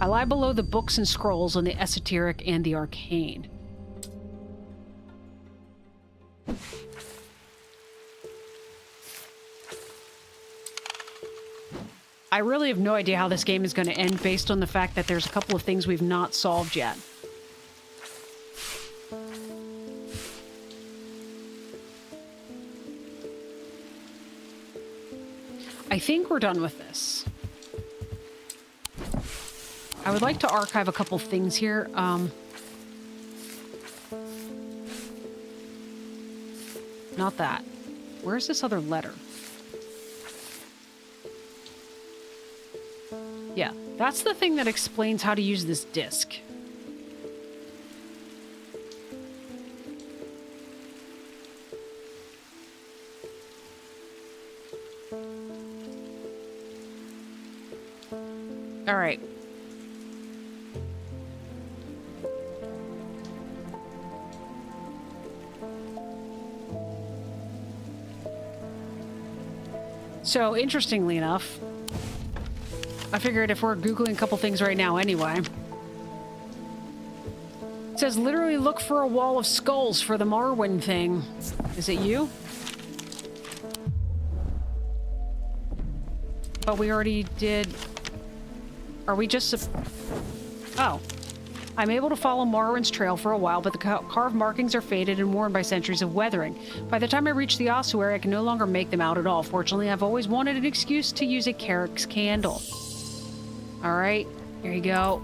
I lie below the books and scrolls on the esoteric and the arcane. I really have no idea how this game is going to end based on the fact that there's a couple of things we've not solved yet. I think we're done with this. I would like to archive a couple things here. Not that. Where's this other letter? Yeah, that's the thing that explains how to use this disc. All right. So, interestingly enough, I figured if we're Googling a couple things right now anyway. It says, literally look for a wall of skulls for the Marwyn thing. Is it you? But we already did... Are we just... Oh. I'm able to follow Marwyn's trail for a while, but the carved markings are faded and worn by centuries of weathering. By the time I reach the ossuary, I can no longer make them out at all. Fortunately, I've always wanted an excuse to use a Carrick's candle. Alright, here you go.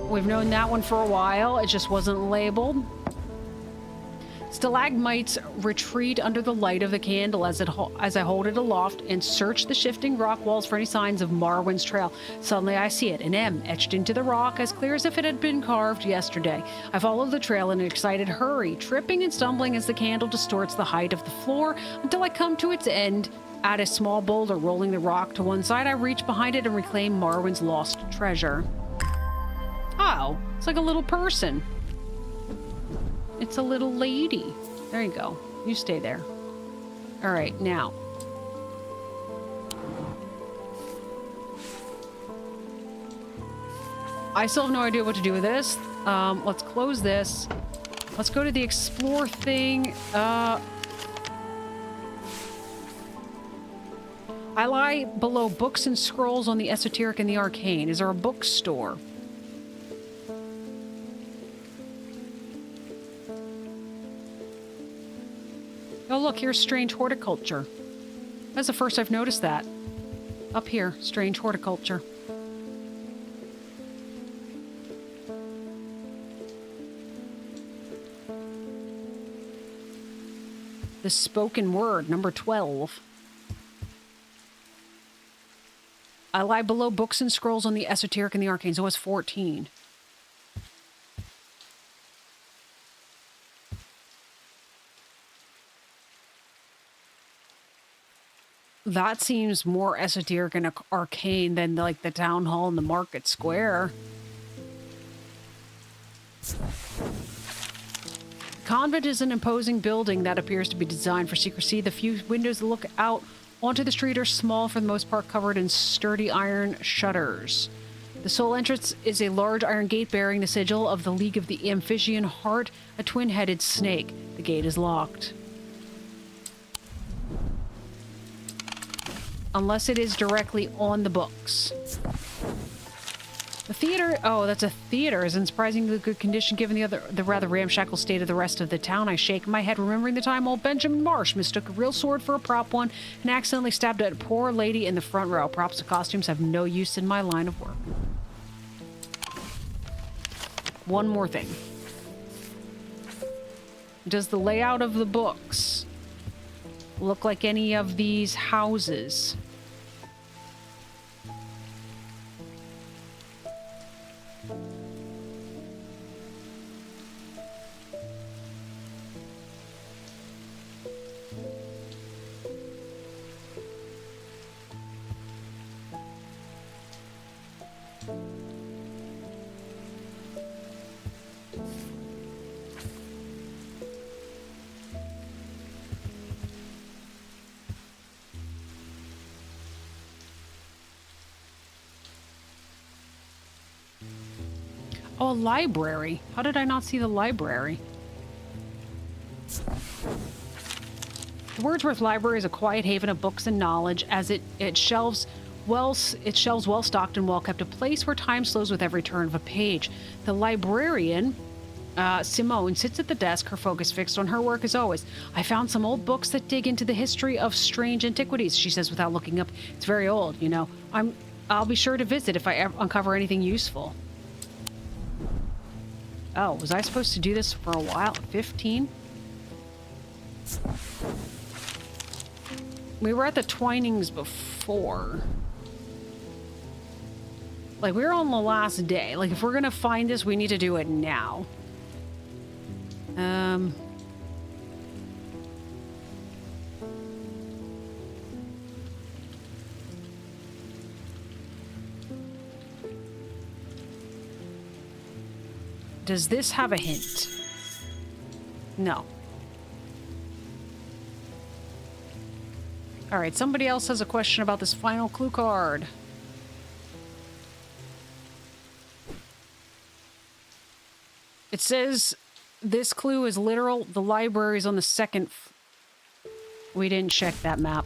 We've known that one for a while. It just wasn't labeled. Stalagmites retreat under the light of the candle as I hold it aloft and search the shifting rock walls for any signs of Marwyn's trail. Suddenly I see it, an M etched into the rock as clear as if it had been carved yesterday. I follow the trail in an excited hurry, tripping and stumbling as the candle distorts the height of the floor until I come to its end at a small boulder. Rolling the rock to one side, I reach behind it and reclaim Marwyn's lost treasure. Oh, it's like a little person. It's a little lady. There you go. You stay there. All right, now. I still have no idea what to do with this. Let's close this. Let's go to the explore thing. I lie below books and scrolls on the esoteric and the arcane. Is there a bookstore? Oh, look, here's strange horticulture. That's the first I've noticed that. Up here, strange horticulture. The spoken word, number 12. I lie below books and scrolls on the esoteric and the arcane, so it's 14. That seems more esoteric and arcane than like the town hall and the market square. Convent is an imposing building that appears to be designed for secrecy. The few windows that look out onto the street are small, for the most part covered in sturdy iron shutters. The sole entrance is a large iron gate bearing the sigil of the League of the Amphibian Heart, a twin-headed snake. The gate is locked. Unless it is directly on the books. The theater, oh, that's a theater, is in surprisingly good condition given the rather ramshackle state of the rest of the town. I shake my head, remembering the time old Benjamin Marsh mistook a real sword for a prop one and accidentally stabbed a poor lady in the front row. Props and costumes have no use in my line of work. One more thing. Does the layout of the books look like any of these houses? Oh, a library. How did I not see the library? The Wordsworth Library is a quiet haven of books and knowledge, as it shelves well stocked and well kept, a place where time slows with every turn of a page. The librarian, Simone, sits at the desk, her focus fixed on her work as always. I found some old books that dig into the history of strange antiquities, she says without looking up. It's very old, you know. I'll be sure to visit if I uncover anything useful. Oh, was I supposed to do this for a while? 15? We were at the Twinings before. Like, we were on the last day. Like, if we're gonna find this, we need to do it now. Does this have a hint? No. All right, somebody else has a question about this final clue card. It says this clue is literal. The library is on the second. We didn't check that map.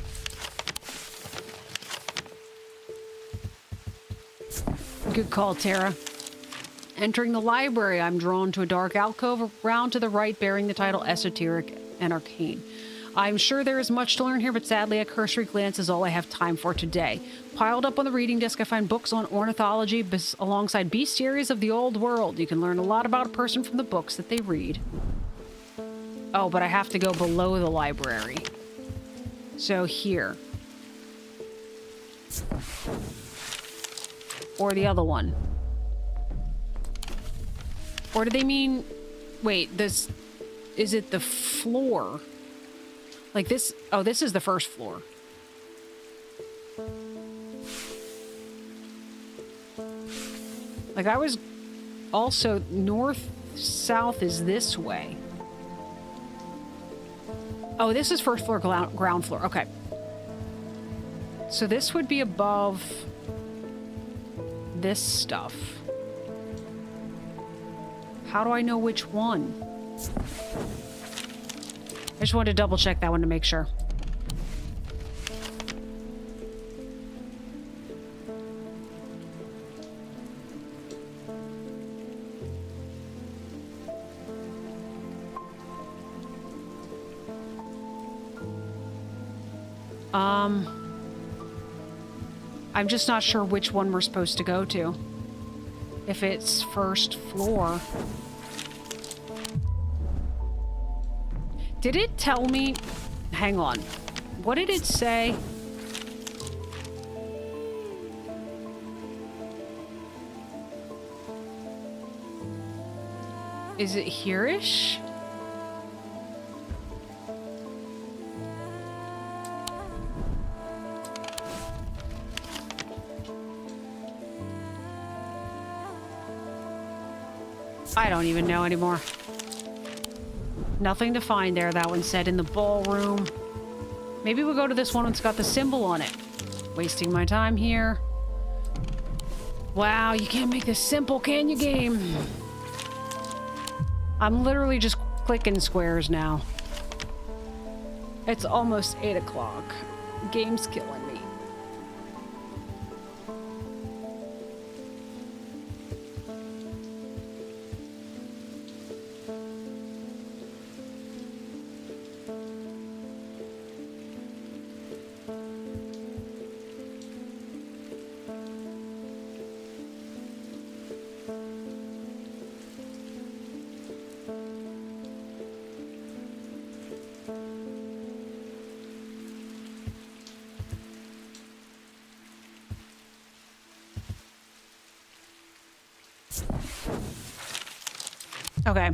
Good call, Tara. Entering the library, I'm drawn to a dark alcove round to the right bearing the title Esoteric and Arcane. I'm sure there is much to learn here, but sadly a cursory glance is all I have time for today. Piled up on the reading desk, I find books on ornithology alongside bestiaries of the old world. You can learn a lot about a person from the books that they read. Oh, but I have to go below the library. So here. Or the other one. Or do they mean... Wait, this... Is it the floor? Like this... Oh, this is the first floor. Like I was... Also, north-south is this way. Oh, this is first floor, ground floor. Okay. So this would be above... this stuff. How do I know which one? I just wanted to double check that one to make sure. I'm just not sure which one we're supposed to go to. If it's first floor. Did it tell me? Hang on. What did it say? Is it here-ish? I don't even know anymore. Nothing to find there, that one said, in the ballroom. Maybe we'll go to this one that's got the symbol on it. Wasting my time here. Wow, you can't make this simple, can you, game? I'm literally just clicking squares now. It's almost 8 o'clock. Game's killing me. Okay.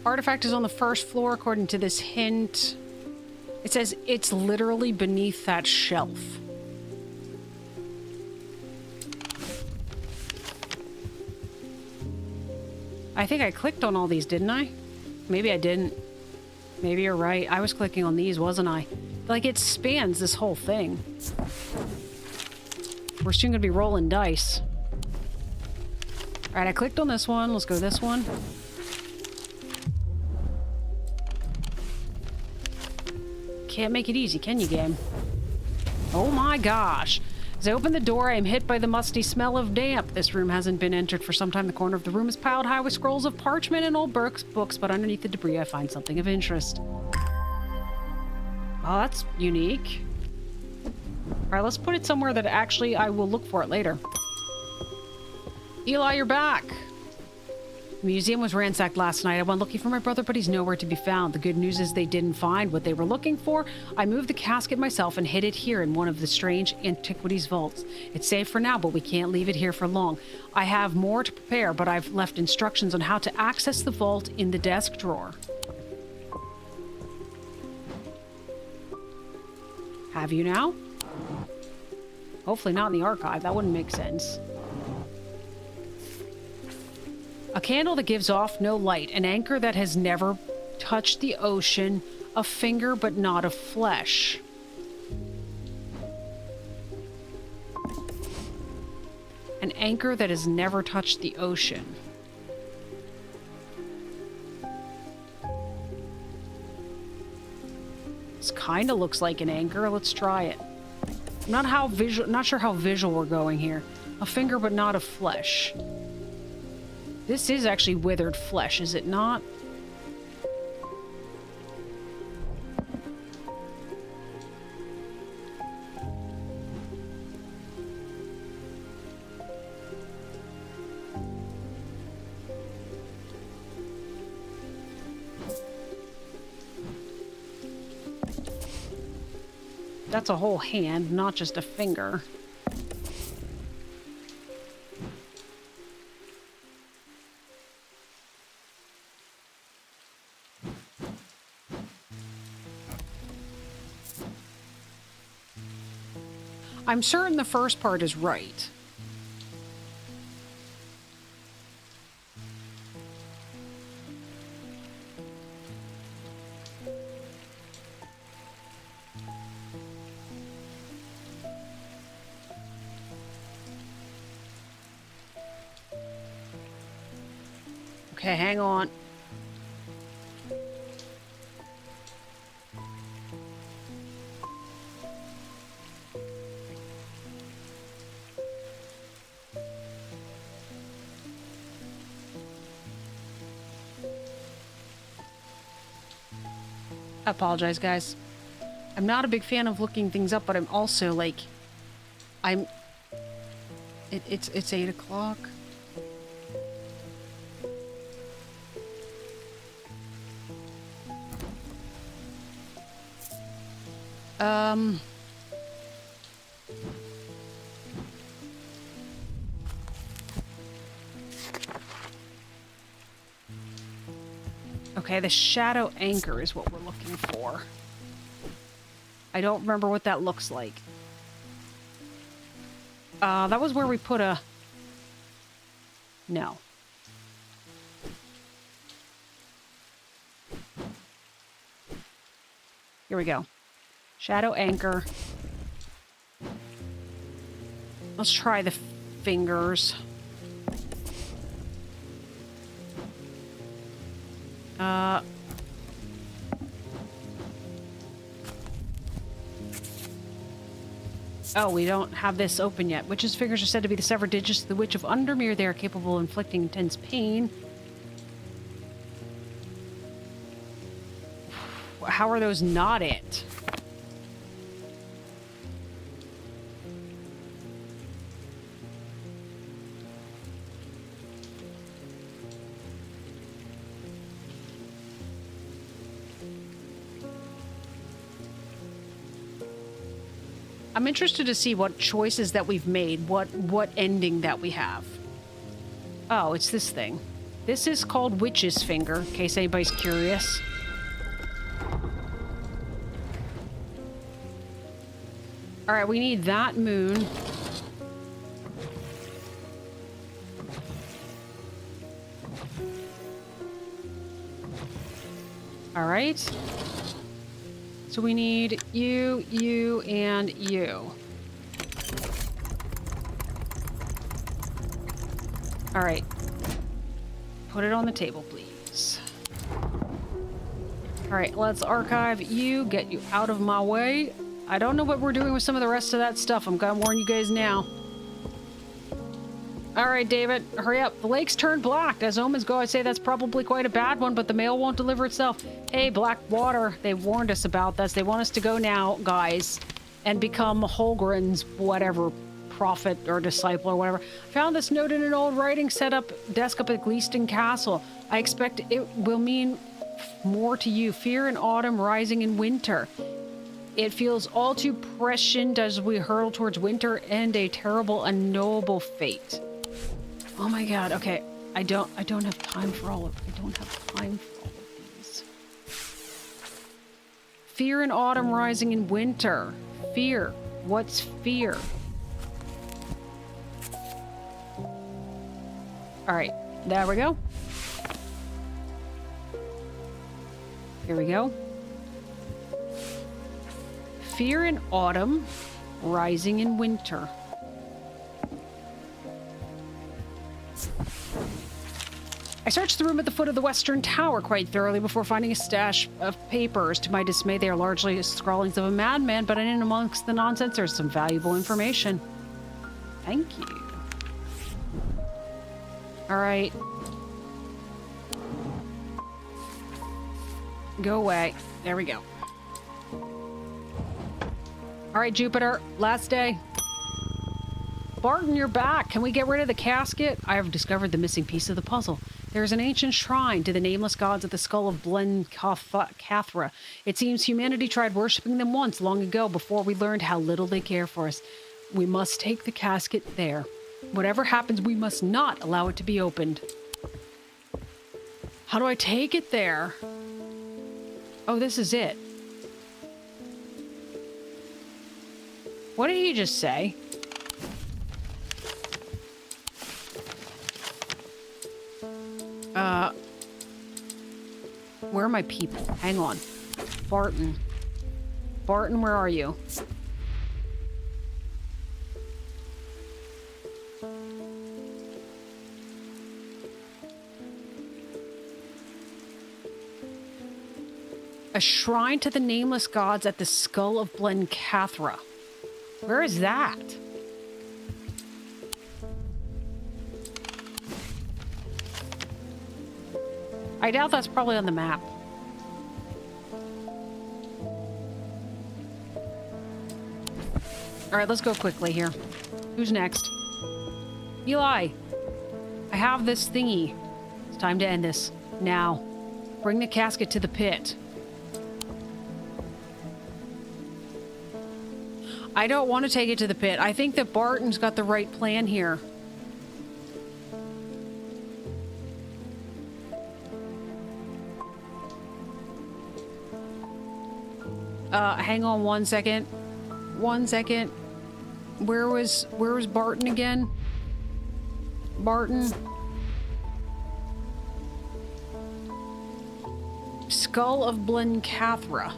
Artifact is on the first floor, according to this hint. It says it's literally beneath that shelf. I think I clicked on all these, didn't I? Maybe I didn't. Maybe you're right. I was clicking on these, wasn't I? Like, it spans this whole thing. We're soon gonna be rolling dice. Alright, I clicked on this one. Let's go this one. Can't make it easy, can you, game? Oh my gosh. As I open the door, I am hit by the musty smell of damp. This room hasn't been entered for some time. The corner of the room is piled high with scrolls of parchment and old books, but underneath the debris I find something of interest. Oh, that's unique. Alright, let's put it somewhere that actually I will look for it later. Eli, you're back. The museum was ransacked last night. I went looking for my brother, but he's nowhere to be found. The good news is they didn't find what they were looking for. I moved the casket myself and hid it here in one of the strange Antiquities vaults. It's safe for now, but we can't leave it here for long. I have more to prepare, but I've left instructions on how to access the vault in the desk drawer. Have you now? Hopefully not in the archive. That wouldn't make sense. A candle that gives off no light, an anchor that has never touched the ocean, a finger but not of flesh. An anchor that has never touched the ocean. This kind of looks like an anchor. Let's try it. Not sure how visual we're going here. A finger but not of flesh. This is actually withered flesh, is it not? That's a whole hand, not just a finger. I'm certain the first part is right. Okay, hang on. I apologize, guys. I'm not a big fan of looking things up, but I'm also like, it's 8 o'clock. Okay, the shadow anchor is what we're looking for. I don't remember what that looks like. That was where we put a... No. Here we go. Shadow anchor. Let's try the fingers. Oh, we don't have this open yet. Witches' fingers are said to be the severed digits of the Witch of Undermere. They are capable of inflicting intense pain. How are those not it? I'm interested to see what choices that we've made, what ending that we have. Oh, it's this thing. This is called Witch's Finger, in case anybody's curious. All right, we need that moon. All right. So we need you, you, and you. All right. Put it on the table, please. All right, let's archive you, get you out of my way. I don't know what we're doing with some of the rest of that stuff. I'm gonna warn you guys now. All right, David, hurry up. The lake's turned black. As omens go, I'd say that's probably quite a bad one, but the mail won't deliver itself. Hey, Black Water, they warned us about this. They want us to go now, guys, and become Holgren's whatever, prophet or disciple or whatever. I found this note in an old writing desk up at Gleaston Castle. I expect it will mean more to you. Fear in autumn, rising in winter. It feels all too prescient as we hurtle towards winter and a terrible, unknowable fate. Oh my god, okay. I don't have time for all of these. Fear in autumn, rising in winter. Fear. What's fear? Alright, there we go. Here we go. Fear in autumn, rising in winter. I searched the room at the foot of the western tower quite thoroughly before finding a stash of papers. To my dismay, they are largely scrawlings of a madman, but in amongst the nonsense, there's some valuable information. Thank you. All right. Go away. There we go. All right, Jupiter, last day. Barton, you're back. Can we get rid of the casket? I have discovered the missing piece of the puzzle. There is an ancient shrine to the nameless gods at the skull of Blen Cathra. It seems humanity tried worshipping them once, long ago, before we learned how little they care for us. We must take the casket there. Whatever happens, we must not allow it to be opened. How do I take it there? Oh, this is it. What did he just say? Where are my people? Hang on. Barton. Barton, where are you? A shrine to the nameless gods at the skull of Blen Cathra. Where is that? I doubt that's probably on the map. All right, let's go quickly here. Who's next? Eli. I have this thingy. It's time to end this. Now. Bring the casket to the pit. I don't want to take it to the pit. I think that Barton's got the right plan here. Hang on 1 second. 1 second. Where was Barton again? Barton. Skull of Blen Cathra.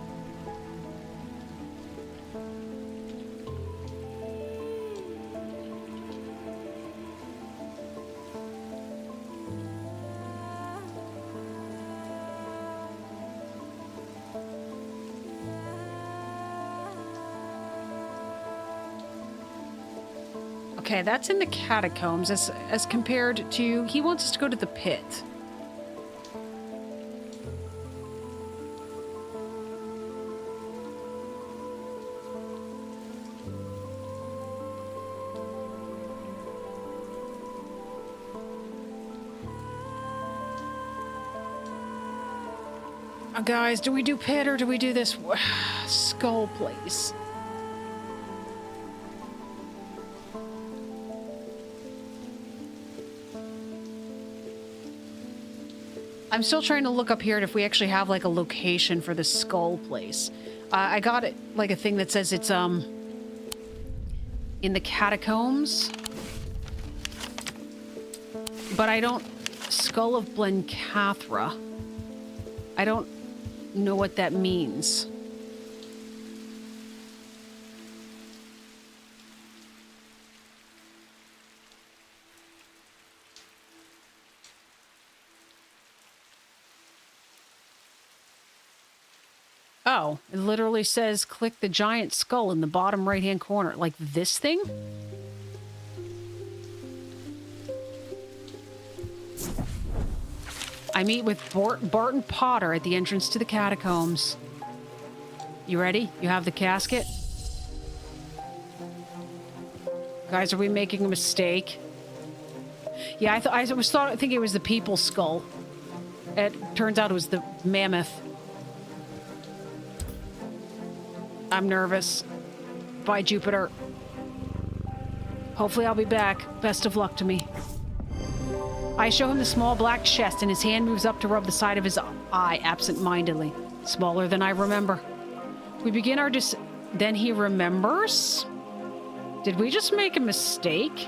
Okay, that's in the catacombs as compared to... He wants us to go to the pit. Guys, do we do pit or do we do this skull place? I'm still trying to look up here if we actually have like a location for the skull place. I got it like a thing that says it's in the catacombs, but I don't. Skull of Blencathra. I don't know what that means. Oh, it literally says click the giant skull in the bottom right-hand corner. Like this thing? I meet with Barton Potter at the entrance to the catacombs. You ready? You have the casket? Guys, are we making a mistake? Yeah, I was thinking it was the people's skull. It turns out it was the mammoth. I'm nervous. Bye, Jupiter. Hopefully I'll be back. Best of luck to me. I show him the small black chest, and his hand moves up to rub the side of his eye absent-mindedly. Smaller than I remember. We begin our Then he remembers? Did we just make a mistake?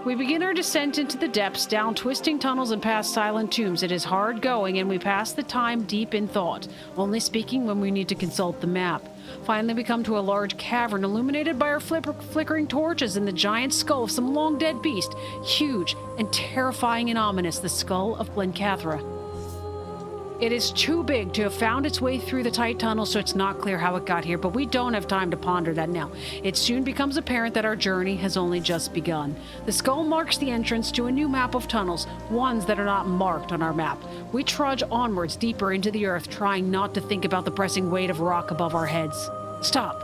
We begin our descent into the depths, down twisting tunnels and past silent tombs. It is hard going, and we pass the time deep in thought, only speaking when we need to consult the map. Finally, we come to a large cavern illuminated by our flickering torches and the giant skull of some long-dead beast, huge and terrifying and ominous, the skull of Blencathra. It is too big to have found its way through the tight tunnel, so it's not clear how it got here, but we don't have time to ponder that now. It soon becomes apparent that our journey has only just begun. The skull marks the entrance to a new map of tunnels, ones that are not marked on our map. We trudge onwards deeper into the earth, trying not to think about the pressing weight of rock above our heads. Stop.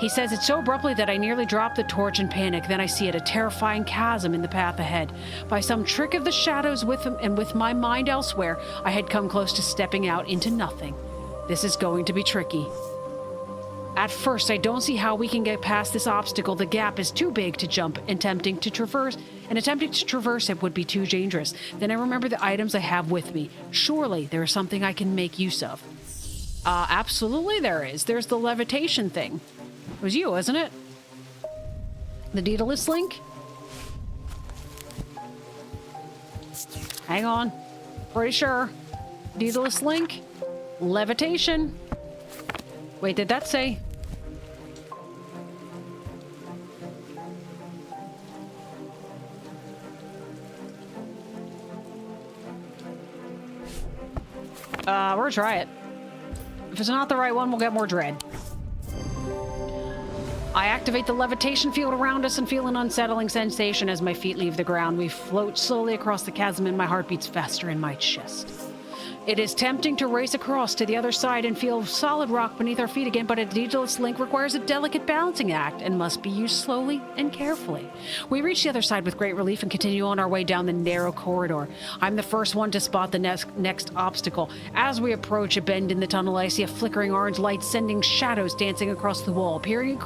He says it so abruptly that I nearly drop the torch in panic. Then I see it, a terrifying chasm in the path ahead. By some trick of the shadows with him and with my mind elsewhere, I had come close to stepping out into nothing. This is going to be tricky. At first, I don't see how we can get past this obstacle. The gap is too big to jump, and attempting to traverse it would be too dangerous. Then I remember the items I have with me. Surely there is something I can make use of. Absolutely there is. There's the levitation thing. It was you, wasn't it? The Daedalus link? Hang on. Pretty sure. Daedalus link. Levitation. Wait, did that say? We're gonna try it. If it's not the right one, we'll get more dread. I activate the levitation field around us and feel an unsettling sensation as my feet leave the ground. We float slowly across the chasm and my heart beats faster in my chest. It is tempting to race across to the other side and feel solid rock beneath our feet again, but a Daedalus link requires a delicate balancing act and must be used slowly and carefully. We reach the other side with great relief and continue on our way down the narrow corridor. I'm the first one to spot the next obstacle. As we approach a bend in the tunnel, I see a flickering orange light sending shadows dancing across the wall. Peering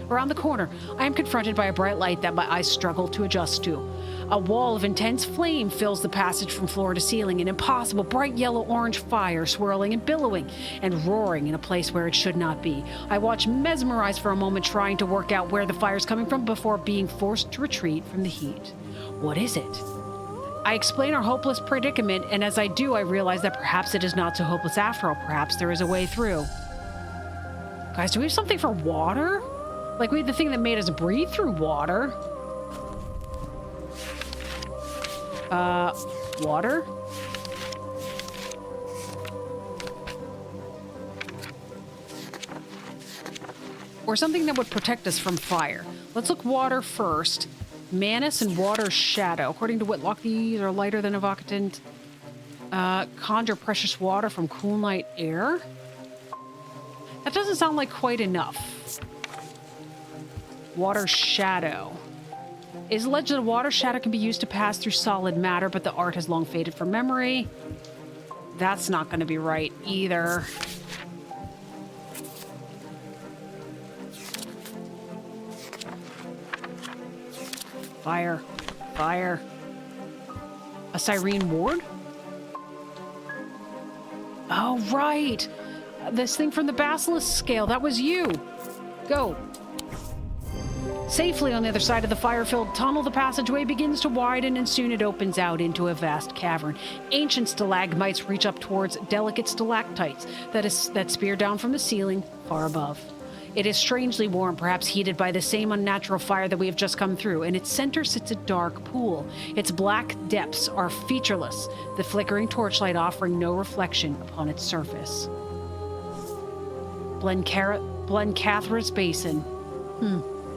around the corner, I am confronted by a bright light that my eyes struggle to adjust to. A wall of intense flame fills the passage from floor to ceiling, an impossible bright yellow-orange fire swirling and billowing and roaring in a place where it should not be. I watch mesmerized for a moment, trying to work out where the fire's coming from before being forced to retreat from the heat. What is it? I explain our hopeless predicament, and as I do, I realize that perhaps it is not so hopeless after all. Perhaps there is a way through. Guys, do we have something for water? Like, we had the thing that made us breathe through water. Water? or something that would protect us from fire. Let's look water first. Manus and water shadow. According to Whitlock, these are lighter than evocatant. Conjure precious water from cool night air. That doesn't sound like quite enough. Water shadow. Is alleged that a water shadow can be used to pass through solid matter, but the art has long faded from memory. That's not going to be right either. Fire. Fire. A Cyrene ward? Oh, right. This thing from the basilisk scale. That was you. Go. Safely on the other side of the fire-filled tunnel, the passageway begins to widen, and soon it opens out into a vast cavern. Ancient stalagmites reach up towards delicate stalactites that spear down from the ceiling far above. It is strangely warm, perhaps heated by the same unnatural fire that we have just come through. In its center sits a dark pool. Its black depths are featureless, the flickering torchlight offering no reflection upon its surface. Blencathra's Basin.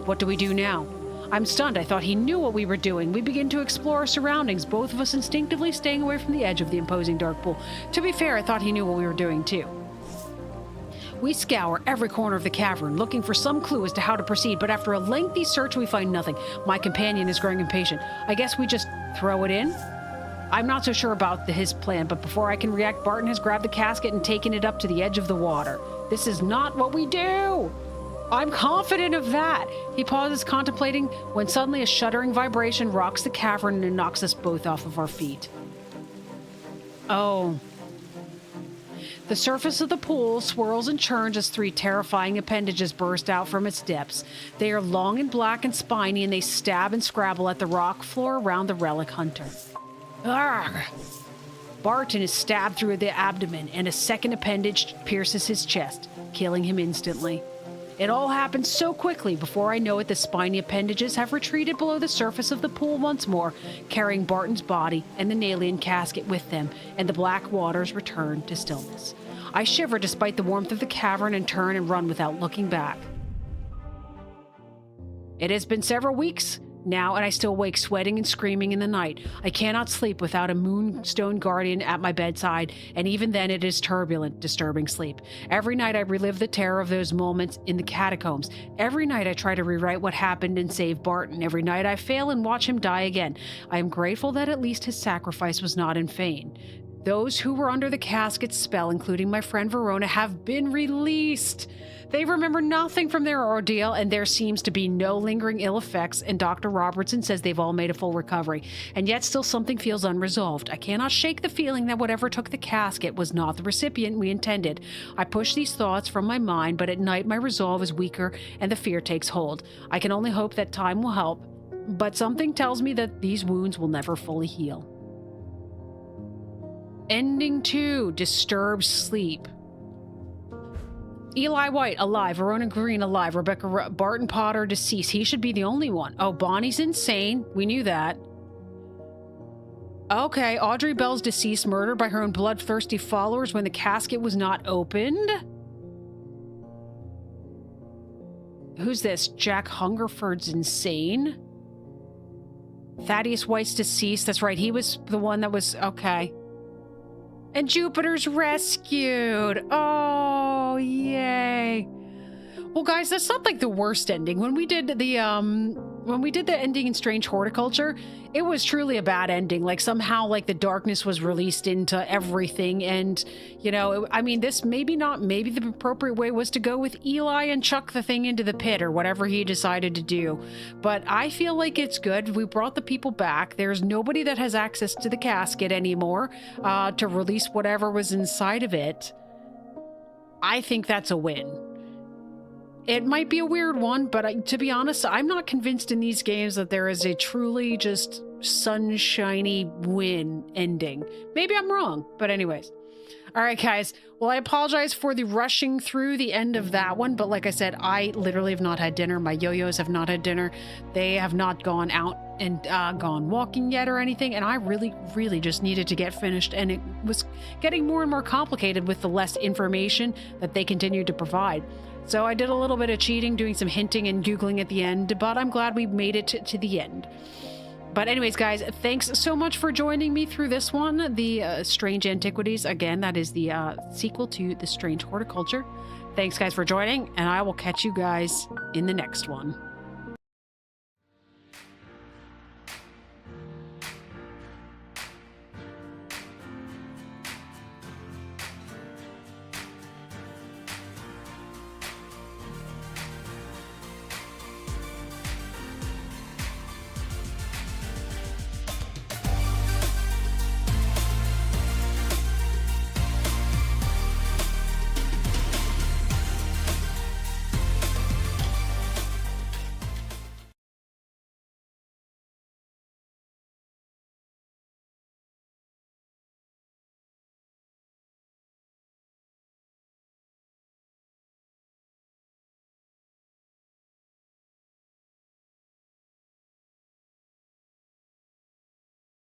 What do we do now? I'm stunned. I thought he knew what we were doing. We begin to explore our surroundings, both of us instinctively staying away from the edge of the imposing dark pool. To be fair, I thought he knew what we were doing, too. We scour every corner of the cavern, looking for some clue as to how to proceed, but after a lengthy search, we find nothing. My companion is growing impatient. I guess we just throw it in? I'm not so sure about his plan, but before I can react, Barton has grabbed the casket and taken it up to the edge of the water. This is not what we do! I'm confident of that. He pauses, contemplating, when suddenly a shuddering vibration rocks the cavern and knocks us both off of our feet. Oh. The surface of the pool swirls and churns as three terrifying appendages burst out from its depths. They are long and black and spiny, and they stab and scrabble at the rock floor around the relic hunter. Arrgh! Barton is stabbed through the abdomen, and a second appendage pierces his chest, killing him instantly. It all happens so quickly. Before I know it, the spiny appendages have retreated below the surface of the pool once more, carrying Barton's body and the Nalian casket with them, and the black waters return to stillness. I shiver despite the warmth of the cavern and turn and run without looking back. It has been several weeks now, and I still wake sweating and screaming in the night. I cannot sleep without a moonstone guardian at my bedside, and even then it is turbulent, disturbing sleep. Every night I relive the terror of those moments in the catacombs. Every night I try to rewrite what happened and save Barton. Every night I fail and watch him die again. I am grateful that at least his sacrifice was not in vain. Those who were under the casket's spell, including my friend Verona, have been released. They remember nothing from their ordeal, and there seems to be no lingering ill effects, and Dr. Robertson says they've all made a full recovery. And yet still something feels unresolved. I cannot shake the feeling that whatever took the casket was not the recipient we intended. I push these thoughts from my mind, but at night my resolve is weaker and the fear takes hold. I can only hope that time will help, but something tells me that these wounds will never fully heal. Ending 2, Disturbed Sleep. Eli White, alive. Verona Green, alive. Barton Potter, deceased. He should be the only one. Oh, Bonnie's insane. We knew that. Okay, Audrey Bell's deceased, murdered by her own bloodthirsty followers when the casket was not opened. Who's this? Jack Hungerford's insane. Thaddeus White's deceased. That's right. He was the one that was... Okay. And Jupiter's rescued. Oh, yay. Well, guys, that's not like the worst ending. When we did the ending in Strange Horticulture, it was truly a bad ending. Like somehow like the darkness was released into everything. And, you know, I mean, this maybe the appropriate way was to go with Eli and chuck the thing into the pit or whatever he decided to do. But I feel like it's good. We brought the people back. There's nobody that has access to the casket anymore to release whatever was inside of it. I think that's a win. It might be a weird one, but to be honest, I'm not convinced in these games that there is a truly just sunshiny win ending. Maybe I'm wrong, but anyways. All right, guys. Well, I apologize for the rushing through the end of that one, but like I said, I literally have not had dinner. My yo-yos have not had dinner. They have not gone out and gone walking yet or anything, and I really, really just needed to get finished, and it was getting more and more complicated with the less information that they continued to provide. So I did a little bit of cheating, doing some hinting and Googling at the end, but I'm glad we made it to the end. But anyways, guys, thanks so much for joining me through this one, the Strange Antiquities. Again, that is the sequel to The Strange Horticulture. Thanks, guys, for joining, and I will catch you guys in the next one.